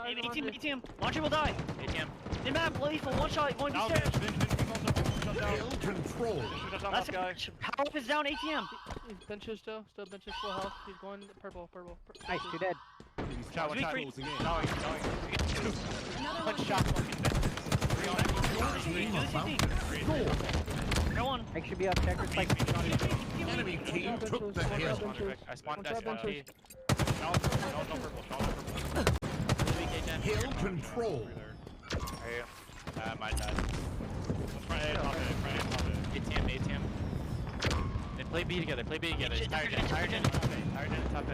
S9: ATM. Launcher will die. ATM. In map, lethal, 1 shot, going to stairs.
S4: Control.
S9: That's a power up is down, ATM.
S10: He's benches still benches full health. He's going purple. Nice, you're dead.
S9: Go on.
S10: Mike should be up. Check your spike.
S4: Enemy team took the hill.
S9: I spawned dash
S10: benches.
S9: No purple.
S4: Hill control.
S9: My dad. ATM. They play B together. Tired in top A.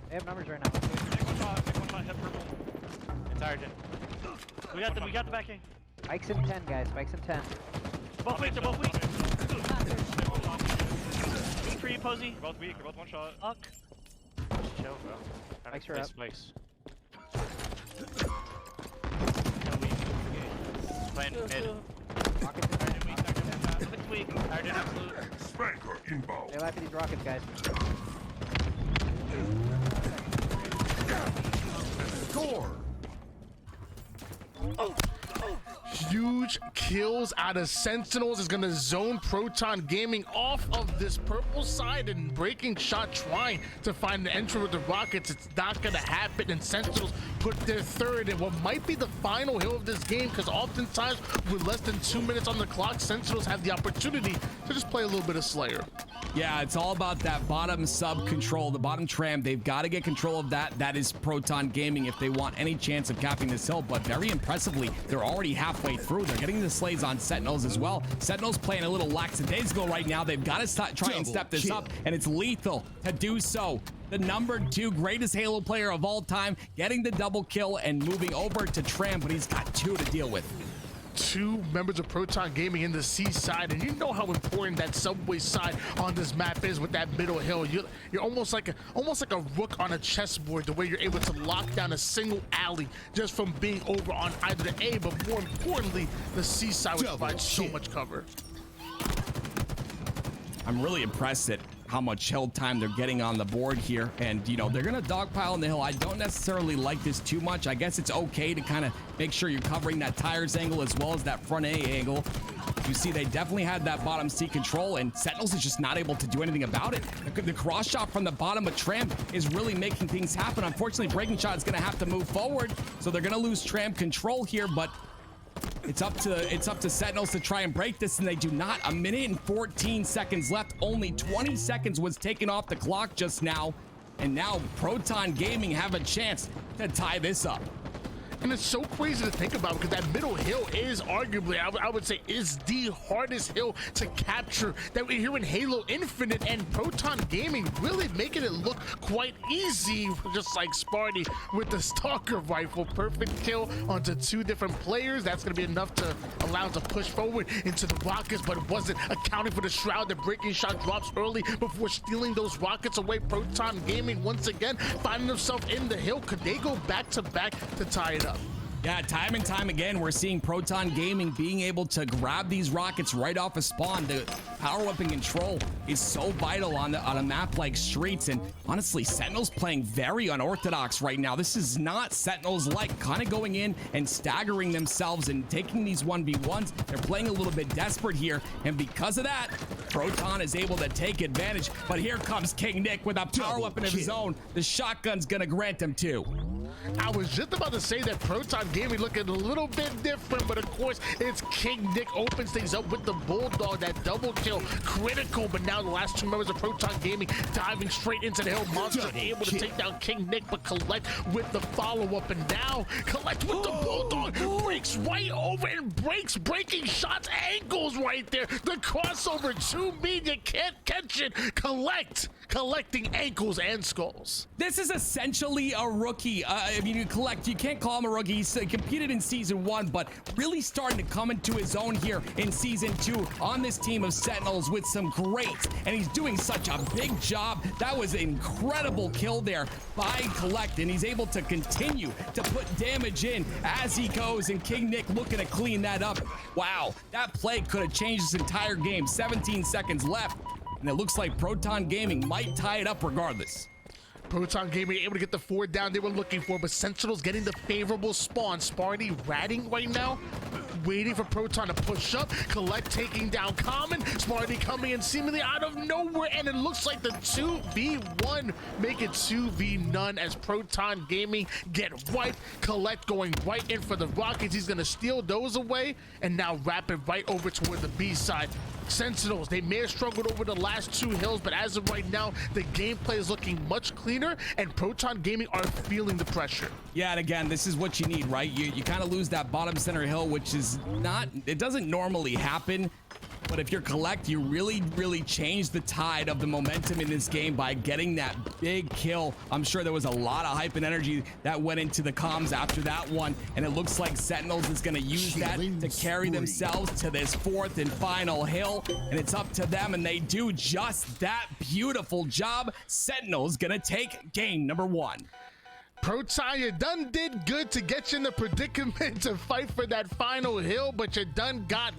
S10: They have numbers right now.
S9: One shot, hit purple. It's Argent. We got the backing.
S10: Mike's in 10, guys. Mike's in 10.
S9: Both weak, they're both weak. Weak for you, Posey.
S11: You're both weak, you're both 1 shot.
S9: Fuck.
S11: Just chill, bro.
S10: Mike's are up.
S9: Spikes. Playing mid.
S10: Rockets in 10.
S9: It's weak. Argent absolute.
S4: Spanker inbound.
S10: Stay alive for these rockets, guys.
S4: Score.
S5: huge kills out of Sentinels is gonna zone Proton Gaming off of this purple side, and Breaking Shot trying to find the entry with the rockets. It's not gonna happen, and Sentinels put their third and what might be the final hill of this game, because oftentimes with less than 2 minutes on the clock, Sentinels have the opportunity to just play a little bit of Slayer.
S6: Yeah, it's all about that bottom sub control, the bottom tram. They've got to get control of that. That is Proton Gaming if they want any chance of capping this hill. But very impressively, they're already halfway through. They're getting the slays on Sentinels as well. Sentinels playing a little lackadaisical right now. They've got to try and step this up, and it's lethal to do so. The #2 greatest Halo player of all time, getting the double kill and moving over to Tram, but he's got 2 to deal with.
S5: 2 members of Proton Gaming in the C side, and you know how important that subway side on this map is with that middle hill. You're almost like a rook on a chessboard, the way you're able to lock down a single alley just from being over on either the A, but more importantly, the C side, which provides so much cover.
S6: I'm really impressed at how much hill time they're getting on the board here, and you know they're gonna dogpile on the hill. I don't necessarily like this too much. I guess it's okay to kind of make sure you're covering that tires angle as well as that front A angle. You see they definitely had that bottom C control, and Sentinels is just not able to do anything about it. The cross shot from the bottom of Tram is really making things happen. Unfortunately, Breaking Shot is gonna have to move forward, so they're gonna lose Tram control here, but it's up to Sentinels to try and break this, and they do not. 1 minute and 14 seconds left. Only 20 seconds was taken off the clock just now, and now Proton Gaming have a chance to tie this up.
S5: And it's so crazy to think about, because that middle hill is arguably, I would say, is the hardest hill to capture that we hear in Halo Infinite, and Proton Gaming really making it look quite easy, just like Sparty with the Stalker rifle. Perfect kill onto 2 different players. That's going to be enough to allow them to push forward into the rockets, but it wasn't accounting for the shroud. The Breaking Shot drops early before stealing those rockets away. Proton Gaming once again finding themselves in the hill. Could they go back to back to tie it up?
S6: Yeah, time and time again, we're seeing Proton Gaming being able to grab these rockets right off a spawn. The power weapon control is so vital on a map like Streets, and honestly, Sentinels playing very unorthodox right now. This is not Sentinels-like, kind of going in and staggering themselves and taking these 1v1s. They're playing a little bit desperate here, and because of that, Proton is able to take advantage. But here comes King Nick with a power weapon of his own. The shotgun's gonna grant him 2.
S5: I was just about to say that Proton Gaming looking a little bit different, but of course it's King Nick opens things up with the Bulldog. That double kill critical, but now the last 2 members of Proton Gaming diving straight into the hill. Monster able to take down King Nick, but Collect with the follow-up, and now Collect with the Bulldog breaks right over and breaks Breaking Shot's ankles right there. The crossover too mean, you can't catch it. Collecting ankles and skulls.
S6: This is essentially a rookie. I mean, you can't call him a rookie. He's competed in season 1, but really starting to come into his own here in season 2 on this team of Sentinels with some greats, and he's doing such a big job. That was an incredible kill there by Collect, and he's able to continue to put damage in as he goes, and King Nick looking to clean that up. Wow, that play could have changed this entire game. 17 seconds left, and it looks like Proton Gaming might tie it up regardless.
S5: Proton Gaming able to get the 4 down they were looking for, but Sentinels getting the favorable spawn. Sparty ratting right now, waiting for Proton to push up. Collect taking down Common. Sparty coming in seemingly out of nowhere, and it looks like the 2v1 make it 2v none as Proton Gaming get wiped. Collect going right in for the rockets. He's gonna steal those away, and now wrap it right over toward the B side. Sentinels, they may have struggled over the last 2 hills, but as of right now, the gameplay is looking much cleaner, and Proton Gaming are feeling the pressure.
S6: Yeah, and again, this is what you need, right? You kind of lose that bottom center hill, which is not, it doesn't normally happen. But if you're Collect, you really change the tide of the momentum in this game by getting that big kill. I'm sure there was a lot of hype and energy that went into the comms after that one, and it looks like Sentinels is going to use that to carry themselves to this 4th and final hill, and it's up to them, and they do just that. Beautiful job. Sentinels going to take game number 1.
S5: Proton, you done did good to get you in the predicament to fight for that final hill, but you done got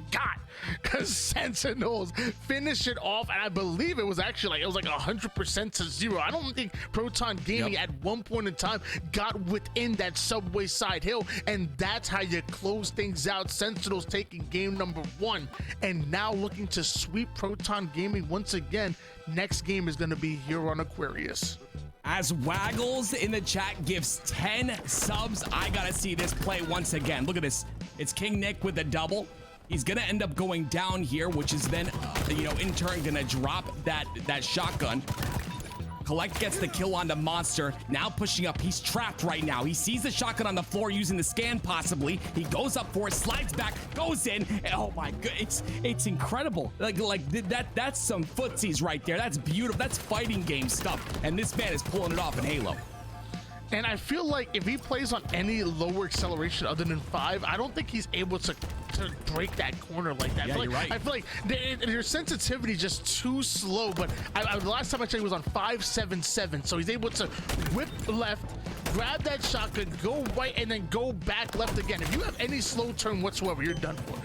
S5: because Sentinels finish it off, and I believe it was actually like 100% to 0. I don't think Proton Gaming at one point in time got within that subway side hill, and that's how you close things out. Sentinels taking game number 1, and now looking to sweep Proton Gaming once again. Next game is going to be here on Aquarius.
S6: As Waggles in the chat gives 10 subs, I gotta see this play once again. Look at this. It's King Nick with a double. He's gonna end up going down here, which is then, in turn gonna drop that shotgun. Collect gets the kill on the monster. Now pushing up. He's trapped right now. He sees the shotgun on the floor using the scan possibly. He goes up for it, slides back, goes in. Oh my god, it's incredible. That's some footsies right there. That's beautiful. That's fighting game stuff. And this man is pulling it off in Halo.
S5: And I feel like if he plays on any lower acceleration other than 5, I don't think he's able to break that corner like that.
S6: Yeah, you're right.
S5: I feel like their sensitivity is just too slow, but the last time I checked, it was on 5.77, so he's able to whip left, grab that shotgun, go right, and then go back left again. If you have any slow turn whatsoever, you're done for.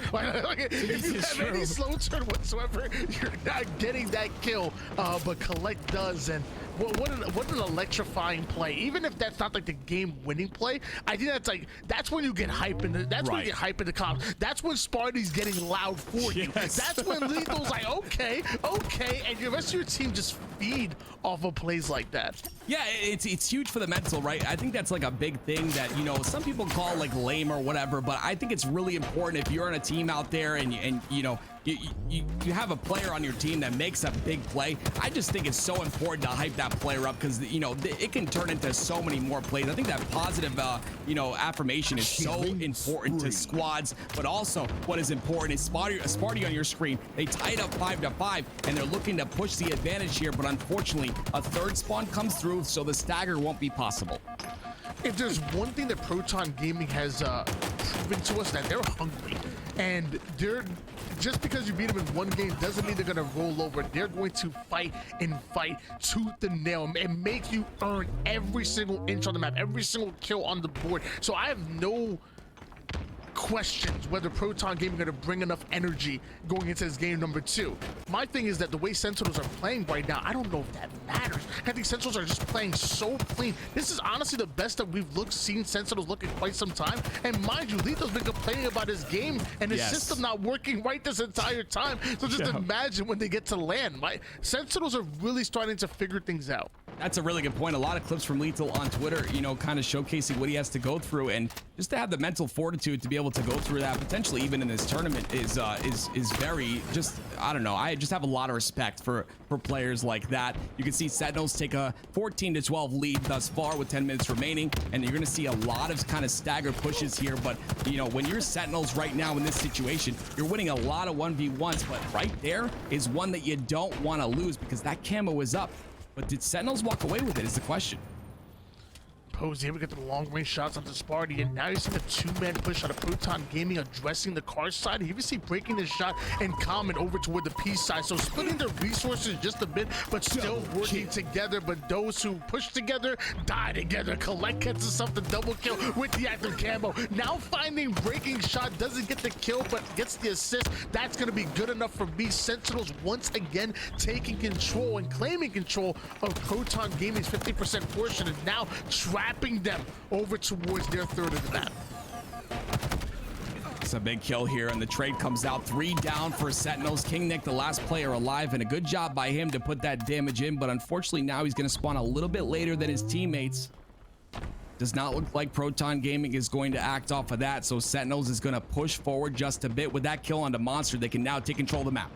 S5: If you have any slow turn whatsoever, you're not getting that kill, but Collect does, and what an electrifying play. Even if that's not like the game-winning play, I think that's when you get hype in the when you get hype in the comps. That's when Sparty's getting loud for you. That's when Lethal's like, okay, and the rest of your team just feed off of plays like that.
S6: Yeah, it's huge for the mental, right? I think that's like a big thing that, some people call like lame or whatever, but I think it's really important if you're on a team out there and you have a player on your team that makes a big play. I just think it's so important to hype that player up because, it can turn into so many more plays. I think that positive, affirmation is so important to squads, but also what is important is Sparty on your screen. They tied up 5-5 and they're looking to push the advantage here, but unfortunately a third spawn comes through, so the stagger won't be possible.
S5: If there's one thing that Proton Gaming has proven to us, that they're hungry, and just because you beat them in one game doesn't mean they're gonna roll over. They're going to fight tooth and nail and make you earn every single inch on the map, every single kill on the board. So I have no questions whether Proton Gaming are going to bring enough energy going into this game number 2. My thing is that the way Sentinels are playing right now, I don't know if that matters. I think Sentinels are just playing so clean. This is honestly the best that we've seen Sentinels look in quite some time. And mind you, Lethal's been complaining about his game and his system not working right this entire time. So just imagine when they get to land. Sentinels are really starting to figure things out.
S6: That's a really good point. A lot of clips from Lethal on Twitter, kind of showcasing what he has to go through, and just to have the mental fortitude to be able to go through that, potentially even in this tournament, is very I don't know. I just have a lot of respect for players like that. You can see Sentinels take a 14-12 lead thus far with 10 minutes remaining, and you're going to see a lot of kind of staggered pushes here. But when you're Sentinels right now in this situation, you're winning a lot of 1v1s, but right there is one that you don't want to lose because that camo is up. But did Sentinels walk away with it is the question.
S5: Posey able to get the long-range shots onto Sparty, and now you see the two-man push out of Proton Gaming addressing the car side. You even see breaking the shot and Common over toward the P side, so splitting their resources just a bit, but still working together. But those who push together die together. Collect gets himself the double kill with the active camo. Now finding breaking shot, doesn't get the kill, but gets the assist. That's going to be good enough for me. Sentinels once again taking control and claiming control of Proton Gaming's 50% portion, and now trapping them over towards their third of the map.
S6: It's a big kill here, and the trade comes out. 3 down for Sentinels. King Nick, the last player alive, and a good job by him to put that damage in, but unfortunately now he's going to spawn a little bit later than his teammates. Does not look like Proton Gaming is going to act off of that, so Sentinels is going to push forward just a bit. With that kill on the Monster, they can now take control of the map.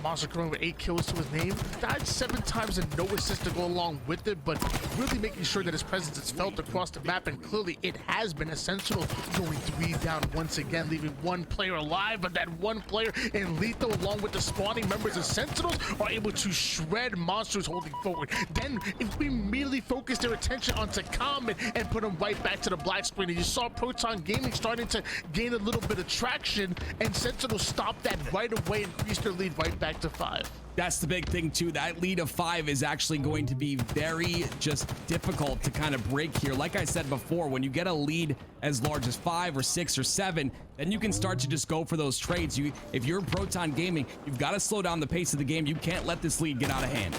S5: Monster coming with 8 kills to his name. Died 7 times and no assist to go along with it, but really making sure that his presence is felt across the map, and clearly it has been essential. Going 3 down once again, leaving 1 player alive, but that 1 player in Lethal, along with the spawning members of Sentinels, are able to shred Monsters holding forward. Then if we immediately focus their attention onto Common and put them right back to the black screen, and you saw Proton Gaming starting to gain a little bit of traction, and Sentinels stopped that right away, increased their lead right back back to 5.
S6: That's the big thing too. That lead of 5 is actually going to be very just difficult to kind of break here. Like I said before, when you get a lead as large as 5 or 6 or 7, then you can start to just go for those trades. If you're Proton Gaming, you've got to slow down the pace of the game. You can't let this lead get out of hand.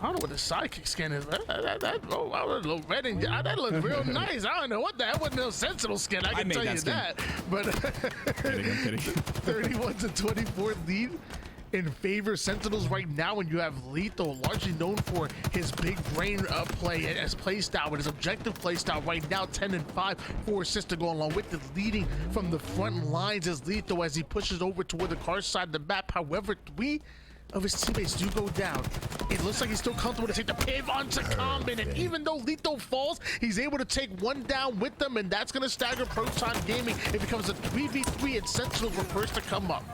S5: I don't know what the sidekick skin is. That looked real nice. I don't know what that wasn't no Sentinel skin. I can tell you that. But
S6: I'm kidding.
S5: 31 to 24 lead in favor Sentinels right now, and you have Lethal, largely known for his big brain play as play style, with his objective play style right now, 10 and 5, 4 assists to go along with it, leading from the front lines as Lethal as he pushes over toward the car side of the map. However, 3 of his teammates do go down. It looks like he's still comfortable to take the piv onto Common, and even though Lethal falls, he's able to take 1 down with them, and that's going to stagger Proton Gaming. It becomes a 3v3, and Sentinels were first to come up.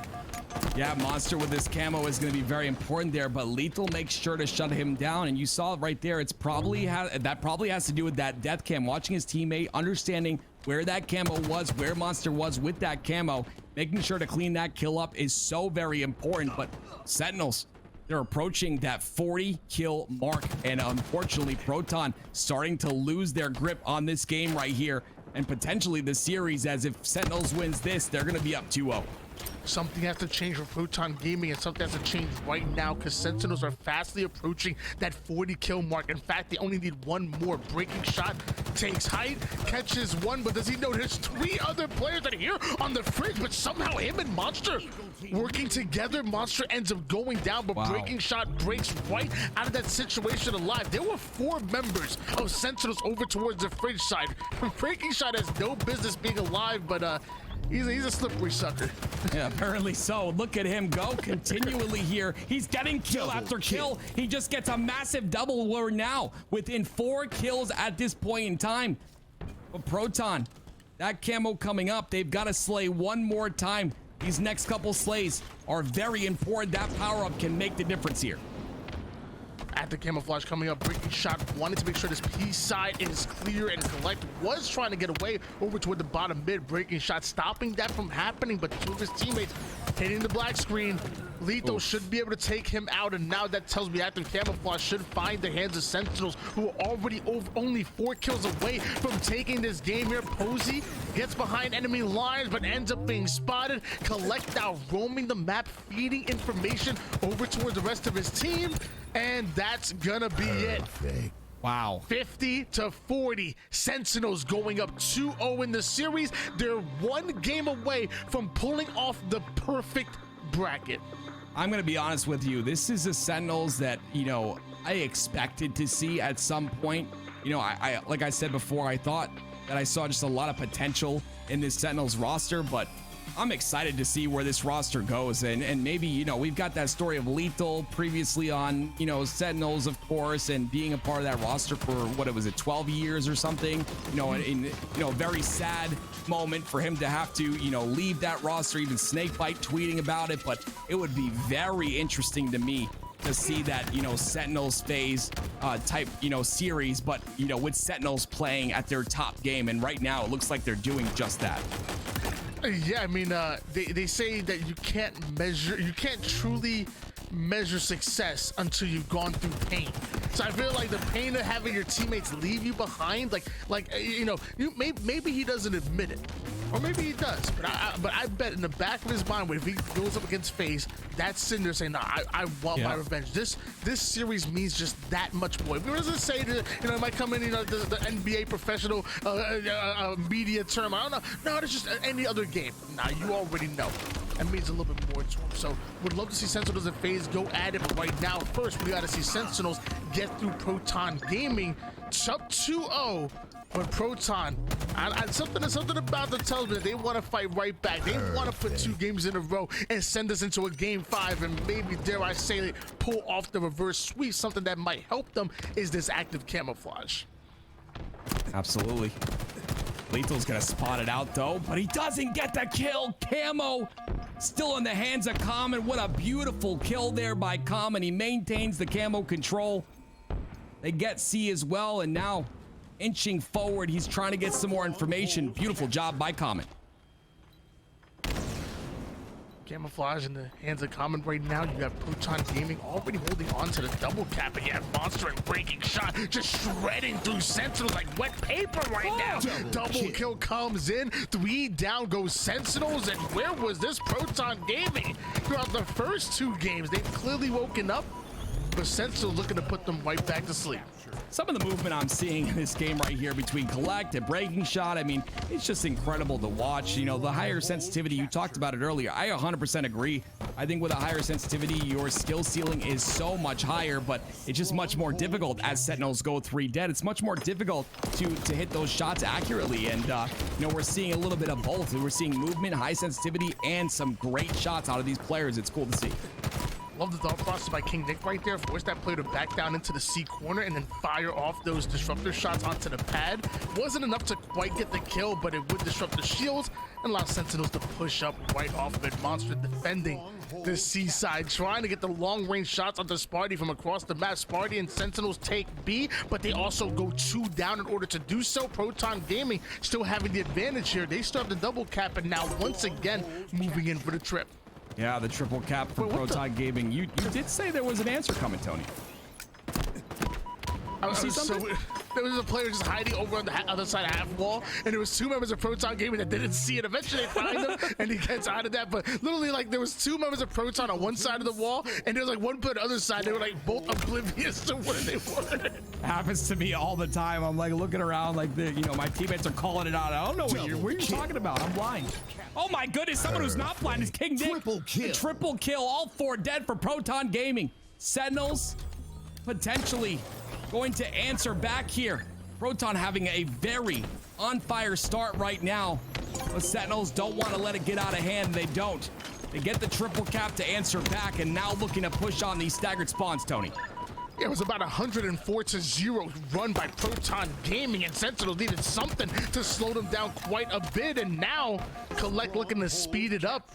S6: Yeah, Monster with this camo is going to be very important there, but Lethal makes sure to shut him down, and you saw it right there. It's probably that probably has to do with that death cam, watching his teammate, understanding where that camo was, where Monster was with that camo, making sure to clean that kill up is so very important. But Sentinels, they're approaching that 40 kill mark, and unfortunately Proton starting to lose their grip on this game right here, and potentially the series, as if Sentinels wins this, they're going to be up 2-0.
S5: Something has to change for Proton Gaming, and something has to change right now, because Sentinels are fastly approaching that 40 kill mark. In fact, they only need 1 more. Breaking shot takes height, catches 1, but does he know there's 3 other players that are here on the fridge? But somehow him and Monster working together, Monster ends up going down, but Breaking shot breaks right out of that situation alive. There were 4 members of Sentinels over towards the fridge side. Breaking shot has no business being alive, but he's a slippery sucker.
S6: Yeah, apparently so. Look at him go continually here. He's getting kill after kill. He just gets a massive double. We're now within 4 kills at this point in time. But Proton, that camo coming up, they've got to slay 1 more time. These next couple slays are very important. That power-up can make the difference here.
S5: At the camouflage coming up, Breaking shot wanted to make sure this P side is clear, and Collect was trying to get away over toward the bottom mid. Breaking shot stopping that from happening, but 2 of his teammates hitting the black screen. Lethal should be able to take him out, and now that tells me active camouflage should find the hands of Sentinels, who are already only 4 kills away from taking this game here. Posey gets behind enemy lines, but ends up being spotted. Collect now roaming the map, feeding information over towards the rest of his team, and that's gonna be it.
S6: Wow.
S5: 50 to 40. Sentinels going up 2-0 in the series. They're 1 game away from pulling off the perfect bracket.
S6: I'm going to be honest with you. This is a Sentinels that, I expected to see at some point. I like I said before, I thought that I saw just a lot of potential in this Sentinels roster, but I'm excited to see where this roster goes, and maybe, we've got that story of Lethal previously on, Sentinels, of course, and being a part of that roster for, what it was, 12 years or something, in a very sad moment for him to have to, leave that roster, even Snakebite tweeting about it. But it would be very interesting to me to see that, Sentinels phase type, series, but, with Sentinels playing at their top game, and right now it looks like they're doing just that.
S5: Yeah, I mean, they say that you can't truly measure success until you've gone through pain. So I feel like the pain of having your teammates leave you behind, maybe he doesn't admit it, or maybe he does, but I bet in the back of his mind, when he goes up against FaZe, that's sitting there saying, "No, I want my revenge." This series means just that much more. If we were to say that, it might come in, the NBA professional media term, I don't know. No, it's just any other game. Now you already know. That means a little bit more to him. So would love to see Sentinels and FaZe go at it, but right now, first we got to see Sentinels get through Proton Gaming. Up 2-0. But Proton, something about them tells me that they want to fight right back. They want to put 2 games in a row and send us into a game 5, and maybe, dare I say, pull off the reverse sweep. Something that might help them is this active camouflage.
S6: Absolutely. Lethal's gonna spot it out though, but he doesn't get the kill. Camo still in the hands of Common. What a beautiful kill there by Common. He maintains the camo control. They get C as well, and now inching forward, he's trying to get some more information. Beautiful job by Common.
S5: Camouflage in the hands of Common right now. You have Proton Gaming already holding on to the double cap, and you have Monster and Breaking Shot just shredding through Sentinels like wet paper right now. Double kill comes in, 3 down goes Sentinels, and where was this Proton Gaming? Throughout the first 2 games, they've clearly woken up, but Sentinels looking to put them right back to sleep.
S6: Some of the movement I'm seeing in this game right here between Collect and Breaking Shot, I mean, it's just incredible to watch. You know, the higher sensitivity, you talked about it earlier. I 100% agree. I think with a higher sensitivity, your skill ceiling is so much higher, but it's just much more difficult as Sentinels go 3 dead. It's much more difficult to hit those shots accurately. And, you know, we're seeing a little bit of both. We're seeing movement, high sensitivity, and some great shots out of these players. It's cool to see.
S5: Love the thought process by King Nick right there. Force that player to back down into the C corner and then fire off those disruptor shots onto the pad. Wasn't enough to quite get the kill, but it would disrupt the shields and allow Sentinels to push up right off of it. Monster defending the C side, trying to get the long range shots onto Sparty from across the map. Sparty and Sentinels take B, but they also go 2 down in order to do so. Proton Gaming still having the advantage here. They still have the double cap, and now once again moving in for the trip.
S6: Yeah, the triple cap for Proton Gaming. You did say there was an answer coming, Tony. See something?
S5: There was a player just hiding over on the other side of half wall, and there was 2 members of Proton Gaming that didn't see it. Eventually they find him, and he gets out of that. But literally, like, there was 2 members of Proton on one side of the wall, and there was like one player on the other side. They were like both oblivious to where they were.
S6: Happens to me all the time. I'm like looking around like my teammates are calling it out. I don't know what you're talking about. I'm blind. Oh my goodness, someone who's not blind is King Nick.
S4: Triple kill.
S6: Triple kill, all 4 dead for Proton Gaming. Sentinels potentially going to answer back here. Proton having a very on fire start right now. The Sentinels don't want to let it get out of hand. They don't. They get the triple cap to answer back, and now looking to push on these staggered spawns, Tony.
S5: It was about 104-0 run by Proton Gaming, and Sentinels needed something to slow them down quite a bit, and now Collect looking to speed it up.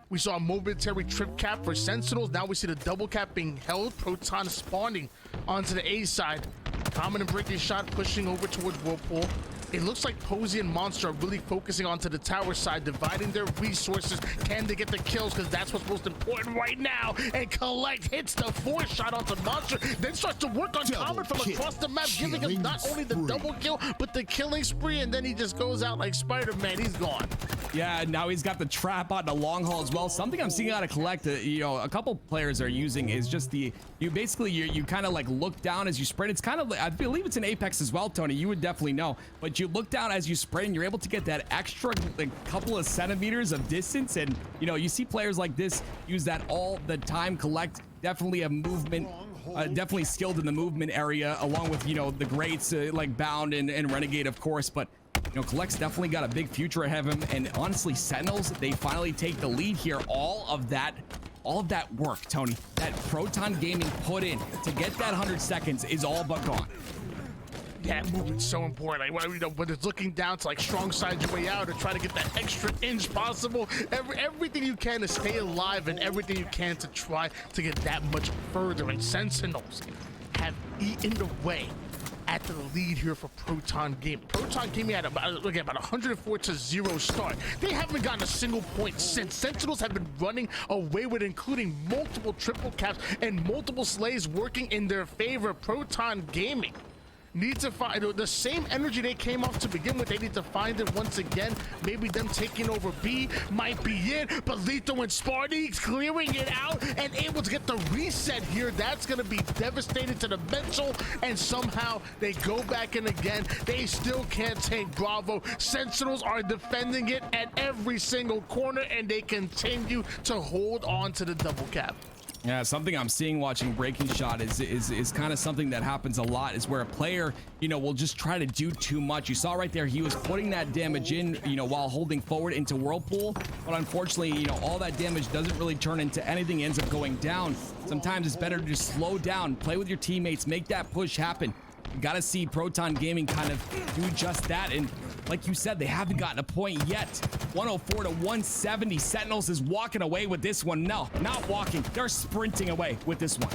S5: We saw a momentary trip cap for Sentinels. Now we see the double cap being held. Proton spawning onto the A side. Common and Breaking Shot pushing over towards Whirlpool. It looks like Posey and Monster are really focusing onto the tower side, dividing their resources. Can they get the kills? Because that's what's most important right now. And Collect hits the 4th shot onto Monster, then starts to work on Common from across the map, giving him not only the double kill, but the killing spree. And then he just goes out like Spider-Man. He's gone.
S6: Yeah, now he's got the trap on the long haul as well. Something I'm seeing out of Collect, a couple players are using is just you kind of like look down as you spread. It's kind of like, I believe it's in Apex as well, Tony. You would definitely know. But you look down as you spread, and you're able to get that extra couple of centimeters of distance. And you see players like this use that all the time. Collect definitely a movement. Definitely skilled in the movement area, along with the greats like Bound and Renegade, of course. But Collect's definitely got a big future ahead of him, and honestly, Sentinels, they finally take the lead here. All of that work, Tony, that Proton Gaming put in to get that 100 seconds is all but gone.
S5: Yeah, movement's so important. Like, when it's looking down to like strong side your way out or try to get that extra inch possible, everything you can to stay alive and everything you can to try to get that much further. And Sentinels have eaten away at the lead here for Proton Gaming. Proton Gaming had about 104-0 start. They haven't gotten a single point since. Sentinels have been running away with, including multiple triple caps and multiple slays working in their favor. Proton Gaming need to find the same energy they came off to begin with. They need to find it once again. Maybe them taking over B might be it, but Lethal and Sparty clearing it out and able to get the reset here. That's going to be devastating to the mental, and somehow they go back in again. They still can't take Bravo. Sentinels are defending it at every single corner, and they continue to hold on to the double cap.
S6: Yeah, something I'm seeing watching Breaking Shot is kind of something that happens a lot, is where a player, will just try to do too much. You saw right there, he was putting that damage in, while holding forward into Whirlpool, but unfortunately, all that damage doesn't really turn into anything, ends up going down. Sometimes it's better to just slow down, play with your teammates, make that push happen. You gotta see Proton Gaming kind of do just that, and like you said, they haven't gotten a point yet. 104-170. Sentinels is walking away with this one. No, not walking. They're sprinting away with this one.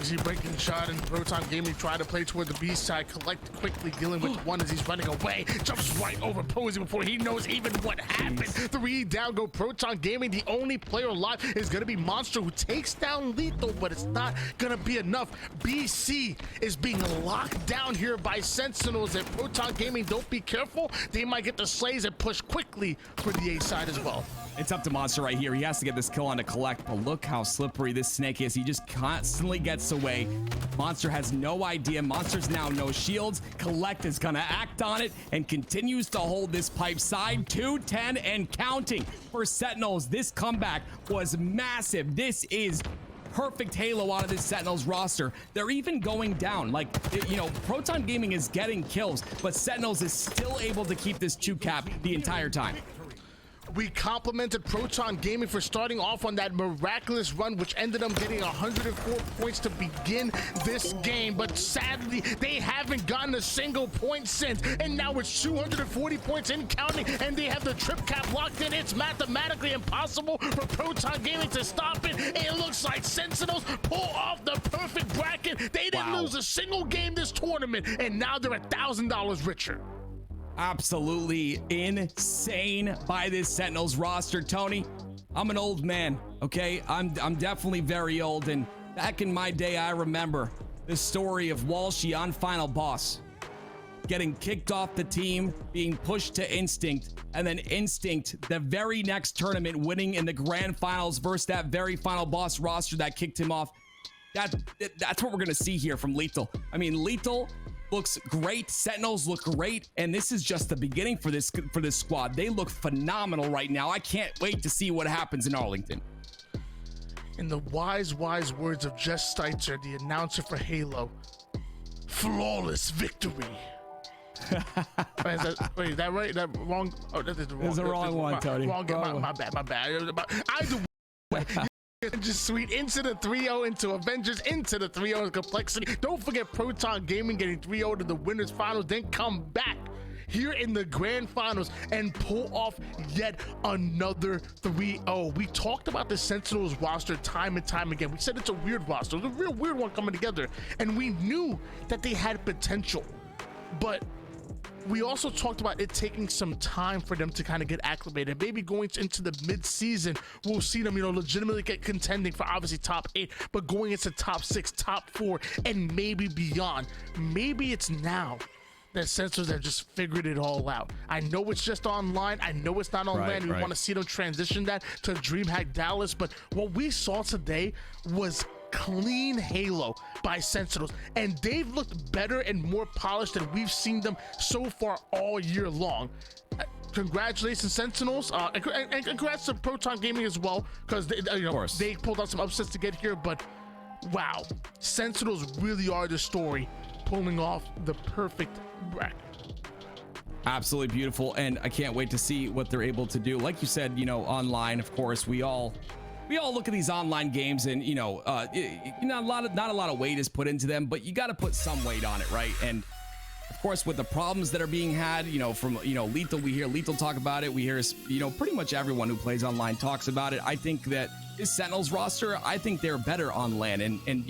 S5: You see breaking shot and Proton Gaming try to play toward the B side. Collect quickly, dealing with one as he's running away. Jumps right over Posey before he knows even what happened. 3 down go Proton Gaming. The only player alive is going to be Monster, who takes down Lethal, but it's not going to be enough. BC is being locked down here by Sentinels. If Proton Gaming don't be careful, they might get the slays and push quickly for the A side as well.
S6: It's up to Monster right here. He has to get this kill on to Collect, but look how slippery this snake is. He just constantly gets away. Monster has no idea. Monster's now no shields. Collect is gonna act on it and continues to hold this pipe side. 2-10 and counting for Sentinels. This comeback was massive. This is perfect halo out of this Sentinels roster. They're even going down. Like, you know, Proton Gaming is getting kills, but Sentinels is still able to keep this 2-cap the entire time.
S5: We complimented Proton Gaming for starting off on that miraculous run, which ended up getting 104 points to begin this game. But sadly, they haven't gotten a single point since. And now it's 240 points in counting, and they have the trip cap locked in. It's mathematically impossible for Proton Gaming to stop it. It looks like Sentinels pull off the perfect bracket. They didn't lose a single game this tournament, and now they're $1,000 richer.
S6: Absolutely insane by this Sentinels roster. Tony, I'm an old man, okay? I'm definitely very old, and back in my day, I remember the story of Walshy on Final Boss getting kicked off the team, being pushed to Instinct, and then Instinct, the very next tournament, winning in the grand finals versus that very Final Boss roster that kicked him off. That's what we're gonna see here from Lethal. I mean, Lethal looks great. Sentinels look great, and this is just the beginning for this squad. They look phenomenal right now. I can't wait to see what happens in Arlington.
S5: In the wise words of Jess Steitzer, the announcer for Halo, flawless victory. Wait, is that right? That wrong? Oh, that is the wrong.
S6: There's a wrong one, Tony.
S5: My bad. Either way. Just sweet into the 3-0 into Avengers, into the 3-0 complexity. Don't forget Proton Gaming getting 3-0 to the winners finals, then come back here in the grand finals and pull off yet another 3-0. We talked about the Sentinels roster time and time again. We said it's a weird roster. It's a real weird one coming together, and we knew that they had potential, but we also talked about it taking some time for them to kind of get acclimated. Maybe going into the mid-season, we'll see them, legitimately get contending for obviously top 8, but going into top 6, top 4, and maybe beyond. Maybe it's now that Sensors have just figured it all out. I know it's just online. I know it's not on land. We want to see them transition that to DreamHack Dallas, but what we saw today was clean Halo by Sentinels, and they've looked better and more polished than we've seen them so far all year long. Congratulations, Sentinels, and congrats to Proton Gaming as well, because they pulled out some upsets to get here. But wow, Sentinels really are the story, pulling off the perfect bracket.
S6: Absolutely beautiful, and I can't wait to see what they're able to do. Like you said, online, of course, we all look at these online games, and not a lot of weight is put into them, but you got to put some weight on it, right? And of course, with the problems that are being had, from Lethal, we hear Lethal talk about it. We hear pretty much everyone who plays online talks about it. I think that this Sentinels roster, I think they're better on LAN, and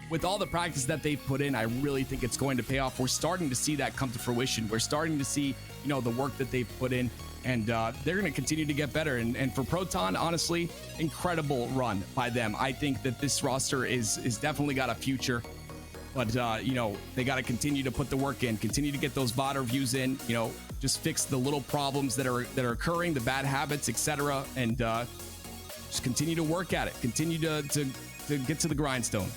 S6: with all the practice that they've put in, I really think it's going to pay off. We're starting to see that come to fruition. We're starting to see the work that they've put in, and they're going to continue to get better. And for Proton, honestly, incredible run by them. I think that this roster is definitely got a future, but they got to continue to put the work in, continue to get those VOD reviews in, just fix the little problems that are occurring, the bad habits, etc., and just continue to work at it, continue to get to the grindstone.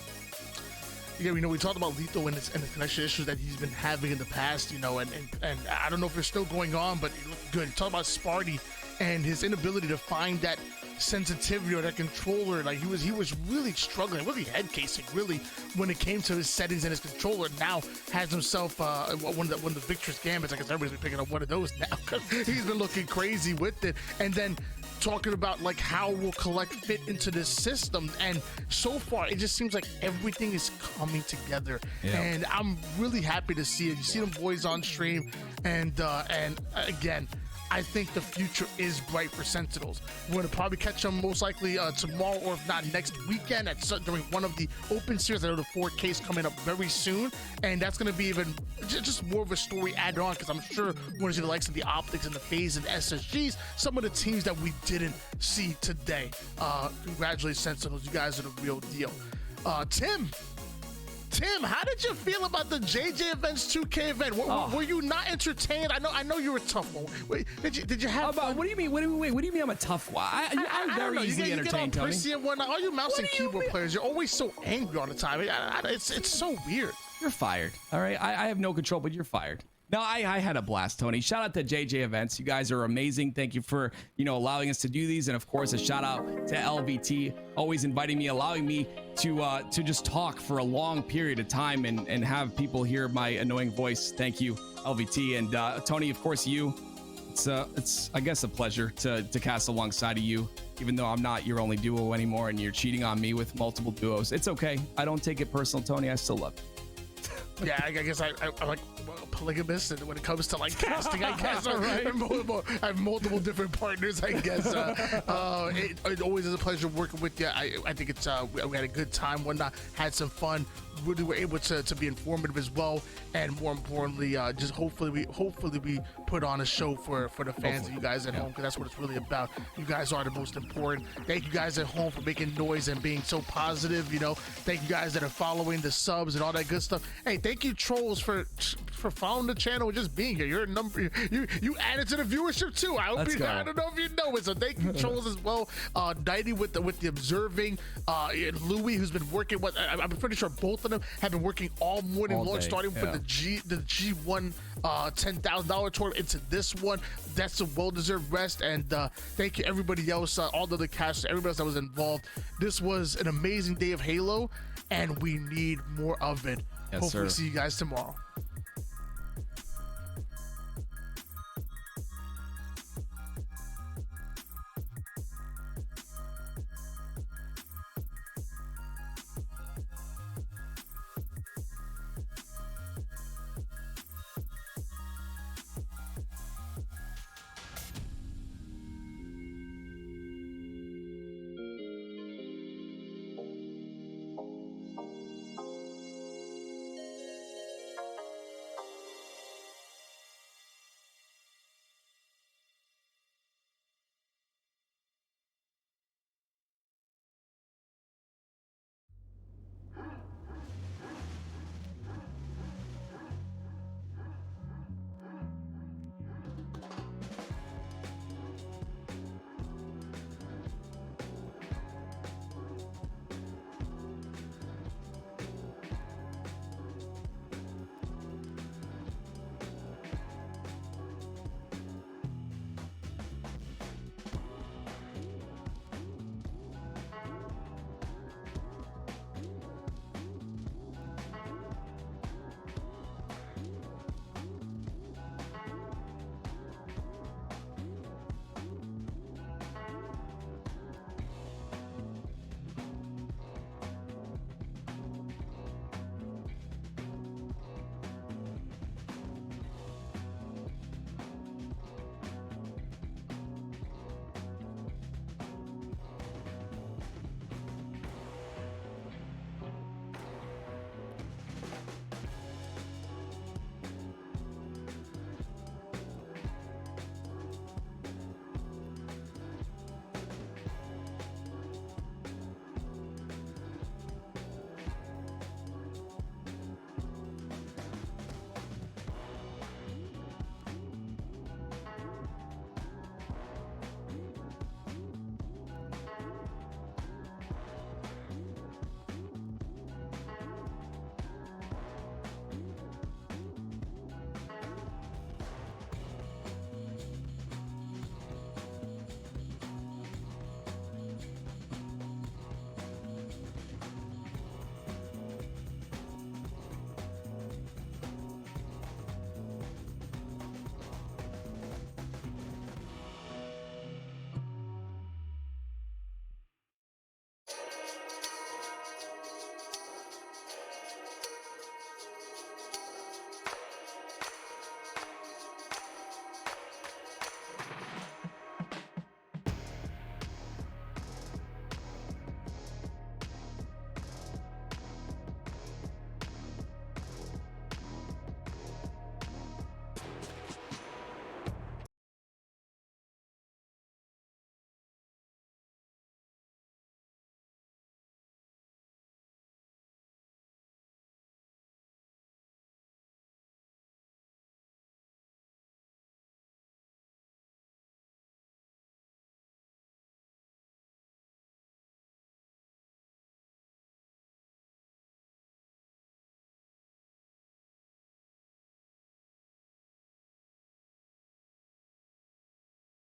S5: Yeah, we talked about Lethal and the connection issues that he's been having in the past, and I don't know if they're still going on, but it looked good. Talk about Sparty and his inability to find that sensitivity or that controller. Like he was really struggling, really head casing, really, when it came to his settings and his controller. Now has himself one of the Victor's Gambits. I guess everybody's been picking up one of those now because he's been looking crazy with it. And then talking about like how will Collect fit into this system, and so far it just seems like everything is coming together, and I'm really happy to see it. You see them boys on stream, and again, I think the future is bright for Sentinels. We're going to probably catch them most likely tomorrow, or if not next weekend, during one of the open series. I know the 4K is coming up very soon, and that's going to be even just more of a story added on, because I'm sure we're going to see the likes of the Optics and the FaZe and the SSGs, some of the teams that we didn't see today. Congratulations, Sentinels. You guys are the real deal. Tim, how did you feel about the JJ Events 2K event? Were you not entertained? I know you were a tough one. Wait, did you have fun?
S6: What do you mean? What do you mean I'm a tough one? I'm very easily entertained, Tony.
S5: You get all prissy and whatnot. All you mouse and keyboard players, you're always so angry all the time. It's so weird.
S6: You're fired. All right, I have no control, but you're fired. No, I had a blast, Tony. Shout out to JJ Events. You guys are amazing. Thank you for, allowing us to do these. And of course, a shout out to LVT, always inviting me, allowing me to just talk for a long period of time and have people hear my annoying voice. Thank you, LVT. And Tony, of course, you. It's I guess a pleasure to cast alongside of you, even though I'm not your only duo anymore and you're cheating on me with multiple duos. It's okay. I don't take it personal, Tony. I still love you.
S5: Yeah, I guess I'm like polygamous, and when it comes to like casting, I guess I have multiple different partners. I guess it always is a pleasure working with you. I think it's we had a good time, whatnot, had some fun. Really were able to be informative as well, and more importantly, just hopefully we put on a show for the fans of you guys at home, because that's what it's really about. You guys are the most important. Thank you guys at home for making noise and being so positive. Thank you guys that are following, the subs and all that good stuff. Hey, thank you trolls for following the channel and just being here. You're a number. You added to the viewership too. I don't know if you know it. So thank you trolls as well. Nighty with the observing. Louis, who's been working. I'm pretty sure both of them have been working all morning long, starting from the G1 $10,000 tournament into this one. That's a well-deserved rest. And thank you everybody else, all the other cast, everybody else that was involved. This was an amazing day of Halo, and we need more of it. Hopefully see you guys tomorrow.